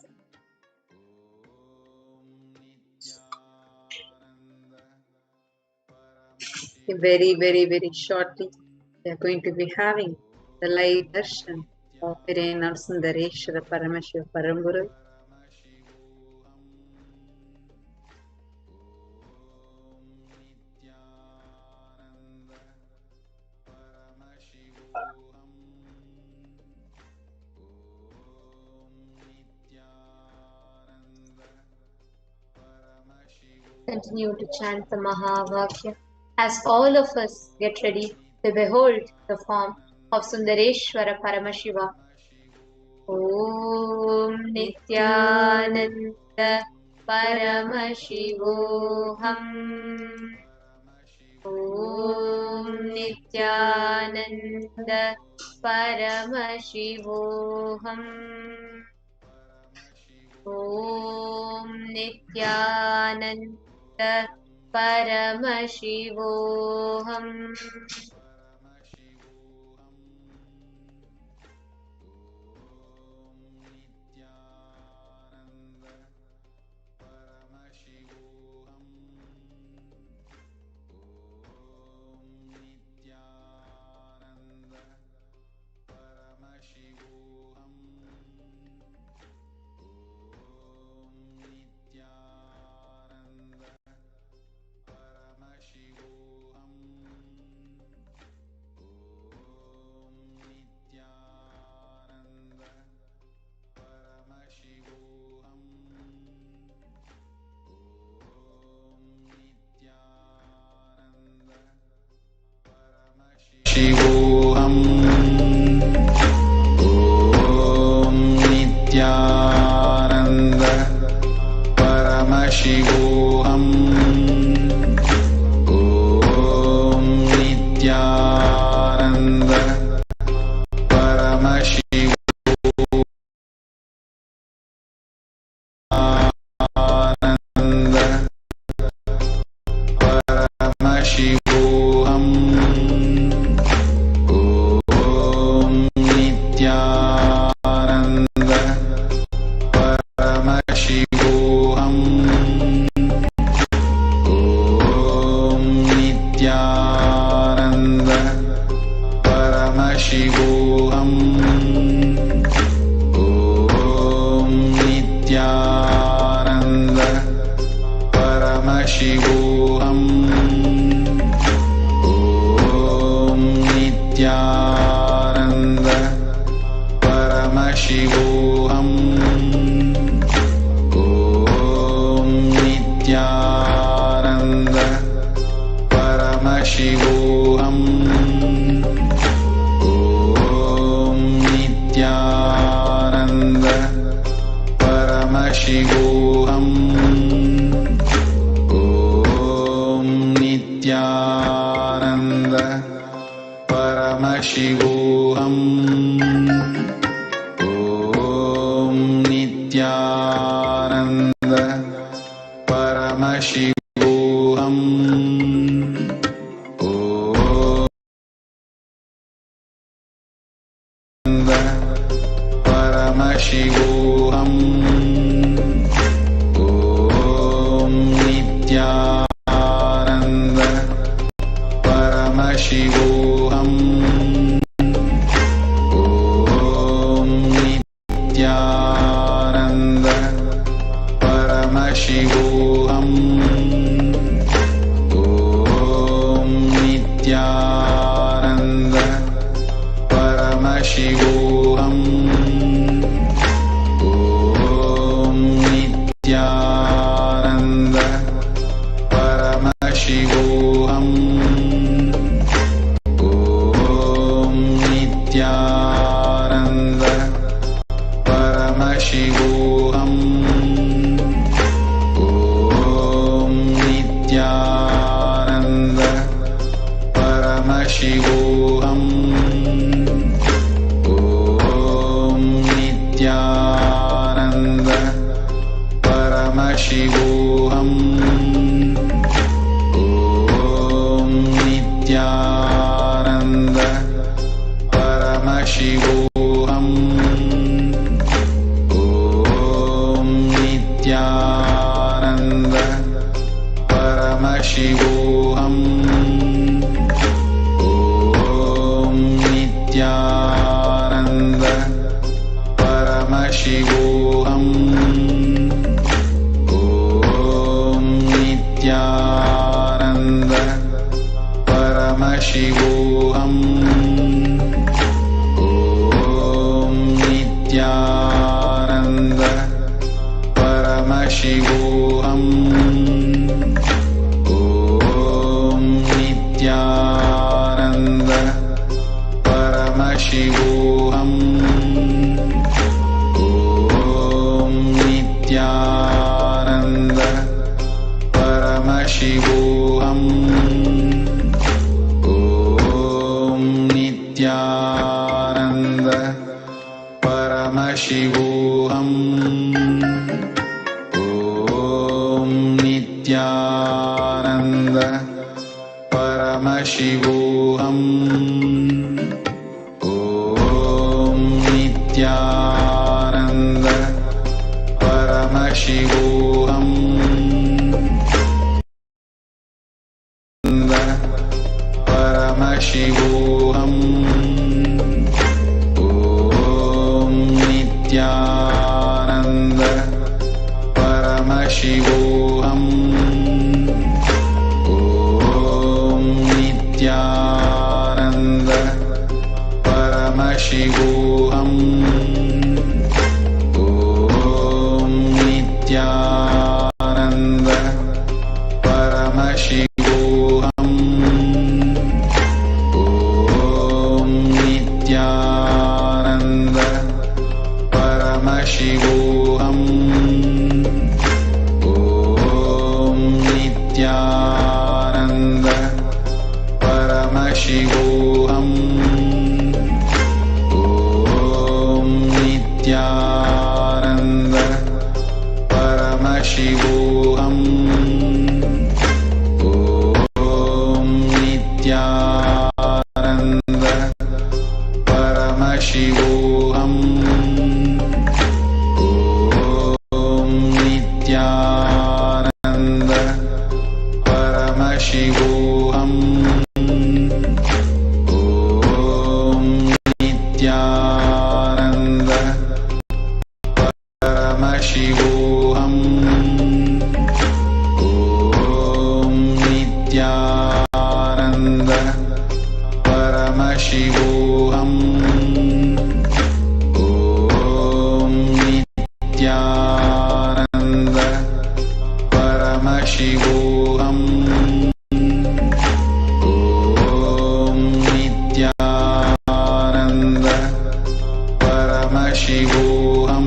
Very, very, very shortly, we are going to be having the live darshan of Irena Sundareshwara Paramashiva Paramburu. Continue to chant the Mahavakya as all of us get ready to behold the form of Sundareshwara Paramashiva. Om Nithyananda Paramashivoham. Om Nithyananda Paramashivoham. Om Nithyananda Paramashivoham. Paramashivoham. Om Nithyananda Paramashivoham. Om Nithyananda Paramashivoham. Paramashivoham. Paramashivoham. Paramashivoham. Om Nithyananda Paramashivoham. Om Nithyananda Paramashivoham. Paramashivoham. Om Nithyananda Paramashivoham. Om Nithyananda Paramashivoham. Om Nithyananda Paramashivoham. Om Nithyananda Paramashivoham. Om Nithyananda Paramashivoham. Om Nithyananda Paramashivoham. Om Nithyananda Paramashivoham. Om Nithyananda Paramashivoham. Om Nithyananda Paramashivoham. Om Nithyananda Paramashivoham. Om Nithyananda Paramashivoham. Om Nithyananda Paramashivoham. Om Nithyananda Paramashivoham. Om Nithyananda Paramashivoham. Om Nithyananda Paramashivoham. Om Nithyananda Paramashivoham. Om Nithyananda Paramashivoham. Paramashivoham. Om Nithyananda Paramashivoham. Om Nithyananda Paramashivoham. Om Nithyananda Paramashivoham. Om Nithyananda Paramashivoham. Om Nithyananda Paramashivoham. Om Nithyananda Paramashivoham. Om Nithyananda Paramashivoham. Om Nithyananda Paramashivoham. Om Nithyananda Paramashivoham. Om Nithyananda Paramashivoham. Om Nithyananda Paramashivoham. Om Nithyananda Paramashivoham.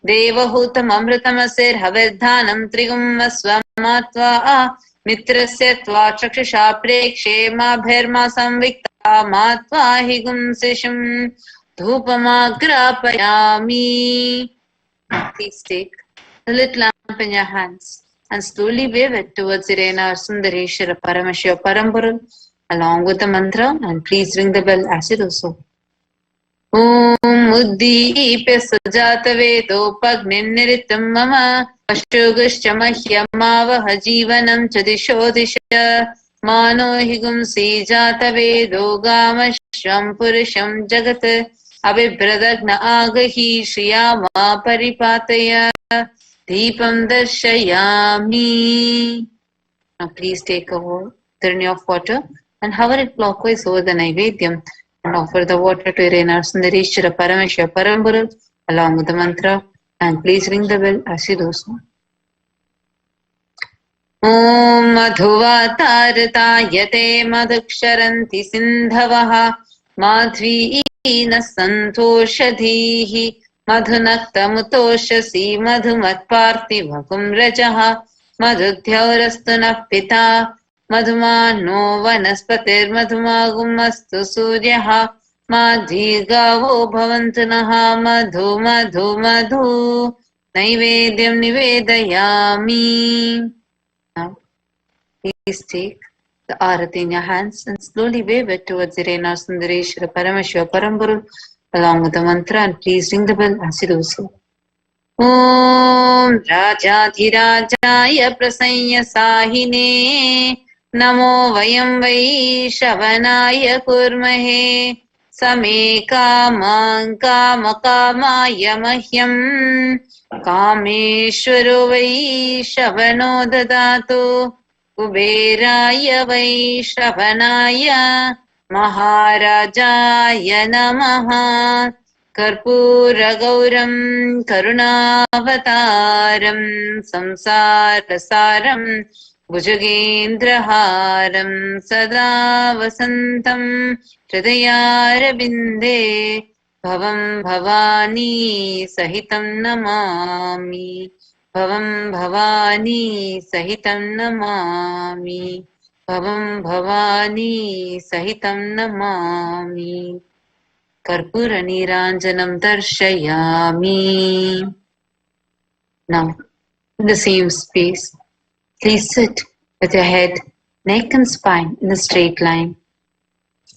देवहूतममृतमसिर्हविर्धानं त्रिगुम्वस्वमात्वा मित्रस्य त्वा चक्षुषा प्रेक्षे माभिर्मा संविक्ता मात्वा हि गुंसिषम् धूपमाग्रापयामि. Please take the lit lamp in your hands and slowly wave it towards Irena Sundareshwara Paramashiva Paramburu along with the mantra, and please ring the bell as you do so. Om Uddipya Sajatavedopagnim Niritam Mama Ashtugushcha Mahyamavaha Jivanam Chadisho Disha Mano Higumsi Jatavedo Gamashram Purusham Jagat Abhibradagna Agahi Shriyama Paripataya Deepam Darshayami. Now please take a turn of water and hover it clockwise over the Naivedyam and offer the water to Irena Sundareshwara Paramashiva Paramburu along with the mantra, and please ring the bell as you do so. Om Madhuvatartayate Madhuksharanti Sindhavaha Madhvina Santoshadhihi Madhunaktamutoshasi Madhumatparthivakum Rajaha Madhudhyaurastuna Pita Madhumano Vanaspatir Madhumagumastu Suryaha Madhigavo Bhavantunaha Madhu Madhu Madhu Naivedyam Nivedayami. Now, please take the arati in your hands and slowly wave it towards Irena Sundareshwara Paramashiva Paramburu along with the mantra, and please ring the bell as you do so. Om Rajadhirajaya Prasanya Sahine Namo Vayam Vaishavanaya Kurmahe Same Kamang Kamakamaya Mahyam Kameshwaro Vaishavano Dadatu Kuberaya Vaishavanaya Maharajaya Namaha Karpura Gauram Karunavataram Samsarasaram Bhujagendraharam Sada Vasantam Hridayarabinde Bhavam Bhavani Sahitam Namami Bhavam Bhavani Sahitam Namami Bhavam Bhavani Sahitam Namami Karpura Niranjanam Darshayami. Now, in the same space, please sit with your head, neck and spine in a straight line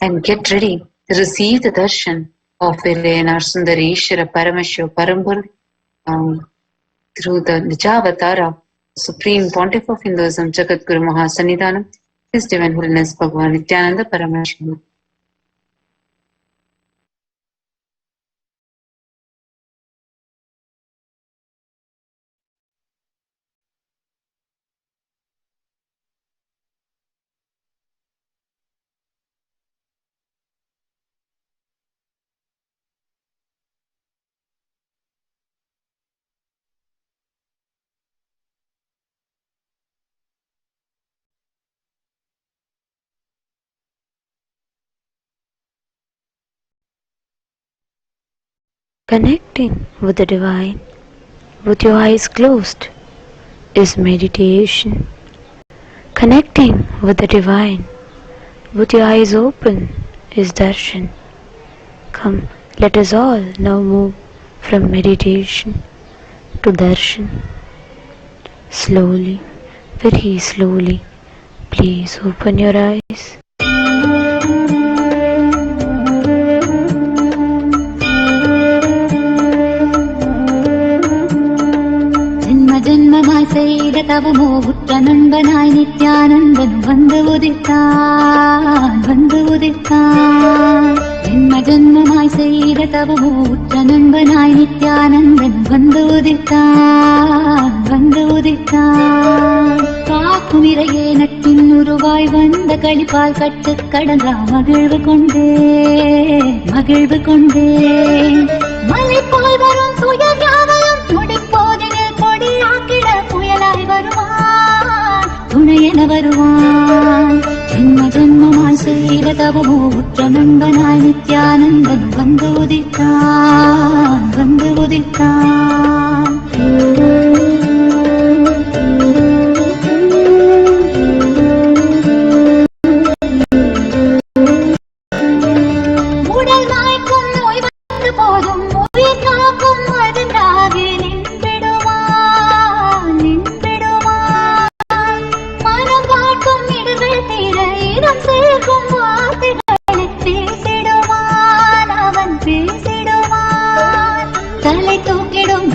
and get ready to receive the darshan of Irena Sundareshwara Paramashiva Paramburu through the Nijavatara, Supreme Pontiff of Hinduism, Jagat Guru Mahasannidhanam, His Divine Holiness Bhagavan Nithyananda Paramashivam. Connecting with the divine with your eyes closed is meditation. Connecting with the divine with your eyes open is darshan. Come, let us all now move from meditation to darshan. Slowly, very slowly, please open your eyes. செய்த தவமோ உற்ற நண்பனாய் நித்யானந்தன் வந்து உதித்தான் ஜென்ம ஜென்மமாய் செய்த தவமோ உற்ற நண்பனாய் நித்யானந்தன் வந்து உதித்தான் காக்கும் இறையே நட்டின் உருவாய் வந்த களிப்பால் கட்டு கடந்தா மகிழ்வு கொண்டே மலை போல் வரும் துயர் யாவையும் முடிப்போதினில் கொடியாக்கிட புயலாய் வருவான் துணையென வருவான் ஜென்ம ஜென்மமாய் செய்த தவமோ உற்ற நண்பனாய் நித்யானந்தன் வந்து உதித்தான்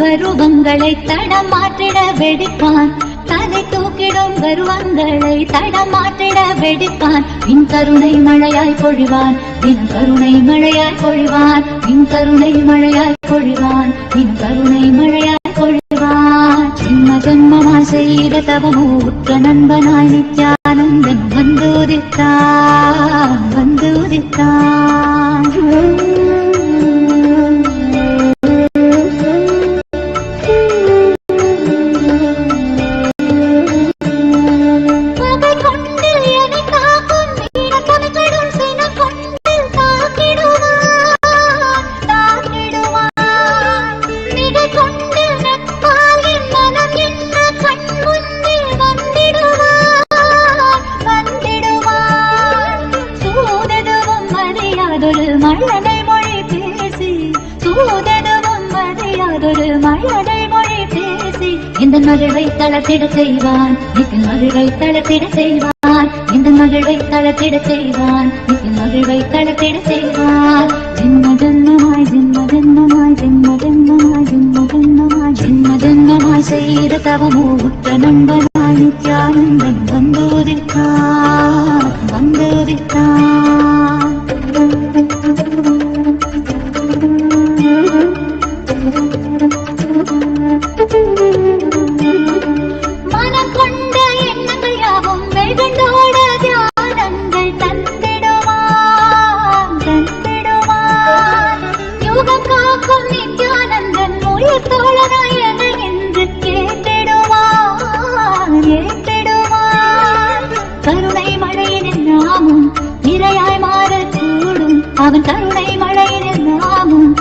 பருவங்களை தடம் மாற்றிட வெடிப்பான். தலை தூக்கிடும் கருவங்களை தடம் மாற்றிட வெடிப்பான். பின் கருணை மழையாய் பொழிவான், பின் கருணை மழையாய் பொழிவான், பின் கருணை மழையாய் பொழிவான், பின் கருணை மழையாய் பொழிவான். ஜென்ம ஜென்மமாய் செய்த தவமூற்ற நண்பனாய் நித்யானந்தன் வந்துதித்தான், வந்துதித்தான். மகிழ்வை தளத்திட செய்வான், நித்தின் மகிழ்வை தளத்திட செய்வான். இந்த மகிழ்வை தளத்திட செய்வான், நித்தின் மகிழ்வை தளத்திட செய்வான். ஜென்ம ஜென்மமாய் ஜென்ம ஜென்மமாய் ஜென்ம ஜென்மமாய் ஜென்ம ஜென்மமாய் ஜென்ம ஜென்மமாய் செய்த தவமூற்ற நண்பனாய் நித்யானந்தன் வந்துதித்தான், வந்துதித்தான். அவன் கருணை மழையினில் நாமும்